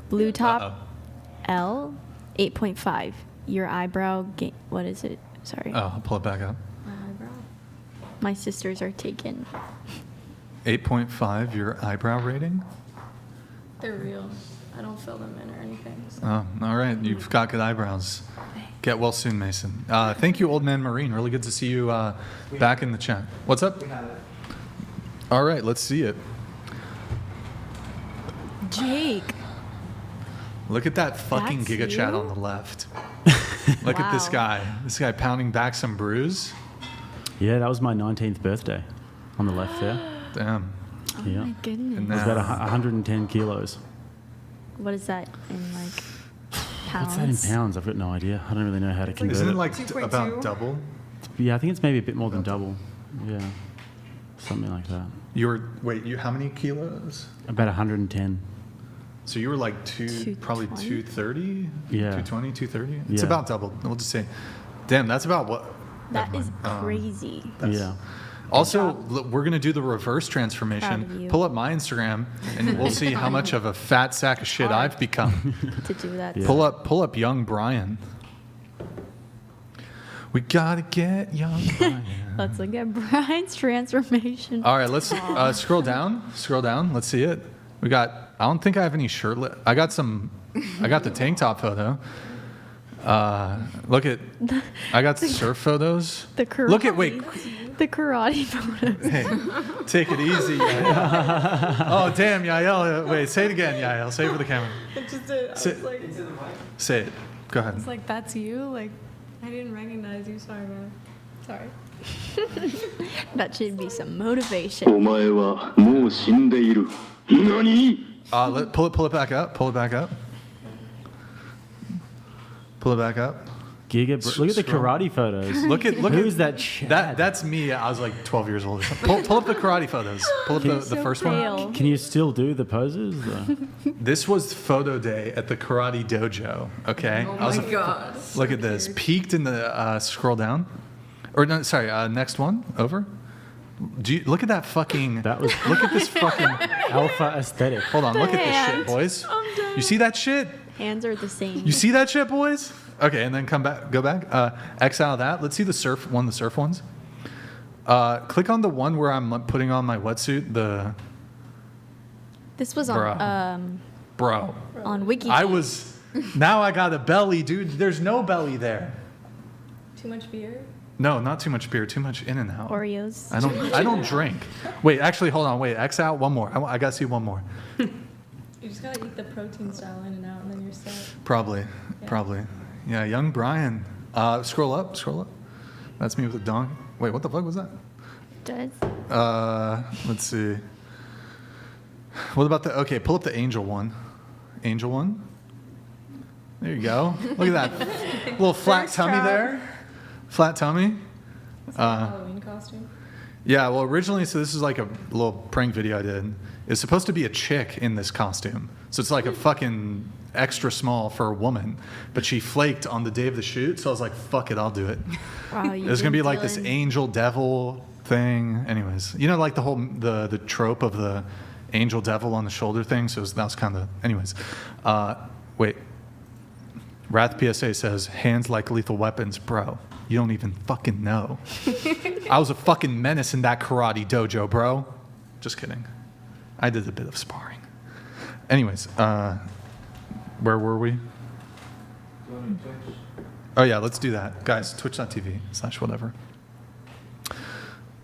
Blue top L 8.5. Your eyebrow what is it? Sorry. Oh, I'll pull it back up. My eyebrow. My sisters are taken. 8.5. Your eyebrow rating. They're real. I don't fill them in or anything. So. Oh, all right. You've got good eyebrows. Get well soon, Mason. Thank you, Old Man Marine. Really good to see you back in the chat. What's up? All right, let's see it. Jake. Look at that fucking That's Giga Chat you? on the left. Look at this guy. This guy pounding back some brews. Yeah, that was my 19th birthday on the left there. Damn. Oh Yeah. my goodness. And It was about 110 kilos. What is that in like pounds? What's that in pounds? I've got no idea. I don't really know how to convert Isn't it it. like 2.2? about double? Yeah, I think it's maybe a bit more than double. Yeah, something like that. You how many kilos? About 110. So you were like probably 230? Yeah. 220, 230? It's Yeah. about double. We'll just say, damn, that's about what? That never is mind. crazy. Yeah. Also, we're going to do the reverse Proud of transformation. you. Pull up my Instagram, and we'll see how much of a fat sack of shit I've become. To do that. Yeah. Pull up young Brian. We gotta get young Brian. Let's look at Brian's transformation. All right, let's scroll down. Scroll down. Let's see it. We got. I don't think I have any shirtless. I got the tank top photo. Look at. I got the surf photos. The karate. Look at The karate photos. Hey, take it easy, Yael. Oh damn, Yael. Wait, say it again, Yael. Say it for the camera. It just did. I Say- was like, Say it. Go ahead. it's like, that's you? Like, I didn't recognize you. Sorry, man. Sorry. That should be some motivation. お前はもう死んでいる。何？ Pull it back up. Pull it back up. Pull it back up. Look at the Scroll. karate photos. Look Who's at that Chad? That's me. I was like 12 years old. Pull up the karate photos. Pull up the So first one. pale. Can you still do the poses? This was photo day at the karate dojo. Okay. Oh my god. Look at this. Peaked in the scroll down, or no, sorry. Next one over. Look at that fucking. Look at this fucking alpha aesthetic. Hold on. Look at this shit, hand. boys. You see that shit? Hands are the same. You see that shit, boys? Okay, and then go back. X out of that. Let's see the surf ones. Click on the one where I'm putting on my wetsuit. This was on Bro. on Wiki. Now I got a belly, dude. There's no belly there. Too much beer? No, not too much beer. Too much In-N-Out. Oreos. I don't drink. Wait, actually, hold on. Wait, X out one more. I gotta see one more. You just gotta eat the protein style in and out, and then you're set. Probably. Yeah, young Brian. Scroll up. That's me with a dong. Wait, what the fuck was that? Does. Let's see. What about pull up the angel one. Angel one. There you go. Look at that. Little flat tummy there. Flat tummy. Is that a Halloween costume? Yeah, well, originally, so this is like a little prank video I did. It's supposed to be a chick in this costume. So it's like a fucking extra small for a woman. But she flaked on the day of the shoot, so I was like, fuck it, I'll do it. Wow, There's going to be like this angel devil thing. Anyways, you know, like the whole, the trope of the angel devil on the shoulder thing. So that was kind of, anyways. Wait. Wrath PSA says, hands like lethal weapons. Bro, you don't even fucking know. I was a fucking menace in that karate dojo, bro. Just kidding. I did a bit of sparring. Anyways, where were we? Oh yeah, let's do that. Guys, twitch.tv/whatever.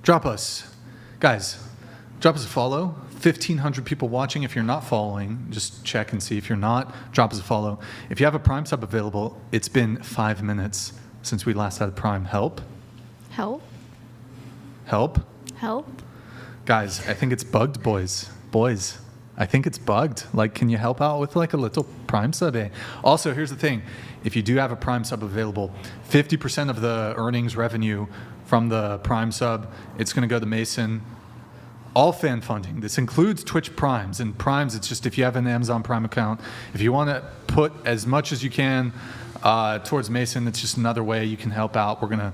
Drop us a follow. 1,500 people watching. If you're not following, just check and see. If you're not, drop us a follow. If you have a Prime sub available, it's been 5 minutes since we last had Prime. Help. Guys, I think it's bugged, boys. I think it's bugged. Like, can you help out with like a little Prime sub? Also, here's the thing. If you do have a Prime sub available, 50% of the earnings revenue from the Prime sub, it's going to go to Mason. All fan funding. This includes Twitch Primes. And Primes, it's just if you have an Amazon Prime account, if you want to put as much as you can towards Mason, it's just another way you can help out. We're going to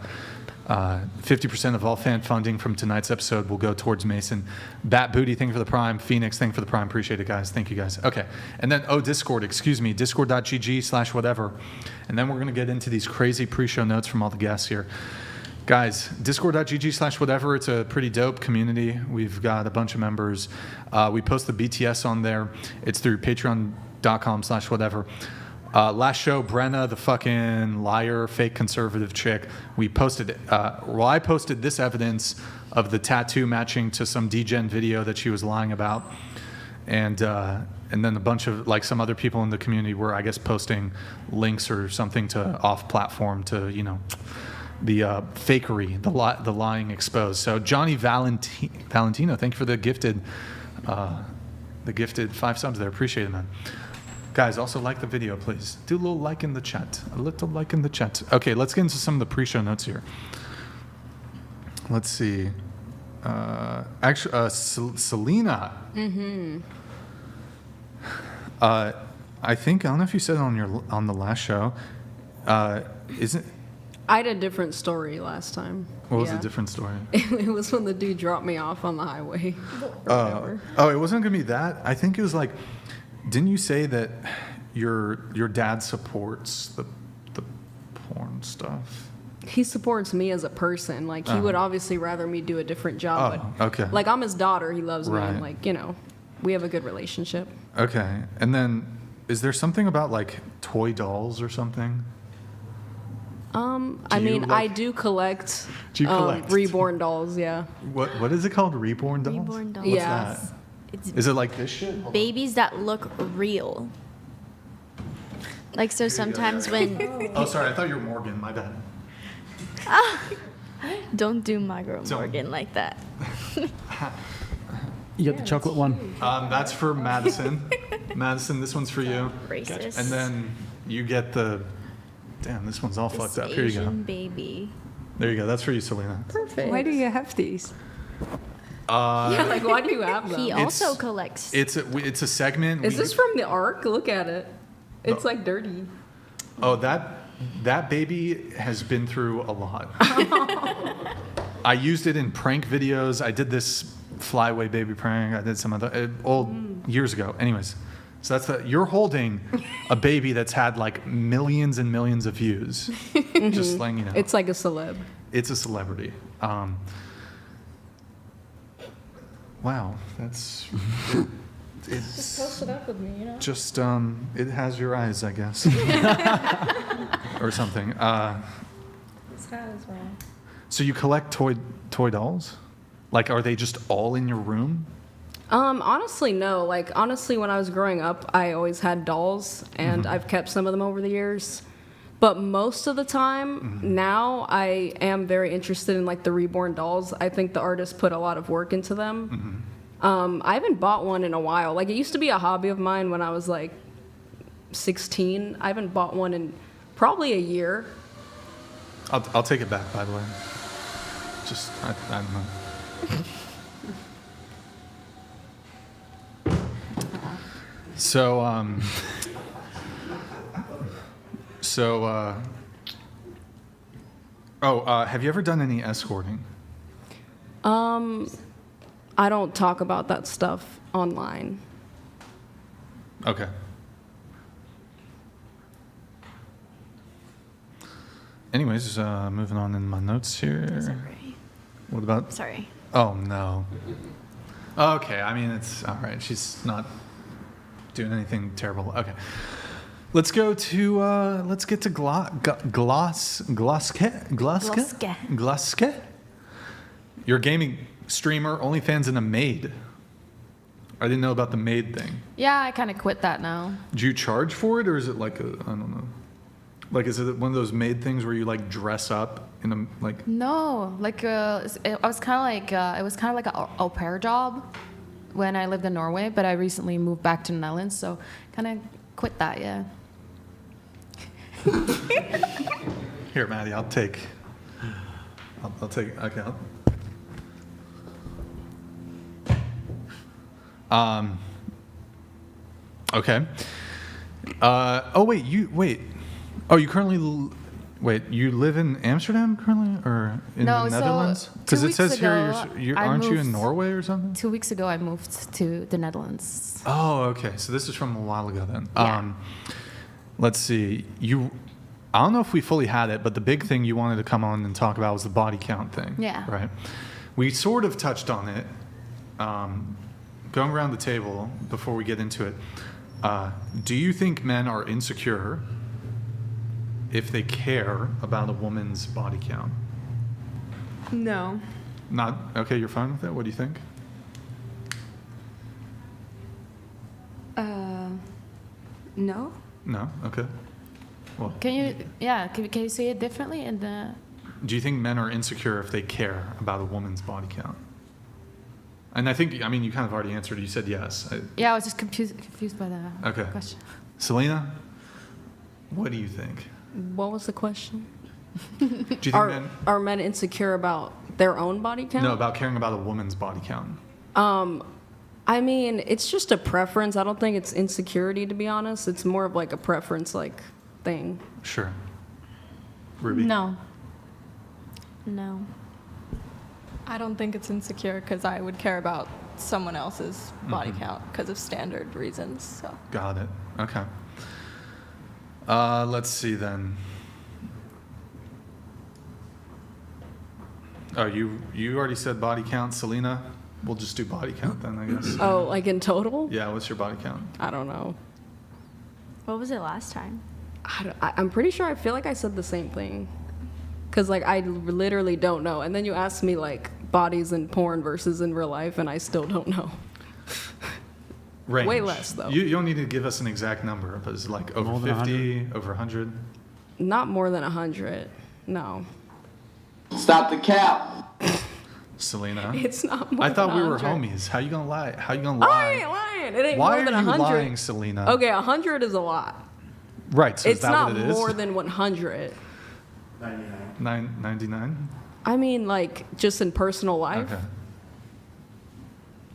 50% of all fan funding from tonight's episode will go towards Mason. Bat Booty thing for the Prime. Phoenix thing for the Prime. Appreciate it, guys. Thank you, guys. Okay. And then, Discord. discord.gg/whatever. And then we're going to get into these crazy pre-show notes from all the guests here. Guys, discord.gg/whatever. It's a pretty dope community. We've got a bunch of members. We post the BTS on there. It's through patreon.com/whatever. Last show, Brenna, the fucking liar, fake conservative chick, I posted this evidence of the tattoo matching to some degen video that she was lying about. And then a bunch of, like, some other people in the community were, I guess, posting links or something to off-platform to, you know, the fakery, the lying exposed. So Johnny Valentino, thank you for the gifted 5 subs there. Appreciate it, man. Guys, also like the video, please. Do a little like in the chat. Okay, let's get into some of the pre-show notes here. Let's see. Selena. Mm-hmm. I don't know if you said it on the last show. Isn't? I had a different story last time. What was the different story? It was when the dude dropped me off on the highway. It wasn't gonna be that. I think it was like, didn't you say that your dad supports the porn stuff? He supports me as a person. Like, he would obviously rather me do a different job. Oh, okay. Like, I'm his daughter. He loves me. Right. And, like, you know, we have a good relationship. Okay. And then, is there something about, like, toy dolls or something? I do collect, reborn dolls, yeah. What is it called? Reborn dolls? Reborn dolls. What's Yeah. that? Is it like this shit? Babies that look real. Like, so sometimes when... Oh, sorry. I thought you were Morgan. My bad. Don't do my girl Morgan like that. You got the chocolate one. That's for Madison. Madison, this one's for you. Racist. And then you get the... Damn, this one's all fucked up. Here you go. Asian baby. There you go. That's for you, Selena. Perfect. Why do you have these? Yeah, like, why do you have them? He also collects. It's a segment. Is this from the Ark? Look at it. It's like dirty. Oh, that baby has been through a lot. I used it in prank videos. I did this flyaway baby prank. I did some other years ago. Anyways, So you're holding a baby that's had like millions and millions of views. Just letting you know. It's like a celeb. It's a celebrity. Wow, that's. It's Just post it up with me, you know? just it has your eyes, I guess, or something. This hat is wrong. So you collect toy dolls? Like, are they just all in your room? Honestly, no. Like, honestly, when I was growing up, I always had dolls, and I've kept some of them over the years. But most of the time, now, I am very interested in, like, the reborn dolls. I think the artists put a lot of work into them. I haven't bought one in a while. Like, it used to be a hobby of mine when I was, like, 16. I haven't bought one in probably a year. I'll take it back, by the way. Just, I don't know. So, have you ever done any escorting? I don't talk about that stuff online. Okay. Anyways, moving on in my notes here. What about? Sorry. Oh no. Okay, I mean it's all right. She's not doing anything terrible. Okay. Let's get to Gloske. You're a gaming streamer, OnlyFans, and a maid. I didn't know about the maid thing. Yeah, I kind of quit that now. Do you charge for it, or is it like I don't know. Like, is it one of those maid things where you like dress up in a like? No, like it was kind of like an au pair job when I lived in Norway, but I recently moved back to the Netherlands, so kind of quit that. Yeah. Here, Maddie, I'll take. Okay. Okay. Oh, you currently you live in Amsterdam currently, or in the Netherlands? Because it says here aren't you in Norway or something? 2 weeks ago, I moved to the Netherlands. Oh, okay. So this is from a while ago then. Yeah. Let's see. I don't know if we fully had it, but the big thing you wanted to come on and talk about was the body count thing. Yeah. Right. We sort of touched on it. Going around the table before we get into it, do you think men are insecure if they care about a woman's body count? No. Not okay. You're fine with it. What do you think? No. No. Okay. Well, Can you say it differently? do you think men are insecure if they care about a woman's body count? And I mean, you kind of already answered. You said yes. I was just confused by the question. Selena, what do you think? What was the question? Do you think are men insecure about their own body count? No, about caring about a woman's body count. I mean, it's just a preference. I don't think it's insecurity, to be honest. It's more of like a preference, like, thing. Sure. Ruby? No. No. I don't think it's insecure because I would care about someone else's body count because of standard reasons. So. Got it. Okay. Let's see then. Oh, you already said body count, Selena. We'll just do body count then, I guess. Oh, like in total? Yeah. What's your body count? I don't know. What was it last time? I'm pretty sure I feel like I said the same thing. Because, like, I literally don't know. And then you ask me, like, bodies in porn versus in real life, and I still don't know. Range. Way less, though. You don't need to give us an exact number, but is it like over 50, over 100? Not more than 100. No. Stop the cap. Selena. It's not more I thought than we were 100. homies. How you gonna lie? I ain't lying. It ain't Why more than are you 100. lying, Selena? Okay, 100 is a lot. Right, so it's is that not what it is? more than 100. 99? I mean, like, just in personal life. Okay.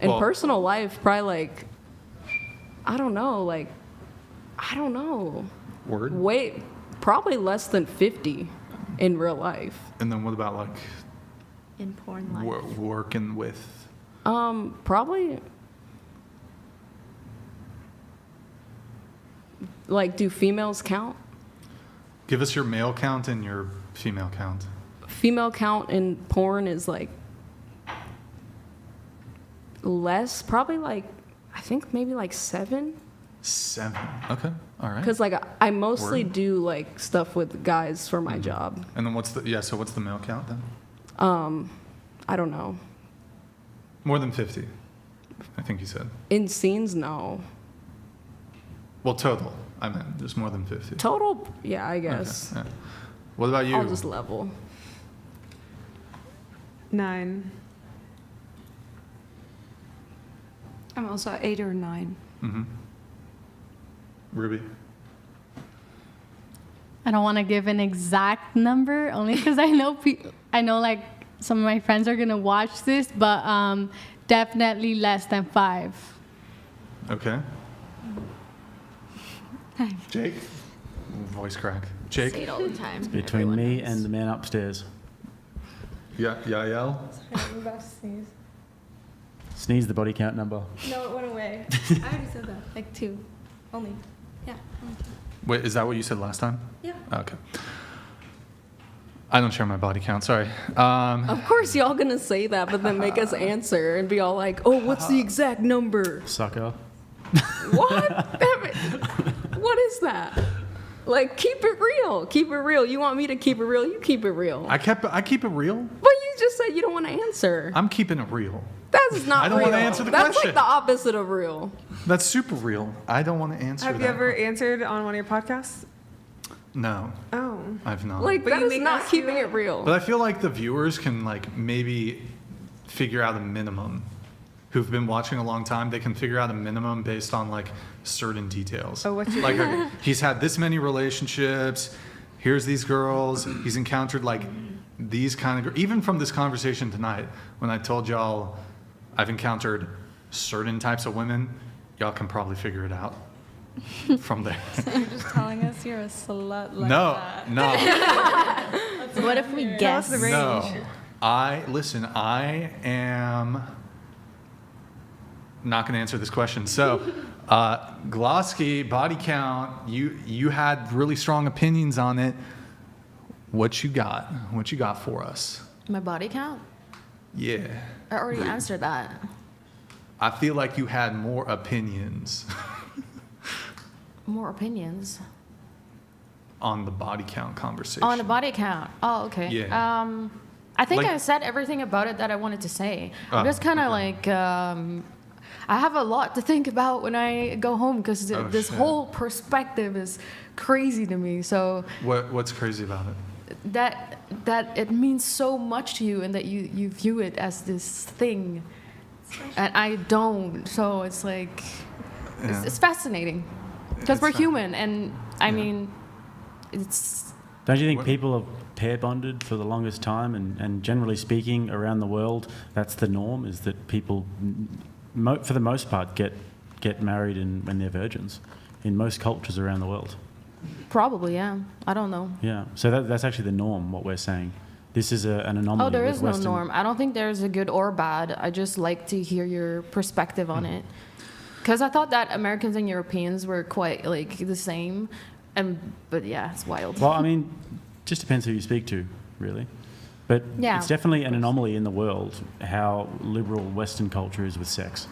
In Well- personal life, probably, like, I don't know. Word? Probably less than 50 in real life. And then what about, like, In porn life. working with? Probably Like, do females count? Give us your male count and your female count. Female count in porn is like less, probably like, I think maybe like 7. 7. Okay. All right. Because like I mostly Word. do like stuff with guys for my job. And then what's the male count then? I don't know. More than 50, I think you said. In scenes, no. Well, total. I meant just more than 50. Total, yeah, I guess. Okay, yeah. What about you? I'll just level. 9. I'm also 8 or 9. Mm-hmm. Ruby? I don't want to give an exact number, only because I know like some of my friends are gonna watch this, but definitely less than 5. Okay. Jake? Voice crack. Jake? Say it all the time. It's between me and the man upstairs. Yeah, Yael? I'm about to sneeze. Sneeze the body count number. No, it went away. I already said that. Like 2. Only. Yeah, only 2. Wait, is that what you said last time? Yeah. Okay. I don't share my body count, sorry. Of course, y'all gonna say that, but then make us answer and be all like, "Oh, what's the exact number?" Sucker. What? What is that? Like, keep it real. Keep it real. You want me to keep it real? You keep it real. I keep it real. But you just said you don't want to answer. I'm keeping it real. That's not real. I don't want to answer the That's question. like the opposite of real. That's super real. I don't want to answer Have that. you ever answered on one of your podcasts? No. Oh. I've not. Like, But that you is make not us keeping do it real. But I feel like the viewers can like maybe figure out a minimum. Who've been watching a long time, they can figure out a minimum based on like certain details. Oh, what's your like okay, he's had this many relationships. Here's these girls. He's encountered like these kind of even from this conversation tonight when I told y'all I've encountered certain types of women, y'all can probably figure it out from there. So you're just telling us you're a slut like No, that. no. What if we guess? the range. No. I am not going to answer this question. So, Glosky, body count, you had really strong opinions on it. What you got? What you got for us? My body count? Yeah. I already answered that. I feel like you had more opinions More opinions. on the body count conversation. On the body count. Oh, okay. Yeah. I think Like- I said everything about it that I wanted to say. I'm Oh, just kind of okay. like, I have a lot to think about when I go home because Oh, this shit. whole perspective is crazy to me. So What's crazy about it? that it means so much to you and that you view it as this thing. And I don't. So it's like, Yeah. it's fascinating because It's we're fa- human. And I Yeah. mean, it's Don't you think What- people have pair bonded for the longest time, and generally speaking, around the world, that's the norm? Is that people, for the most part, get married when they're virgins, in most cultures around the world. probably, yeah. I don't know. Yeah. So that's actually the norm. What we're saying. This is an anomaly. Oh, there with is no Western- norm. I don't think there's a good or bad. I just like to hear your perspective on it. Because I thought that Americans and Europeans were quite like the same. But yeah, it's wild. Well, I mean, just depends who you speak to, really. But Yeah, it's definitely an anomaly in the world how liberal Western culture is with sex.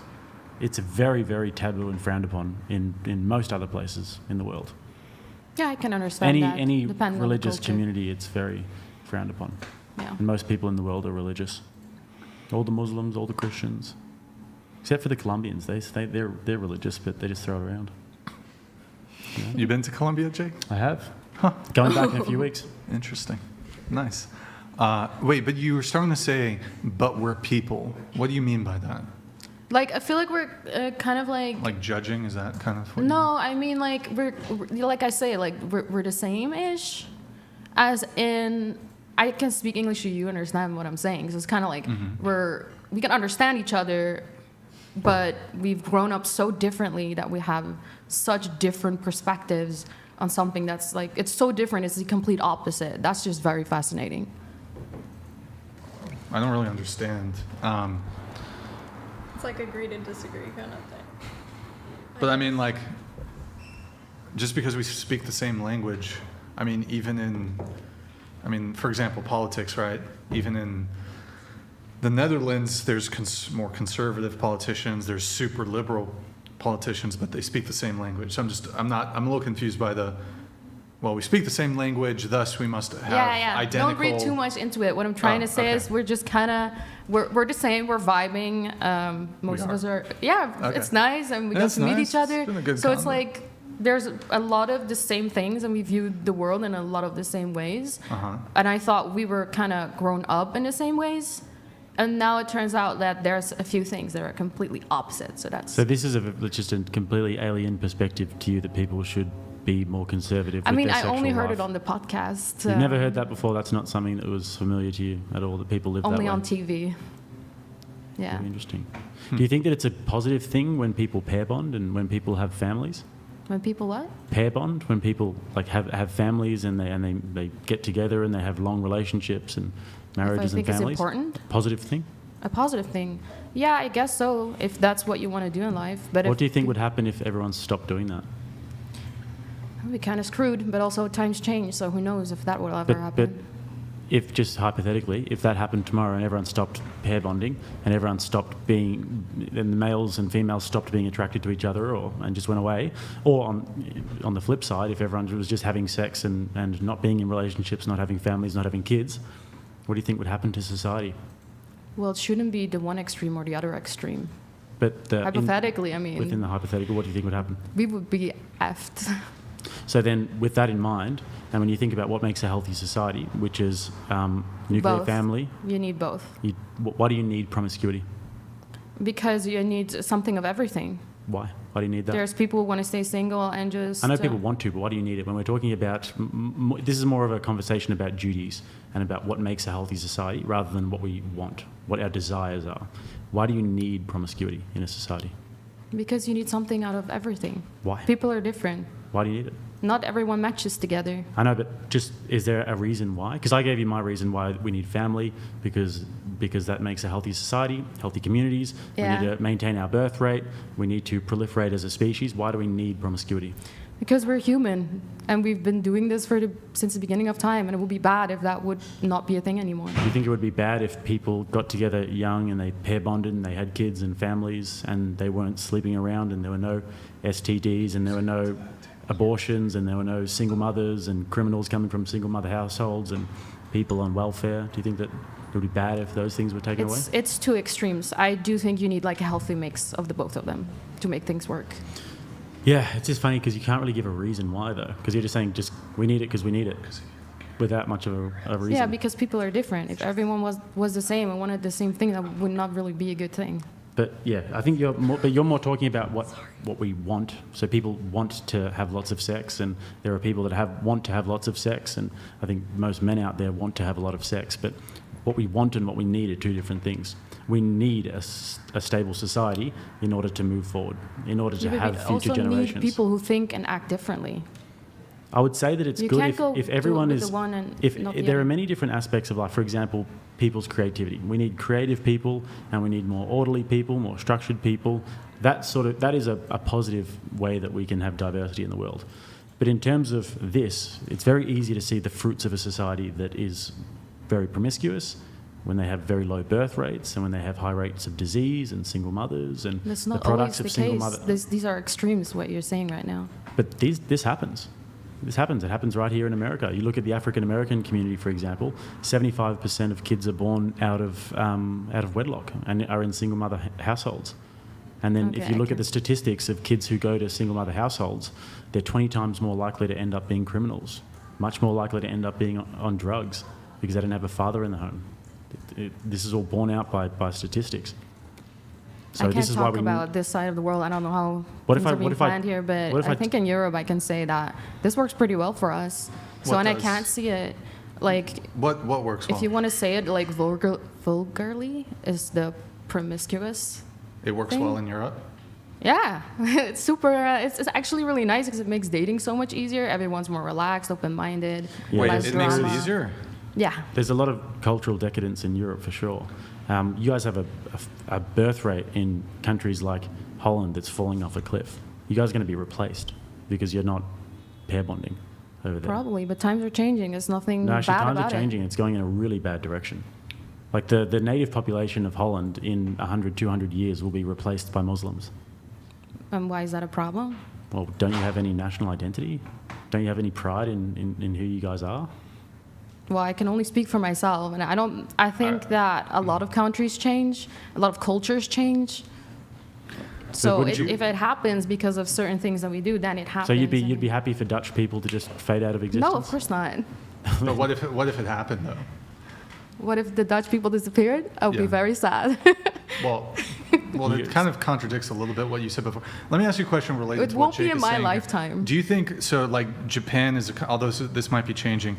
It's very, very taboo and frowned upon in most other places in the world. Yeah, I can understand that. Any depending on the religious culture. community, it's very frowned upon. Yeah. And most people in the world are religious. All the Muslims, all the Christians, except for the Colombians. They're religious, but they just throw it around. Yeah. You been to Colombia, Jake? I have. Going back in a few weeks. Interesting. Nice. Wait, but you were starting to say, but we're people. What do you mean by that? Like, I feel like we're kind of like. Like judging? Is that kind of what you No, I mean like we're like I say, like we're the same-ish, as in I can speak English so you understand what I'm saying. So it's kind of like we can understand each other, but we've grown up so differently that we have such different perspectives on something that's like it's so different. It's the complete opposite. That's just very fascinating. I don't really understand. It's like agree to disagree kind of thing. But I mean, like, just because we speak the same language, I mean, for example, politics, right? Even in the Netherlands, there's more conservative politicians, there's super liberal politicians, but they speak the same language. So I'm a little confused by we speak the same language, thus we must have identical... Don't read too much into it. What I'm trying to say is we're just kind of, we're the same, we're vibing. Most of us are, it's nice, and we get to meet each other. So it's like, there's a lot of the same things, and we view the world in a lot of the same ways. And I thought we were kind of grown up in the same ways. And now it turns out that there's a few things that are completely opposite. So this is just a completely alien perspective to you, that people should be more conservative with their sexual I only heard life. it on the podcast. You've never heard that before? That's not something that was familiar to you at all, that people live that way? Only on TV. Yeah. Very interesting. Do you think that it's a positive thing when people pair bond and when people have families? When people what? Pair bond, when people like have families and they get together and they have long relationships and marriages and families. I think it's important. Positive thing? A positive thing. Yeah, I guess so, if that's what you want to do in life. But what do you think would happen if everyone stopped doing that? We'd be kind of screwed, but also times change, so who knows if that will ever happen. But if, just hypothetically, if that happened tomorrow and everyone stopped pair bonding and everyone stopped and the males and females stopped being attracted to each other and just went away, or on the flip side, if everyone was just having sex and not being in relationships, not having families, not having kids, what do you think would happen to society? Well, it shouldn't be the one extreme or the other extreme. But hypothetically, within the hypothetical, what do you think would happen? We would be effed. So then, with that in mind, and when you think about what makes a healthy society, which is nuclear family... You need both. Why do you need promiscuity? Because you need something of everything. Why? Why do you need that? There's people who want to stay single and just... I know people want to, but why do you need it? When we're talking about... this is more of a conversation about duties and about what makes a healthy society rather than what we want, what our desires are. Why do you need promiscuity in a society? Because you need something out of everything. Why? People are different. Why do you need it? Not everyone matches together. I know, but is there a reason why? Because I gave you my reason why we need family, because that makes a healthy society, healthy communities. Yeah. We need to maintain our birth rate. We need to proliferate as a species. Why do we need promiscuity? Because we're human, and we've been doing this since the beginning of time, and it would be bad if that would not be a thing anymore. Do you think it would be bad if people got together young and they pair bonded and they had kids and families and they weren't sleeping around and there were no STDs and there were no abortions and there were no single mothers and criminals coming from single mother households and people on welfare? Do you think that it would be bad if those things were taken away? It's two extremes. I do think you need like a healthy mix of the both of them to make things work. Yeah, it's just funny because you can't really give a reason why, though, because you're just saying we need it because we need it without much of a reason. Yeah, because people are different. If everyone was the same and wanted the same thing, that would not really be a good thing. But yeah, I think you're more talking about what we want. So people want to have lots of sex, and there are people that want to have lots of sex, and I think most men out there want to have a lot of sex. But what we want and what we need are two different things. We need a stable society in order to move forward, in order to have future generations. We also need people who think and act differently. I would say that it's good if everyone is... If there are many different aspects of life. For example, people's creativity. We need creative people, and we need more orderly people, more structured people. That is a positive way that we can have diversity in the world. But in terms of this, it's very easy to see the fruits of a society that is very promiscuous, when they have very low birth rates and when they have high rates of disease and single mothers and that's the products of single mothers. These are extremes, what you're saying right now. But this happens. This happens. It happens right here in America. You look at the African American community, for example. 75% of kids are born out of wedlock and are in single mother households. And then if you look at the statistics of kids who go to single mother households, they're 20 times more likely to end up being criminals, much more likely to end up being on drugs because they don't have a father in the home. This is all borne out by statistics. So I can't talk about this side of the world. I don't know how things are being planned here, but I think in Europe I can say that this works pretty well for us. So I can't see it like... What works well? If you want to say it like vulgarly, is the promiscuous It works thing. Well in Europe? Yeah, it's super. It's actually really nice because it makes dating so much easier. Everyone's more relaxed, open-minded. Wait, it makes it easier? Yeah. There's a lot of cultural decadence in Europe for sure. You guys have a birth rate in countries like Holland that's falling off a cliff. You guys are going to be replaced because you're not pair bonding over there. Probably, but times are changing. There's nothing No, bad actually, times about are changing. It's going in a really bad direction. Like the native population of Holland in 100, 200 years will be replaced by Muslims. And why is that a problem? Well, don't you have any national identity? Don't you have any pride in who you guys are? Well, I can only speak for myself, and I think that a lot of countries change, a lot of cultures change. So if it happens because of certain things that we do, then it happens. So you'd be happy for Dutch people to just fade out of existence? No, of course not. But what if it happened though? What if the Dutch people disappeared? I would be very sad. Well, it kind of contradicts a little bit what you said before. Let me ask you a question related to what won't be Jake in is my saying here. lifetime. Do you think so? Like Japan is, although this might be changing,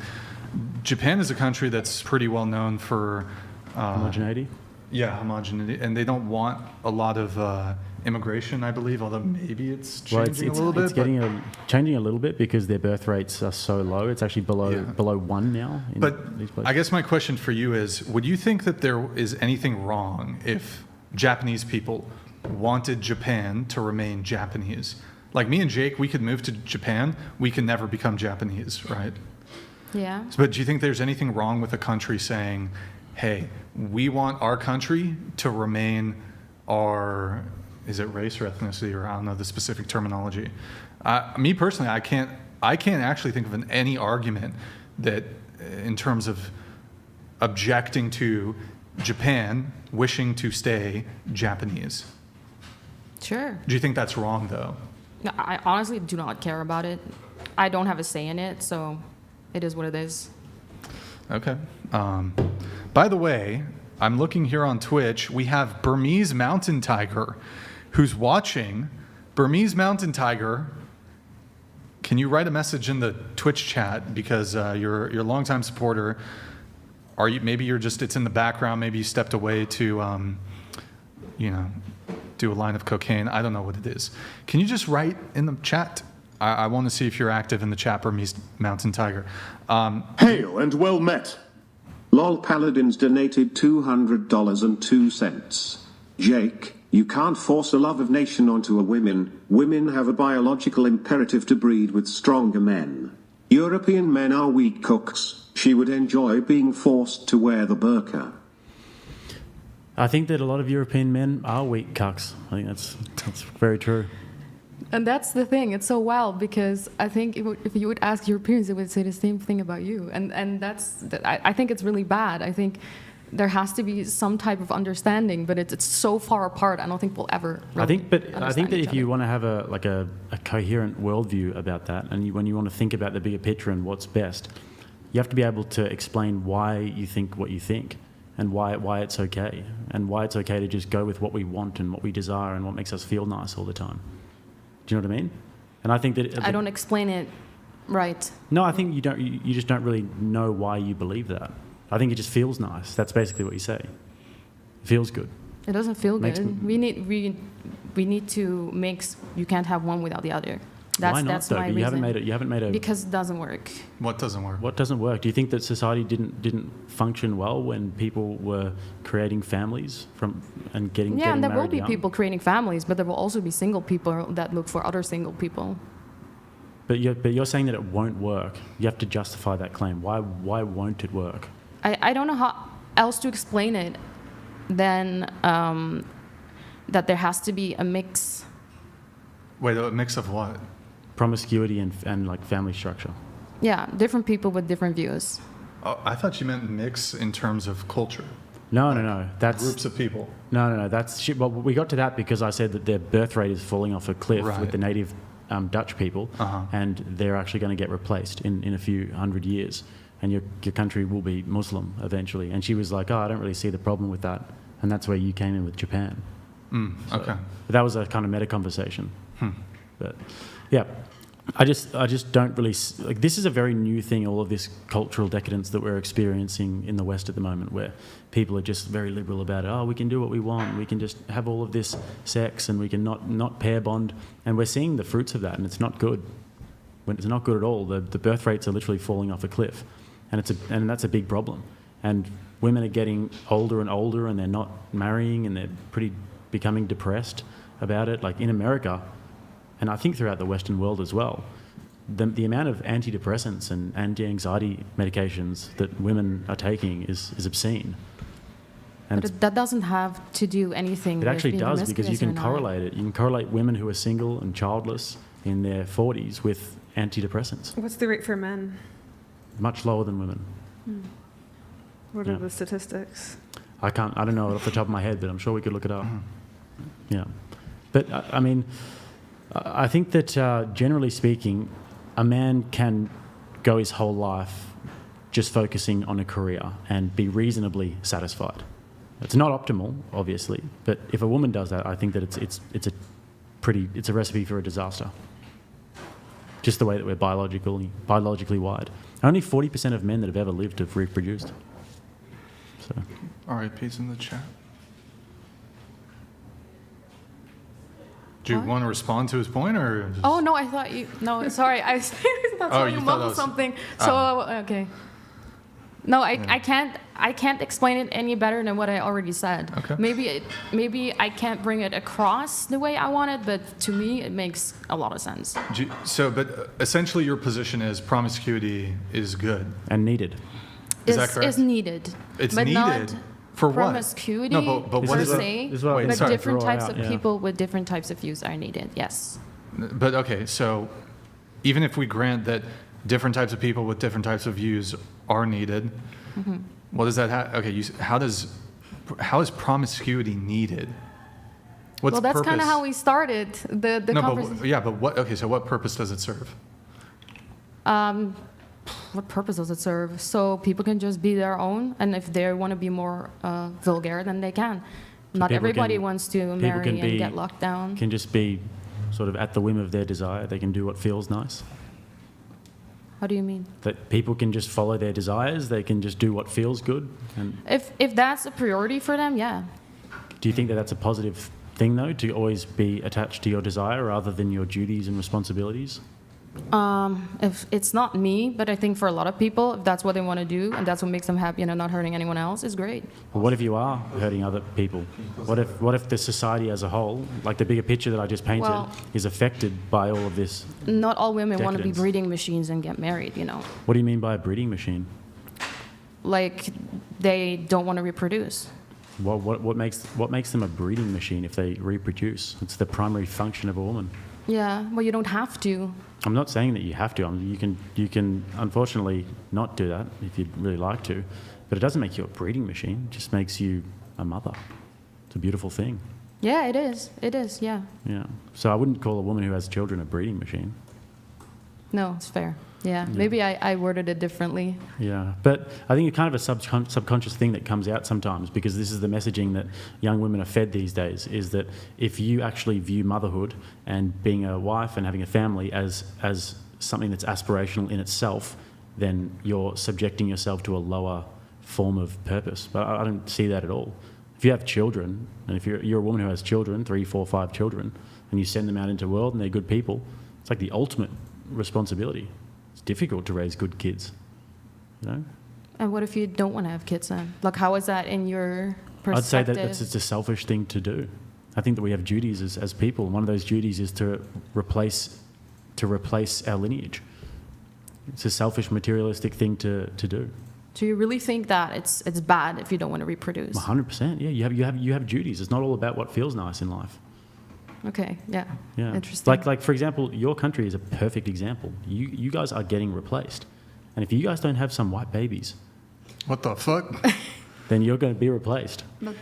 Japan is a country that's pretty well known for homogeneity. Yeah, homogeneity, and they don't want a lot of immigration, I believe. Although maybe it's changing a little bit. It's changing a little bit because their birth rates are so low. It's actually below 1 now. But these places. I guess my question for you is: would you think that there is anything wrong if Japanese people wanted Japan to remain Japanese? Like me and Jake, we could move to Japan. We can never become Japanese, right? Yeah. But do you think there's anything wrong with a country saying, hey, we want our country to remain our, is it race or ethnicity, or I don't know the specific terminology. Me personally, I can't actually think of any argument that in terms of objecting to Japan wishing to stay Japanese. Sure. Do you think that's wrong though? No, I honestly do not care about it. I don't have a say in it, so it is what it is. Okay. By the way, I'm looking here on Twitch. We have Burmese Mountain Tiger who's watching. Burmese Mountain Tiger, can you write a message in the Twitch chat because you're a longtime supporter? Maybe you're just, it's in the background. Maybe you stepped away to, do a line of cocaine. I don't know what it is. Can you just write in the chat? I want to see if you're active in the chat, Burmese Mountain Tiger. Hail and well met. Lol Paladins donated $200.02. Jake, you can't force a love of nation onto a women. Women have a biological imperative to breed with stronger men. European men are weak cooks. She would enjoy being forced to wear the burqa. I think that a lot of European men are weak cucks. I think that's very true. And that's the thing. It's so wild because I think if you would ask Europeans, they would say the same thing about you. And I think it's really bad. I think there has to be some type of understanding, but it's so far apart. I don't think we'll ever. Really I think that if you want to have a coherent worldview about that, and when you want to think about the bigger picture and what's best, you have to be able to explain why you think what you think, and why it's okay, and why it's okay to just go with what we want and what we desire and what makes us feel nice all the time. Do you know what I mean? And I think that I don't explain it right. No, I think you don't. You just don't really know why you believe that. I think it just feels nice. That's basically what you say. It feels good. It doesn't feel good. We need to mix. You can't have one without the other. Why not, that's though? my You reason. haven't made a. Because it doesn't work. What doesn't work? What doesn't work? Do you think that society didn't function well when people were creating families and getting Yeah, and there will married be young? people creating families, but there will also be single people that look for other single people. But you're saying that it won't work. You have to justify that claim. Why won't it work? I don't know how else to explain it than that there has to be a mix. Wait, a mix of what? Promiscuity and like family structure. Yeah, different people with different views. Oh, I thought you meant mix in terms of culture. No. That's groups of people. No. That's shit. Well, we got to that because I said that their birth rate is falling off a cliff with the native Dutch people, and they're actually going to get replaced in a few hundred years, and your country will be Muslim eventually. And she was like, "Oh, I don't really see the problem with that," and that's where you came in with Japan. Okay. But that was a kind of meta conversation. But yeah. I just don't really like. This is a very new thing. All of this cultural decadence that we're experiencing in the West at the moment, where people are just very liberal about it. Oh, we can do what we want. We can just have all of this sex, and we can not pair bond. And we're seeing the fruits of that, and it's not good. When it's not good at all. The birth rates are literally falling off a cliff, and that's a big problem. And women are getting older and older, and they're not marrying, and they're becoming depressed about it. Like in America. And I think throughout the Western world as well, the amount of antidepressants and anti-anxiety medications that women are taking is obscene. And But that doesn't have to do anything. it with actually being does, because you promiscuous or can not. correlate it. You can correlate women who are single and childless in their 40s with antidepressants. What's the rate for men? Much lower than women. What Yeah. are the statistics? I don't know it off the top of my head, but I'm sure we could look it up. Yeah. But, I mean, I think that generally speaking, a man can go his whole life just focusing on a career and be reasonably satisfied. It's not optimal, obviously, but if a woman does that, I think that it's a recipe for a disaster. Just the way that we're biologically wired. Only 40% of men that have ever lived have reproduced. So. All right, peace in the chat. Do you want to respond to his point, or? Just... Oh, no, I thought you... No, sorry. I thought you you thought that mumbled was- something. So, okay. No, I can't explain it any better than what I already said. Okay. Maybe I can't bring it across the way I want it, but to me, it makes a lot of sense. But essentially your position is promiscuity is good. And needed. Is that correct? Is needed. It's but needed not for what? Promiscuity No, but what per is it? se, This is what I but was trying to different draw types out, of yeah. people with different types of views are needed, yes. But okay, so even if we grant that different types of people with different types of views are needed, Mm-hmm. what does that have? Okay, how is promiscuity needed? What's Well, that's purpose? kind of how we started the No, conversation. but what? Okay, so what purpose does it serve? What purpose does it serve? So people can just be their own, and if they want to be more vulgar, then they can. Not People everybody can- wants to people marry can and be- get locked down. Can just be sort of at the whim of their desire. They can do what feels nice. How do you mean? That people can just follow their desires. They can just do what feels good. And If that's a priority for them, yeah. do you think that that's a positive thing, though, to always be attached to your desire rather than your duties and responsibilities? If it's not me, but I think for a lot of people, if that's what they want to do and that's what makes them happy and they're not hurting anyone else, is great. Well, what if you are hurting other people? What if the society as a whole, like the bigger picture that I just painted, Well- is affected by all of this? Not all women want to be Decadence. breeding machines and get married, you know. What do you mean by a breeding machine? Like they don't want to reproduce. What makes them a breeding machine if they reproduce? It's the primary function of a woman. Yeah, well, you don't have to. I'm not saying that you have to. You can unfortunately not do that if you'd really like to, but it doesn't make you a breeding machine. It just makes you a mother. It's a beautiful thing. Yeah, it is. It is, yeah. Yeah. So I wouldn't call a woman who has children a breeding machine. No, it's fair. Yeah, maybe I worded it differently. Yeah, but I think it's kind of a subconscious thing that comes out sometimes, because this is the messaging that young women are fed these days, is that if you actually view motherhood and being a wife and having a family as something that's aspirational in itself, then you're subjecting yourself to a lower form of purpose. But I don't see that at all. If you have children, and if you're a woman who has children, 3, 4, 5 children, and you send them out into the world and they're good people, it's like the ultimate responsibility. It's difficult to raise good kids, you know? And what if you don't want to have kids then? Like, how is that in your perspective? I'd say that that's just a selfish thing to do. I think that we have duties as people. One of those duties is to replace our lineage. It's a selfish, materialistic thing to do. Do you really think that it's bad if you don't want to reproduce? 100%. Yeah, you have duties. It's not all about what feels nice in life. Okay, yeah. Yeah. Interesting. Like for example, your country is a perfect example. You guys are getting replaced, and if you guys don't have some white babies, what the fuck? Then you're going to be replaced. But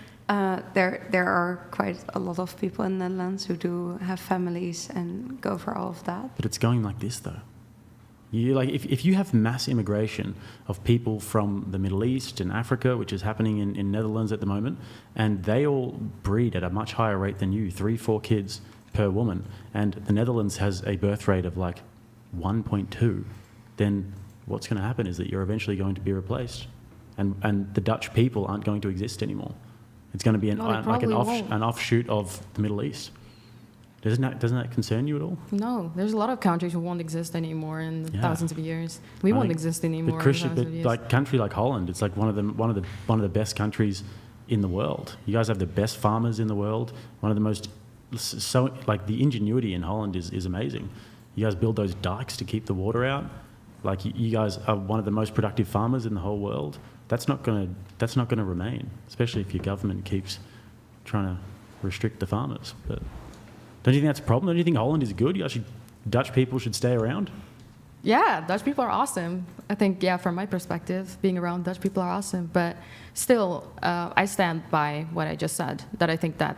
there are quite a lot of people in the Netherlands who do have families and go for all of that. But it's going like this, though. If you have mass immigration of people from the Middle East and Africa, which is happening in Netherlands at the moment, and they all breed at a much higher rate than you, 3, 4 kids per woman, and the Netherlands has a birth rate of like 1.2, then what's going to happen is that you're eventually going to be replaced, and the Dutch people aren't going to exist anymore. It's going to be an offshoot of the Middle East. Doesn't that concern you at all? No, there's a lot of countries who won't exist anymore in thousands of years. We I won't think exist anymore in Christian, thousands of years. like country like Holland, it's like one of the best countries in the world. You guys have the best farmers in the world. One of the most the ingenuity in Holland is amazing. You guys build those dikes to keep the water out. Like you guys are one of the most productive farmers in the whole world. That's not gonna remain, especially if your government keeps trying to restrict the farmers. But don't you think that's a problem? Don't you think Holland is good? Dutch people should stay around? Yeah, Dutch people are awesome. I think, yeah, from my perspective, being around Dutch people are awesome. But still, I stand by what I just said, that I think that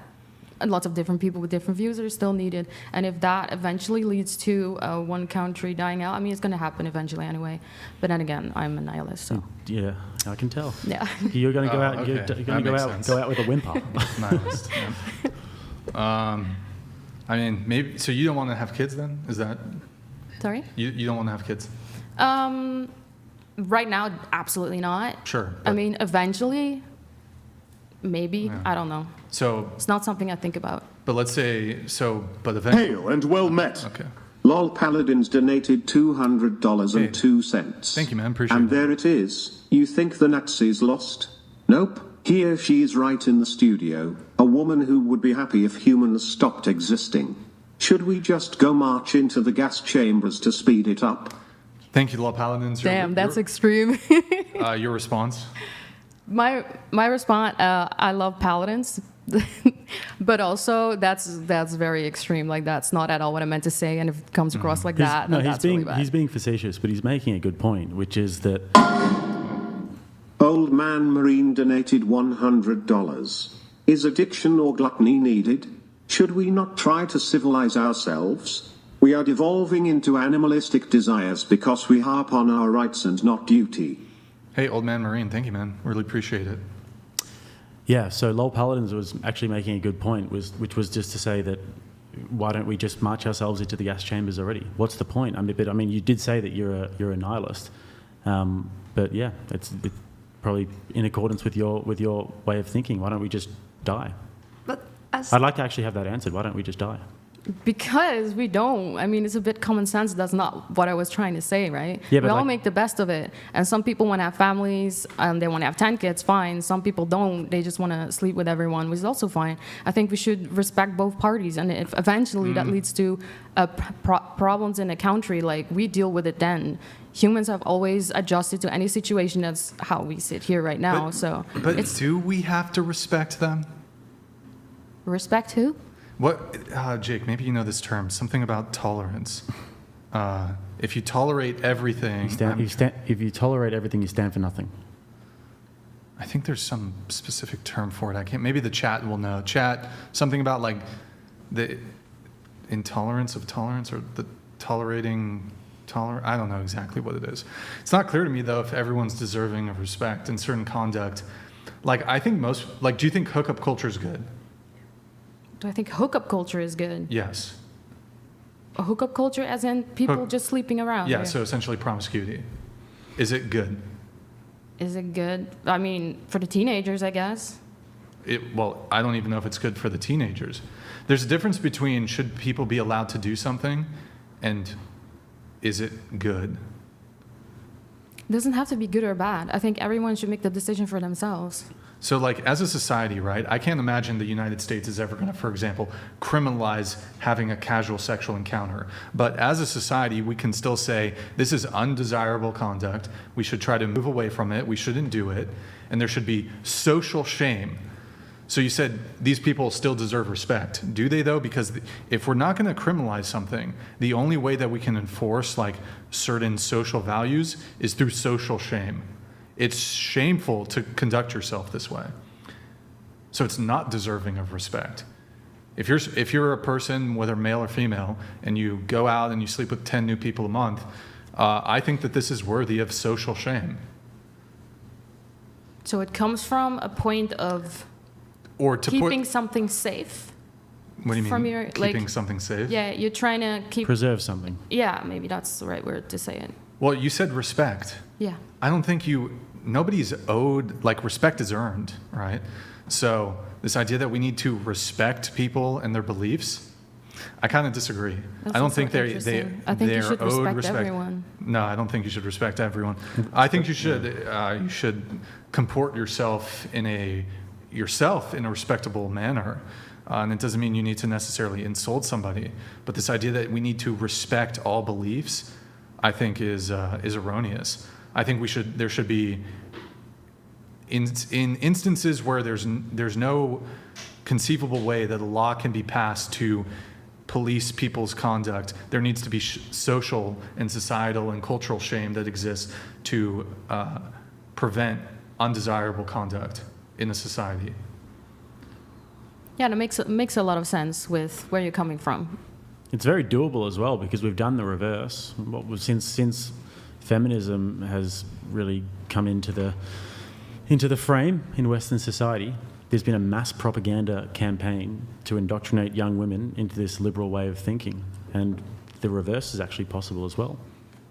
lots of different people with different views are still needed. And if that eventually leads to one country dying out, I mean, it's going to happen eventually anyway. But then again, I'm a nihilist, so. Yeah, I can tell. Yeah. You're going to go out. Okay. You're going to go out with a whimper. Nihilist. Yeah. I mean, maybe. So you don't want to have kids then? Is that? Sorry? You don't want to have kids? Right now, absolutely not. Sure. I mean, eventually, maybe. Yeah. I don't know. So. It's not something I think about. But let's say so. But eventually. Hail and well met. Okay. Lol Paladins donated $200.02. Thank you, man. Appreciate And it. there it is. You think the Nazis lost? Nope. Here she is right in the studio. A woman who would be happy if humans stopped existing. Should we just go march into the gas chambers to speed it up? Thank you, Law Paladins. Damn, that's extreme. Your response? My response, I love paladins, but also that's very extreme. Like that's not at all what I meant to say, and if it comes across like that, then that's really bad. He's being facetious, but he's making a good point, which is that. Old Man Marine donated $100. Is addiction or gluttony needed? Should we not try to civilize ourselves? We are devolving into animalistic desires because we harp on our rights and not duty. Hey, Old Man Marine, thank you, man. Really appreciate it. Yeah, so Lol Paladins was actually making a good point, which was just to say that why don't we just march ourselves into the gas chambers already? What's the point? I mean, you did say that you're a nihilist, but yeah, it's probably in accordance with your way of thinking. Why don't we just die? But I'd like to actually have that answered. Why don't we just die? Because we don't. I mean, it's a bit common sense. That's not what I was trying to say, right? Yeah, but we all make the best of it. And some people want to have families, and they want to have 10 kids, fine. Some people don't. They just want to sleep with everyone, which is also fine. I think we should respect both parties. And if eventually that leads to problems in a country, like, we deal with it then. Humans have always adjusted to any situation. That's how we sit here right now. But do we have to respect them? Respect who? What, Jake, maybe you know this term, something about tolerance. If you tolerate everything... If you tolerate everything, you stand for nothing. I think there's some specific term for it. Maybe the chat will know. Chat, something about like the intolerance of tolerance or the tolerating... I don't know exactly what it is. It's not clear to me, though, if everyone's deserving of respect and certain conduct. Like, I think do you think hookup culture is good? Do I think hookup culture is good? Yes. A hookup culture as in people just sleeping around? Yeah, or? so essentially promiscuity. Is it good? Is it good? I mean, for the teenagers, I guess. Well, I don't even know if it's good for the teenagers. There's a difference between should people be allowed to do something and is it good? It doesn't have to be good or bad. I think everyone should make the decision for themselves. So, like, as a society, right, I can't imagine the United States is ever going to, for example, criminalize having a casual sexual encounter. But as a society, we can still say this is undesirable conduct. We should try to move away from it. We shouldn't do it. And there should be social shame. So you said these people still deserve respect. Do they, though? Because if we're not going to criminalize something, the only way that we can enforce, like, certain social values is through social shame. It's shameful to conduct yourself this way. So it's not deserving of respect. If you're a person, whether male or female, and you go out and you sleep with 10 new people a month, I think that this is worthy of social shame. So it comes from a point of keeping something safe. What do you mean, from your, keeping something safe? Yeah, you're trying to preserve something. Yeah, maybe that's the right word to say it. Well, you said respect. Yeah. I don't think nobody's owed, like, respect is earned, right? So this idea that we need to respect people and their beliefs, I kind of disagree. That's I don't think I think you should respect everyone. No, I don't think you should respect everyone. I think you should comport yourself in a respectable manner. And it doesn't mean you need to necessarily insult somebody. But this idea that we need to respect all beliefs, I think, is erroneous. I think there should be, in instances where there's no conceivable way that a law can be passed to police people's conduct, there needs to be social and societal and cultural shame that exists to prevent undesirable conduct in a society. Yeah, that makes a lot of sense with where you're coming from. It's very doable as well because we've done the reverse. Since feminism has really come into the frame in Western society, there's been a mass propaganda campaign to indoctrinate young women into this liberal way of thinking, and the reverse is actually possible as well.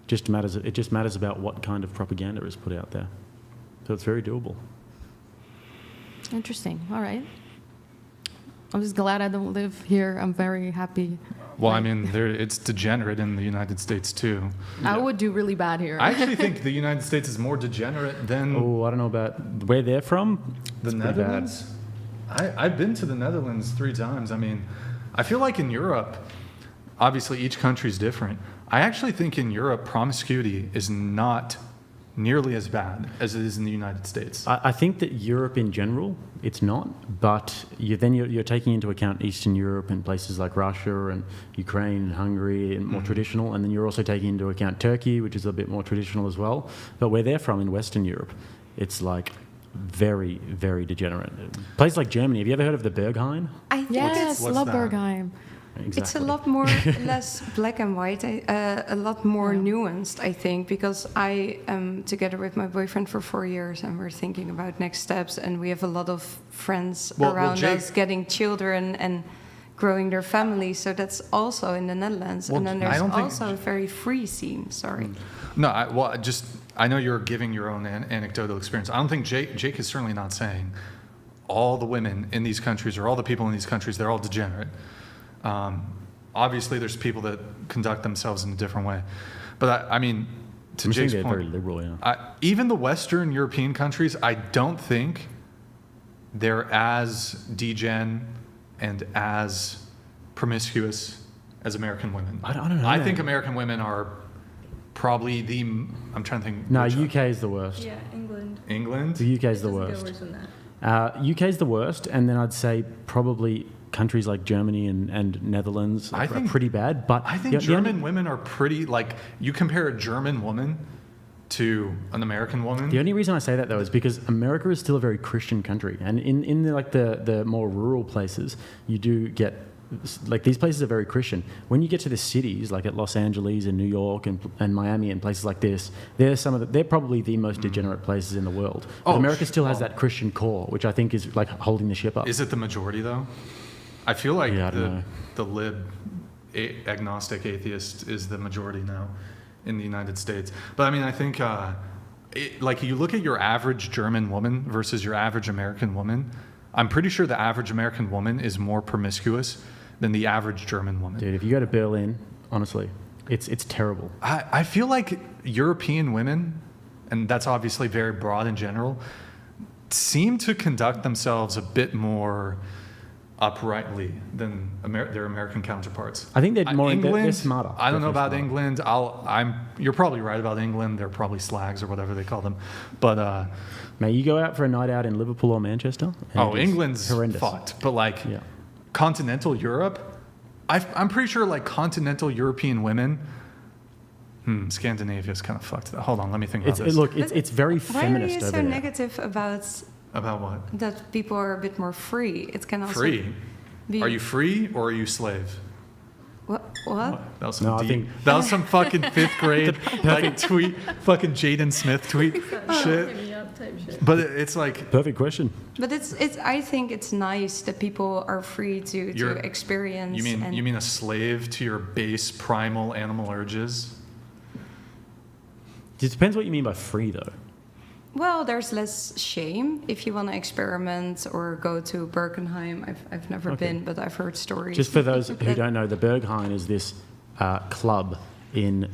It just matters about what kind of propaganda is put out there. So it's very doable. Interesting. All right. I'm just glad I don't live here. I'm very happy. Well, I mean, it's degenerate in the United States too. I would do really bad here. I actually think the United States is more degenerate than... Oh, I don't know about where they're from. The Netherlands? I've been to the Netherlands 3 times. I mean, I feel like in Europe, obviously each country is different. I actually think in Europe, promiscuity is not nearly as bad as it is in the United States. I think that Europe in general, it's not, but you're taking into account Eastern Europe and places like Russia and Ukraine and Hungary and more traditional, and then you're also taking into account Turkey, which is a bit more traditional as well. But where they're from in Western Europe, it's like very, very degenerate. Places like Germany, have you ever heard of the Berghain? I think Yes, it's love Bergheim. Exactly. It's a lot more less black and white, a lot more nuanced, I think, because I am together with my boyfriend for 4 years and we're thinking about next steps, and we have a lot of friends around us getting children and growing their families, so that's also in the Netherlands. And then there's also a very free scene, sorry. No, I know you're giving your own anecdotal experience. I don't think Jake is certainly not saying all the women in these countries or all the people in these countries, they're all degenerate. Obviously, there's people that conduct themselves in a different way. But I mean, to Jake's point, very liberal, yeah. Even the Western European countries, I don't think they're as degen and as promiscuous as American women. I don't know. I think American women are probably I'm trying to think. No, UK is the worst. Yeah, England. England? The UK is the worst. UK is the worst, and then I'd say probably countries like Germany and Netherlands are pretty bad. But I think German women are pretty, like, you compare a German woman to an American woman. The only reason I say that, though, is because America is still a very Christian country, and in the more rural places, you do get, like, these places are very Christian. When you get to the cities, like at Los Angeles and New York and Miami and places like this, they're probably the most degenerate places in the world. But America still has that Christian core, which I think is like holding the ship up. Is it the majority, though? I feel like the lib agnostic atheist is the majority now in the United States. But I mean, I think like you look at your average German woman versus your average American woman, I'm pretty sure the average American woman is more promiscuous than the average German woman. Dude, if you go to Berlin, honestly, it's terrible. I feel like European women, and that's obviously very broad in general, seem to conduct themselves a bit more uprightly than their American counterparts. I think they're smarter. I don't know about England. You're probably right about England. They're probably slags or whatever they call them. But mate, you go out for a night out in Liverpool or Manchester. England's horrendous. fucked. But like continental Europe, I'm pretty sure like continental European women. Scandinavia's kind of fucked. Hold on, let me think about this. It's very feminist over there. Why are you so negative about what? That people are a bit more free. It can also free. Are you free or are you slave? What? That was some fucking 5th grade like tweet, fucking Jaden Smith tweet shit. But it's like perfect question. But I think it's nice that people are free to experience. You mean a slave to your base primal animal urges? It depends what you mean by free, though. Well, there's less shame if you want to experiment or go to Bergenheim. I've never been, but I've heard stories. Just for those who don't know, the Berghain is this club in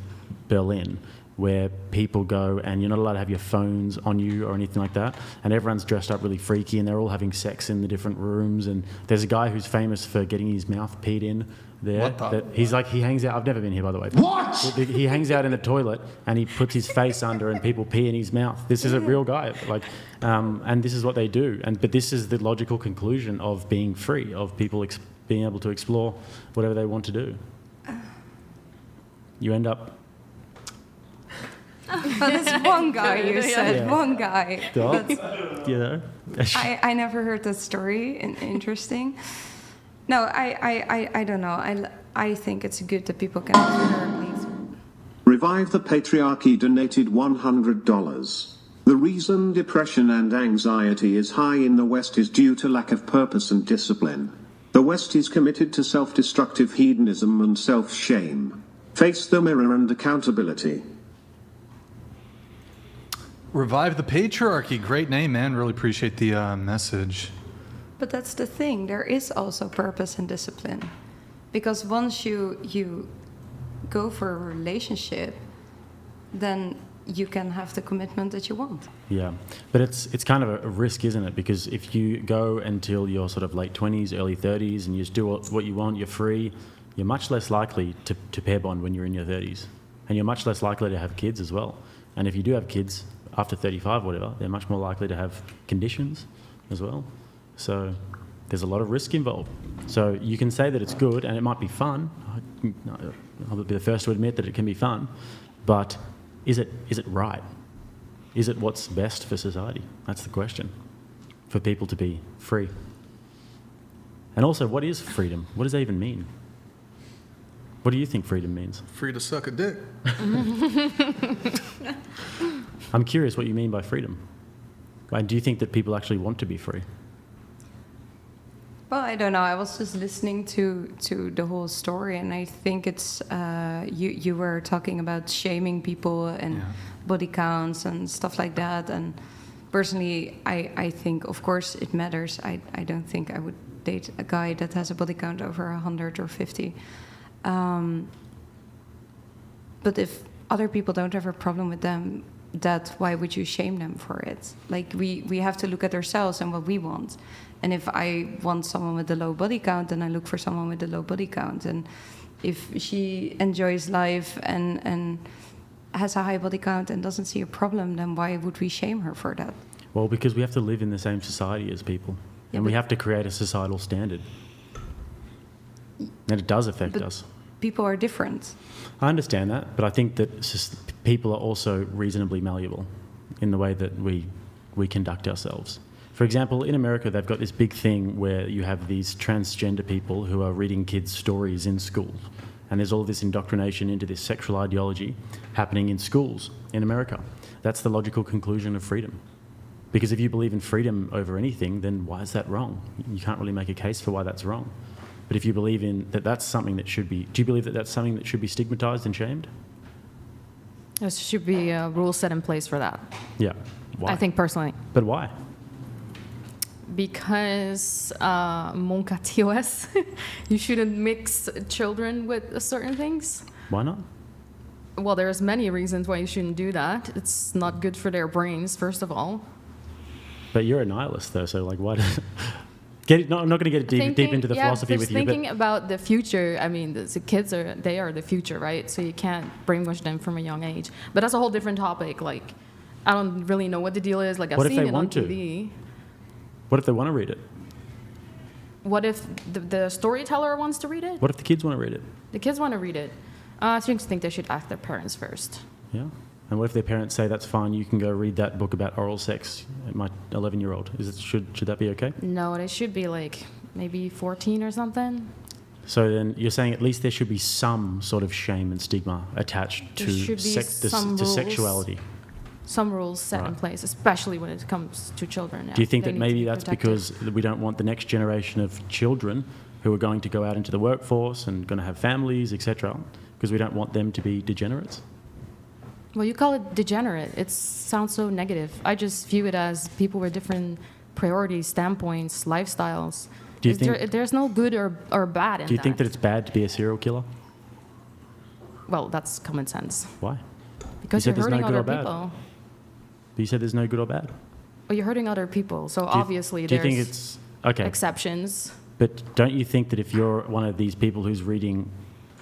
Berlin where people go and you're not allowed to have your phones on you or anything like that, and everyone's dressed up really freaky and they're all having sex in the different rooms, and there's a guy who's famous for getting his mouth peed in there. He hangs out, I've never been here by the way. What? He hangs out in the toilet and he puts his face under and people pee in his mouth. This is a real guy, and this is what they do. But this is the logical conclusion of being free, of people being able to explore whatever they want to do. You end up... But it's one guy, you said. Yeah. One guy. You know? I never heard that story. Interesting. No, I don't know. I think it's good that people can please. Revive the Patriarchy donated $100. The reason depression and anxiety is high in the West is due to lack of purpose and discipline. The West is committed to self-destructive hedonism and self-shame. Face the mirror and accountability. Revive the Patriarchy. Great name, man. Really appreciate the message. But that's the thing. There is also purpose and discipline. Because once you go for a relationship, then you can have the commitment that you want. Yeah, but it's kind of a risk, isn't it? Because if you go until your sort of late 20s, early 30s, and you just do what you want, you're free, you're much less likely to pair bond when you're in your 30s. And you're much less likely to have kids as well. And if you do have kids after 35 or whatever, they're much more likely to have conditions as well. So there's a lot of risk involved. So you can say that it's good and it might be fun. I'll be the first to admit that it can be fun, but is it right? Is it what's best for society? That's the question. For people to be free. And also, what is freedom? What does that even mean? What do you think freedom means? Free to suck a dick. I'm curious what you mean by freedom. And do you think that people actually want to be free? Well, I don't know. I was just listening to the whole story, and I think it's you were talking about shaming people and body counts and stuff like that. And personally, I think, of course, it matters. I don't think I would date a guy that has a body count over 100 or 50. But if other people don't have a problem with them, why would you shame them for it? Like, we have to look at ourselves and what we want. And if I want someone with a low body count, then I look for someone with a low body count. And if she enjoys life and has a high body count and doesn't see a problem, then why would we shame her for that? Well, because we have to live in the same society as people. Yeah, and we have to create a societal standard. And it does affect us. People are different. I understand that, but I think that people are also reasonably malleable in the way that we conduct ourselves. For example, in America, they've got this big thing where you have these transgender people who are reading kids' stories in schools. And there's all this indoctrination into this sexual ideology happening in schools in America. That's the logical conclusion of freedom. Because if you believe in freedom over anything, then why is that wrong? You can't really make a case for why that's wrong. But if you believe in that's something that should be... Do you believe that that's something that should be stigmatized and shamed? There should be a rule set in place for that. Yeah. Why? I think personally. But why? Because munca TOS, you shouldn't mix children with certain things. Why not? Well, there's many reasons why you shouldn't do that. It's not good for their brains, first of all. But you're a nihilist, though, so like, why? I'm not going to get deep into the philosophy with you. Thinking about the future, I mean, the kids are the future, right? So you can't brainwash them from a young age. But that's a whole different topic. Like, I don't really know what the deal is. Like, I've seen it on TV. What if they want to read it? What if the storyteller wants to read it? What if the kids want to read it? The kids want to read it. I think they should ask their parents first. Yeah. And what if their parents say, that's fine, you can go read that book about oral sex at my 11-year-old? Should that be okay? No, they should be like maybe 14 or something. So then you're saying at least there should be some sort of shame and stigma attached to sexuality. Some rules set in place, especially when it comes to children. Yeah. Do you think They that need to maybe be that's protected. because we don't want the next generation of children who are going to go out into the workforce and going to have families, etc., because we don't want them to be degenerates? Well, you call it degenerate. It sounds so negative. I just view it as people with different priorities, standpoints, lifestyles. Do you think there's no good or bad in that? Do you think that it's bad to be a serial killer? Well, that's common sense. Why? Because You you're said there's no hurting good or other bad. people. But you said there's no good or bad. Well, you're hurting other people, so Do you- obviously do you there's think it's okay? exceptions. But don't you think that if you're one of these people who's reading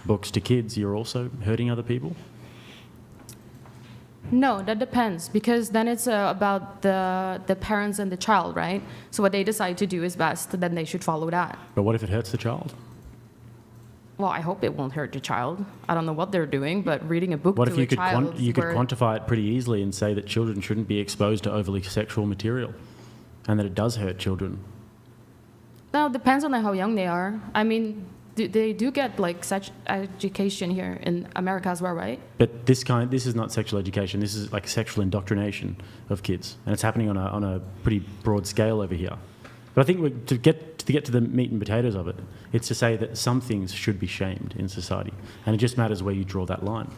books to kids, you're also hurting other people? No, that depends, because then it's about the parents and the child, right? So what they decide to do is best, then they should follow that. But what if it hurts the child? Well, I hope it won't hurt the child. I don't know what they're doing, but reading a book What to if you a could child you could where- quantify it pretty easily and say that children shouldn't be exposed to overly sexual material, and that it does hurt children? No, it depends on how young they are. I mean, they do get like sex education here in America as well, right? But this is not sexual education. This is like sexual indoctrination of kids, and it's happening on a pretty broad scale over here. But I think to get to the meat and potatoes of it, it's to say that some things should be shamed in society, and it just matters where you draw that line.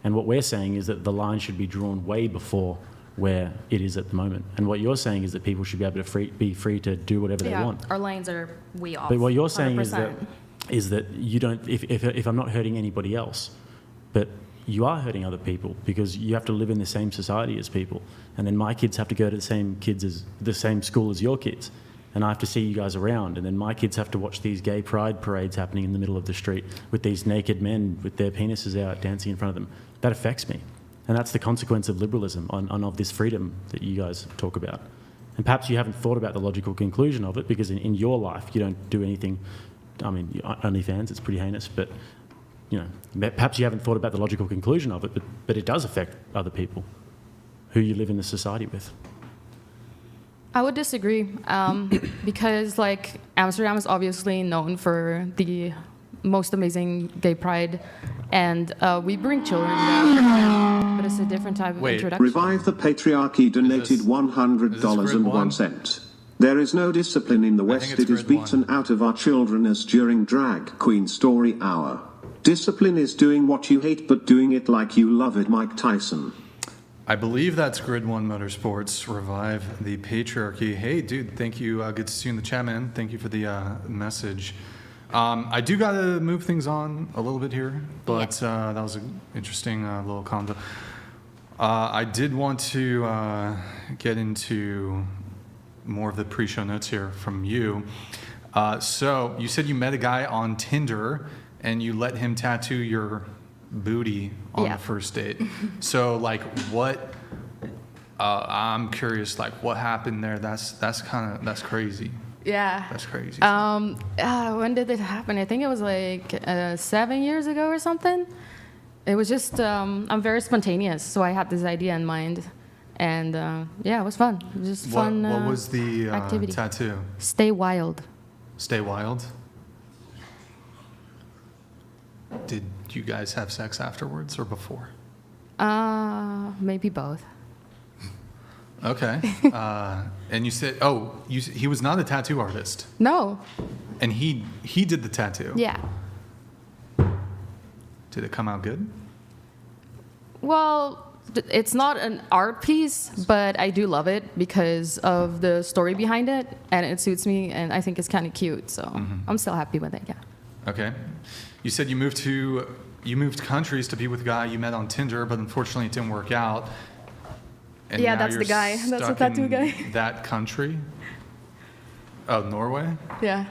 And what we're saying is that the line should be drawn way before where it is at the moment. And what you're saying is that people should be able to be free to do whatever they want. Our lines are way off. But what you're saying 100%. is that you don't. If I'm not hurting anybody else, but you are hurting other people because you have to live in the same society as people, and then my kids have to go to the same school as your kids, and I have to see you guys around, and then my kids have to watch these gay pride parades happening in the middle of the street with these naked men with their penises out dancing in front of them. That affects me, and that's the consequence of liberalism and of this freedom that you guys talk about. And perhaps you haven't thought about the logical conclusion of it because in your life you don't do anything. I mean, OnlyFans, it's pretty heinous, but perhaps you haven't thought about the logical conclusion of it, but it does affect other people who you live in the society with. I would disagree, because like Amsterdam is obviously known for the most amazing gay pride, and we bring children there, but it's a different type of introduction. Revive the Patriarchy donated $100.01. There is no discipline in the West. It is beaten out of our children as during Drag Queen Story Hour. Discipline is doing what you hate but doing it like you love it, Mike Tyson. I believe that's Grid 1 Motorsports. Revive the patriarchy. Hey, dude, thank you. Good to see you in the chat, man. Thank you for the message. I do got to move things on a little bit here, but that was an interesting little convo. I did want to get into more of the pre-show notes here from you. So you said you met a guy on Tinder and you let him tattoo your booty on the first date. So like what, I'm curious, like what happened there? That's crazy. Yeah. That's crazy. When did it happen? I think it was like 7 years ago or something. It was just, I'm very spontaneous, so I had this idea in mind. And yeah, it was fun. It was just fun. What was the activity. tattoo? Stay wild. Stay wild? Did you guys have sex afterwards or before? Maybe both. Okay. And you said, he was not a tattoo artist. No. And he did the tattoo. Yeah. Did it come out good? Well, it's not an art piece, but I do love it because of the story behind it, and it suits me, and I think it's kind of cute. So I'm still happy with it. Yeah. Okay. You said you moved countries to be with a guy you met on Tinder, but unfortunately it didn't work out. And yeah, now that's you're the guy. That's the stuck tattoo in guy. That country? Oh, Norway? Yeah.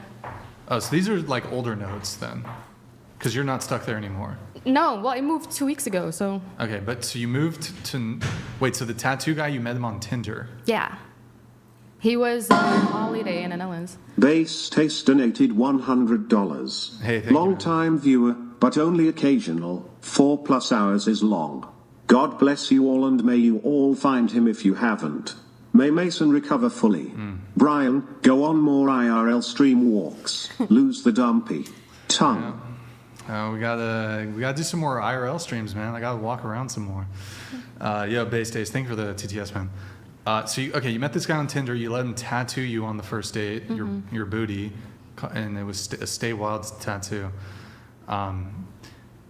Oh, so these are like older notes then, because you're not stuck there anymore. No, well, I moved 2 weeks ago, so. Okay, but so you moved to, wait, so the tattoo guy, you met him on Tinder? Yeah. He was on holiday in the Netherlands. Base Taste donated $100. Hey, thank long time viewer, but only occasional. 4+ hours is long. God bless you all and may you all find him if you haven't. May Mason recover fully. Brian, go on more IRL stream walks. Lose the dumpy tongue. We gotta do some more IRL streams, man. I gotta walk around some more. Base Days, thank you for the TTS, man. So you met this guy on Tinder. You let him tattoo you on the first date, your booty, and it was a Stay Wild tattoo.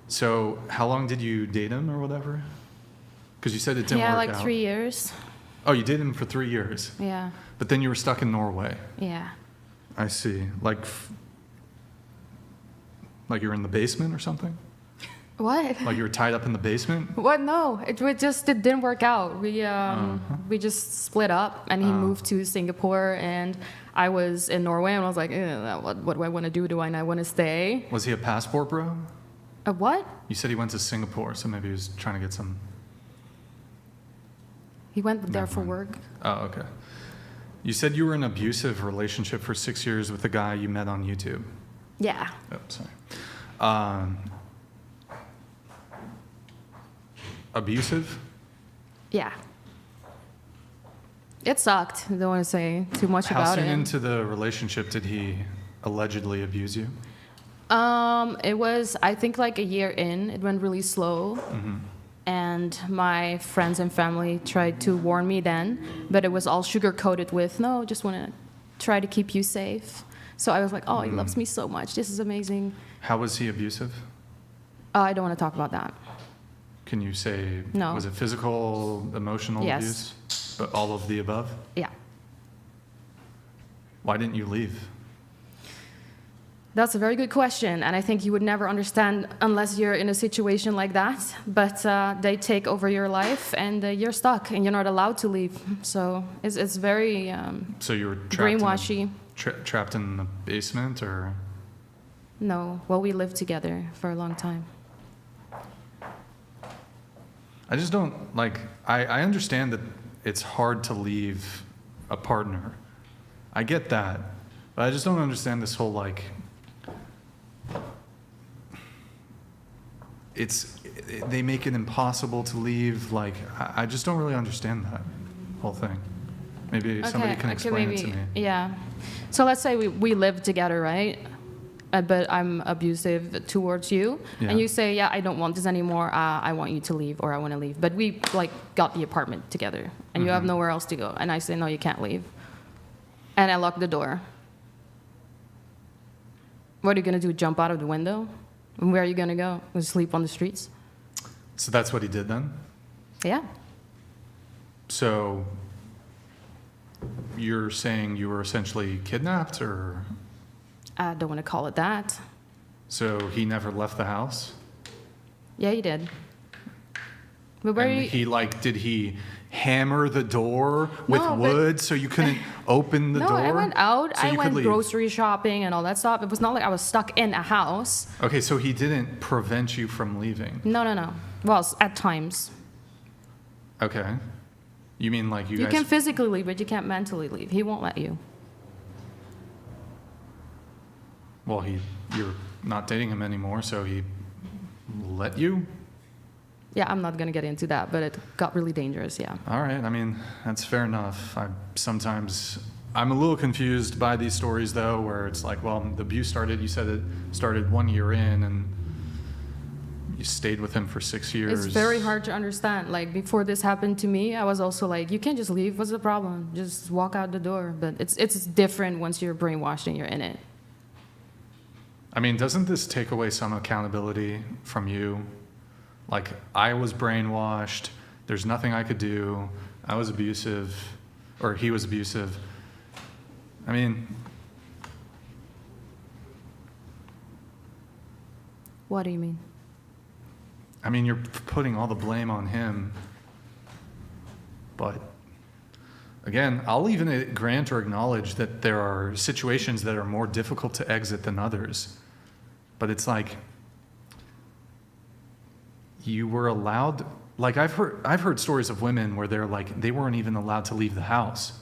So how long did you date him or whatever? Because you said it didn't work out. Yeah, like 3 years. Oh, you dated him for 3 years. Yeah. But then you were stuck in Norway. Yeah. I see. Like you're in the basement or something? What? Like you were tied up in the basement? What? No, it didn't work out. We just split up, and he moved to Singapore, and I was in Norway, and I was like, what do I want to do? Do I not want to stay? Was he a passport bro? A what? You said he went to Singapore, so maybe he was trying to get some. He went there for work. Oh, okay. You said you were in an abusive relationship for 6 years with a guy you met on YouTube. Yeah. Oh, sorry. Abusive? Yeah. It sucked. Don't want to say too much How about it. soon into the relationship did he allegedly abuse you? It was, I think, like a year in. It went really slow. Mm-hmm. And my friends and family tried to warn me then, but it was all sugar-coated with, no, just want to try to keep you safe. So I was like, oh, he loves me so much. This is amazing. How was he abusive? I don't want to talk about that. Can you say, No. Was it physical, emotional Yes. abuse? But all of the above? Yeah. Why didn't you leave? That's a very good question, and I think you would never understand unless you're in a situation like that. But they take over your life, and you're stuck, and you're not allowed to leave. So it's very So you were brainwashy. Trapped in the basement, or? No, well, we lived together for a long time. I just don't, like, I understand that it's hard to leave a partner. I get that. But I just don't understand this whole, like, they make it impossible to leave. Like, I just don't really understand that whole thing. Maybe somebody can explain it to me. Yeah. So let's say we live together, right? But I'm abusive towards you, Yeah. and you say, yeah, I don't want this anymore. I want you to leave, or I want to leave. But we like got the apartment together, and you have nowhere else to go. And I say, no, you can't leave. And I lock the door. What are you gonna do? Jump out of the window? And where are you gonna go? Sleep on the streets? So that's what he did then? Yeah. So you're saying you were essentially kidnapped, or? I don't want to call it that. So he never left the house? Yeah, he did. But where And did he hammer the door with No, but- wood so you couldn't open the no, door? I went out. So I you could went leave. grocery shopping and all that stuff. It was not like I was stuck in a house. Okay, so he didn't prevent you from leaving. No. Well, at times. Okay. You mean like you You guys... can physically leave, but you can't mentally leave. He won't let you. Well, you're not dating him anymore, so he let you? Yeah, I'm not going to get into that, but it got really dangerous, yeah. All right, I mean, that's fair enough. I'm a little confused by these stories, though, where it's like, well, the abuse started, you said it started 1 year in, and you stayed with him for 6 years. It's very hard to understand. Like, before this happened to me, I was also like, you can't just leave. What's the problem? Just walk out the door. But it's different once you're brainwashed and you're in it. I mean, doesn't this take away some accountability from you? Like, I was brainwashed. There's nothing I could do. I was abusive, or he was abusive. I mean... What do you mean? I mean, you're putting all the blame on him. But, again, I'll even grant or acknowledge that there are situations that are more difficult to exit than others. But it's like, you were allowed, like I've heard stories of women where they're like, they weren't even allowed to leave the house.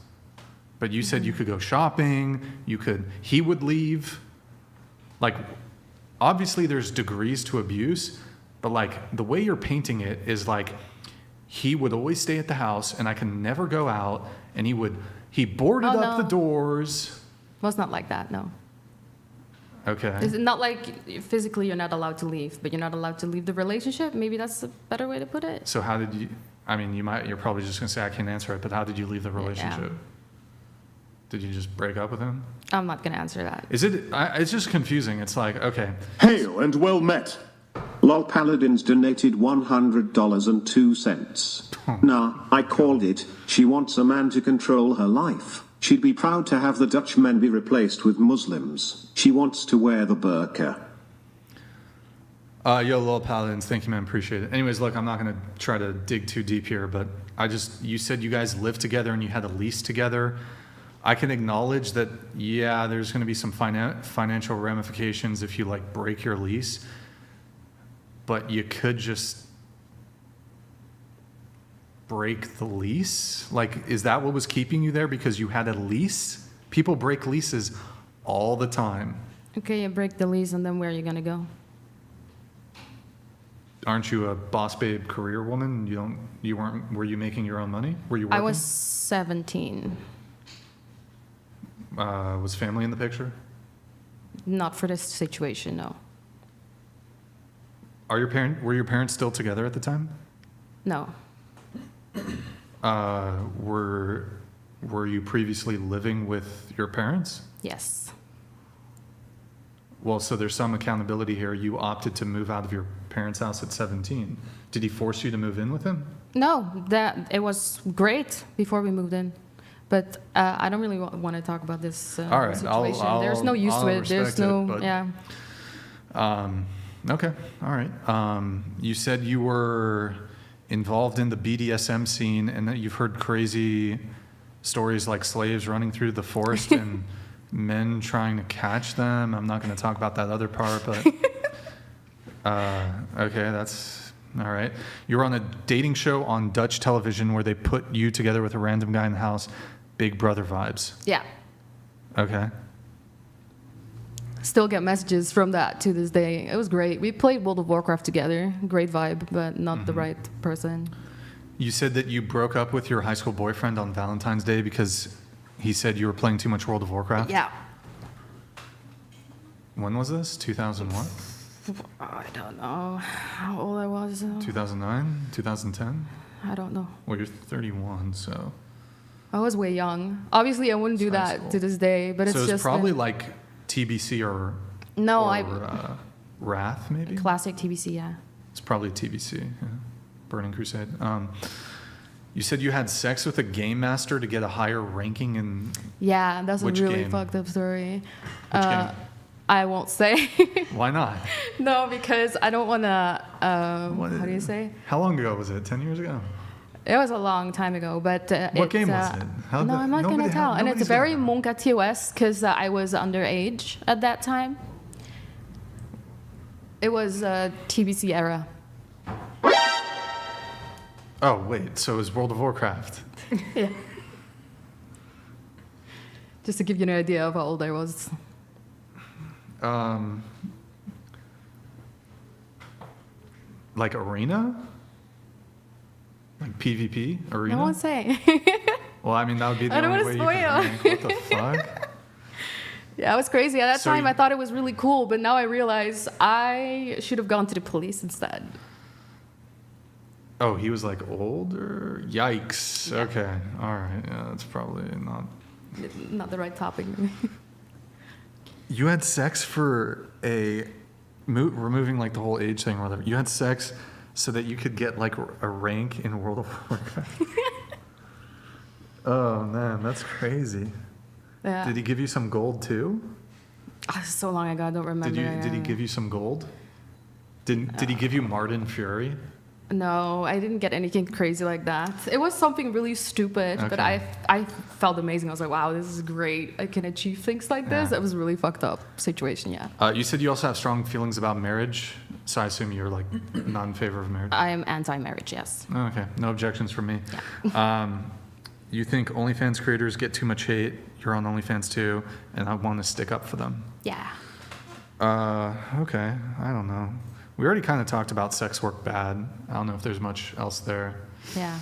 But you said you could go shopping, he would leave. Like, obviously there's degrees to abuse, but like the way you're painting it is like, he would always stay at the house and I can never go out, and he boarded up the doors. Well, it's not like that, no. Okay. It's not like physically you're not allowed to leave, but you're not allowed to leave the relationship. Maybe that's a better way to put it. So how did you, I mean, you're probably just gonna say I can't answer it, but how did you leave the relationship? Did you just break up with him? I'm not going to answer that. It's just confusing. It's like, okay. Hail and well met. Lol Paladins donated $100.02. Nah, I called it. She wants a man to control her life. She'd be proud to have the Dutch men be replaced with Muslims. She wants to wear the burqa. Yo, Lil Paladins, thank you, man. Appreciate it. Anyways, look, I'm not going to try to dig too deep here, but you said you guys lived together and you had a lease together. I can acknowledge that, yeah, there's going to be some financial ramifications if you like break your lease, but you could just break the lease. Like, is that what was keeping you there because you had a lease? People break leases all the time. Okay, you break the lease, and then where are you gonna go? Aren't you a boss babe career woman? Were you making your own money? Were you working? I was 17. Was family in the picture? Not for this situation, no. Were your parents still together at the time? No. Were you previously living with your parents? Yes. Well, so there's some accountability here. You opted to move out of your parents' house at 17. Did he force you to move in with him? No, it was great before we moved in. But I don't really want to talk about this All right, situation. There's no use to it. There's no, yeah. Okay, all right. You said you were involved in the BDSM scene and that you've heard crazy stories like slaves running through the forest and men trying to catch them. I'm not going to talk about that other part, but okay, that's all right. You were on a dating show on Dutch television where they put you together with a random guy in the house. Big Brother vibes. Yeah. Okay. Still get messages from that to this day. It was great. We played World of Warcraft together. Great vibe, but not the right person. You said that you broke up with your high school boyfriend on Valentine's Day because he said you were playing too much World of Warcraft? Yeah. When was this? 2000 what? I don't know how old I was. 2009? 2010? I don't know. Well, you're 31, so... I was way young. Obviously, I wouldn't do that to this day, but it's just... So it's just probably like TBC or... No, Wrath, maybe? Classic TBC, yeah. It's probably TBC, yeah. Burning Crusade. You said you had sex with a game master to get a higher ranking in... Yeah, that's which a really game? fucked up story. Which game? I won't say. Why not? No, because I don't want to... how do you say? How long ago was it? 10 years ago? It was a long time ago, but what game was it? No, I'm not going to tell. And it's very Monka TOS because I was underage at that time. It was TBC era. Oh, wait. So it was World of Warcraft. Yeah. Just to give you an idea of how old I was. Like arena? Like PvP arena? I won't say. Well, I mean, that would be the I don't only want way to you could rank. What the fuck? Yeah, it was crazy. At that So time, you- I thought it was really cool, but now I realize I should have gone to the police instead. Oh, he was like older? Yikes. Okay. All right. Yeah, that's probably not... Not the right topic. You had sex for removing like the whole age thing or whatever. You had sex so that you could get like a rank in World of Warcraft. Oh man, that's crazy. Yeah. Did he give you some gold too? Oh, so long ago, I don't remember. Did he give you some gold? Did he give you Martin Fury? No, I didn't get anything crazy like that. It was something really stupid, but Okay. I felt amazing. I was like, wow, this is great. I can achieve things like this. Yeah. It was a really fucked up situation, yeah. You said you also have strong feelings about marriage, so I assume you're like not in favor of marriage. I am anti-marriage, yes. Oh, okay, no objections from me. You think OnlyFans creators get too much hate? You're on OnlyFans too, and I want to stick up for them. Yeah. Okay, I don't know. We already kind of talked about sex work bad. I don't know if there's much else there. Yeah.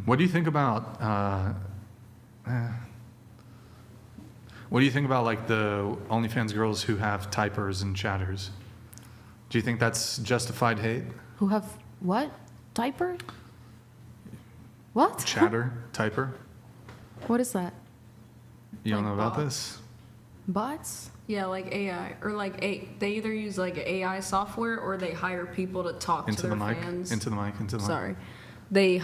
What do you think about? What do you think about like the OnlyFans girls who have typers and chatters? Do you think that's justified hate? Who have what? Typer? What? Chatter, typer. What is that? You don't Like know about bots. this? Bots? Yeah, like AI, or like they either use like AI software or they hire people to talk Into to their the mic. fans. Into the mic. Into the mic. Sorry, they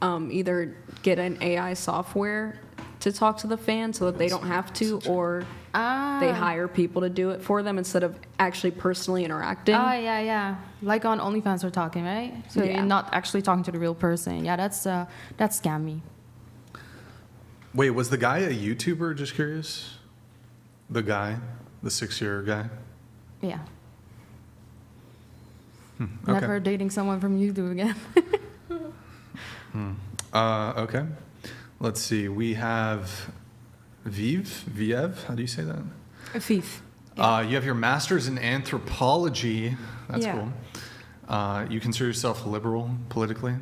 either get an AI software to talk to the fans so that they don't have to, or they hire people to do it for them instead of actually personally interacting. Oh, yeah. Like on OnlyFans we're talking, right? So Yeah. you're not actually talking to the real person. Yeah, that's scammy. Wait, was the guy a YouTuber? Just curious. The guy, the 6-year guy. Yeah. Okay. Never dating someone from YouTube again. Okay. Let's see. We have Viev. How do you say that? Viv. You have your master's in anthropology. That's Yeah. cool. You consider yourself liberal politically?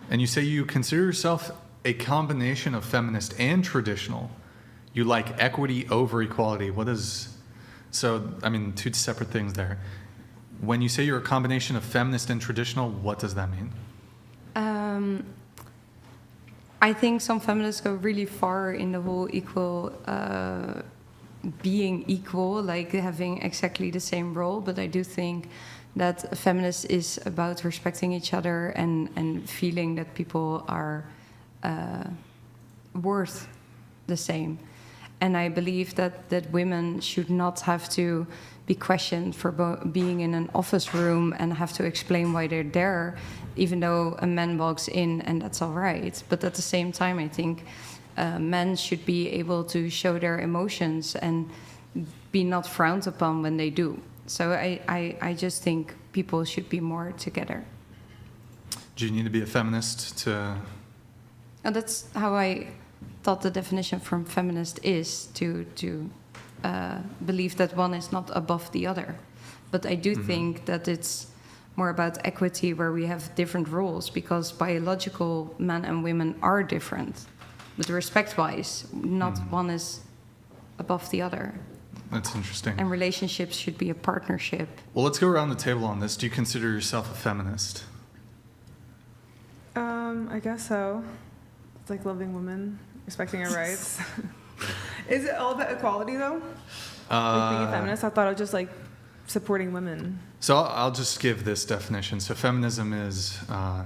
And you say you consider yourself a combination of feminist and traditional. You like equity over equality. What is... So, I mean, two separate things there. When you say you're a combination of feminist and traditional, what does that mean? I think some feminists go really far in the whole equal, being equal, like having exactly the same role. But I do think that a feminist is about respecting each other and feeling that people are worth the same. And I believe that women should not have to be questioned for being in an office room and have to explain why they're there, even though a man walks in and that's all right. But at the same time, I think men should be able to show their emotions and be not frowned upon when they do. So I just think people should be more together. Do you need to be a feminist to... And that's how I thought the definition from feminist is, to believe that one is not above the other. But I do think that it's more about equity, where we have different roles, because biological men and women are different. But respect-wise, not one is above the other. That's interesting. And relationships should be a partnership. Well, let's go around the table on this. Do you consider yourself a feminist? I guess so. It's like loving women, respecting our rights. Is it all about equality, though? Like being a feminist? I thought it was just like supporting women. So I'll just give this definition. So feminism is, I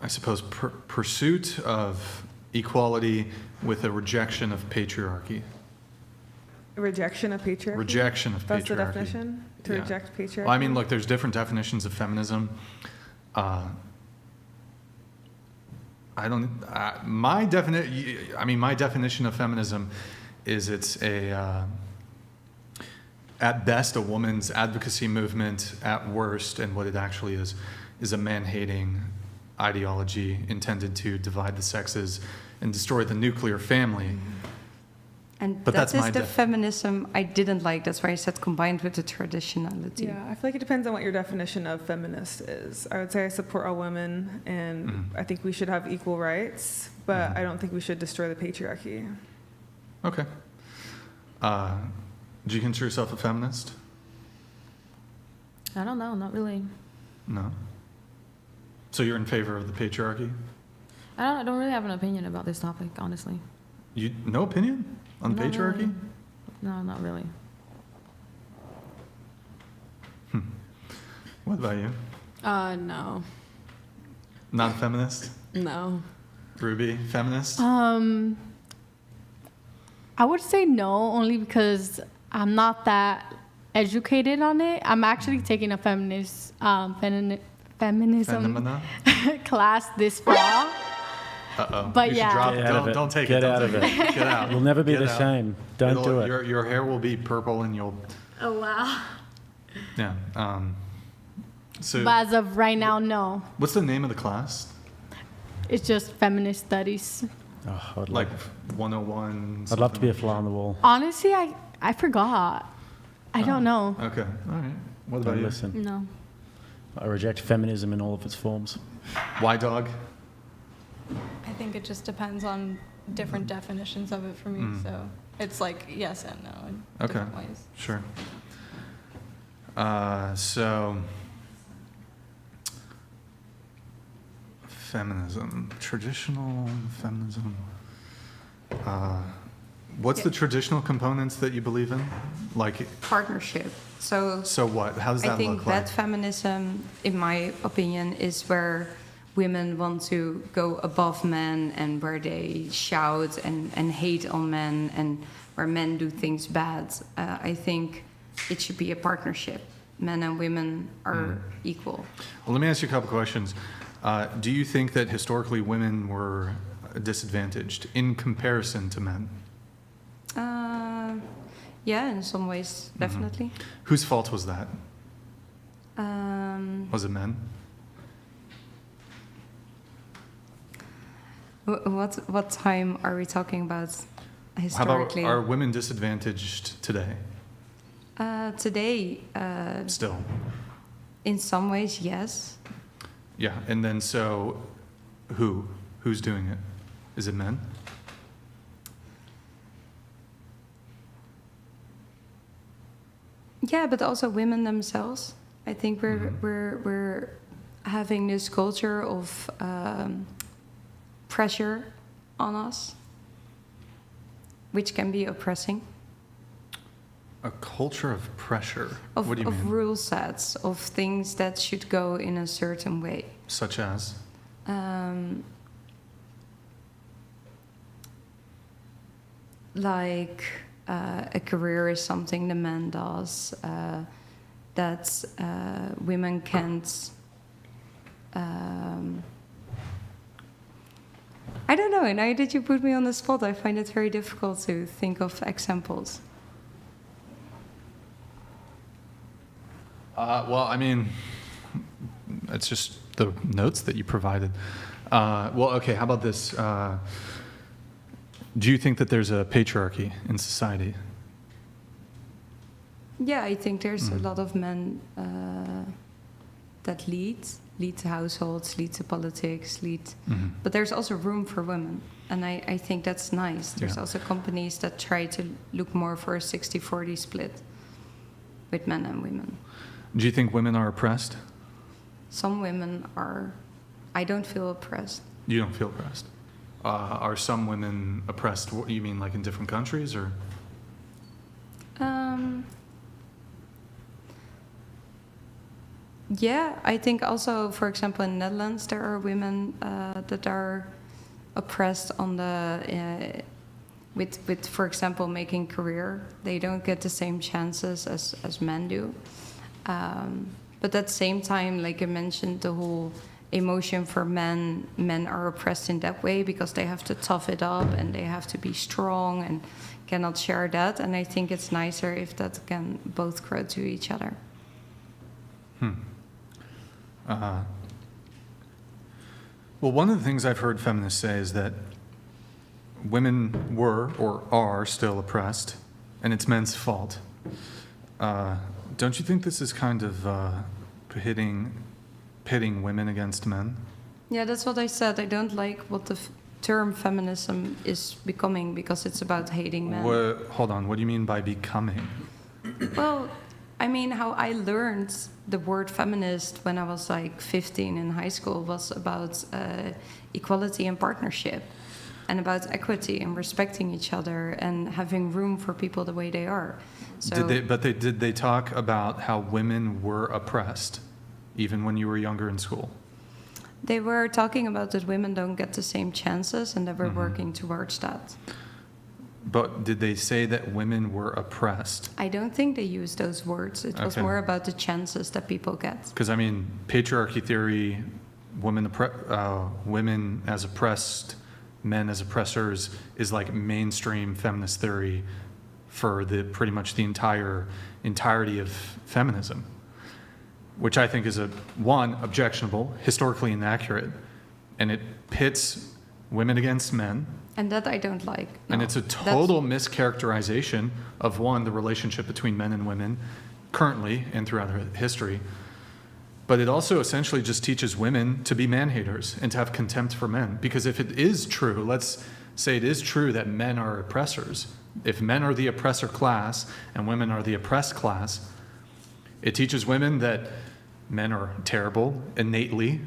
suppose, pursuit of equality with a rejection of patriarchy. Rejection of patriarchy? Rejection of patriarchy. That's the definition? To Yeah. reject patriarchy? Well, I mean, look, there's different definitions of feminism. My definition of feminism is it's at best a woman's advocacy movement, at worst, and what it actually is a man-hating ideology intended to divide the sexes and destroy the nuclear family. And But that that's is my the feminism I didn't like. That's why I said combined with the traditionality. Yeah, I feel like it depends on what your definition of feminist is. I would say I support all women, and I think we should have equal rights, but I don't think we should destroy the patriarchy. Okay. Do you consider yourself a feminist? I don't know, not really. No. So you're in favor of the patriarchy? I don't really have an opinion about this topic, honestly. No opinion on Not patriarchy? really. No, not really. What about you? No. Not a feminist? No. Ruby, feminist? I would say no, only because I'm not that educated on it. I'm actually taking a feminism Phenomena? class this fall. Uh-oh. But You should yeah. drop it. Get out of it. Don't take Get it. Don't out of take it. Get out. You'll never be Get the out. same. Don't do it. Your hair will be purple and you'll... Oh, wow. Yeah. So But as of right now, no. what's the name of the class? It's just feminist studies. Oh, Like 101? I'd love to be a fly on the wall. Honestly, I forgot. I don't know. Okay. All right. What about Don't you? listen. No. I reject feminism in all of its forms. Why dog? I think it just depends on different definitions of it for me. So it's like yes and no in different ways. Sure. So, feminism, traditional feminism. What's the traditional components that you believe in? Like Partnership. So what? How does that I think look like? that feminism, in my opinion, is where women want to go above men and where they shout and hate on men and where men do things bad. I think it should be a partnership. Men and women are equal. Well, let me ask you a couple questions. Do you think that historically women were disadvantaged in comparison to men? Yeah, in some ways, definitely. Whose fault was that? Was it men? What time are we talking about historically? How about, are women disadvantaged today? Today, Still. in some ways, yes. Yeah, and then so who's doing it? Is it men? Yeah, but also women themselves. I think we're having this culture of pressure on us, which can be oppressing. A culture of pressure. Of, What do you of mean? rule sets, of things that should go in a certain way. Such as? Like a career is something the man does, that women can't. I don't know. Now that you put me on the spot, I find it very difficult to think of examples. Well, I mean, it's just the notes that you provided. Well, okay, how about this? Do you think that there's a patriarchy in society? Yeah, I think there's a lot of men that lead to households, lead to politics, but there's also room for women. And I think that's nice. There's also companies that try to look more for a 60-40 split with men and women. Do you think women are oppressed? Some women are. I don't feel oppressed. You don't feel oppressed? Are some women oppressed? What, you mean like in different countries, or? Yeah, I think also, for example, in the Netherlands, there are women that are oppressed on the with, for example, making career. They don't get the same chances as men do. But at the same time, like I mentioned, the whole emotion for men are oppressed in that way because they have to tough it up and they have to be strong and cannot share that. And I think it's nicer if that can both grow to each other. Well, one of the things I've heard feminists say is that women were or are still oppressed, and it's men's fault. Don't you think this is kind of pitting women against men? Yeah, that's what I said. I don't like what the term feminism is becoming because it's about hating men. Hold on, what do you mean by becoming? Well, I mean, how I learned the word feminist when I was like 15 in high school was about equality and partnership and about equity and respecting each other and having room for people the way they are. So, did they talk about how women were oppressed even when you were younger in school? They were talking about that women don't get the same chances and that we're working towards that. But did they say that women were oppressed? I don't think they used those words. It was more about the chances that people get. Because, I mean, patriarchy theory, women as oppressed, men as oppressors, is like mainstream feminist theory for pretty much the entirety of feminism, which I think is objectionable, historically inaccurate, and it pits women against men. And that I don't like. No. And it's a total mischaracterization of, the relationship between men and women currently and throughout history. But it also essentially just teaches women to be man-haters and to have contempt for men. Because if it is true, let's say it is true that men are oppressors, if men are the oppressor class and women are the oppressed class, it teaches women that men are terrible innately.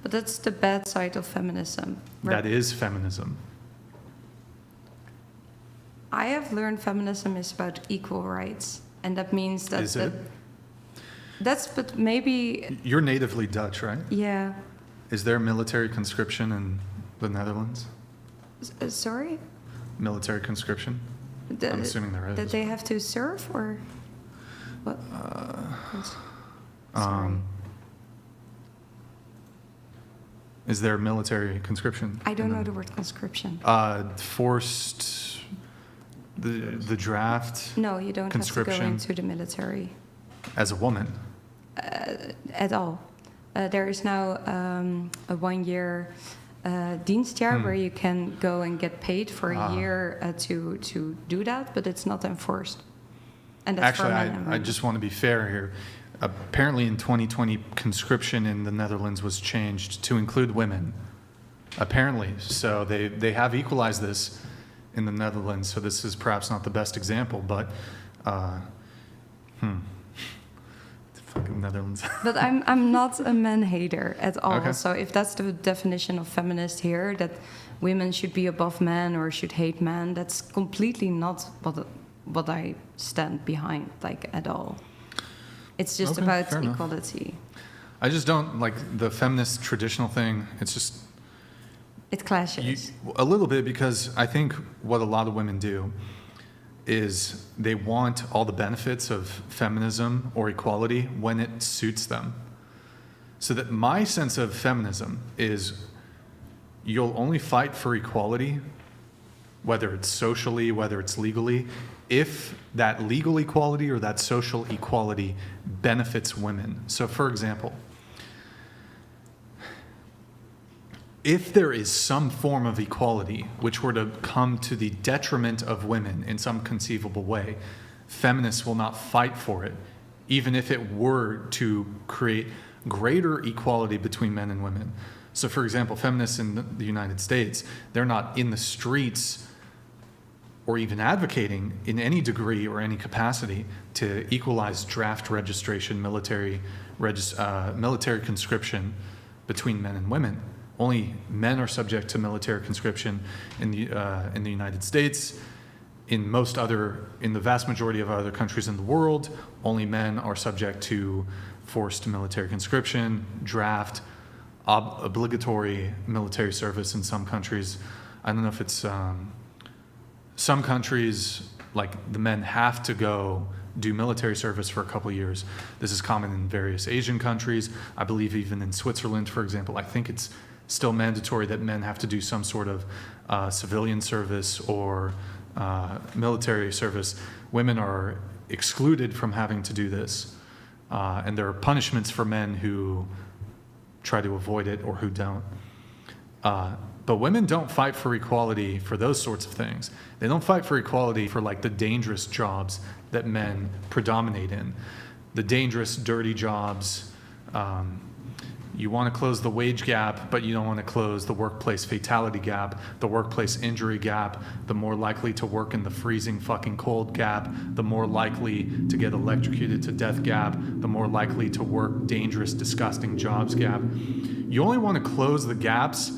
But that's the bad side of feminism. That is feminism. I have learned feminism is about equal rights, and that means that. Is it? But maybe. You're natively Dutch, right? Yeah, Is there military conscription in the Netherlands? Sorry? Military conscription? I'm assuming there is. That they have to serve, or what? Sorry. Is there military conscription? I don't know the word conscription. Forced, the draft. No, you don't have to go into the military. As a woman? At all. There is now a 1 year dienstjaar where you can go and get paid for a year to do that, but it's not enforced. And that's Actually, for men and I women. just want to be fair here. Apparently in 2020, conscription in the Netherlands was changed to include women. Apparently. So they have equalized this in the Netherlands, so this is perhaps not the best example, but fucking Netherlands. But I'm not a man hater at all. Okay. So if that's the definition of feminist here, that women should be above men or should hate men, that's completely not what I stand behind, like, at all. It's just Okay, about fair enough. equality. I just don't like the feminist traditional thing. It's just It clashes. a little bit, because I think what a lot of women do is they want all the benefits of feminism or equality when it suits them. So that my sense of feminism is you'll only fight for equality, whether it's socially, whether it's legally, if that legal equality or that social equality benefits women. So for example, if there is some form of equality which were to come to the detriment of women in some conceivable way, feminists will not fight for it, even if it were to create greater equality between men and women. So for example, feminists in the United States, they're not in the streets or even advocating in any degree or any capacity to equalize draft registration, military conscription between men and women. Only men are subject to military conscription in the United States. In the vast majority of other countries in the world, only men are subject to forced military conscription, draft, obligatory military service in some countries. I don't know if it's some countries, like the men have to go do military service for a couple of years. This is common in various Asian countries. I believe even in Switzerland, for example, I think it's still mandatory that men have to do some sort of civilian service or military service. Women are excluded from having to do this. And there are punishments for men who try to avoid it or who don't. But women don't fight for equality for those sorts of things. They don't fight for equality for like the dangerous jobs that men predominate in. The dangerous, dirty jobs. You want to close the wage gap, but you don't want to close the workplace fatality gap, the workplace injury gap, the more likely to work in the freezing fucking cold gap, the more likely to get electrocuted to death gap, the more likely to work dangerous, disgusting jobs gap. You only want to close the gaps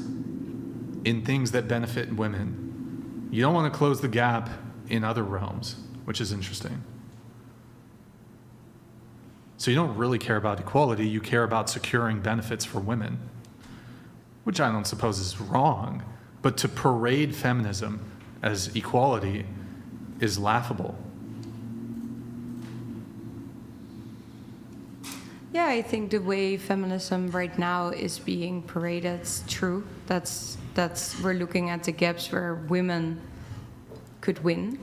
in things that benefit women. You don't want to close the gap in other realms, which is interesting. So you don't really care about equality, you care about securing benefits for women, which I don't suppose is wrong, but to parade feminism as equality is laughable. Yeah, I think the way feminism right now is being paraded is true. That's we're looking at the gaps where women could win.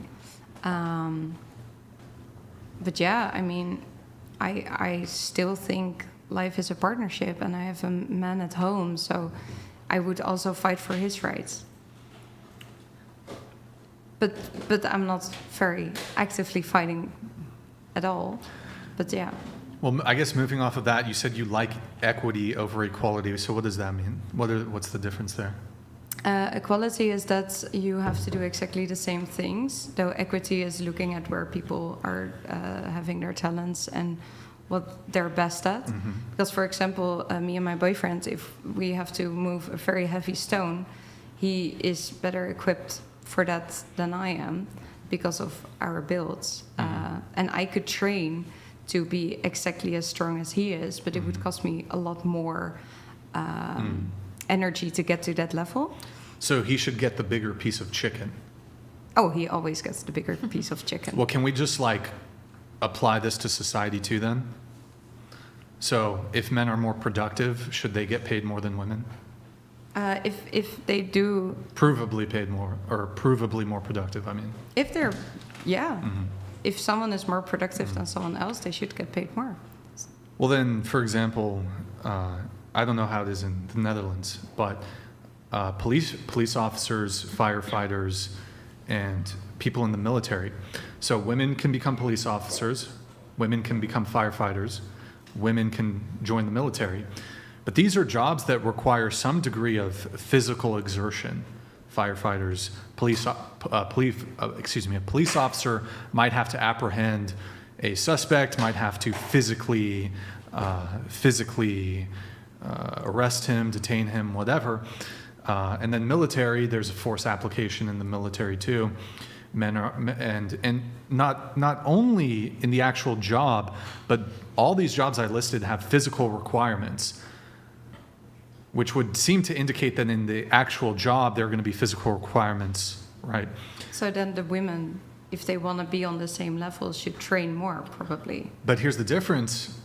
But yeah, I mean, I still think life is a partnership, and I have a man at home, so I would also fight for his rights. But I'm not very actively fighting at all. But yeah. Well, I guess moving off of that, you said you like equity over equality. So what does that mean? What's the difference there? Equality is that you have to do exactly the same things, though equity is looking at where people are having their talents and what they're best at. Mm-hmm. Because, for example, me and my boyfriend, if we have to move a very heavy stone, he is better equipped for that than I am because of our builds. Mm-hmm. And I could train to be exactly as strong as he is, but it would cost me a lot more energy to get to that level. So he should get the bigger piece of chicken. Oh, he always gets the bigger piece of chicken. Well, can we just like apply this to society too then? So if men are more productive, should they get paid more than women? If they do, Provably paid more, or provably more productive, I mean. if they're, yeah, if someone is more productive than someone else, they should get paid more. Well then, for example, I don't know how it is in the Netherlands, but police officers, firefighters, and people in the military. So women can become police officers, women can become firefighters, women can join the military. But these are jobs that require some degree of physical exertion. Firefighters, a police officer might have to apprehend a suspect, might have to physically arrest him, detain him, whatever. And then military, there's a force application in the military too. Men are, and not only in the actual job, but all these jobs I listed have physical requirements, which would seem to indicate that in the actual job, there are going to be physical requirements, right? So then the women, if they want to be on the same level, should train more, probably. But here's the difference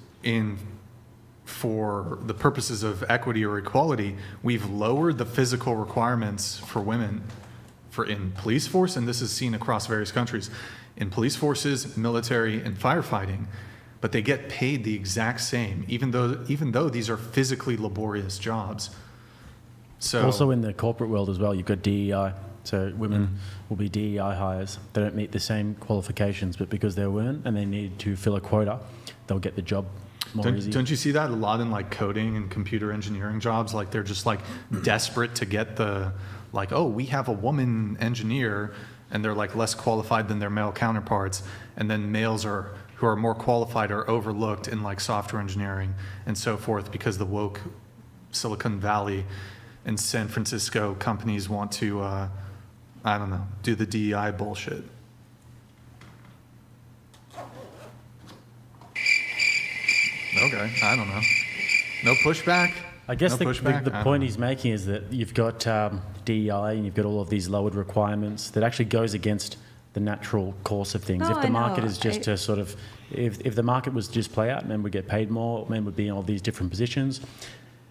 for the purposes of equity or equality, we've lowered the physical requirements for women in police force, and this is seen across various countries, in police forces, military, and firefighting, but they get paid the exact same, even though these are physically laborious jobs. So also in the corporate world as well, you've got DEI. So women will be DEI hires. They don't meet the same qualifications, but because they're women and they need to fill a quota, they'll get the job more easy. Don't you see that a lot in like coding and computer engineering jobs? Like they're just like desperate to get the, like, oh, we have a woman engineer, and they're like less qualified than their male counterparts, and then males who are more qualified are overlooked in like software engineering and so forth because the woke Silicon Valley and San Francisco companies want to, I don't know, do the DEI bullshit. Okay, I don't know. No pushback? I guess No the pushback? point he's making is that you've got DEI and you've got all of these lowered requirements that actually goes against the natural course of things. No, If the I market know. is just to sort of, if the market was to just play out, men would get paid more, men would be in all these different positions.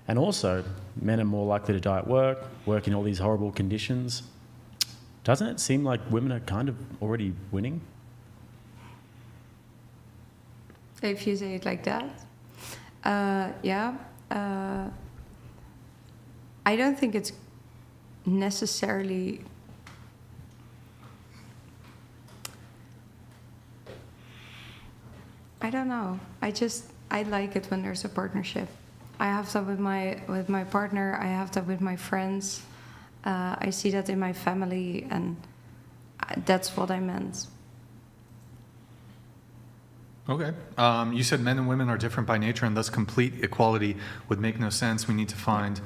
And also, men are more likely to die at work in all these horrible conditions. Doesn't it seem like women are kind of already winning? If you say it like that. Yeah. I don't think it's necessarily... I don't know. I like it when there's a partnership. I have that with my partner. I have that with my friends. I see that in my family, and that's what I meant. Okay. You said men and women are different by nature, and thus complete equality would make no sense. We need to find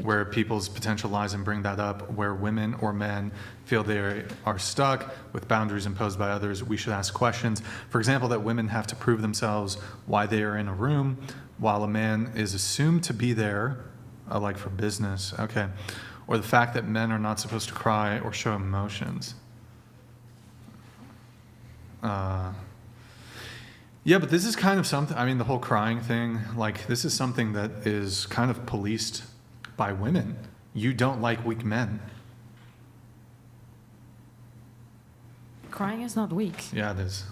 where people's potential lies and bring that up. Where women or men feel they are stuck with boundaries imposed by others, we should ask questions. For example, that women have to prove themselves why they are in a room, while a man is assumed to be there, like for business. Okay. Or the fact that men are not supposed to cry or show emotions. Yeah, but this is kind of something, I mean, the whole crying thing, like, this is something that is kind of policed by women. You don't like weak men. Crying is not weak. Yeah, it is.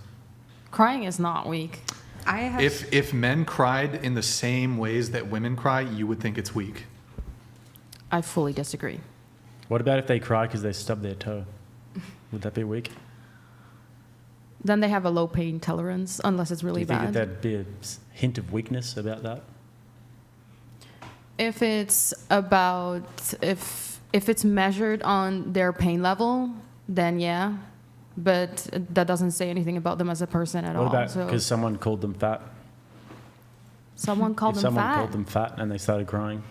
Crying is not weak. If men cried in the same ways that women cry, you would think it's weak. I fully disagree. What about if they cry because they stub their toe? Would that be weak? Then they have a low pain tolerance, unless it's really Do you think bad. that there'd be a hint of weakness about that? If it's about if it's measured on their pain level, then yeah. But that doesn't say anything about them as a person at all. What about So because someone called them fat? someone called If them someone fat. called them fat and they started crying.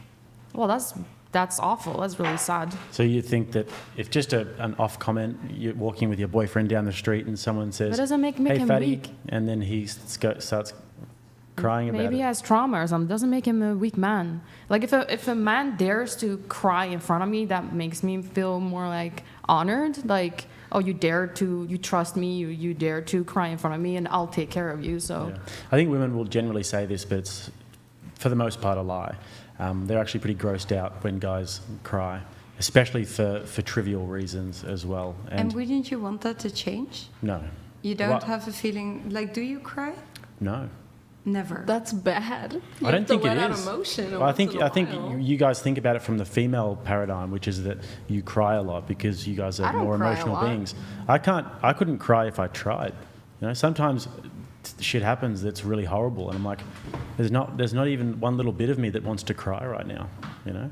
Well, that's awful. That's really sad. So you think that if just an off comment, you're walking with your boyfriend down the street and someone says, That doesn't make "Hey, him fatty," weak. and then he starts crying about Maybe it. he has trauma or something. Doesn't make him a weak man. Like if a man dares to cry in front of me, that makes me feel more like honored. Like, oh, you trust me, you dare to cry in front of me, and I'll take care of you. So Yeah. I think women will generally say this, but it's for the most part a lie. They're actually pretty grossed out when guys cry, especially for trivial reasons as well. And wouldn't you want that to change? No. You don't What? have a feeling, like, do you cry? No. Never. That's bad. I don't think it Out is. emotion Well, I think while. you guys think about it from the female paradigm, which is that you cry a lot because you guys I are don't more cry a emotional lot. beings. I couldn't cry if I tried. You know, sometimes shit happens that's really horrible, and I'm like, there's not even one little bit of me that wants to cry right now. You know,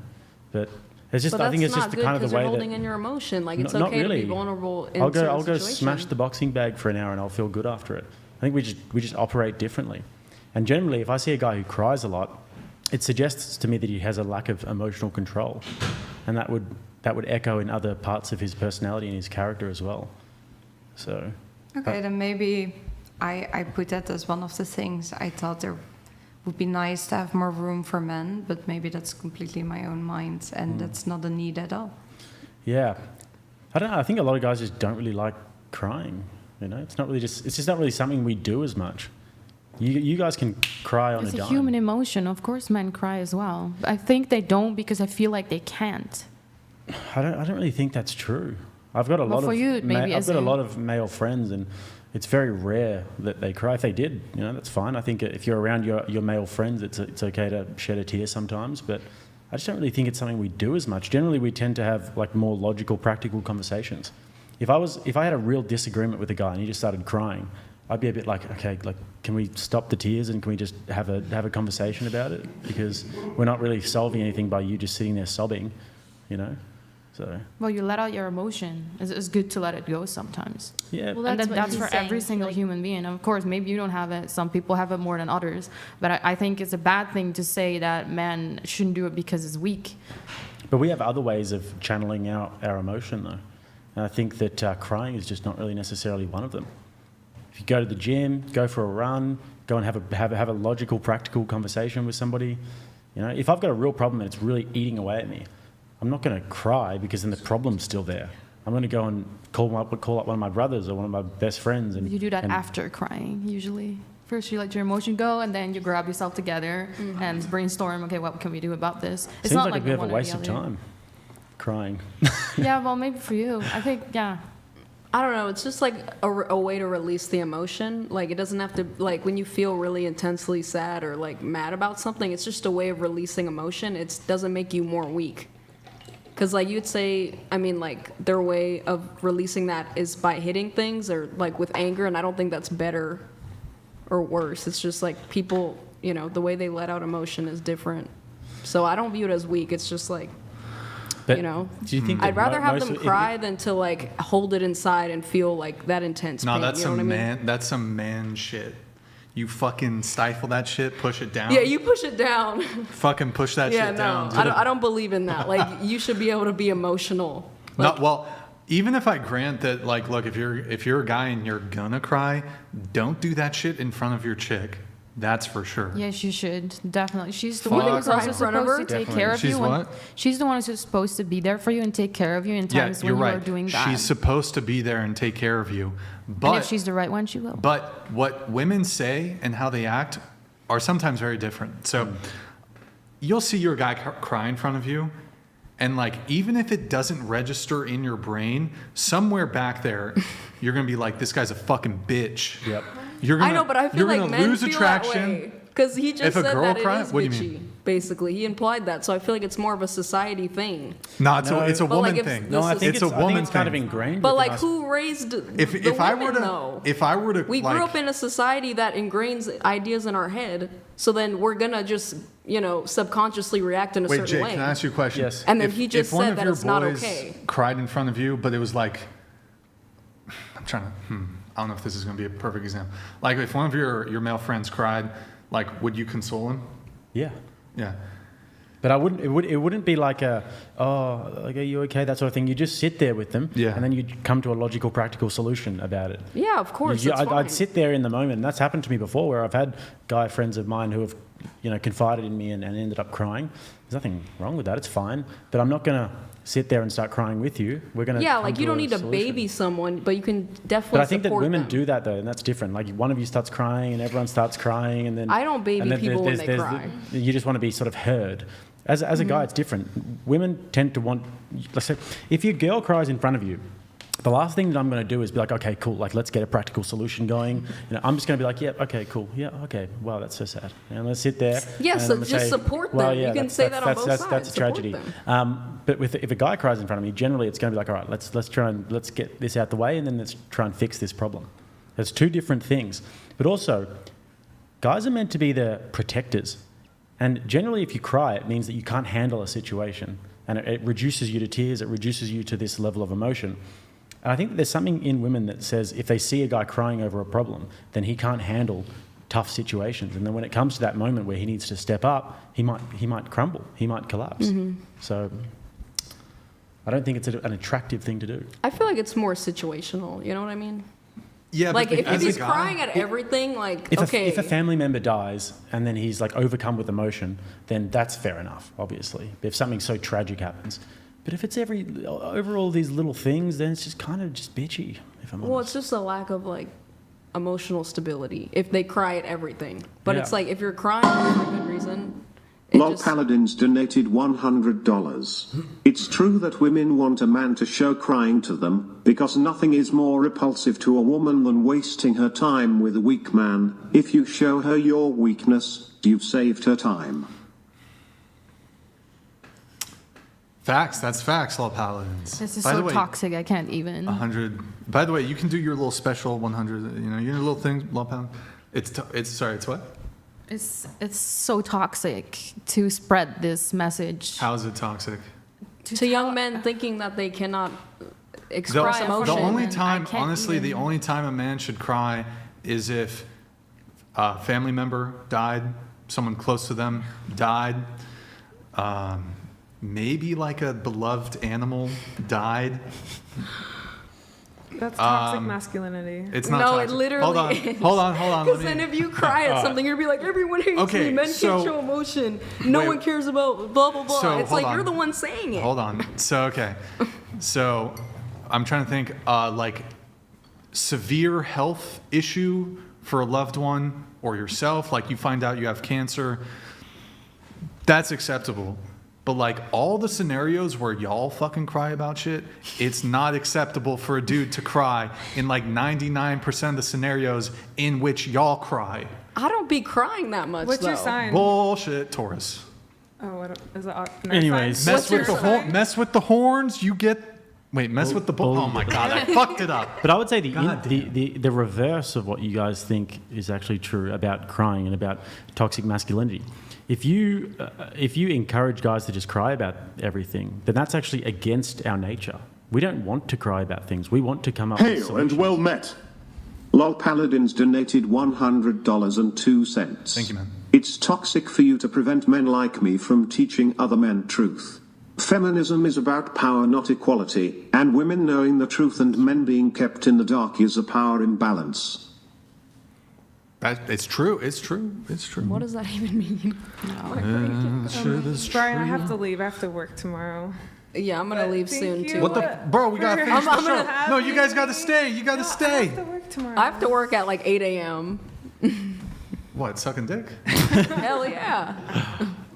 but it's just But I think that's it's just not the good kind of the 'cause way you're holding that in your emotion. Like, it's not okay really. to be vulnerable in I'll go certain smash situations. the boxing bag for an hour and I'll feel good after it. I think we just operate differently. And generally, if I see a guy who cries a lot, it suggests to me that he has a lack of emotional control, and that would echo in other parts of his personality and his character as well. So. Okay, then maybe I put that as one of the things. I thought there would be nice to have more room for men, but maybe that's completely my own mind, and that's not a need at all. Yeah, I don't know. I think a lot of guys just don't really like crying. You know, it's just not really something we do as much. You guys can cry on it's a a dime. human emotion. Of course, men cry as well. I think they don't because I feel like they can't. I don't really think that's true. I've got a Well, lot for of you, maybe I've as got a in- lot of male friends, and it's very rare that they cry. If they did, you know, that's fine. I think if you're around your male friends, it's okay to shed a tear sometimes. But I just don't really think it's something we do as much. Generally, we tend to have like more logical, practical conversations. If I had a real disagreement with a guy and he just started crying, I'd be a bit like, okay, like, can we stop the tears and can we just have a conversation about it? Because we're not really solving anything by you just sitting there sobbing, you know. So. Well, you let out your emotion. It's good to let it go sometimes. Yeah. Well, And that's then what that's he's for every saying, single like- human being. Of course, maybe you don't have it. Some people have it more than others. But I think it's a bad thing to say that men shouldn't do it because it's weak. But we have other ways of channeling our emotion, though. And I think that crying is just not really necessarily one of them. If you go to the gym, go for a run, go and have a logical, practical conversation with somebody. You know, if I've got a real problem and it's really eating away at me, I'm not going to cry because then the problem's still there. I'm going to go and call up one of my brothers or one of my best friends. And You do that and after crying, usually. First, you let your emotion go, and then you grab yourself together and brainstorm, okay, what can we do about this? It's Seems not like a bit of a one or the waste of other. time, crying. Yeah, well, maybe for you. I think, yeah. I don't know. It's just like a way to release the emotion. Like, it doesn't have to, like, when you feel really intensely sad or like mad about something, it's just a way of releasing emotion. It doesn't make you more weak. Because, like, you'd say, I mean, like, their way of releasing that is by hitting things or, like, with anger, and I don't think that's better or worse. It's just, like, people, you know, the way they let out emotion is different. So I don't view it as weak. It's just, like, But you know, do you think I'd that rather have most them of- cry than to, like, hold it inside and feel, like, that intense No, pain. that's you know some what I mean? man. That's some man shit. You fucking stifle that shit, push it down. Yeah, you push it down. fucking push that Yeah, shit no, down. I don't believe in that. Like, you should be able to be emotional. No, well, even if I grant that, like, look, if you're a guy and you're gonna cry, don't do that shit in front of your chick. That's for sure. Yes, you should. Definitely. She's the Fuck. one who's Cry also in front of supposed her? to take Definitely. care of She's you. what? She's the one who's supposed to be there for you and take care of you in Yeah, times you're when you right. are doing bad. She's supposed to be there and take care of you. And But if she's the right one, she will. But what women say and how they act are sometimes very different. So you'll see your guy cry in front of you, and like, even if it doesn't register in your brain, somewhere back there, you're gonna be like, this guy's a fucking bitch. Yep. You're gonna, I know, but I feel you're like gonna men lose feel attraction. that way. Because he just If a said girl that cries, it is what do you bitchy, mean? basically. He implied that. So I feel like it's more of a society thing. No, it's a But, woman like, if thing. No, I think it's a woman it's kind of thing. ingrained. But, within like, us. who raised the If I were women, to, though? if I were to, We like, grew up in a society that ingrains ideas in our head, so then we're gonna just, you know, subconsciously react in a Wait, certain Jake, way. can I ask you a question? Yes. And then If- he just if one said of that your it's not boys okay. cried in front of you, but it was like, I'm trying to, I don't know if this is going to be a perfect example. Like, if one of your male friends cried, like, would you console him? Yeah. Yeah. But it wouldn't be like are you okay, that sort of thing. You just sit there with them, and then you come to a logical, practical solution about it. Yeah, of course. I'd sit there in the moment, and that's happened to me before, where I've had guy friends of mine who have, confided in me and ended up crying. There's nothing wrong with that. It's fine. But I'm not going to sit there and start crying with you. We're going to you don't need to baby someone, but you can definitely. But I think that support women them. do that though, and that's different. Like one of you starts crying, and everyone starts crying, and then I don't baby people when they cry. You just want to be sort of heard. As a guy, it's different. Women tend to want. Let's say, if your girl cries in front of you, the last thing that I'm going to do is be like, okay, cool, like let's get a practical solution going. I'm just going to be like, yeah, okay, cool, yeah, okay, wow, that's so sad. And let's sit there. Yeah, so just support them. Well, yeah, you can say that on both sides. That's a tragedy. But if a guy cries in front of me, generally it's going to be like, all right, let's get this out the way, and then let's try and fix this problem. There's two different things. But also, guys are meant to be the protectors. And generally, if you cry, it means that you can't handle a situation. And it reduces you to tears, it reduces you to this level of emotion. And I think that there's something in women that says if they see a guy crying over a problem, then he can't handle tough situations. And then when it comes to that moment where he needs to step up, he might crumble, he might collapse. Mm-hmm. So I don't think it's an attractive thing to do. I feel like it's more situational, you know what I mean? Yeah, like if he's crying at everything, like if a family member dies and then he's like overcome with emotion, then that's fair enough, obviously. If something so tragic happens. But if it's over all these little things, then it's just kind of just bitchy, if I'm honest. Well, it's just a lack of like emotional stability if they cry at everything. But it's like if you're crying for a good reason. Lol Paladins donated $100. It's true that women want a man to show crying to them, because nothing is more repulsive to a woman than wasting her time with a weak man. If you show her your weakness, you've saved her time. Facts. That's facts, Lol Paladins. This is so toxic. I can't even. 100. By the way, you can do your little special 100. Your little thing, Lol Paladin. It's what? It's so toxic to spread this message. How is it toxic? To young men thinking that they cannot express emotion. The only time, honestly, the only time a man should cry is if a family member died, someone close to them died. Maybe like a beloved animal died. That's toxic masculinity. It's not no, toxic. it literally is. Hold on. Because then if you cry at something, you'll be like, everyone hates me. Men can't show emotion. No one cares about blah, blah, blah. It's like you're the one saying it. Hold on. So I'm trying to think, like severe health issue for a loved one or yourself, like you find out you have cancer, that's acceptable. But like all the scenarios where y'all fucking cry about shit, it's not acceptable for a dude to cry in like 99% of the scenarios in which y'all cry. I don't be crying that much. What's your sign? Bullshit, Taurus. Oh, is it? Anyways, mess with the horns, you get. Wait, mess with the bull. Oh my god, I fucked it up. But I would say the reverse of what you guys think is actually true about crying and about toxic masculinity. If you encourage guys to just cry about everything, then that's actually against our nature. We don't want to cry about things. We want to come up with Hail solutions. and well met. Lol Paladins donated $100.02. Thank you, man. It's toxic for you to prevent men like me from teaching other men truth. Feminism is about power, not equality, and women knowing the truth and men being kept in the dark is a power imbalance. It's true. What does that even mean? Brian, I have to leave. I have to work tomorrow. Yeah, I'm gonna leave soon too. Bro, we gotta finish the show. No, you guys gotta stay. You gotta stay. I have to work tomorrow. I have to work at like 8 a.m. What, sucking dick? Hell yeah.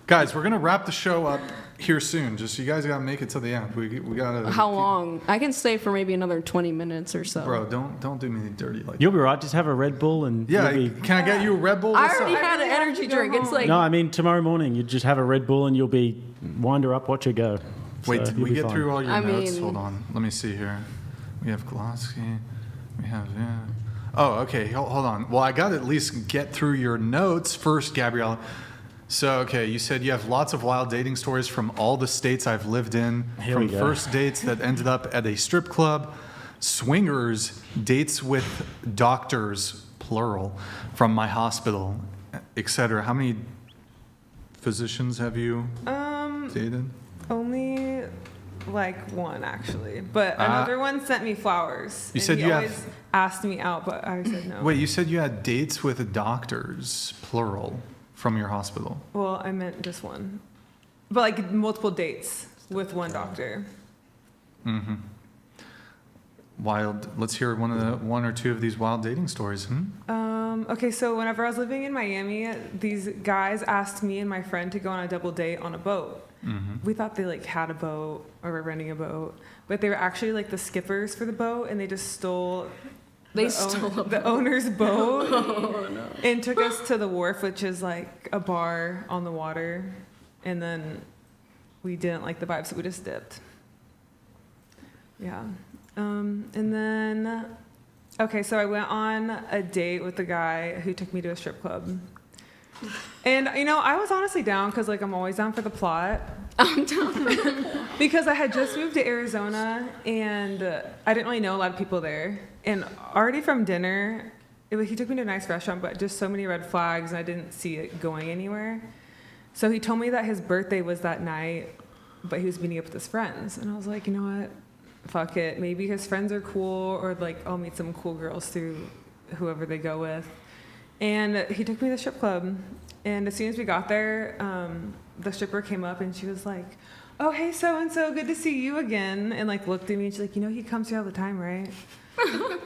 Guys, we're gonna wrap the show up here soon. Just you guys gotta make it to the end. We gotta. How long? I can stay for maybe another 20 minutes or so. Bro, don't do me dirty like. You'll be right. Just have a Red Bull and. Yeah, can I get you a Red Bull? I already had an energy drink. It's like. No, I mean tomorrow morning you just have a Red Bull and you'll be wind her up, watch her go. Wait, did we get fine. through all your notes? Hold on. Let me see here. We have Glosky. We have, yeah. Oh, okay. Hold on. Well, I got to at least get through your notes first, Gabriella. So, okay, you said you have lots of wild dating stories from all the states I've lived in. From first dates that ended up at a strip club, swingers, dates with doctors, plural, from my hospital, etc. How many physicians have you? dated? Only like one actually, but another one sent me flowers. You said he you always asked me out, but I said no. Wait, you said you had dates with doctors, plural, from your hospital. Well, I meant just one, but like multiple dates with one doctor. Mm-hmm. Wild. Let's hear one or two of these wild dating stories. Okay, so whenever I was living in Miami, these guys asked me and my friend to go on a double date on a boat. We thought they like had a boat or were renting a boat, but they were actually like the skippers for the boat, and they just stole the owner's boat and took us to the wharf, which is like a bar on the water, and then we didn't like the vibe, so we just dipped. Yeah. And then, okay, so I went on a date with a guy who took me to a strip club. And, you know, I was honestly down because, like, I'm always down for the plot. I'm down. Because I had just moved to Arizona, and I didn't really know a lot of people there. And already from dinner, he took me to a nice restaurant, but just so many red flags, and I didn't see it going anywhere. So he told me that his birthday was that night, but he was meeting up with his friends. And I was like, you know what? Fuck it. Maybe his friends are cool, or like I'll meet some cool girls through whoever they go with. And he took me to the strip club. And as soon as we got there, the stripper came up and she was like, "Oh, hey, so-and-so, good to see you again." And like looked at me and she's like, "You know, he comes here all the time, right?"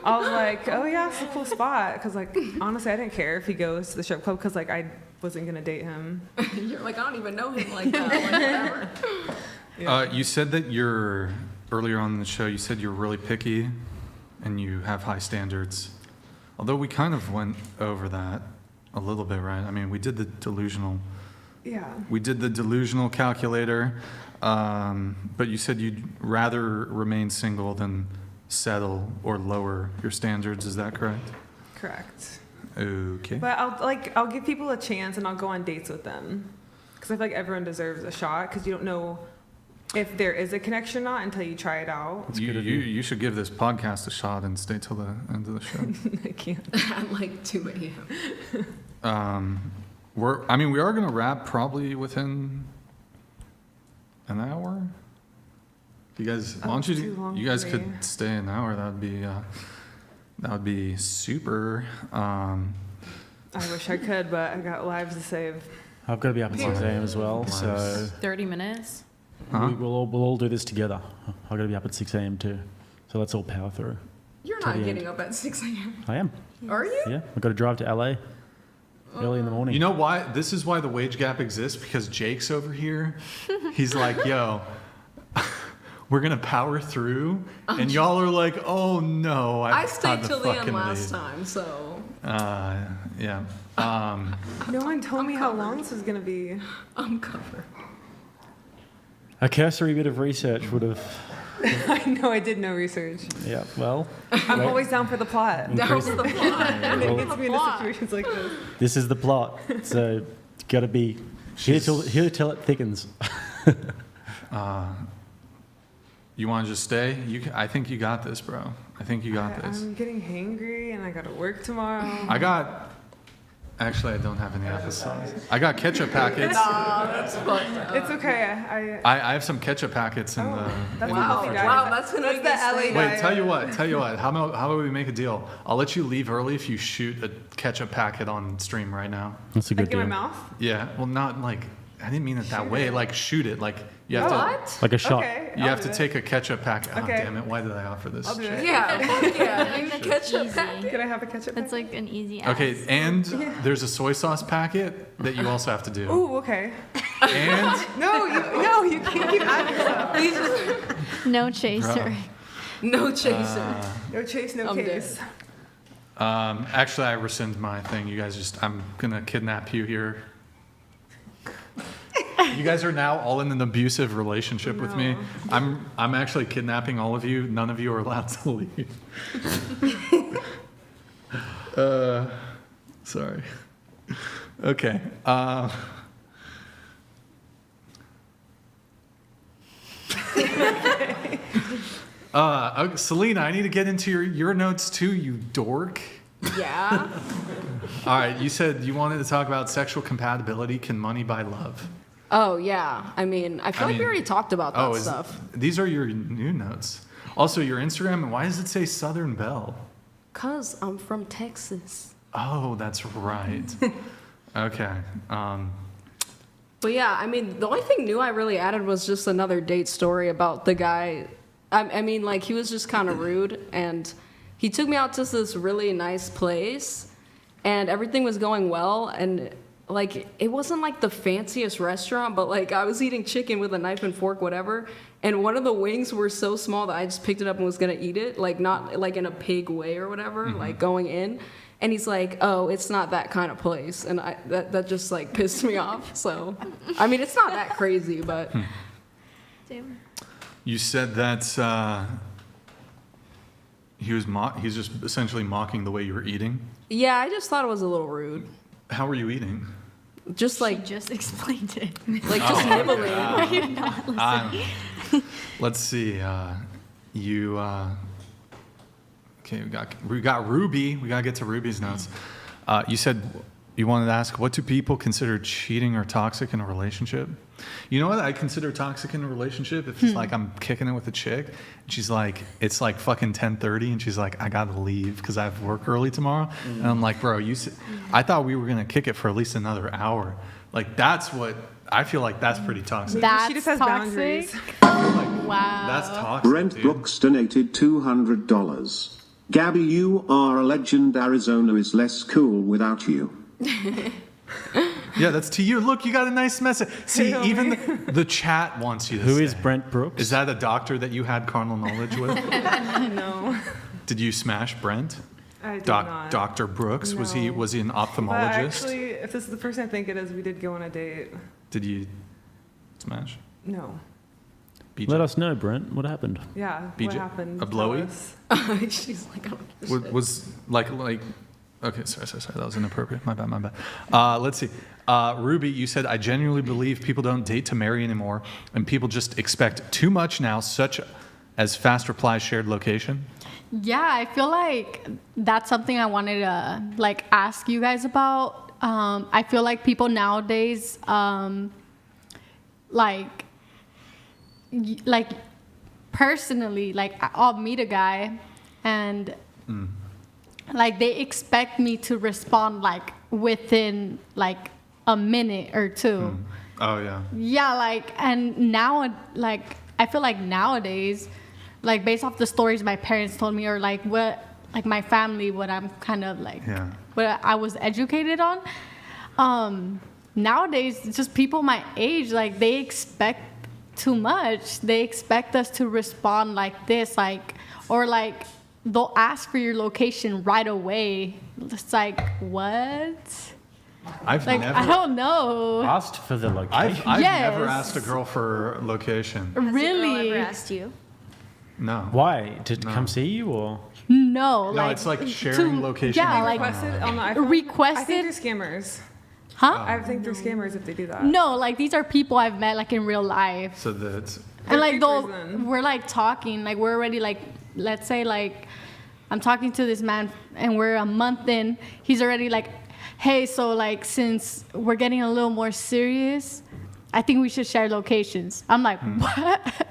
I was like, "Oh yeah, it's a cool spot." Because like, honestly, I didn't care if he goes to the strip club because like I wasn't going to date him. You're like, I don't even know him like that. Like, whatever. Yeah. You said that earlier on in the show, you said you're really picky and you have high standards. Although we kind of went over that a little bit, right? I mean, we did the delusional. Yeah. We did the delusional calculator, but you said you'd rather remain single than settle or lower your standards. Is that correct? Correct. Okay. But I'll give people a chance and I'll go on dates with them because I feel like everyone deserves a shot because you don't know if there is a connection or not until you try it out. You should give this podcast a shot and stay till the end of the show. I can't. At like 2 a.m. We are gonna wrap probably within an hour. You guys, why don't you guys could stay an hour? That would be super. I wish I could, but I got lives to save. I've got to be up at 6 a.m. as well, so 30 minutes. Huh? we'll all do this together. I've got to be up at 6 a.m. too, so let's all power through. You're not getting up at 6 a.m. I am. Are you? Yeah, I've got to drive to LA early in the morning. You know why? This is why the wage gap exists, because Jake's over here. He's like, yo, we're going to power through. And y'all are like, oh no. I stayed till the end last time, so. Yeah. No one told me how long this was going to be. I'm covered. A cursory bit of research would have. I know, I did no research. Yeah, well. I'm always down for the plot. Down for the plot. And it gets me into situations like this. This is the plot, so got to be here till it thickens. You want to just stay? I think you got this, bro. I think you got this. I'm getting hangry and I got to work tomorrow. Actually, I don't have any applesauce. I got ketchup packets. That's fucked up. It's okay. I have some ketchup packets in the. That's Wow, that's gonna be the LA. Wait, tell you what. How about we make a deal? I'll let you leave early if you shoot a ketchup packet on stream right now. That's a good deal. In my mouth? Yeah. Well, not like. I didn't mean it that way. Like shoot it. Like you have to. Like a shot. Okay, You have to take a ketchup packet. Oh, Okay. damn it. Why did I offer this? I'll do shit? it. Yeah. Ketchup. Easy. Can I have a ketchup? That's like an easy ask. Okay, and there's a soy sauce packet that you also have to do. Ooh, okay. And No, you can't keep adding stuff. No chaser. No chaser. No chase, no I'm case. actually, I rescind my thing. You guys I'm gonna kidnap you here. You guys are now all in an abusive relationship with me. I'm actually kidnapping all of you. None of you are allowed to leave. Sorry. Okay. Selena, I need to get into your notes too, you dork. Yeah. All right, you said you wanted to talk about sexual compatibility. Can money buy love? Oh, yeah. I mean, I feel like we already talked about that stuff. These are your new notes. Also, your Instagram, why does it say Southern Belle? Because I'm from Texas. Oh, that's right. Okay. But yeah, I mean, the only thing new I really added was just another date story about the guy. I mean, like, he was just kind of rude, and he took me out to this really nice place, and everything was going well, and like, it wasn't like the fanciest restaurant, but like, I was eating chicken with a knife and fork, whatever, and one of the wings were so small that I just picked it up and was gonna eat it, like, not like in a pig way or whatever, like going in. And he's like, oh, it's not that kind of place. And that just like pissed me off. So, I mean, it's not that crazy, but. Damn. You said that he's just essentially mocking the way you were eating. Yeah, I just thought it was a little rude. How were you eating? Just like. She just explained it. Like just nibbling. Were you not listening? Let's see. Okay, we got Ruby. We gotta get to Ruby's notes. You said you wanted to ask, what do people consider cheating or toxic in a relationship? You know what I consider toxic in a relationship? If it's like I'm kicking it with a chick, and she's like, it's like fucking 10:30, and she's like, I gotta leave because I have work early tomorrow. And I'm like, bro, I thought we were gonna kick it for at least another hour. Like, that's what I feel like. That's pretty toxic. She just has boundaries. Wow. That's toxic. Brent dude. Brooks donated $200. Gabby, you are a legend. Arizona is less cool without you. Yeah, that's to you. Look, you got a nice message. See, even the chat wants you to Who stay. is Brent Brooks? Is that a doctor that you had carnal knowledge with? No. Did you smash Brent? I did not. Dr. Brooks? No. Was he an But ophthalmologist? actually, if this is the person I think it is, we did go on a date. Did you smash? No. BJ? Let us know, Brent. What happened? Yeah. BJ? What happened? A blowy? Tell us. She's like, I don't give a shit. Was like okay, sorry, that was inappropriate. My bad. Let's see. Ruby, you said, I genuinely believe people don't date to marry anymore, and people just expect too much now, such as fast replies, shared location. Yeah, I feel like that's something I wanted to like ask you guys about. I feel like people nowadays, like personally, like I'll meet a guy and like they expect me to respond like within like a minute or two. Oh yeah. Yeah, like, and now, like, I feel like nowadays, like, based off the stories my parents told me, or like what, like my family, what I'm kind of like, what I was educated on. Nowadays, it's just people my age, like, they expect too much. They expect us to respond like this, like, or like, they'll ask for your location right away. It's like, what? I've like, never I don't know. Asked for the location. I've Yes. never asked a girl for location. Really? Ever asked you? No. Why? To come see you or? No, No, like it's like sharing location. Yeah, on like Requested on the iPhone? requested. I think they're scammers. Huh? I think they're scammers if they do that. No, like these are people I've met like in real life. So that's And like creepers they'll, then. we're like talking, like we're already like, let's say like, I'm talking to this man and we're a month in, he's already like, hey, so like since we're getting a little more serious, I think we should share locations. I'm like, what?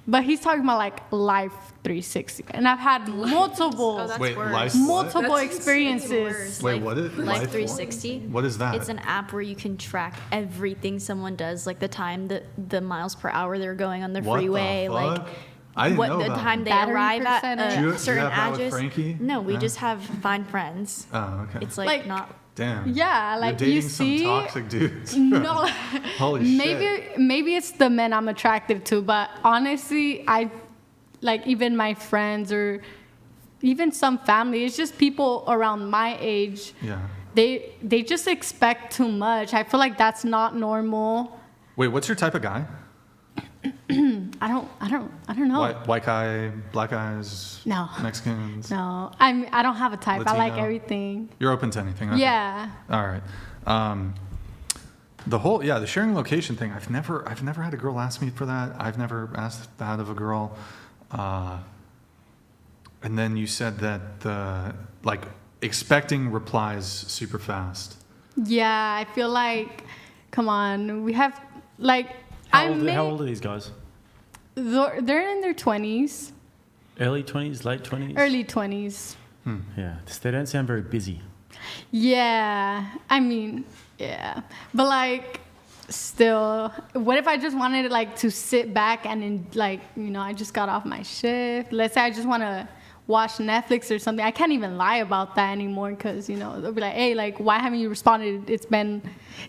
But he's talking about like life 360. And I've had multiple, wait, worse. life multiple what? experiences. Wait, what is Life 360? What is that? It's an app where you can track everything someone does, like the time, the miles per hour they're going on the What the freeway, like fuck? I didn't know the that. time they Battery arrive at percentage. Do you certain have that with address. Frankie? No, we No? just have find friends. Oh, okay. It's like Like- not. Damn. Yeah, like You're dating you see. some toxic dudes. No, Holy shit. maybe it's the men I'm attracted to, but honestly, I like even my friends or even some family. It's just people around my age. Yeah. They just expect too much. I feel like that's not normal. Wait, what's your type of guy? I don't know. White guy, black guys, No. Mexicans. No, I don't have a type. I like Latino? everything. You're open to anything. Okay. Yeah. All right. The sharing location thing. I've never had a girl ask me for that. I've never asked that of a girl. And then you said that like expecting replies super fast. Yeah, I feel like, come on, we have like, How old are these guys? They're in their 20s. Early 20s, late 20s? Early 20s. Yeah, they don't sound very busy. Yeah, I mean, yeah. But, like, still, what if I just wanted, like, to sit back and, like, you know, I just got off my shift. Let's say I just want to watch Netflix or something. I can't even lie about that anymore because, you know, they'll be like, hey, like, why haven't you responded? It's been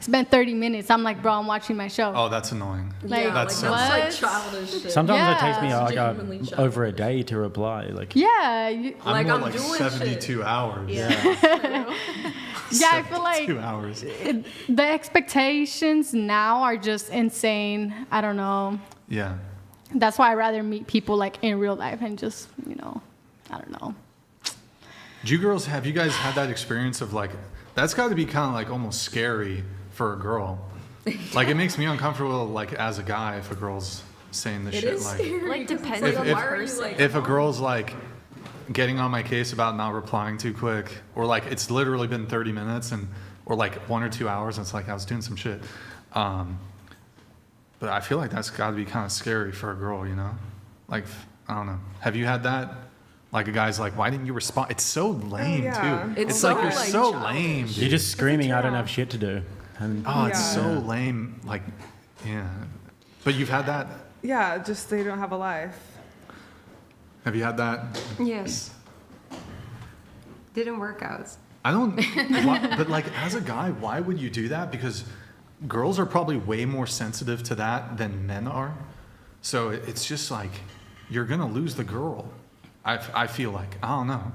30 minutes. I'm like, bro, I'm watching my show. Oh, that's annoying. Like, that's what? Like childish shit. Sometimes it takes me Genuinely like childish. over a day to reply. Like, Yeah. I'm Like, more I'm like doing 72 shit. hours. Yeah, I feel like 2 hours. the expectations now are just insane. I don't know. Yeah. That's why I'd rather meet people like in real life and just, you know, I don't know. Do you girls, have you guys had that experience of like, that's got to be kind of like almost scary for a girl. Like it makes me uncomfortable like as a guy if a girl's saying this It shit is like. scary. Like, 'cause it's depends like, on the why are you, person. like, If a girl's like getting on my case about not replying too quick, or like it's literally been 30 minutes or like 1 or 2 hours, and it's like I was doing some shit. But I feel like that's got to be kind of scary for a girl, you know? Like, I don't know. Have you had that? Like a guy's like, why didn't you respond? It's so lame yeah. too. It's like so, you're like, so childish. lame. Dude. you're just screaming, I don't turn have off. shit to do. And Oh, it's Yeah. so lame. Like, yeah. But you've had that? Yeah, just they don't have a life. Have you had that? Yes. Didn't work out. I don't, but like as a guy, why would you do that? Because girls are probably way more sensitive to that than men are. So it's just like, you're going to lose the girl. I feel like, I don't know.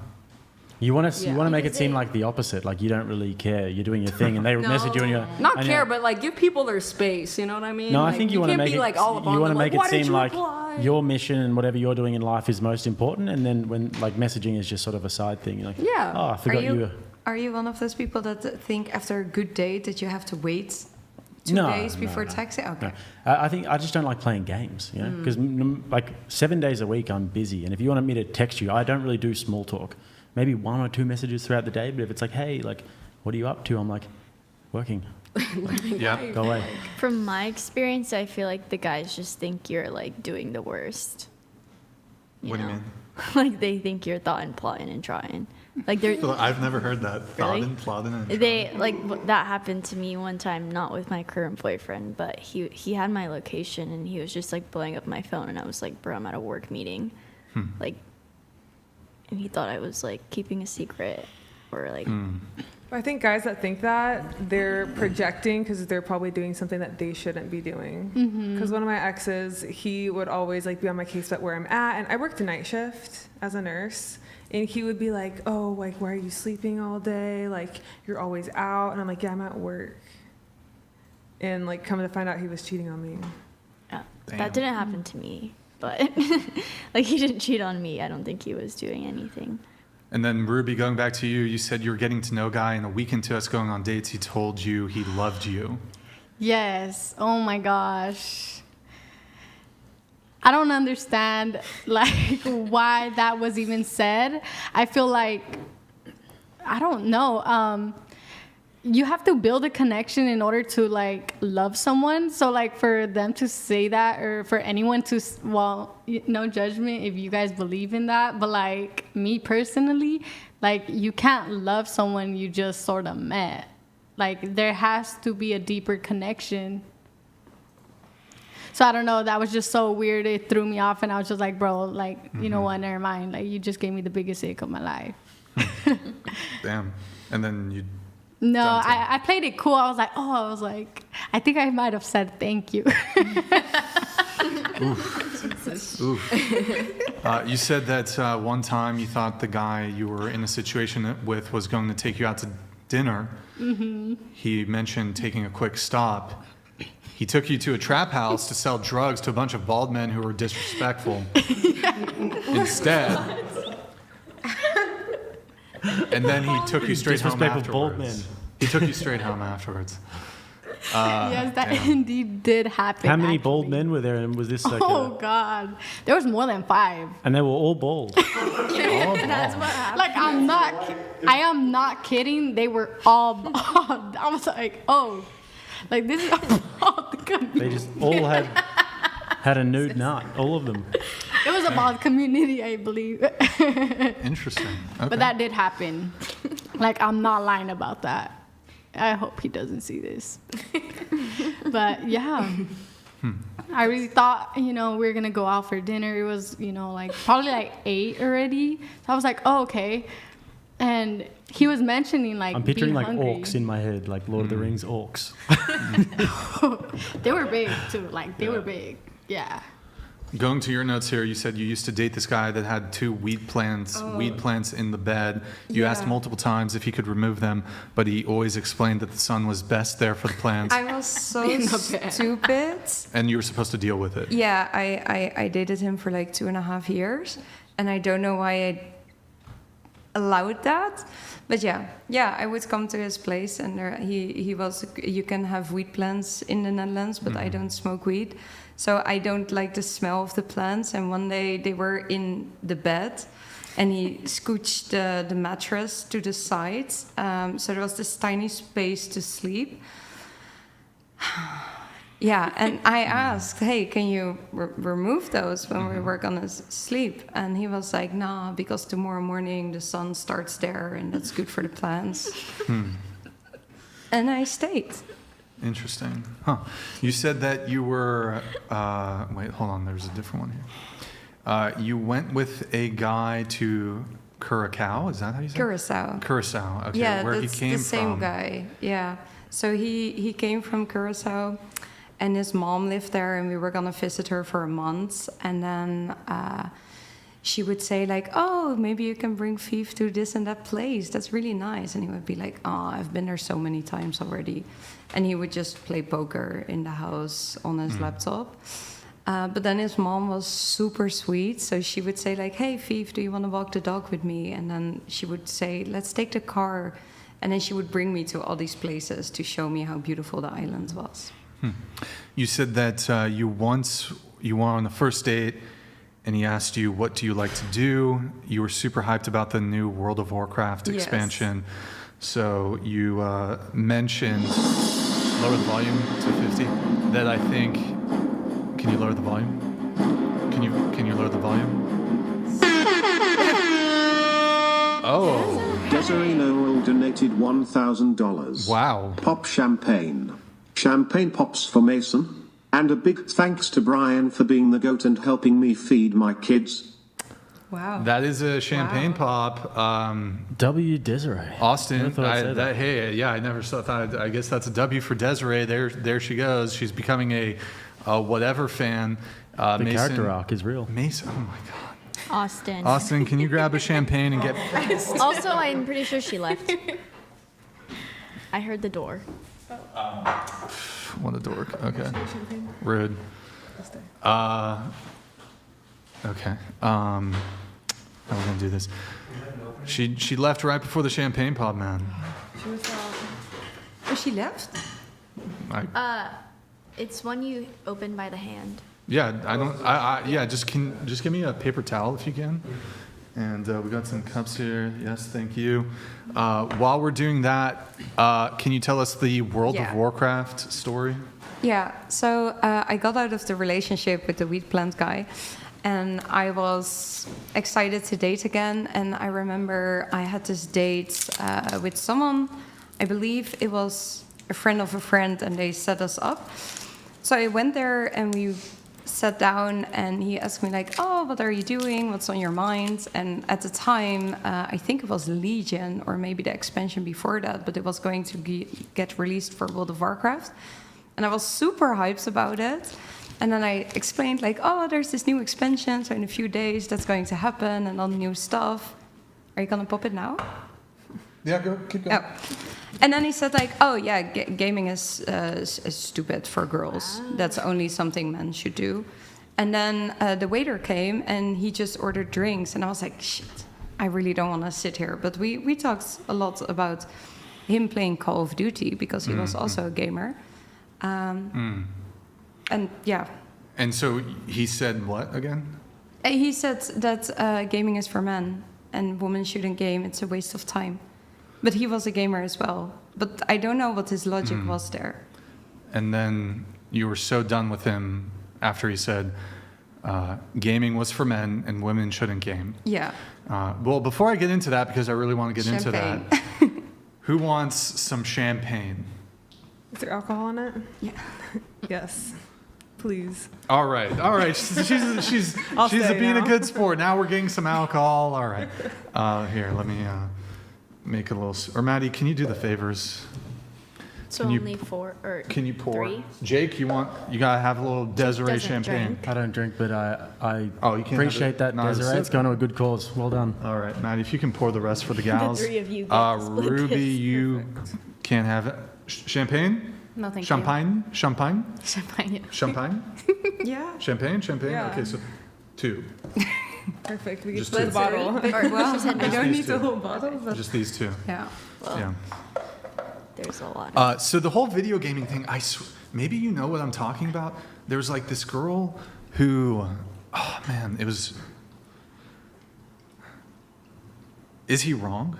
you want to Yeah. make it seem like the opposite, like you don't really care. You're doing your thing, and they message you, and you're Not and care, you're- but like give people their space. You know what I mean? No, like, I think you want to can't make be it. like all up on You want to them, make like, it "Why didn't seem you like reply?" your mission and whatever you're doing in life is most important, and then when like messaging is just sort of a side thing, you're like, Yeah. oh, I forgot you. Are you one of those people that think after a good date that you have to wait 2 No, days no, before no. texting? Okay. No. I think I just don't like playing games, you know, because like 7 days a week I'm busy, and if you want me to text you, I don't really do small talk. Maybe 1 or 2 messages throughout the day, but if it's like, hey, like, what are you up to? I'm like, working. Yeah. Go away. From my experience, I feel like the guys just think you're like doing the worst. What do you know? mean? Like they think you're thoughting, plotting, and trying. Like they're I've never heard that. Really? Plotting, and they like that happened to me one time, not with my current boyfriend, but he had my location and he was just like blowing up my phone, and I was like, bro, I'm at a work meeting, like, and he thought I was like keeping a secret or like. I think guys that think that, they're projecting because they're probably doing something that they shouldn't be doing. Because one of my exes, he would always like be on my case about where I'm at, and I worked a night shift as a nurse, and he would be like, oh, like, why are you sleeping all day? Like, you're always out. And I'm like, yeah, I'm at work. And like, coming to find out he was cheating on me. Damn. That didn't happen to me, but like he didn't cheat on me. I don't think he was doing anything. And then Ruby, going back to you, you said you were getting to know a guy, and a week into us going on dates, he told you he loved you. Yes. Oh my gosh. I don't understand like why that was even said. I feel like I don't know. You have to build a connection in order to like love someone. So like for them to say that, or for anyone to, well, no judgment if you guys believe in that, but like me personally, like you can't love someone you just sort of met. Like there has to be a deeper connection. So I don't know, that was just so weird. It threw me off, and I was just like, bro, like, you know what, never mind. Like you just gave me the biggest ick of my life. Damn. And then you. No, Don't tell. I played it cool. I was like, I think I might have said thank you. Oof. You said that one time you thought the guy you were in a situation with was going to take you out to dinner. He mentioned taking a quick stop. He took you to a trap house to sell drugs to a bunch of bald men who were disrespectful. Instead. And then he took you straight home Disrespectful bald afterwards. men. He took you straight home afterwards. Yes, that damn. indeed did happen. How many bald actually. men were there, and was this like Oh God, there was more than 5. and they were all bald? That's what happened. Like I am not kidding. They were all bald. I was like, oh, like this is a bald They just all had a nude nut, all of them. It was about community, I believe. Interesting. Okay. But that did happen. Like, I'm not lying about that. I hope he doesn't see this. But yeah. I really thought, we were going to go out for dinner. It was, like probably like 8 already. So I was like, oh, okay. And he was mentioning like I'm picturing being like hungry. orcs in my head, like Lord of the Rings orcs. They were big too. Like they were big. Yeah. Going to your notes here, you said you used to date this guy that had 2 weed plants in the bed. You asked multiple times if he could remove them, but he always explained that the sun was best there for the plants. I was so stupid. And you were supposed to deal with it. Yeah, I dated him for like 2.5 years, and I don't know why I allowed that. But yeah, I would come to his place, and he was. You can have weed plants in the Netherlands, but I don't smoke weed. So I don't like the smell of the plants. And one day they were in the bed, and he scooched the mattress to the side. So there was this tiny space to sleep. Yeah, and I asked, hey, can you remove those when we were gonna sleep? And he was like, nah, because tomorrow morning the sun starts there, and that's good for the plants. And I stayed. Interesting. Huh. You said that you were, wait, hold on, there's a different one here. You went with a guy to Curacao, is that how you say it? Curacao, okay. Yeah, where that's he came the same from. guy, yeah. So he came from Curacao, and his mom lived there, and we were gonna visit her for a month. And then she would say like, oh, maybe you can bring Fief to this and that place. That's really nice. And he would be like, oh, I've been there so many times already. And he would just play poker in the house on his laptop. But then his mom was super sweet. So she would say like, hey, Fief, do you want to walk the dog with me? And then she would say, let's take the car. And then she would bring me to all these places to show me how beautiful the island was. You said that you were on the first date, and he asked you, what do you like to do? You were super hyped about the new World of Warcraft expansion. So you mentioned, lower the volume to 50, that I think, can you lower the volume? Can you lower the volume? Oh. Desiree Lowell donated $1,000. Wow. Pop champagne. Champagne pops for Mason. And a big thanks to Brian for being the goat and helping me feed my kids. Wow. That is a champagne pop. W Desiree. Austin. I never thought. I guess that's a W for Desiree. There she goes. She's becoming a whatever fan. The Mason, character arc is real. Mason. Oh my God. Austin, can you grab a champagne and get? Also, I'm pretty sure she left. I heard the door. What a dork. Okay. Rude. Okay. How are we gonna do this? She left right before the champagne pop, man. She was. Oh, she left? It's one you open by the hand. Yeah, I don't. Just give me a paper towel if you can. And we got some cups here. Yes, thank you. While we're doing that, can you tell us the World of Warcraft story? Yeah, so I got out of the relationship with the weed plant guy, and I was excited to date again. And I remember I had this date with someone, I believe it was a friend of a friend, and they set us up. So I went there and we sat down, and he asked me like, oh, what are you doing? What's on your mind? And at the time, I think it was Legion, or maybe the expansion before that, but it was going to get released for World of Warcraft. And I was super hyped about it. And then I explained like, oh, there's this new expansion, so in a few days that's going to happen, and all the new stuff. Are you gonna pop it now? Yeah, keep going. Oh. And then he said like, oh yeah, gaming is stupid for girls. That's only something men should do. And then the waiter came, and he just ordered drinks, and I was like, shit, I really don't want to sit here. But we talked a lot about him playing Call of Duty, because he was also a gamer. And yeah. And so he said what again? He said that gaming is for men, and women shouldn't game. It's a waste of time. But he was a gamer as well. But I don't know what his logic was there. And then you were so done with him after he said gaming was for men and women shouldn't game. Yeah. Well, before I get into that, because I really want to get into Champagne. that, who wants some champagne? Is there alcohol in it? Yeah. Yes. Please. All right. She's I'll stay being a now. good sport. Now we're getting some alcohol. All right. Here, let me make a little. Or Maddie, can you do the favors? So Can you- only 4 or Can you pour? 3? Jake, you gotta have a little Desiree doesn't champagne. drink. I don't drink, but I Oh, you can't have appreciate it. that, Not a Desiree. It's sip? going to a good cause. Well done. All right, Maddie, if you can pour the rest for the gals. 3 of you get to split Ruby, this. you can't have it. Champagne? No, thank you. Champagne? Champagne? Champagne. Yeah. Champagne? Yeah. Champagne? Yeah. Okay, so 2. Perfect. We can Just split two. the bottle. Well, I don't these need two. the whole bottle, but Just these 2. yeah. Yeah. There's a lot. So the whole video gaming thing, maybe you know what I'm talking about. There was like this girl who, oh man, it was. Is he wrong?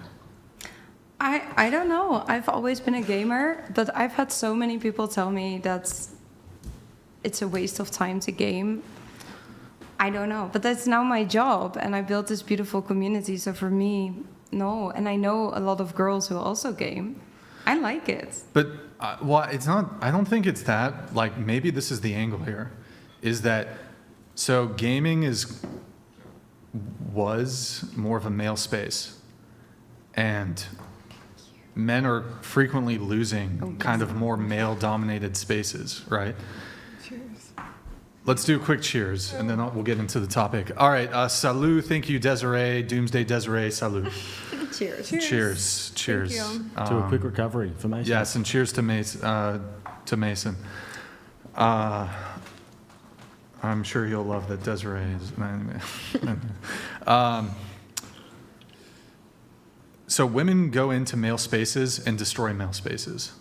I don't know. I've always been a gamer, but I've had so many people tell me that it's a waste of time to game. I don't know, but that's now my job, and I built this beautiful community. So for me, no. And I know a lot of girls who also game. I like it. But well, it's not. I don't think it's that. Like maybe this is the angle here, is that so gaming was more of a male space, and men are frequently losing kind of more male-dominated spaces, right? Cheers. Let's do a quick cheers, and then we'll get into the topic. All right, salut. Thank you, Desiree. Doomsday Desiree. Salut. Cheers. Cheers. Cheers. Thank you. To a quick recovery for Mason. Yes, and cheers to Mason. I'm sure he'll love that Desiree is. So women go into male spaces and destroy male spaces.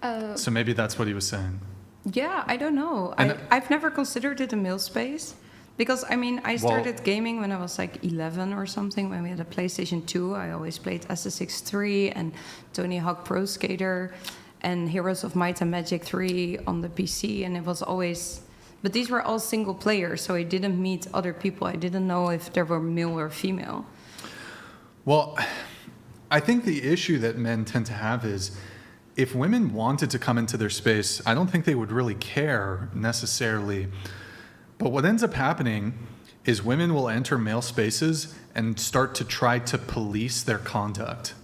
So maybe that's what he was saying. Yeah, I don't know. And I've never considered it a male space. Because, I mean, I started gaming when I was like 11 or something, when we had a PlayStation 2. I always played SSX3 and Tony Hawk Pro Skater and Heroes of Might and Magic 3 on the PC. And it was always... But these were all single players, so I didn't meet other people. I didn't know if there were male or female. Well, I think the issue that men tend to have is if women wanted to come into their space, I don't think they would really care necessarily. But what ends up happening is women will enter male spaces and start to try to police their conduct.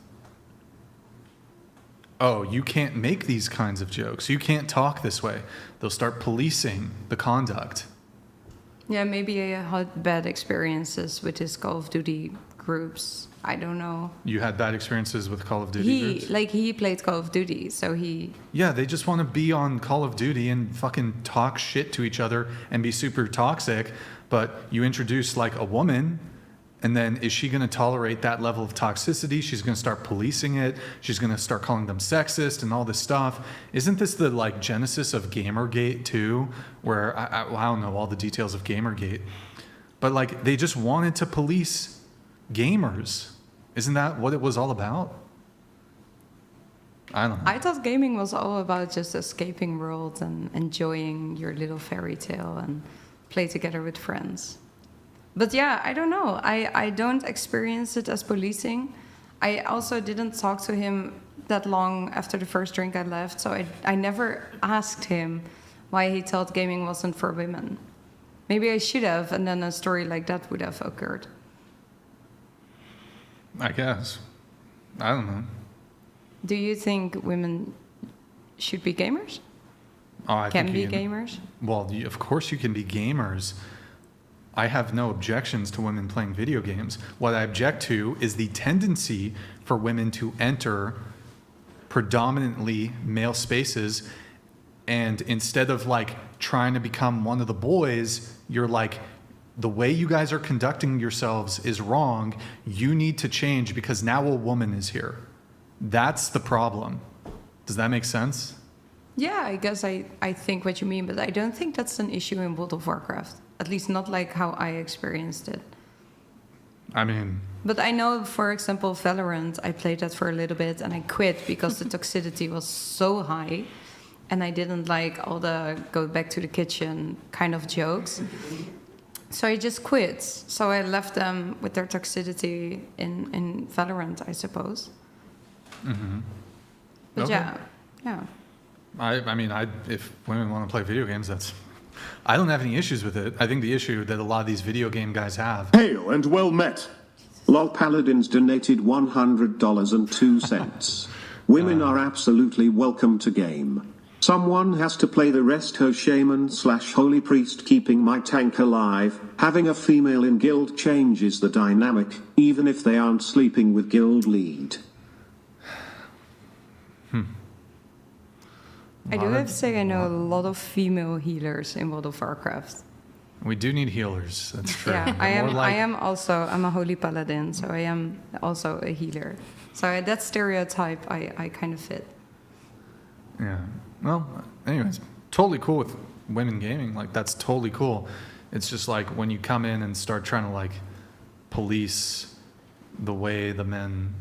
Oh, you can't make these kinds of jokes. You can't talk this way. They'll start policing the conduct. Yeah, maybe I had bad experiences with his Call of Duty groups. I don't know. You had bad experiences with Call of Duty groups? He played Call of Duty, so he... Yeah, they just want to be on Call of Duty and fucking talk shit to each other and be super toxic. But you introduce like a woman, and then is she going to tolerate that level of toxicity? She's going to start policing it. She's going to start calling them sexist and all this stuff. Isn't this the like genesis of Gamergate too? Where I don't know all the details of Gamergate, but like they just wanted to police gamers. Isn't that what it was all about? I don't know. I thought gaming was all about just escaping world and enjoying your little fairy tale and play together with friends. But yeah, I don't know. I don't experience it as policing. I also didn't talk to him that long after the first drink I left, so I never asked him why he thought gaming wasn't for women. Maybe I should have, and then a story like that would have occurred. I guess. I don't know. Do you think women should be gamers? Oh, I Can think be you gamers? Well, of course you can be gamers. I have no objections to women playing video games. What I object to is the tendency for women to enter predominantly male spaces, and instead of like trying to become one of the boys, you're like, the way you guys are conducting yourselves is wrong. You need to change because now a woman is here. That's the problem. Does that make sense? Yeah, I guess I think what you mean, but I don't think that's an issue in World of Warcraft. At least not like how I experienced it. I mean... But I know, for example, Valorant, I played that for a little bit and I quit because the toxicity was so high. and I didn't like all the go back to the kitchen kind of jokes. So I just quit. So I left them with their toxicity in Valorant, I suppose. Mm-hmm. But Okay. yeah. I mean, if women want to play video games, I don't have any issues with it. I think the issue that a lot of these video game guys have. Hail and well met. Lol Paladins donated $100.02. Women are absolutely welcome to game. Someone has to play the rest. Ho shaman/holy priest keeping my tank alive. Having a female in guild changes the dynamic, even if they aren't sleeping with guild lead. I do have to say I know a lot of female healers in World of Warcraft. We do need healers. That's true. Yeah, They're I'm a holy paladin, so I am also a healer. So that stereotype I kind of fit. Yeah. Well, anyways, totally cool with women gaming. Like, that's totally cool. It's just like when you come in and start trying to like police the way the men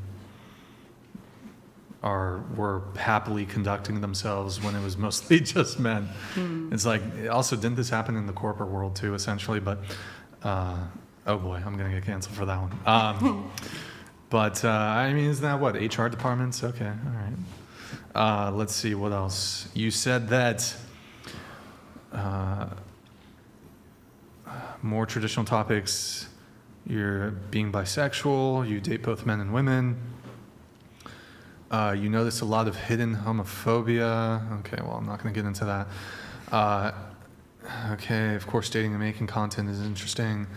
were happily conducting themselves when it was mostly just men. It's like, also, didn't this happen in the corporate world too, essentially? But oh boy, I'm gonna get canceled for that one. But I mean, isn't that what HR departments? Okay, all right. Let's see what else. You said that more traditional topics. You're being bisexual. You date both men and women. You notice a lot of hidden homophobia. Okay, well, I'm not going to get into that. Okay, of course, dating and making content is interesting.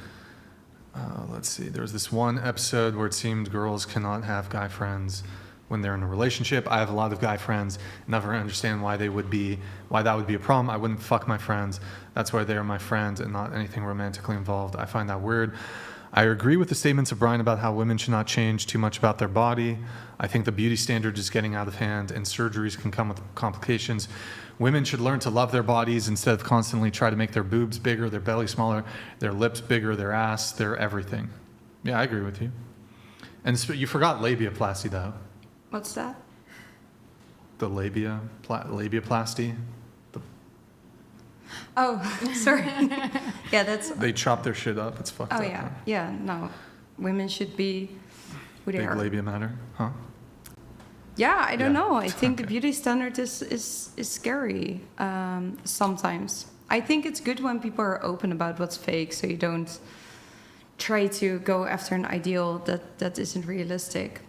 Let's see. There was this one episode where it seemed girls cannot have guy friends when they're in a relationship. I have a lot of guy friends. Never understand why that would be a problem. I wouldn't fuck my friends. That's why they are my friends and not anything romantically involved. I find that weird. I agree with the statements of Brian about how women should not change too much about their body. I think the beauty standard is getting out of hand and surgeries can come with complications. Women should learn to love their bodies instead of constantly try to make their boobs bigger, their belly smaller, their lips bigger, their ass, their everything. Yeah, I agree with you. And you forgot labiaplasty, though. What's that? The labiaplasty. Oh, sorry. Yeah, that's. They chop their shit up. It's fucked up. Oh yeah, yeah. No, women should be who they Big are. labia matter, huh? Yeah, I don't know. I think the beauty standard is scary sometimes. I think it's good when people are open about what's fake, so you don't try to go after an ideal that isn't realistic.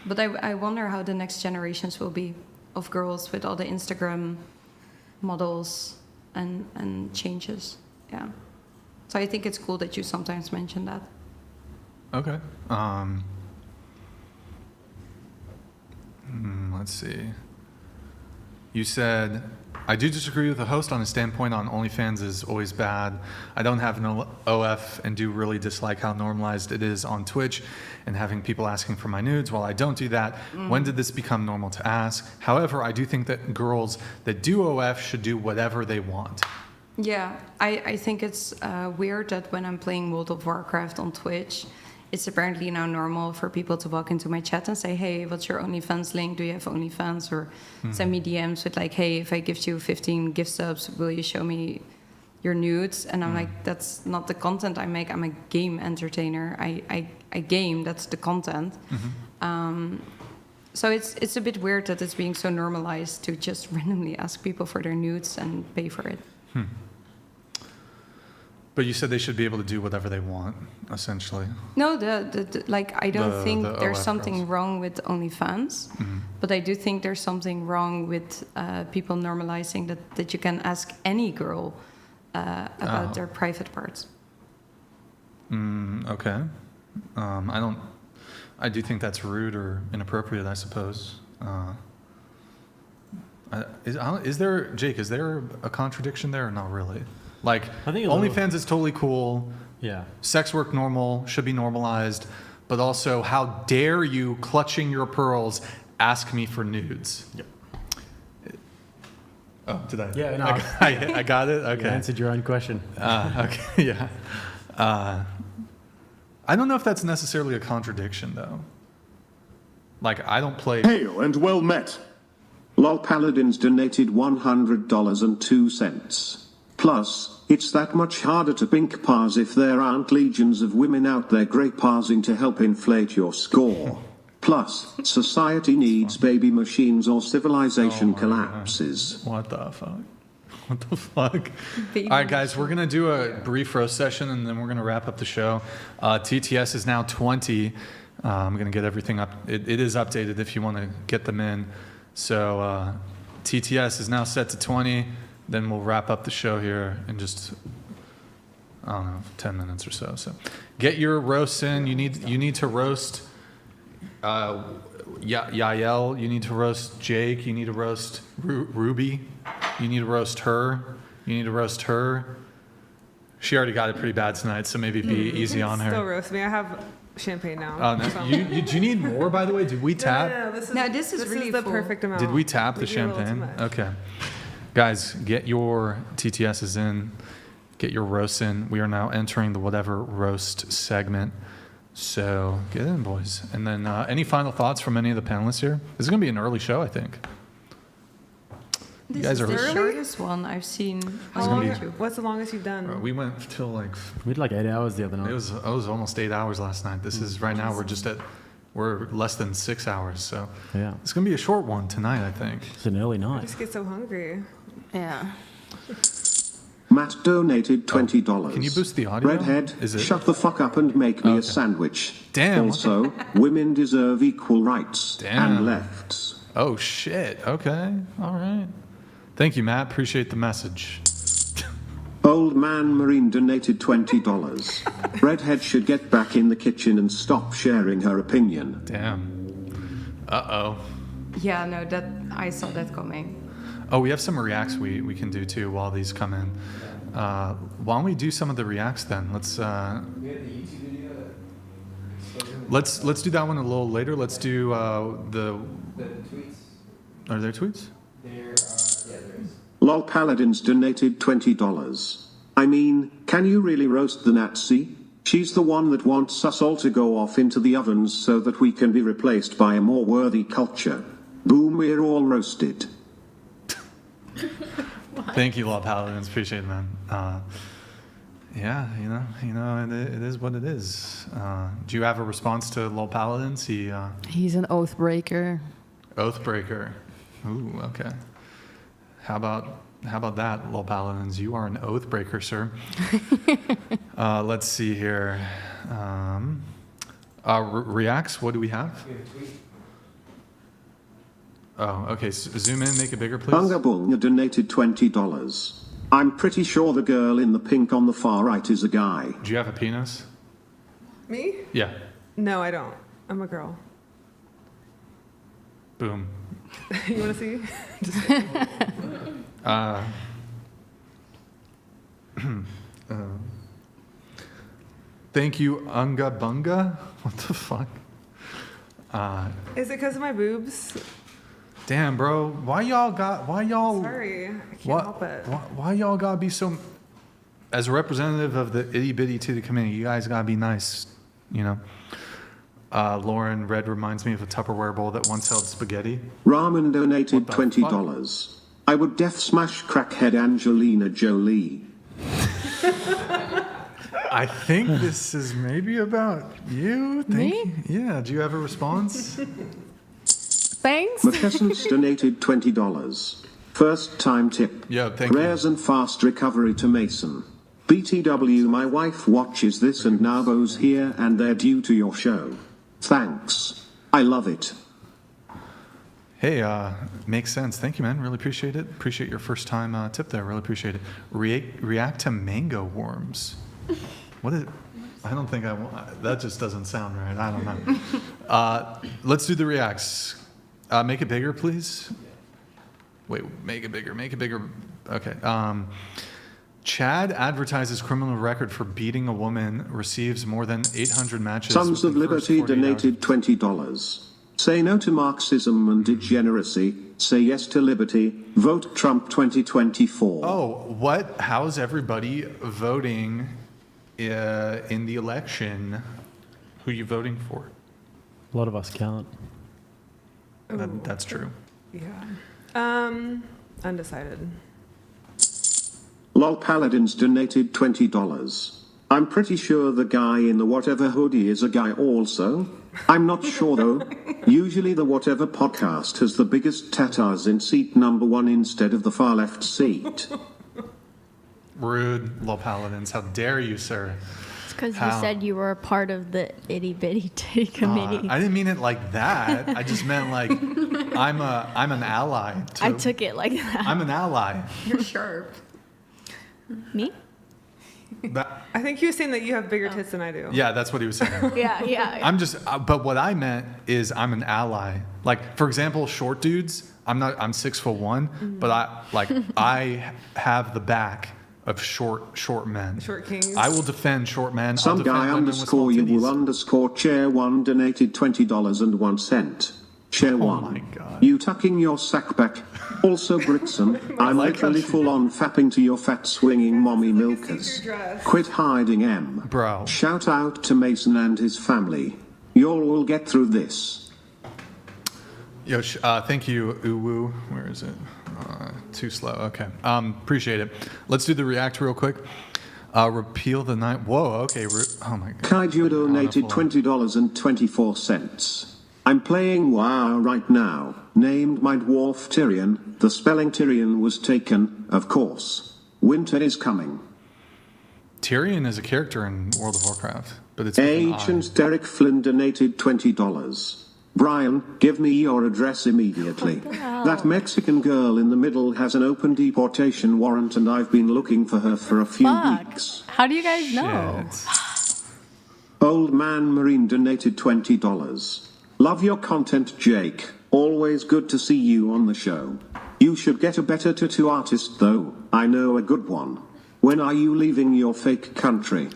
But I wonder how the next generations will be of girls with all the Instagram models and changes. Yeah. So I think it's cool that you sometimes mention that. Okay. Let's see. You said, I do disagree with the host on his standpoint on OnlyFans is always bad. I don't have an OF and do really dislike how normalized it is on Twitch and having people asking for my nudes. While I don't do that, when did this become normal to ask? However, I do think that girls that do OF should do whatever they want. Yeah, I think it's weird that when I'm playing World of Warcraft on Twitch, it's apparently now normal for people to walk into my chat and say, hey, what's your OnlyFans link? Do you have OnlyFans? Or send me DMs with like, hey, if I give you 15 gift subs, will you show me your nudes? And I'm like, that's not the content I make. I'm a game entertainer. I game, that's the content. So it's a bit weird that it's being so normalized to just randomly ask people for their nudes and pay for it. But you said they should be able to do whatever they want, essentially. No, like I don't think there's OF something girls. wrong with OnlyFans, but I do think there's something wrong with people normalizing that you can ask any girl about their private parts. Okay. I do think that's rude or inappropriate, I suppose. Is there, Jake, is there a contradiction there or not really? Like, I think OnlyFans is totally cool. Yeah. Sex work normal, should be normalized. But also, how dare you, clutching your pearls, ask me for nudes? Yep. Oh, did I? Yeah, no. I got it? Okay. You answered your own question. Okay, yeah. I don't know if that's necessarily a contradiction, though. Like, I don't play... Hail and well met. Lol Paladins donated $100.02. Plus, it's that much harder to pink pars if there aren't legions of women out there grey parsing to help inflate your score. Plus, society needs baby machines or civilization collapses. What the fuck? What the fuck? All right, guys, we're going to do a brief roast session, and then we're going to wrap up the show. TTS is now 20. I'm going to get everything up. It is updated if you want to get them in. So TTS is now set to 20. Then we'll wrap up the show here in just, I don't know, 10 minutes or so. So get your roasts in. You need to roast Yael. You need to roast Jake. You need to roast Ruby. You need to roast her. You need to roast her. She already got it pretty bad tonight, so maybe be easy on her. Still roast me. I have champagne now. Oh, no. Do you need more, by the way? Did we tap? No, this is really the perfect amount. Did we tap the champagne? Okay. Guys, get your TTSs in. Get your roasts in. We are now entering the whatever roast segment. So get in, boys. And then any final thoughts from any of the panelists here? This is going to be an early show, I think. This you guys is are the shortest one I've seen on YouTube. What's the longest you've done? We went till like... We had like 8 hours the other night. It was almost 8 hours last night. This is right now we're less than 6 hours. So yeah, it's going to be a short one tonight, I think. It's an early night. I just get so hungry. Yeah. Matt donated $20. Can you boost the audio? Redhead, shut the fuck up and make me a sandwich. Damn. Also, women deserve equal rights. Damn. And lefts. Oh, shit. Okay. All right. Thank you, Matt. Appreciate the message. Old Man Marine donated $20. Redhead should get back in the kitchen and stop sharing her opinion. Damn. Uh-oh. Yeah, no, I saw that coming. Oh, we have some reacts we can do too while these come in. Why don't we do some of the reacts then? Let's do that one a little later. Let's do the tweets. Are there tweets? There is. Lol Paladins donated $20. I mean, can you really roast the Nazi? She's the one that wants us all to go off into the ovens so that we can be replaced by a more worthy culture. Boom, we're all roasted. Thank you, Lol Paladins. Appreciate it, man. Yeah, you know, it is what it is. Do you have a response to Lol Paladins? He's an oath breaker. Oath breaker. Ooh, okay. How about that, Lol Paladins? You are an oath breaker, sir. Let's see here. Reacts. What do we have? Oh, okay. Zoom in, make it bigger, please. Bungabunga donated $20. I'm pretty sure the girl in the pink on the far right is a guy. Do you have a penis? Me? Yeah. No, I don't. I'm a girl. Boom. You want to see? Just thank you, Unga Bunga. What the fuck? Is it because of my boobs? Damn, bro. Why y'all? Sorry, I can't help it. Why y'all gotta be so? As a representative of the itty bitty to the committee, you guys gotta be nice, you know. Lauren, red reminds me of a Tupperware bowl that once held spaghetti. Ramen donated $20. I would death smash crackhead Angelina Jolie. I think this is maybe about you. Me? Yeah. Do you have a response? Thanks. McKesson's donated $20. First time tip. Yeah, thank you. Prayers and fast recovery to Mason. BTW, my wife watches this and Nabo's here and they're due to your show. Thanks. I love it. Hey, makes sense. Thank you, man. Really appreciate it. Appreciate your first time tip there. Really appreciate it. React to mango worms. What is? I don't think I want. That just doesn't sound right. I don't know. Let's do the reacts. Make it bigger, please. Wait, make it bigger. Make it bigger. Okay. Chad advertises criminal record for beating a woman, receives more than 800 matches. Sons of Liberty donated $20. Say no to Marxism and degeneracy. Say yes to liberty. Vote Trump 2024. Oh, what? How's everybody voting in the election? Who are you voting for? A lot of us can't. That's true. Yeah. Undecided. Lol Paladins donated $20. I'm pretty sure the guy in the whatever hoodie is a guy also. I'm not sure though. Usually the whatever podcast has the biggest tatars in seat number 1 instead of the far left seat. Rude, Lol Paladins. How dare you, sir? It's because you said you were a part of the itty bitty titty committee. I didn't mean it like that. I just meant like I'm an ally. I took it like that. I'm an ally. You're sharp. Me? I think he was saying that you have bigger tits than I do. Yeah, that's what he was saying. Yeah. I'm just, but what I meant is I'm an ally. Like, for example, short dudes. I'm 6'1", but I have the back of short men. Short kings. I will defend short men. Some guy underscore you will underscore chair 1 donated $20.01. Chair 1. My God. You tucking your sack back. Also Brixan, I'm literally full on fapping to your fat swinging mommy milkers. Quit hiding M. Bro. Shout out to Mason and his family. Y'all will get through this. Yo, thank you, Uwu. Where is it? Too slow. Okay. Appreciate it. Let's do the react real quick. Repeal the night. Whoa. Okay. Oh my God. Kaiju donated $20.24. I'm playing WoW right now. Named my dwarf Tyrion. The spelling Tyrion was taken, of course. Winter is coming. Tyrion is a character in World of Warcraft, but it's with an I. Agent Derek Flynn donated $20. Brian, give me your address immediately. That Mexican girl in the middle has an open deportation warrant and I've been looking for her for a few weeks. How do you guys know? Old Man Marine donated $20. Love your content, Jake. Always good to see you on the show. You should get a better tattoo artist though. I know a good one. When are you leaving your fake country?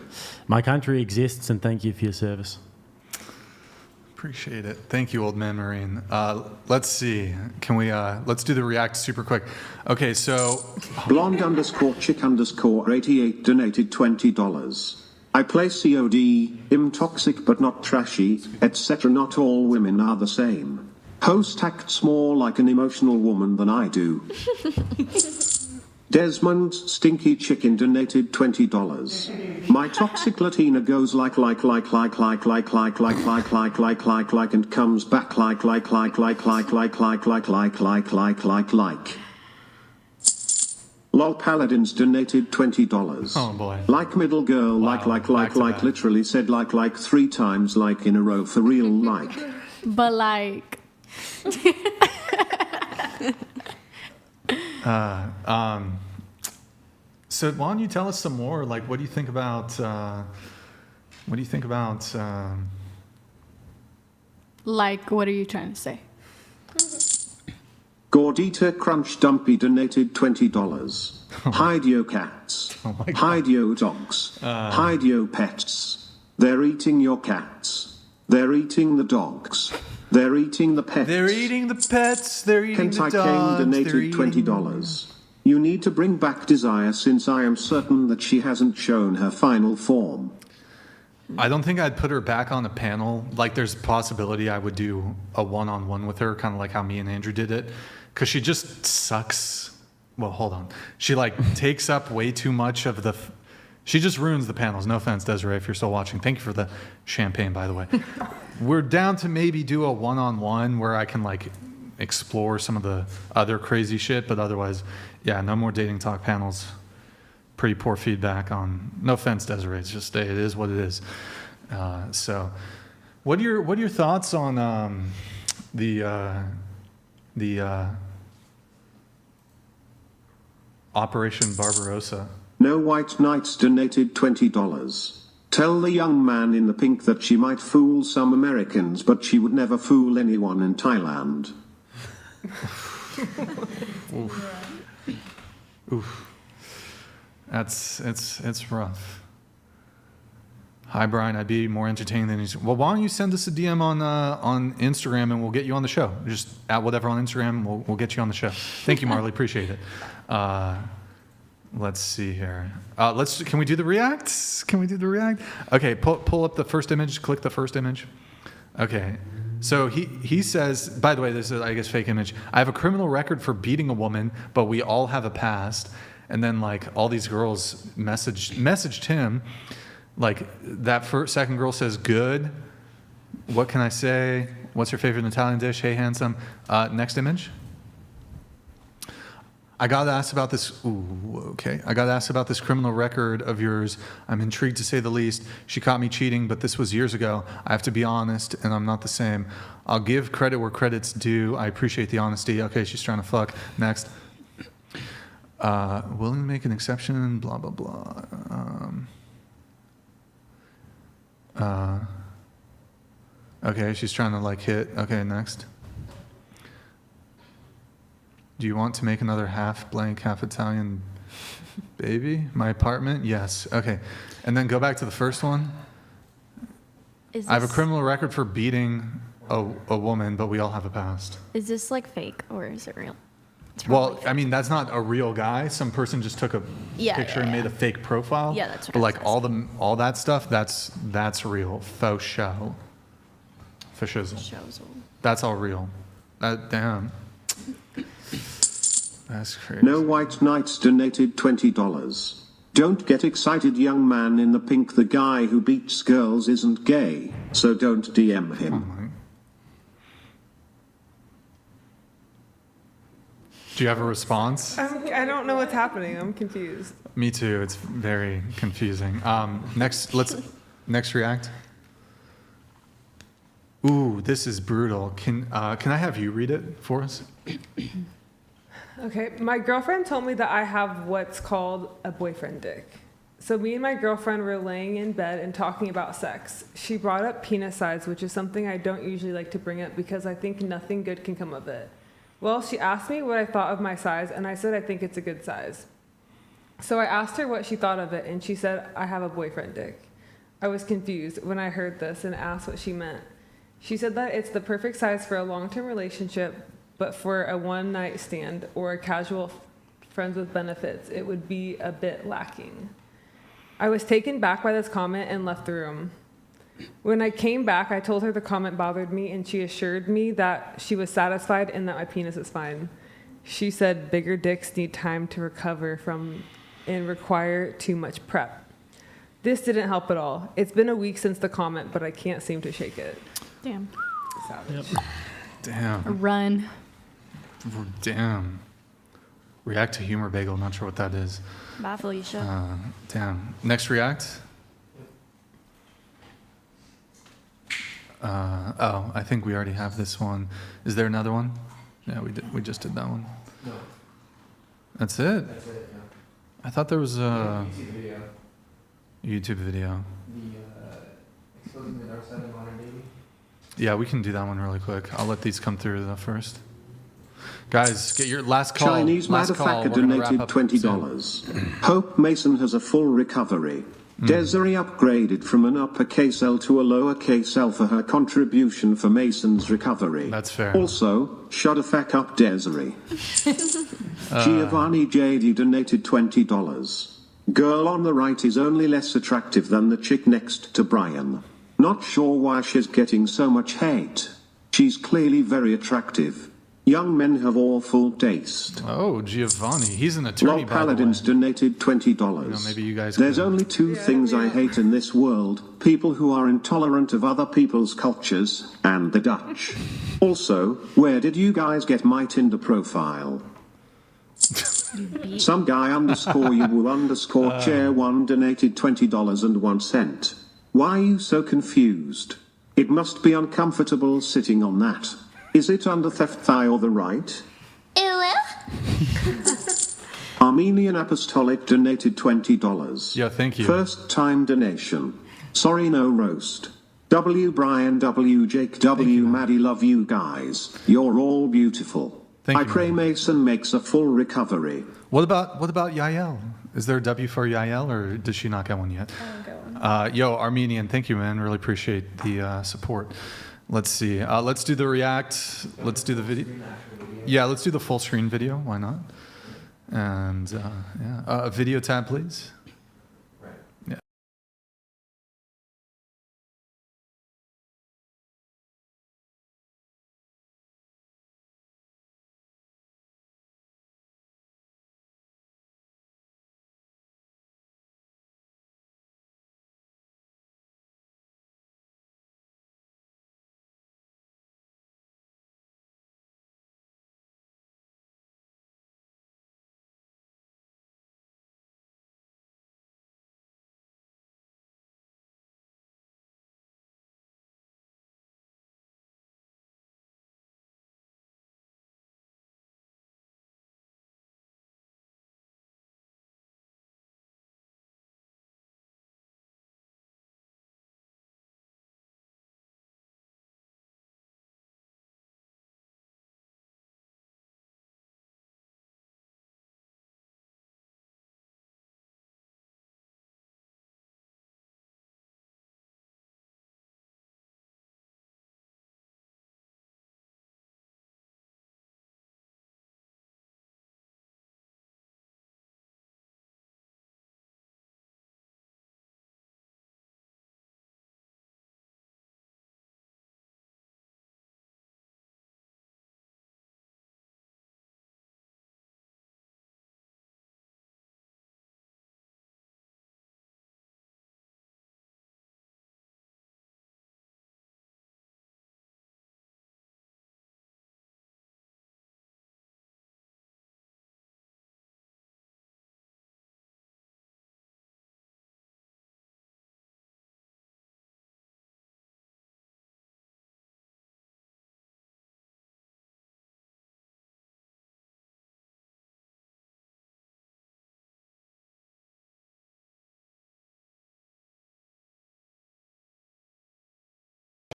My country exists, and thank you for your service. Appreciate it. Thank you, Old Man Marine. Let's see. Can we, let's do the react super quick. Okay, so. Blonde underscore chick underscore 88 donated $20. I play COD, am toxic but not trashy, etc. Not all women are the same. Host acts more like an emotional woman than I do. Desmond's stinky chicken donated $20. My toxic Latina goes like and comes back like. Lol Paladins donated $20. Oh boy. Like middle girl, Wow. like, literally said like 3 times like in a row for real like. But like, So why don't you tell us some more? Like, what do you think about? like, what are you trying to say? Gordita Crunch Dumpy donated $20. Hide your cats. Oh my God. Hide your dogs. Hide your pets. They're eating your cats. They're eating the dogs. They're eating the pets. They're eating the pets. They're eating Kentai the dogs. Kane donated they're eating- $20. You need to bring back Desire since I am certain that she hasn't shown her final form. I don't think I'd put her back on a panel. Like, there's a possibility I would do a one-on-one with her, kind of like how me and Andrew did it, because she just sucks. Well, hold on. She takes up way too much of the. She just ruins the panels. No offense, Desiree, if you're still watching. Thank you for the champagne, by the way. We're down to maybe do a one-on-one where I can explore some of the other crazy shit, but otherwise, yeah, no more dating talk panels. Pretty poor feedback on. No offense, Desiree. It's just it is what it is. So, what are your thoughts on the Operation Barbarossa? No White Knights donated $20. Tell the young man in the pink that she might fool some Americans, but she would never fool anyone in Thailand. Oof. It's rough. Hi, Brian. I'd be more entertaining than you. Well, why don't you send us a DM on Instagram and we'll get you on the show. Just at whatever on Instagram, we'll get you on the show. Thank you, Marley. Appreciate it. Let's see here. Can we do the reacts? Can we do the react? Okay, pull up the first image. Click the first image. Okay. So he says, by the way, this is, I guess, fake image. I have a criminal record for beating a woman, but we all have a past. And then, like, all these girls messaged him. Like, that second girl says, good. What can I say? What's your favorite Italian dish? Hey, handsome. Next image. I got asked about this. Ooh, okay. I got asked about this criminal record of yours. I'm intrigued to say the least. She caught me cheating, but this was years ago. I have to be honest, and I'm not the same. I'll give credit where credit's due. I appreciate the honesty. Okay, she's trying to fuck. Next. Willing to make an exception, blah, blah, blah. Okay, she's trying to, like, hit. Okay, next. Do you want to make another half blank, half Italian baby? My apartment? Yes. Okay. And then go back to the first one. I have a criminal record for beating a woman, but we all have a past. Is this like fake or is it real? Well, I mean, that's not a real guy. Some person just took a picture and made a fake profile. Yeah, that's right. But like all that stuff, that's real. Faux show. Fascism. That's all real. Damn. That's crazy. No White Knights donated $20. Don't get excited, young man in the pink. The guy who beats girls isn't gay, so don't DM him. Do you have a response? I don't know what's happening. I'm confused. Me too. It's very confusing. Next react. Ooh, this is brutal. Can I have you read it for us? Okay, my girlfriend told me that I have what's called a boyfriend dick. So me and my girlfriend were laying in bed and talking about sex. She brought up penis size, which is something I don't usually like to bring up because I think nothing good can come of it. Well, she asked me what I thought of my size, and I said I think it's a good size. So I asked her what she thought of it, and she said, I have a boyfriend dick. I was confused when I heard this and asked what she meant. She said that it's the perfect size for a long-term relationship, but for a one-night stand or a casual friends with benefits, it would be a bit lacking. I was taken back by this comment and left the room. When I came back, I told her the comment bothered me, and she assured me that she was satisfied and that my penis is fine. She said bigger dicks need time to recover from and require too much prep. This didn't help at all. It's been a week since the comment, but I can't seem to shake it. Damn. Savage. Yep. Damn. Run. Damn. React to humor bagel. Not sure what that is. Bye, Felicia. Damn. Next react. I think we already have this one. Is there another one? Yeah, we did. We just did that one. No. That's it? That's it, yeah. I thought there was a YouTube video. YouTube video. The exposing the dark side of modern dating. Yeah, we can do that one really quick. I'll let these come through though first. Guys, get your last call. Chinese motherfucker donated $20. Hope Mason has a full recovery. Desiree upgraded from an uppercase L to a lowercase L for her contribution for Mason's recovery. That's fair. Also, shut the fuck up, Desiree. Giovanni JD donated $20. Girl on the right is only less attractive than the chick next to Brian. Not sure why she's getting so much hate. She's clearly very attractive. Young men have awful taste. Oh, Giovanni. He's an attorney, Lol Paladins donated $20. Maybe you guys There's could- only two things I hate in this world: people who are intolerant of other people's cultures, and the Dutch. Also, where did you guys get my Tinder profile? Some guy _you_chair1 donated $20.01. Why are you so confused? It must be uncomfortable sitting on that. Is it on the left thigh or the right? Armenian Apostolic donated $20. Yeah, thank you. First time donation. Sorry, no roast. W. Brian W. Jake W. Maddie, love you guys. You're all beautiful. Thank I you, pray Mason makes a full recovery. What about Yael? Is there a W for Yael, or does she not get one yet? I don't get one. Yo, Armenian, thank you, man. Really appreciate the support. Let's see. Let's do the react. Let's do the video. Yeah, let's do the full screen video. Why not? And yeah, a video tab, please.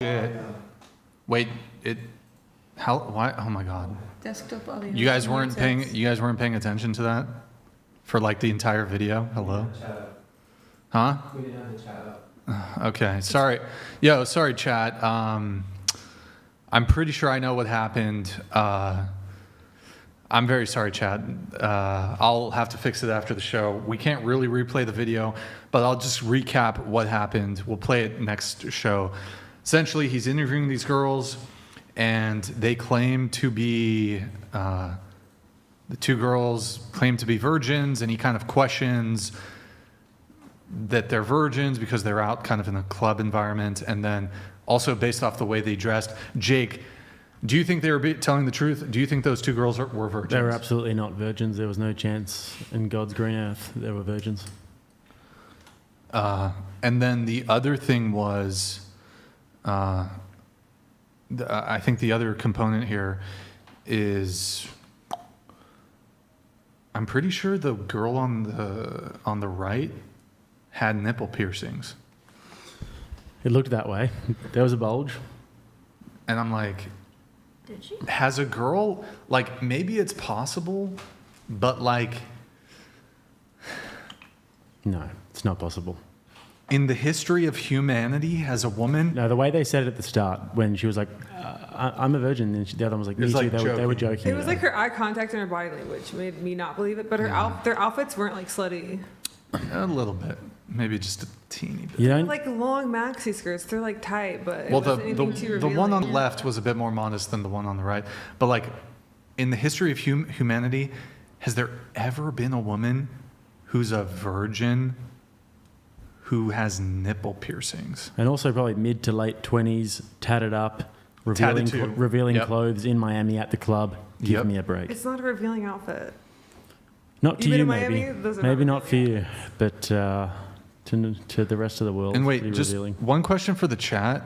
shit. Wait, why? Oh my God. Desktop audio. You guys weren't paying attention to that for like the entire video? Hello? Huh? We didn't have the chat up. Okay, sorry. Sorry, chat. I'm pretty sure I know what happened. I'm very sorry, chat. I'll have to fix it after the show. We can't really replay the video, but I'll just recap what happened. We'll play it next show. Essentially, he's interviewing these girls, and they claim to be, the two girls claim to be virgins, and he kind of questions that they're virgins because they're out kind of in a club environment, and then also based off the way they dressed. Jake, do you think they were telling the truth? Do you think those two girls were virgins? They were absolutely not virgins. There was no chance in God's green earth they were virgins. And then the other thing was, I think the other component here is, I'm pretty sure the girl on the right had nipple piercings. It looked that way. There was a bulge. And I'm like, Did she? has a girl, like, maybe it's possible, but like, No, it's not possible. in the history of humanity, has a woman? No, the way they said it at the start, when she was like, I'm a virgin, and the other one was like, me It was too. like They were joking. It was like her eye contact and her body language made me not believe it, but their outfits weren't like slutty. A little bit. Maybe just a teeny bit. You They're don't, like long maxi skirts. They're like tight, but it Well, wasn't anything too the one on the revealing. left was a bit more modest than the one on the right. But like, in the history of humanity, has there ever been a woman who's a virgin who has nipple piercings? and also probably mid to late 20s, tatted up, revealing, Tatted too. revealing Yep. clothes in Miami at the club. Give Yep. me a break. It's not a revealing outfit. Not to You been you, to Miami? maybe. Those are Maybe not not for you, but to the rest of the world. And wait, pretty just revealing. one question for the chat.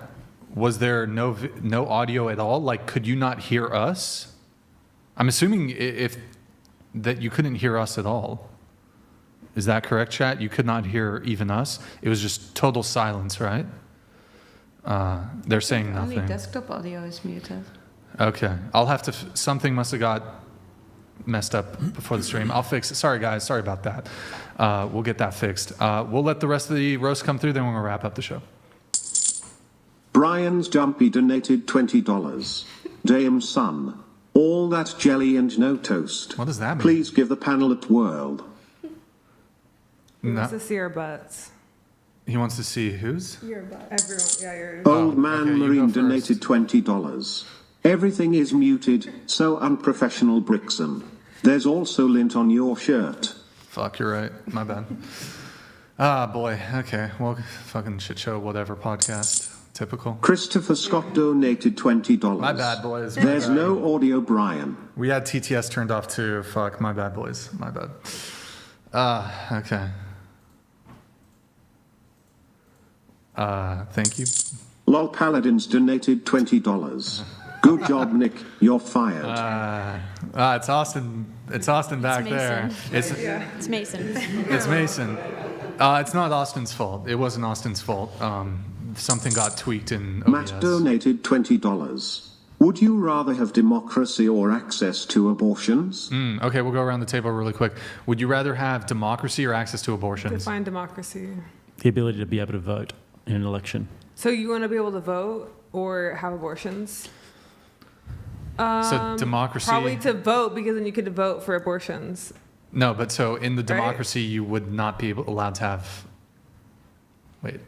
Was there no audio at all? Like, could you not hear us? I'm assuming if that you couldn't hear us at all. Is that correct, chat? You could not hear even us? It was just total silence, right? They're saying Only nothing. desktop audio is muted. Okay. I'll have to, something must have got messed up before the stream. I'll fix it. Sorry, guys. Sorry about that. We'll get that fixed. We'll let the rest of the roast come through, then we're going to wrap up the show. Brian's Jumpy donated $20. Damn son. All that jelly and no toast. What does that mean? Please give the panel a twirl. He wants No. to see our butts. He wants to see whose? Your butt. Everyone. Yeah, yours. Old man okay, you go Marine first. donated $20. Everything is muted, so unprofessional Brixan. There's also lint on your shirt. Fuck, you're right. My bad. Ah, boy. Okay. Well, fucking shit show, whatever podcast. Typical. Christopher Scott donated $20. My bad, boys. My There's bad. no audio, Brian. We had TTS turned off too. Fuck, my bad, boys. My bad. Okay. Thank you. Lol Paladins donated $20. Good job, Nick. You're fired. It's Austin. It's Austin back there. It's It's Mason. It's Mason. It's not Austin's fault. It wasn't Austin's fault. Something got tweaked in OBS. Matt donated $20. Would you rather have democracy or access to abortions? Okay, we'll go around the table really quick. Would you rather have democracy or access to abortions? Define democracy. The ability to be able to vote in an election. So you want to be able to vote or have abortions? So democracy. Probably to vote, because then you could vote for abortions. No, but so in the democracy, you would not be allowed to have. Wait.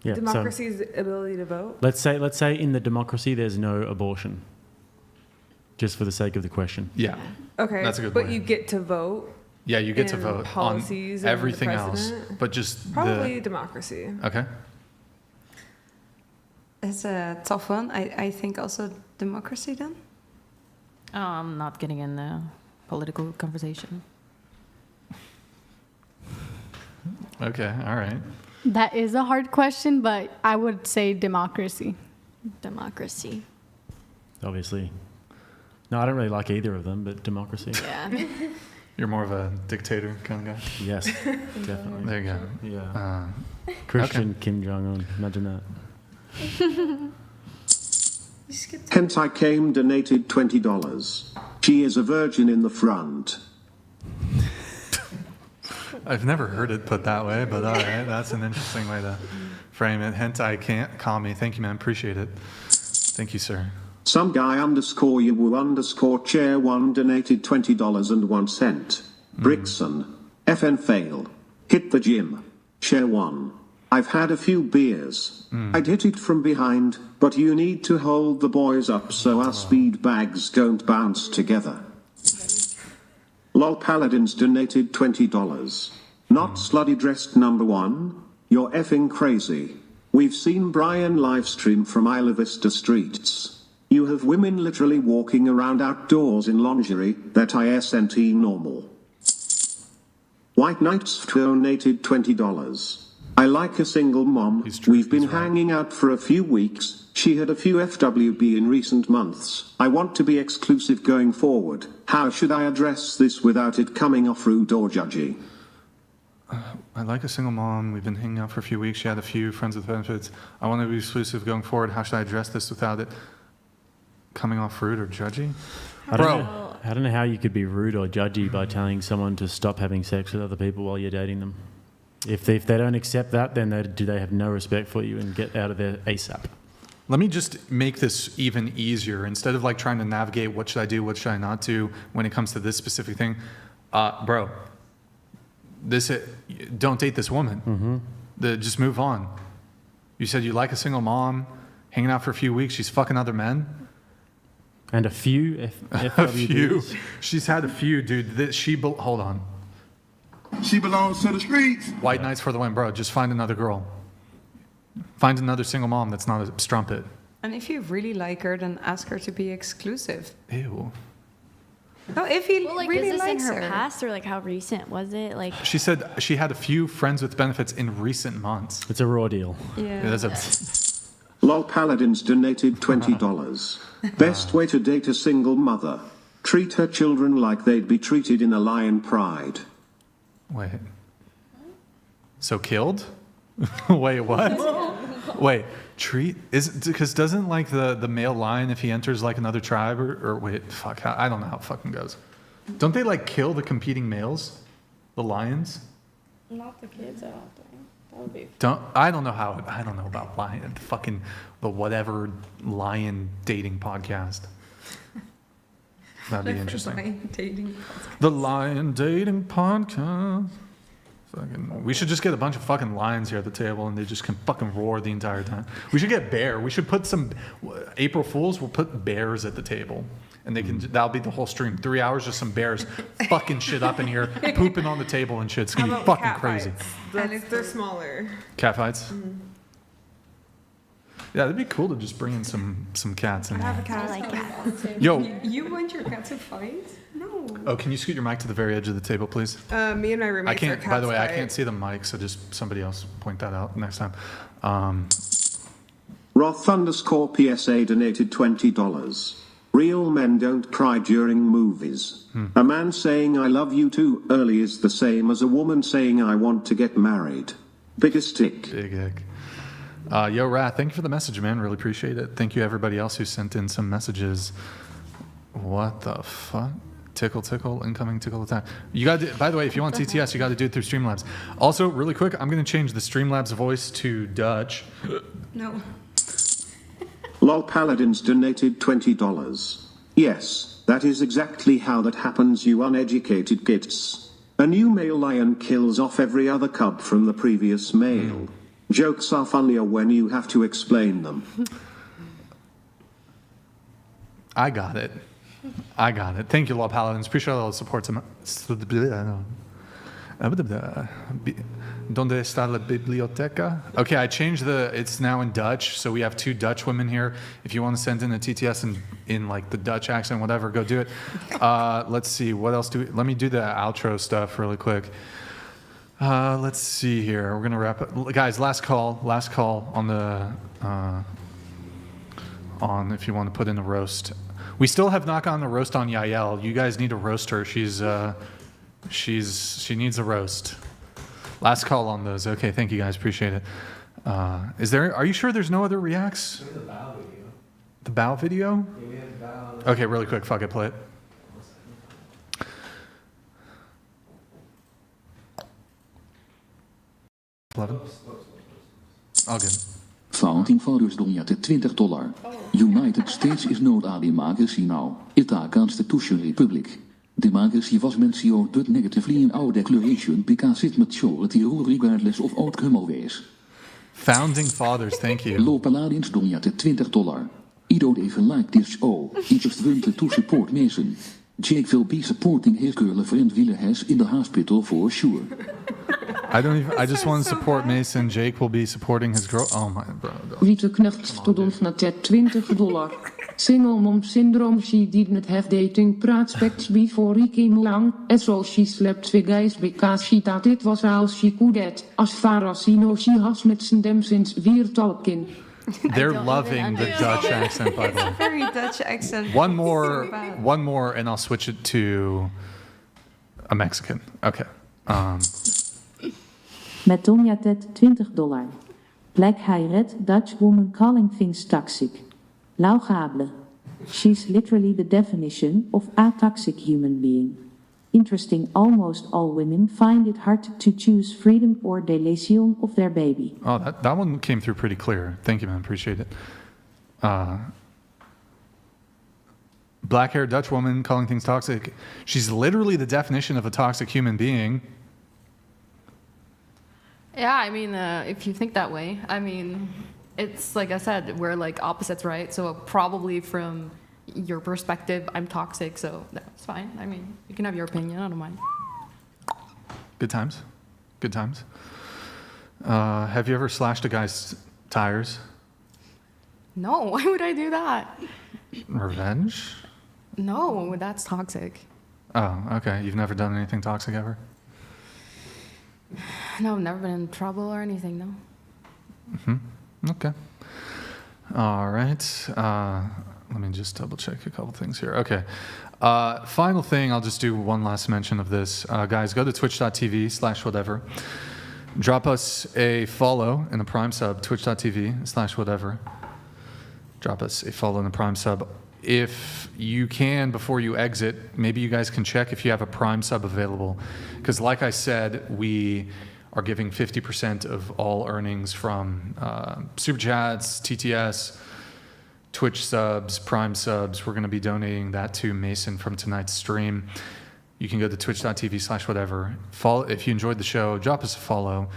Yeah. So Democracy's ability to vote. let's say in the democracy there's no abortion. Just for the sake of the question. Yeah. Okay, That's a good but point. you get to vote. Yeah, you get to in vote policies on and the everything else, president. but just Probably democracy. Okay. It's a tough one. I think also democracy then. I'm not getting in the political conversation. Okay. All right. That is a hard question, but I would say democracy. Democracy. Obviously. No, I don't really like either of them, but democracy. Yeah. You're more of a dictator kind of guy. Yes, definitely. There you go. Yeah. Christian Kim Jong-un. Imagine that. Hentai Came donated $20. She is a virgin in the front. I've never heard it put that way, but all right, that's an interesting way to frame it. Hentai can't call me. Thank you, man. Appreciate it. Thank you, sir. Some guy _ chair 1 donated $20.01. Brixan. FN fail. Hit the gym. Share 1. I've had a few beers. I'd hit it from behind, but you need to hold the boys up so our speed bags don't bounce together. Lol Paladins donated $20. Not slutty dressed number 1. You're effing crazy. We've seen Brian livestream from Isla Vista streets. You have women literally walking around outdoors in lingerie. That isn't normal. White Knights donated $20. I like a single mom. We've been hanging out for a few weeks. She had a few FWB in recent months. I want to be exclusive going forward. How should I address this without it coming off rude or judgy? I like a single mom. We've been hanging out for a few weeks. She had a few friends with benefits. I want to be exclusive going forward. How should I address this without it coming off rude or judgy? I don't know how you could be rude or judgy by telling someone to stop having sex with other people while you're dating them. If they don't accept that, then do they have no respect for you and get out of there ASAP? Let me just make this even easier. Instead of like trying to navigate what should I do, what should I not do when it comes to this specific thing, bro, don't date this woman. Just move on. You said you like a single mom, hanging out for a few weeks. She's fucking other men. And a few a few. She's had a few, dude. Hold on. She belongs to the streets. White Knights for the win, bro. Just find another girl. Find another single mom that's not a strumpet. And if you really like her, then ask her to be exclusive. Ew. No, if you really is this likes in her her. past or like how recent was it? Like She said she had a few friends with benefits in recent months. It's a raw deal. Yeah. Lol Paladins donated $20. Best way to date a single mother. Treat her children like they'd be treated in a lion pride. Wait. So killed? Wait, what? Wait, because doesn't like the male lion, if he enters like another tribe or wait, fuck, I don't know how it fucking goes. Don't they like kill the competing males? The lions? Not the kids, I don't think. That would be. I don't know about lion, the whatever lion dating podcast. That'd be interesting. The lion dating podcast. We should just get a bunch of fucking lions here at the table and they just can fucking roar the entire time. We should get bear. We should put some April Fools. We'll put bears at the table and that'll be the whole stream. 3 hours, just some bears fucking shit up in here, pooping on the table and shit. It's gonna be fucking crazy. They're smaller. Cat fights. Yeah, it'd be cool to just bring in some cats in I have there. a cat. I like cats. Yo. You want your cat to fight? No. Oh, can you scoot your mic to the very edge of the table, please? Me and my roommates I can't. are By the way, cats I can't see the mic, so just somebody else point that out next time. Roth _ PSA donated $20. Real men don't cry during movies. A man saying I love you too early is the same as a woman saying I want to get married. Biggest tick. Big ick. Yo, Rat, thank you for the message, man. Really appreciate it. Thank you, everybody else who sent in some messages. What the fuck? Tickle, incoming tickle attack. You got to, by the way, if you want TTS, you got to do it through Streamlabs. Also, really quick, I'm going to change the Streamlabs voice to Dutch. No. Lol Paladins donated $20. Yes, that is exactly how that happens, you uneducated gits. A new male lion kills off every other cub from the previous male. Jokes are funnier when you have to explain them. I got it. Thank you, Law Paladins. Appreciate all the support. Donde está la biblioteca? Okay, I changed it's now in Dutch, so we have 2 Dutch women here. If you want to send in a TTS in like the Dutch accent, whatever, go do it. Let's see, what else let me do the outro stuff really quick. Let's see here. We're going to wrap up. Guys, last call on the, if you want to put in the roast. We still have not gotten a roast on Yael. You guys need to roast her. She needs a roast. Last call on those. Okay, thank you guys. Appreciate it. Are you sure there's no other reacts? The The bow video? Yeah, we had bow. Okay, really quick. Fuck it, play it. 11. All good. Founding Fathers donate $20. United States is not a democracy now. It a constitutional republic. Democracy was mentioned negatively in our declaration because it majority rule regardless of outcome always. Founding Fathers, thank you. Lo Paladins donate $20. I don't even like this show. I just wanted to support Mason. Jake will be supporting his girlfriend Wilhelm in the hospital for sure. I just want to support Mason. Jake will be supporting his girl. Oh my bro. Rita Knecht stond ons na $20. Single mom syndrome, she didn't have dating prospects before he came along, and so she slept with guys because she thought it was all she could get. As far as she knows, she has met them since we're talking. They're loving the Dutch accent, by the way. Very Dutch accent. One more, and I'll switch it to a Mexican. Okay. Met Tonya Ted $20. Black high red Dutch woman calling things toxic. Laugable. She's literally the definition of a toxic human being. Interesting, almost all women find it hard to choose freedom or delusion of their baby. Oh, that one came through pretty clear. Thank you, man. Appreciate it. Black-haired Dutch woman calling things toxic. She's literally the definition of a toxic human being. Yeah, I mean, if you think that way, I mean, it's like I said, we're like opposites, right? So probably from your perspective, I'm toxic, so that's fine. I mean, you can have your opinion, I don't mind. Good times. Good times. Have you ever slashed a guy's tires? No, why would I do that? Revenge? No, that's toxic. Oh, okay. You've never done anything toxic ever? No, I've never been in trouble or anything, no. Mm-hmm. Okay. All right. Let me just double check a couple things here. Okay. Final thing, I'll just do one last mention of this. Guys, go to twitch.tv/whatever. Drop us a follow in the Prime sub, twitch.tv/whatever. Drop us a follow in the Prime sub. If you can, before you exit, maybe you guys can check if you have a Prime sub available. Because like I said, we are giving 50% of all earnings from Superchats, TTS, Twitch subs, Prime subs. We're going to be donating that to Mason from tonight's stream. You can go to twitch.tv/whatever. Follow, if you enjoyed the show, drop us a follow.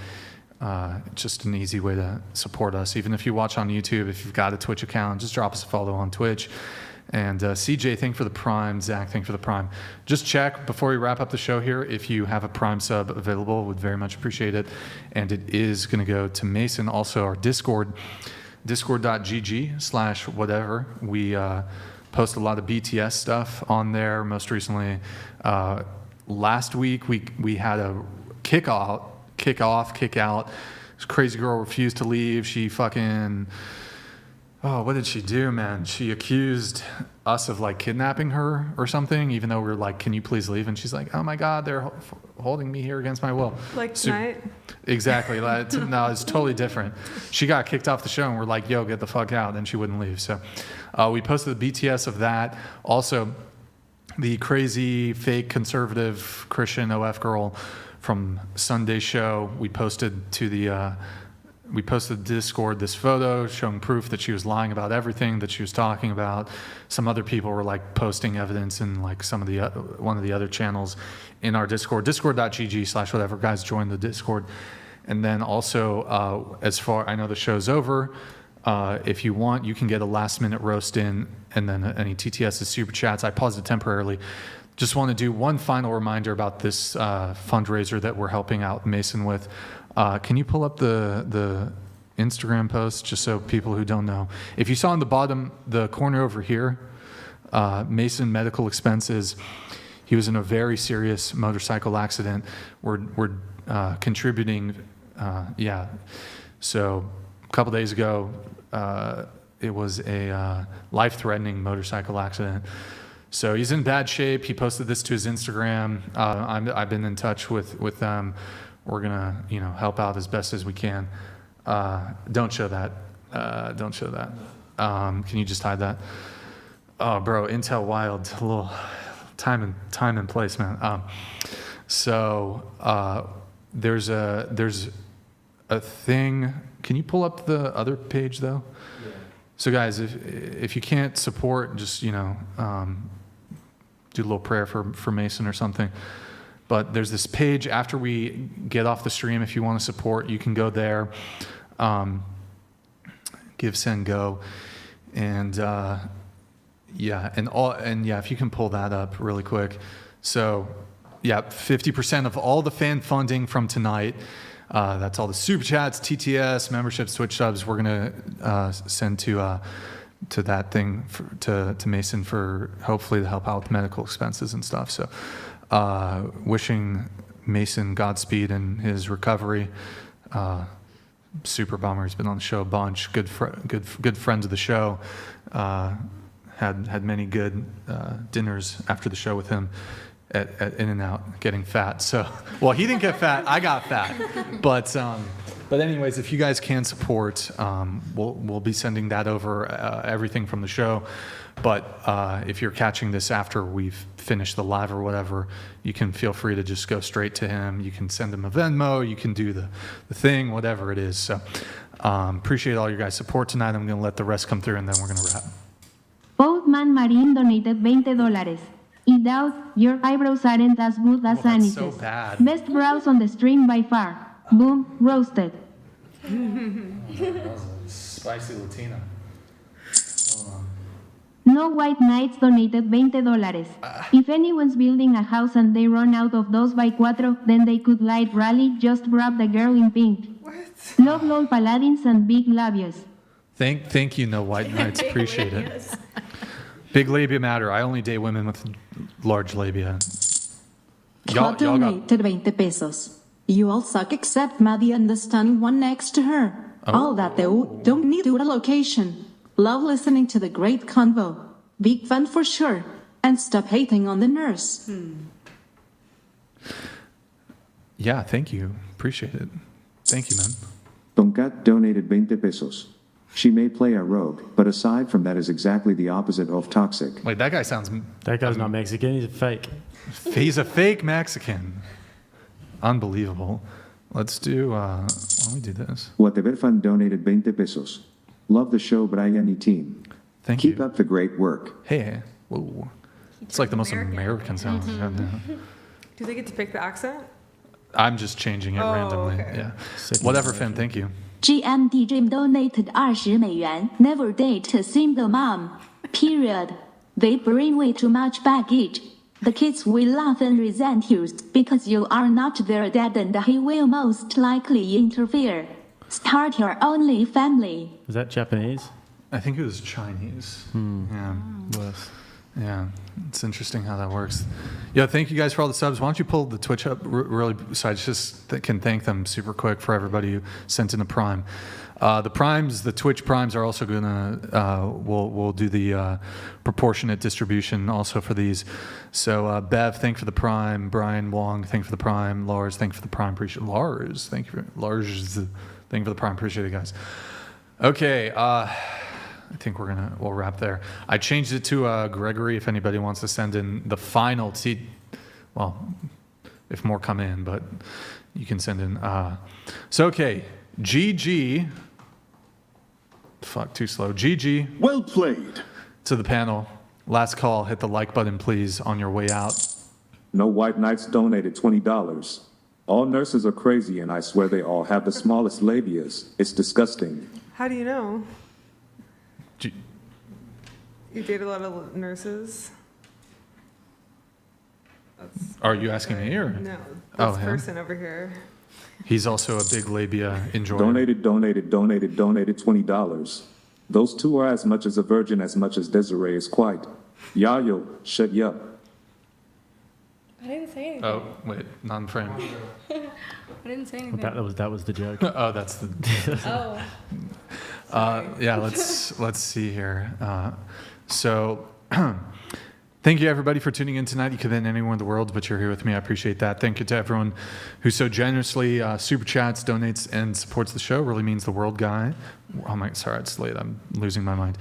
Just an easy way to support us. Even if you watch on YouTube, if you've got a Twitch account, just drop us a follow on Twitch. And CJ, thank you for the Prime. Zach, thank you for the Prime. Just check before we wrap up the show here if you have a Prime sub available. Would very much appreciate it. And it is going to go to Mason. Also, our Discord, discord.gg/whatever. We post a lot of BTS stuff on there. Most recently, last week we had a kick out. This crazy girl refused to leave. She fucking, what did she do, man? She accused us of like kidnapping her or something, even though we were like, can you please leave? And she's like, oh my God, they're holding me here against my will. Like tonight? Exactly. No, it's totally different. She got kicked off the show and we're like, yo, get the fuck out. And she wouldn't leave. So we posted the BTS of that. Also, the crazy, fake, conservative Christian OF girl from Sunday show, we posted to the Discord this photo showing proof that she was lying about everything that she was talking about. Some other people were like posting evidence in like some of the one of the other channels in our Discord, discord.gg/whatever. Guys, join the Discord. And then also, I know the show's over. If you want, you can get a last minute roast in, and then any TTS's super chats. I paused it temporarily. Just want to do one final reminder about this fundraiser that we're helping out Mason with. Can you pull up the Instagram post just so people who don't know? If you saw in the bottom, the corner over here, Mason medical expenses. He was in a very serious motorcycle accident. We're contributing. So a couple days ago, it was a life-threatening motorcycle accident. So he's in bad shape. He posted this to his Instagram. I've been in touch with them. We're gonna, help out as best as we can. Don't show that. Don't show that. Can you just hide that? Oh, bro, Intel Wild, a little time and place, man. There's a thing. Can you pull up the other page though? Yeah. So guys, if you can't support, just do a little prayer for Mason or something. But there's this page after we get off the stream. If you want to support, you can go there. Give, send, go, and if you can pull that up really quick. So, 50% of all the fan funding from tonight. That's all the Superchats, TTS, memberships, Twitch subs. We're gonna send to that thing to Mason for hopefully to help out with medical expenses and stuff. So, wishing Mason Godspeed in his recovery. Super bummer. He's been on the show a bunch. Good friends of the show. Had many good dinners after the show with him at In-N-Out, getting fat. So, well, he didn't get fat. I got fat. But anyways, if you guys can support, we'll be sending that over, everything from the show. But if you're catching this after we've finished the live or whatever, you can feel free to just go straight to him. You can send him a Venmo. You can do the thing, whatever it is. So appreciate all your guys' support tonight. I'm going to let the rest come through, and then we're going to wrap. Postman Marine donated $20. I doubt your eyebrows aren't as good as Anice's. So bad. Best brows on the stream by far. Boom, roasted. Spicy Latina. Hold on. No White Knights donated $20. If anyone's building a house and they run out of 2x4, then they could light rally, just grab the girl in pink. What? Love LOL Paladins and big labias. Thank you, No White Knights. Appreciate it. Big labia matter. I only date women with large labia. Y'all donated 20 pesos. You all suck except Maddie and the stunning one next to her. All that though, don't need to a location. Love listening to the great convo. Big fun for sure. And stop hating on the nurse. Yeah, thank you. Appreciate it. Thank you, man. Tonkat donated 20 pesos. She may play a rogue, but aside from that is exactly the opposite of toxic. Wait, that guy sounds... That guy's not Mexican, he's a fake. He's a fake Mexican. Unbelievable. Let's do... why don't we do this? Whateverfan donated 20 pesos. Love the show, Bryan team. Thank you. Keep up the great work. Hey, whoa. It's like the most American sound. Do they get to pick the accent? I'm just changing it randomly. Okay. Yeah. Whatever, fan. Thank you. GMD Jim donated $20. Never date a single mom. Period. They bring way too much baggage. The kids will laugh and resent you because you are not their dad, and he will most likely interfere. Start your only family. Is that Japanese? I think it was Chinese. Yeah. Worse. Yeah, it's interesting how that works. Yeah, thank you guys for all the subs. Why don't you pull the Twitch up really so I just can thank them super quick for everybody who sent in a Prime. The Twitch Primes are also gonna, we'll do the proportionate distribution also for these. So Bev, thank you for the Prime. Brian Wong, thank you for the Prime. Lars, thank you for the Prime. Appreciate Lars, thank you for the Prime. Appreciate it, guys. Okay, I think we'll wrap there. I changed it to Gregory if anybody wants to send in the final well, if more come in, but you can send in. So, okay, GG. Fuck, too slow. GG. Well played. To the panel. Last call. Hit the like button, please, on your way out. No White Knights donated $20. All nurses are crazy, and I swear they all have the smallest labias. It's disgusting. How do you know? You date a lot of nurses? Are you asking me or? No, this person over here. He's also a big labia enjoyer. Donated $20. Those two are as much as a virgin as much as Desiree is quite. Yayo, shut ya. I didn't say anything. Oh, wait, non-frame. I didn't say anything. That was the joke. Oh, that's the... Oh. Yeah, let's see here. So Thank you, everybody, for tuning in tonight. You could have been anywhere in the world, but you're here with me. I appreciate that. Thank you to everyone who so generously super chats, donates, and supports the show. Really means the world, guy. Oh my, sorry, it's late. I'm losing my mind.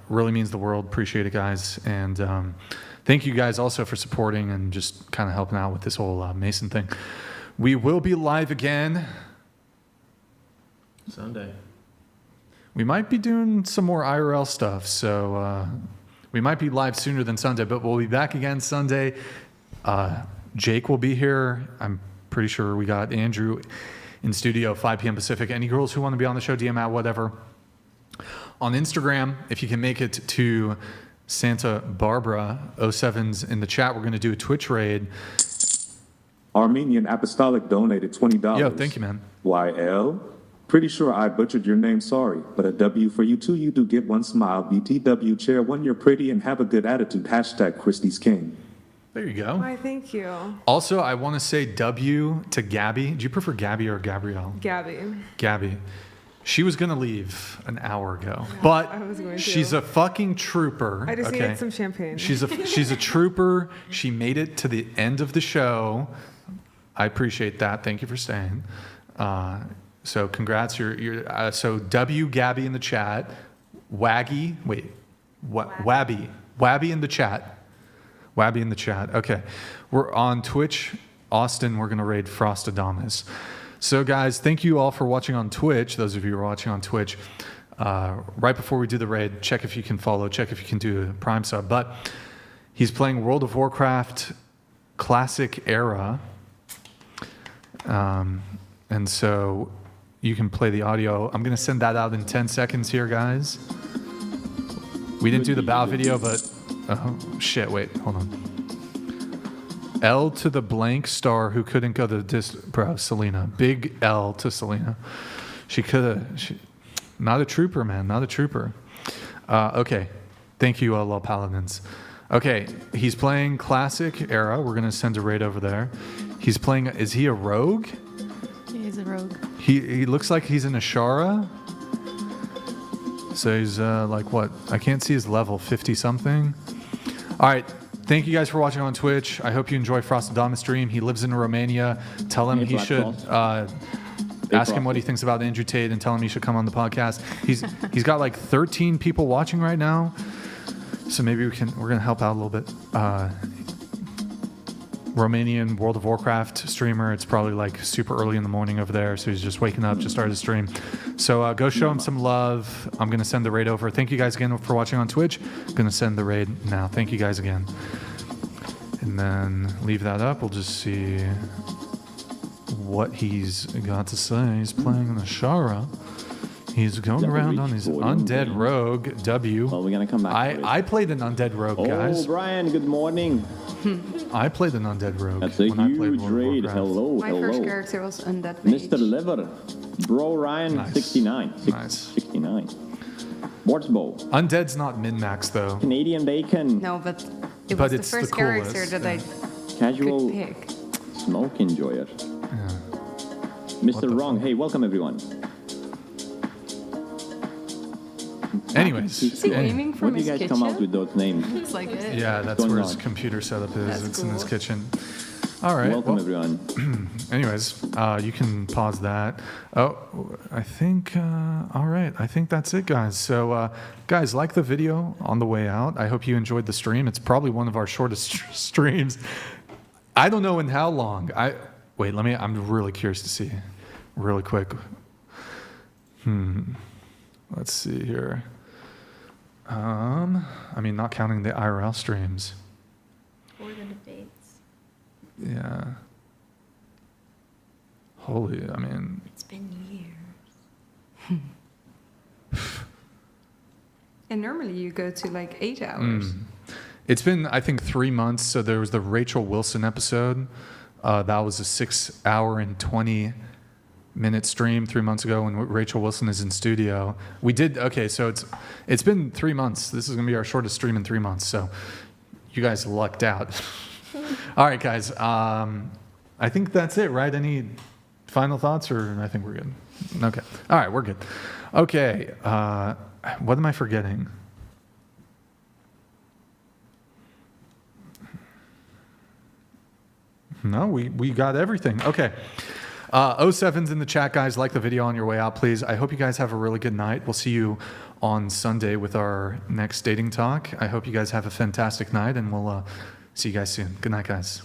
Really means the world. Appreciate it, guys. And thank you guys also for supporting and just kind of helping out with this whole Mason thing. We will be live again Sunday. We might be doing some more IRL stuff, so we might be live sooner than Sunday, but we'll be back again Sunday. Jake will be here. I'm pretty sure we got Andrew in studio, 5 p.m. Pacific. Any girls who want to be on the show, DM out, whatever. On Instagram, if you can make it to Santa Barbara 07's in the chat, we're going to do a Twitch raid. Armenian Apostolic donated $20. Yo, thank you, man. YL? Pretty sure I butchered your name, sorry. But a W for you too, you do get one smile. BTW chair 1, you're pretty and have a good attitude. Hashtag Christie's King. There you go. Why, thank you. Also, I want to say W to Gabby. Do you prefer Gabby or Gabrielle? Gabby. Gabby. She was going to leave an hour ago, but I was going to. She's a fucking trooper. I just needed some champagne. She's a trooper. She made it to the end of the show. I appreciate that. Thank you for staying. So congrats. So W Gabby in the chat. Waggy. Wait. Wabby. Wabby in the chat. Wabby in the chat. Okay. We're on Twitch. Austin, we're going to raid Frostadamus. So guys, thank you all for watching on Twitch. Those of you who are watching on Twitch. Right before we do the raid, check if you can follow. Check if you can do a Prime sub. But he's playing World of Warcraft Classic Era. And so you can play the audio. I'm going to send that out in 10 seconds here, guys. We didn't do the bow video, but... Oh, shit, wait, hold on. L to the blank star who couldn't go to the Bro, Selena. Big L to Selena. She could have... Not a trooper, man. Not a trooper. Okay. Thank you, LOL Paladins. Okay, he's playing Classic Era. We're going to send a raid over there. He's playing... Is he a rogue? He's a rogue. He looks like he's in Ashara. So he's like what? I can't see his level, 50-something. All right. Thank you guys for watching on Twitch. I hope you enjoy Frostadamus stream. He lives in Romania. Tell him he should ask him what he thinks about Andrew Tate and tell him he should come on the podcast. He's got like 13 people watching right now. So maybe we're gonna help out a little bit. Romanian World of Warcraft streamer. It's probably like super early in the morning over there, so he's just waking up, just started to stream. So go show him some love. I'm going to send the raid over. Thank you guys again for watching on Twitch. I'm going to send the raid now. Thank you guys again. And then leave that up. We'll just see what he's got to say. He's playing in the Shara. He's going around on his undead rogue, W. Well, we're going to come back. I played an undead rogue, guys. Oh, Brian, good morning. I played an undead rogue. That's a huge raid. Hello, My hello. first character was Undead Mage. Mr. Lever. Bro Ryan, Nice. 69. Nice. 69. Sportsbow. Undead's not min-max, though. Canadian bacon. No, but it But was the it's the first character coolest, that yeah. I Casual could pick. smoke enjoyer. Mr. Wrong. Hey, welcome everyone. Anyways. Is he aiming from When do you his guys come kitchen? up with those names? Looks like it. Yeah, that's Going where his on? computer setup is. That's It's in his cool. kitchen. All right. Welcome well, everyone. anyways, you can pause that. Oh, I think, all right. I think that's it, guys. So, guys, like the video on the way out. I hope you enjoyed the stream. It's probably one of our shortest streams. I don't know in how long. Wait, I'm really curious to see. Really quick. Let's see here. I mean, not counting the IRL streams. Or the debates. Yeah. Holy, I mean. It's been years. And normally you go to like 8 hours. It's been, I think, 3 months. So there was the Rachel Wilson episode. That was a 6 hour and 20-minute stream 3 months ago when Rachel Wilson is in studio. We did, okay, so it's been 3 months. This is going to be our shortest stream in 3 months. So you guys lucked out. All right, guys. I think that's it, right? Any final thoughts, or I think we're good? Okay. All right, we're good. Okay. What am I forgetting? No, we got everything. Okay. 07's in the chat, guys. Like the video on your way out, please. I hope you guys have a really good night. We'll see you on Sunday with our next dating talk. I hope you guys have a fantastic night, and we'll see you guys soon. Good night, guys.